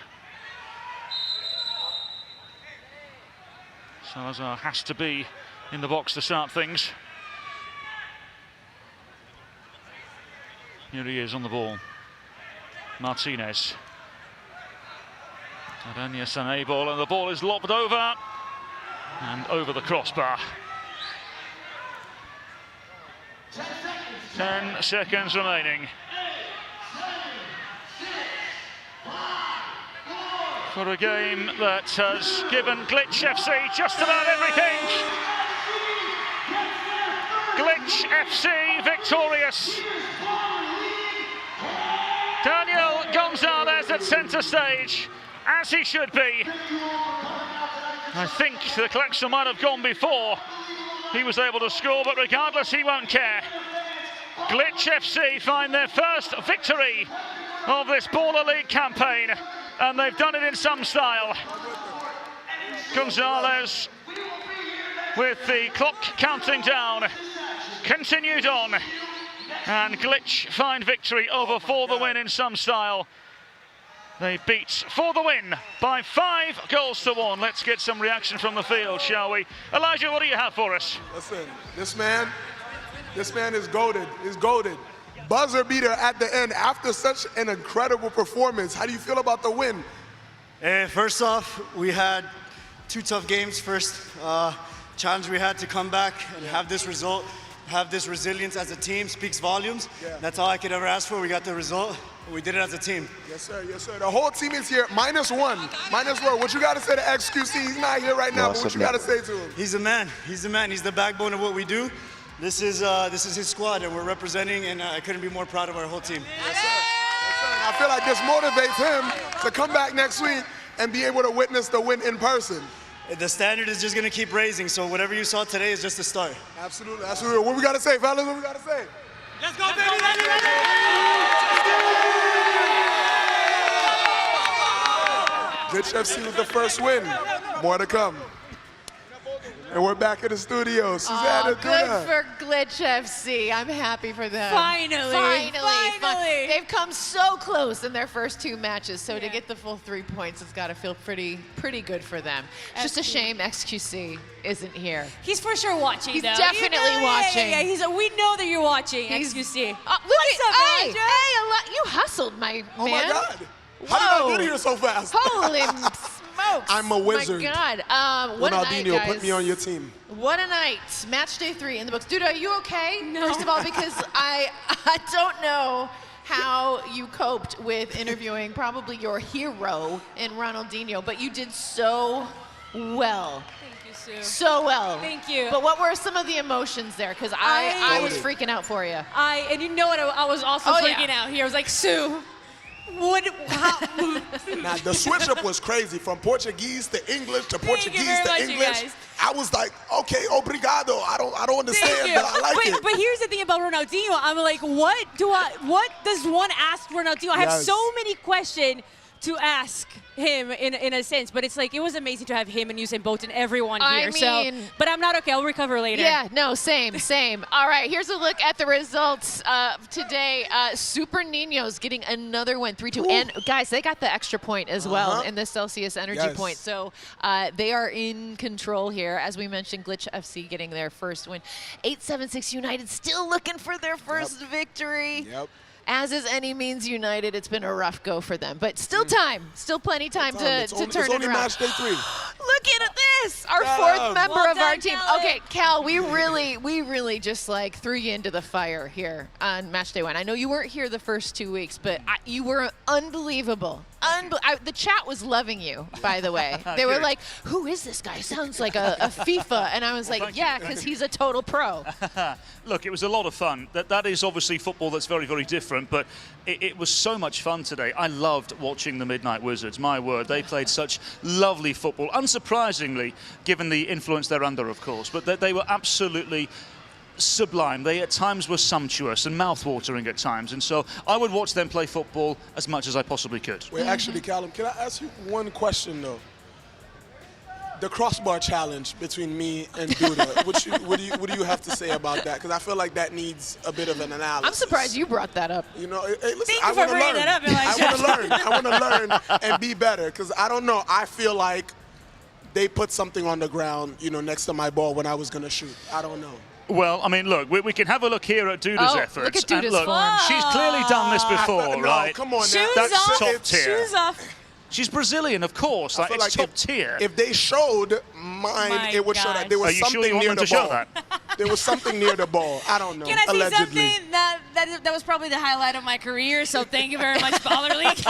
Salazar has to be in the box to start things. Here he is on the ball. Martinez. Aranias unable, and the ball is lobbed over and over the crossbar. 10 seconds remaining. For a game that has given Glitch FC just about everything. Glitch FC victorious. Daniel Gonzalez at centre stage, as he should be. I think the collection might have gone before he was able to score, but regardless, he won't care. Glitch FC find their first victory of this Baller League campaign, and they've done it in some style. Gonzalez, with the clock counting down, continued on, and Glitch find victory over For the Win in some style. They beat For the Win by 5 goals to 1. Let's get some reaction from the field, shall we? Elijah, what do you have for us? Listen, this man is goated. He's goated. Buzzer beater at the end after such an incredible performance. How do you feel about the win? First off, we had 2 tough games. First challenge we had to come back and have this result, have this resilience as a team speaks volumes. Yeah. That's all I could ever ask for. We got the result. We did it as a team. Yes, sir. Yes, sir. The whole team is here. -1. -1. What you got to say to XQC? He's not here right now, but what you got to say to him? He's the man. He's the man. He's the backbone of what we do. This is his squad, and we're representing, and I couldn't be more proud of our whole team. Yes, sir. Yes, sir. I feel like this motivates him to come back next week and be able to witness the win in person. The standard is just going to keep raising, so whatever you saw today is just the start. Absolutely. Absolutely. What we got to say, fellas? What we got to say? Let's go, baby! Ready! Glitch FC with the first win. More to come. And we're back in the studio. Susanna, good for Glitch FC. I'm happy for them. Finally. They've come so close in their first 2 matches, so to get the full 3 points, it's got to feel pretty good for them. It's just a shame XQC isn't here. He's for sure watching, He's though. definitely watching. Yeah. We know that you're watching, XQC. Look at, hey, you hustled, my man. Oh, my God. How did I get here so fast? Holy smokes. I'm a wizard. My God. What a night, Ronaldinho, guys. put me on your team. What a night. Match day 3 in the books. Dude, are you okay? No. First of all, because I don't know how you coped with interviewing probably your hero in Ronaldinho, but you did so well. Thank you, Sue. So well. Thank you. But what were some of the emotions there? Because I was freaking out for you. And you know what? I was also freaking out here. I was like, Sue, Now, the switch up was crazy from Portuguese to English to Portuguese to English. I was like, okay, obrigado. I don't understand, but I like it. But here's the thing about Ronaldinho. I'm like, what does one ask Ronaldinho? I have so many questions to ask him in a sense, but it's like it was amazing to have him and Usain Bolt and everyone here. But I'm not okay. I'll recover later. Yeah, no, same. All right, here's a look at the results today. Super Niños getting another win, 3-2. And guys, they got the extra point as well in the Celsius Energy point. So they are in control here. As we mentioned, Glitch FC getting their first win. 876 United still looking for their first victory. Yep. As is Any Means United, it's been a rough go for them. But still still plenty time to turn it around. It's only match day 3. Look at this, our fourth member of our team. Okay, Cal, we really just like threw you into the fire here on match day 1. I know you weren't here the first 2 weeks, but you were unbelievable. The chat was loving you, by the way. They were like, who is this guy? Sounds like a FIFA. And I was like, yeah, because he's a total pro. Look, it was a lot of fun. That is obviously football that's very, very different, but it was so much fun today. I loved watching the Midnight Wizards. My word, they played such lovely football, unsurprisingly, given the influence they're under, of course. But they were absolutely sublime. They at times were sumptuous and mouth-watering at times, and so I would watch them play football as much as I possibly could. Wait, actually, Callum, can I ask you one question, though? The crossbar challenge between me and Duda, what do you have to say about that? Because I feel like that needs a bit of an analysis. I'm surprised you brought that up. You know, hey, listen, I want to learn. I want to learn and be better, because I don't know. I feel like they put something on the ground, you know, next to my ball when I was going to shoot. I don't know. Well, I mean, look, we can have a look here at Duda's efforts. Look at Duda's form. She's clearly done this before, right? Come on now. That's top tier. Shoes off. She's Brazilian, of course. Like, it's top tier. If they showed mine, it would show that there was something near the ball. Show that? There was something near the ball. I don't know. Can I say Allegedly. something? That was probably the highlight of my career, so thank you very much, Baller League.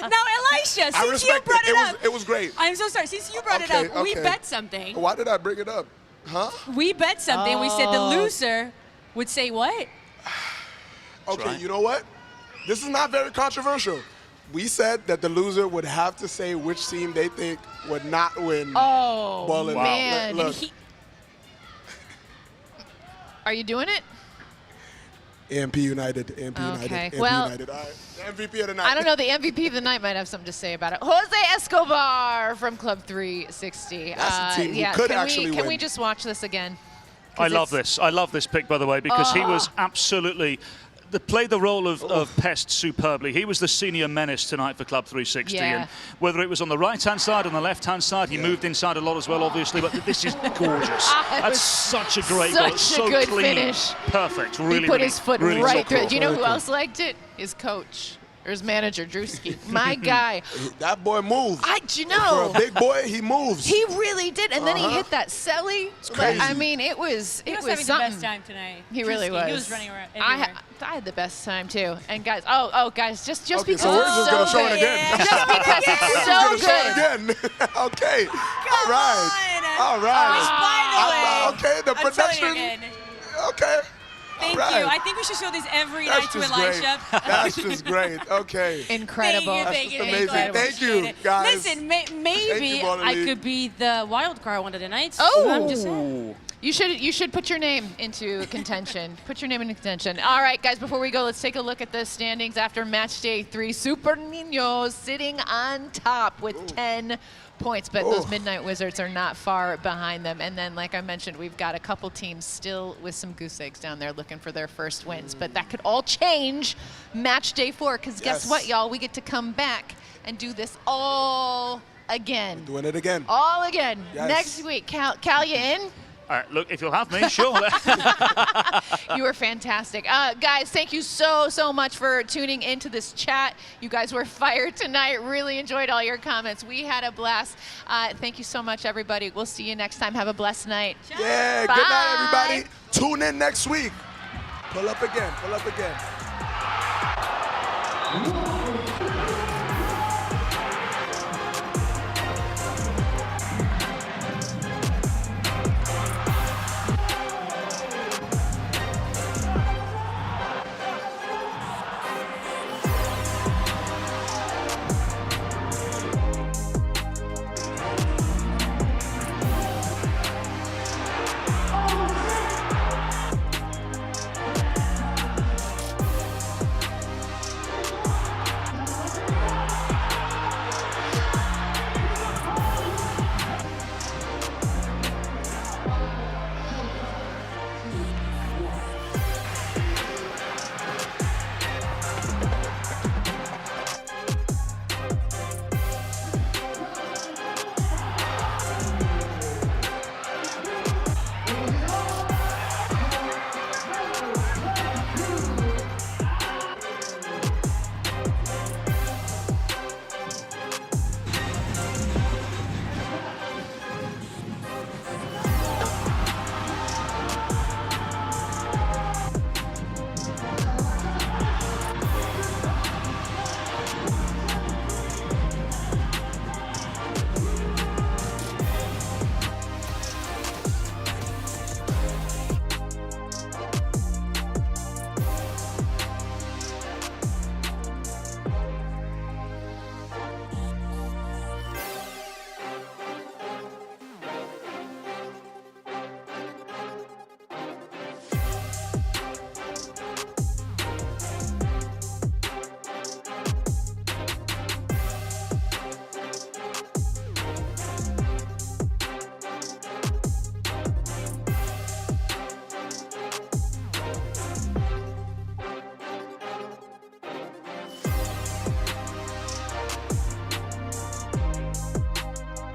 Now, Elisha, since you brought it up. It was great. I'm so sorry. Since you brought it up, we bet something. Why did I bring it up? Huh? We bet something. We said the loser would say what? Okay, you know what? This is not very controversial. We said that the loser would have to say which team they think would not win. Oh, man. Look. Are you doing it? AMP United. AMP United. AMP United. All right. MVP of the night. I don't know. The MVP of the night might have something to say about it. Jose Escobar from Club 360. That's a team who could actually win. Can we just watch this again? I love this. I love this pick, by the way, because he was absolutely... played the role of Pest superbly. He was the senior menace tonight for Club 360. And whether it was on the right-hand side, on the left-hand side, he moved inside a lot as well, obviously, but this is gorgeous. That's such a great goal. It's so good clean. Finish. Perfect. He put his foot right through it. Do you know who else liked it? His coach. Or his manager, Druski. My guy. That boy moved. Do you know? For a big boy, he moves. He really did. And then he hit that celly. I mean, it was He was something. having the best time tonight. He really was. He was running around everywhere. I had the best time too. And guys, guys, just okay, because so we're it's just so gonna show good. it again. Just because it's so good. Again. Okay. All right. Okay, the production. Okay. Thank you. I think we should show this every night to Elisha. That's just great. Okay. Incredible. Thank you. Amazing. Thank you, guys. Listen, maybe I could be the wild card one of the nights. Oh. I'm just saying. You should put your name into contention. Put your name into contention. All right, guys, before we go, let's take a look at the standings after match day 3. Super Niños sitting on top with 10 points, but those Midnight Wizards are not far behind them. And then, like I mentioned, we've got a couple teams still with some goose eggs down there looking for their first wins. But that could all change match day 4, because guess what, y'all? We get to come back and do this all again. We're doing it again. All again. Yes. Next week. Cal, you in? Look, if you'll have me, sure. You were fantastic. Guys, thank you so much for tuning into this chat. You guys were fired tonight. Really enjoyed all your comments. We had a blast. Thank you so much, everybody. We'll see you next time. Have a blessed night. Yeah, Bye. good night, everybody. Tune in next week. Pull up again. Pull up again.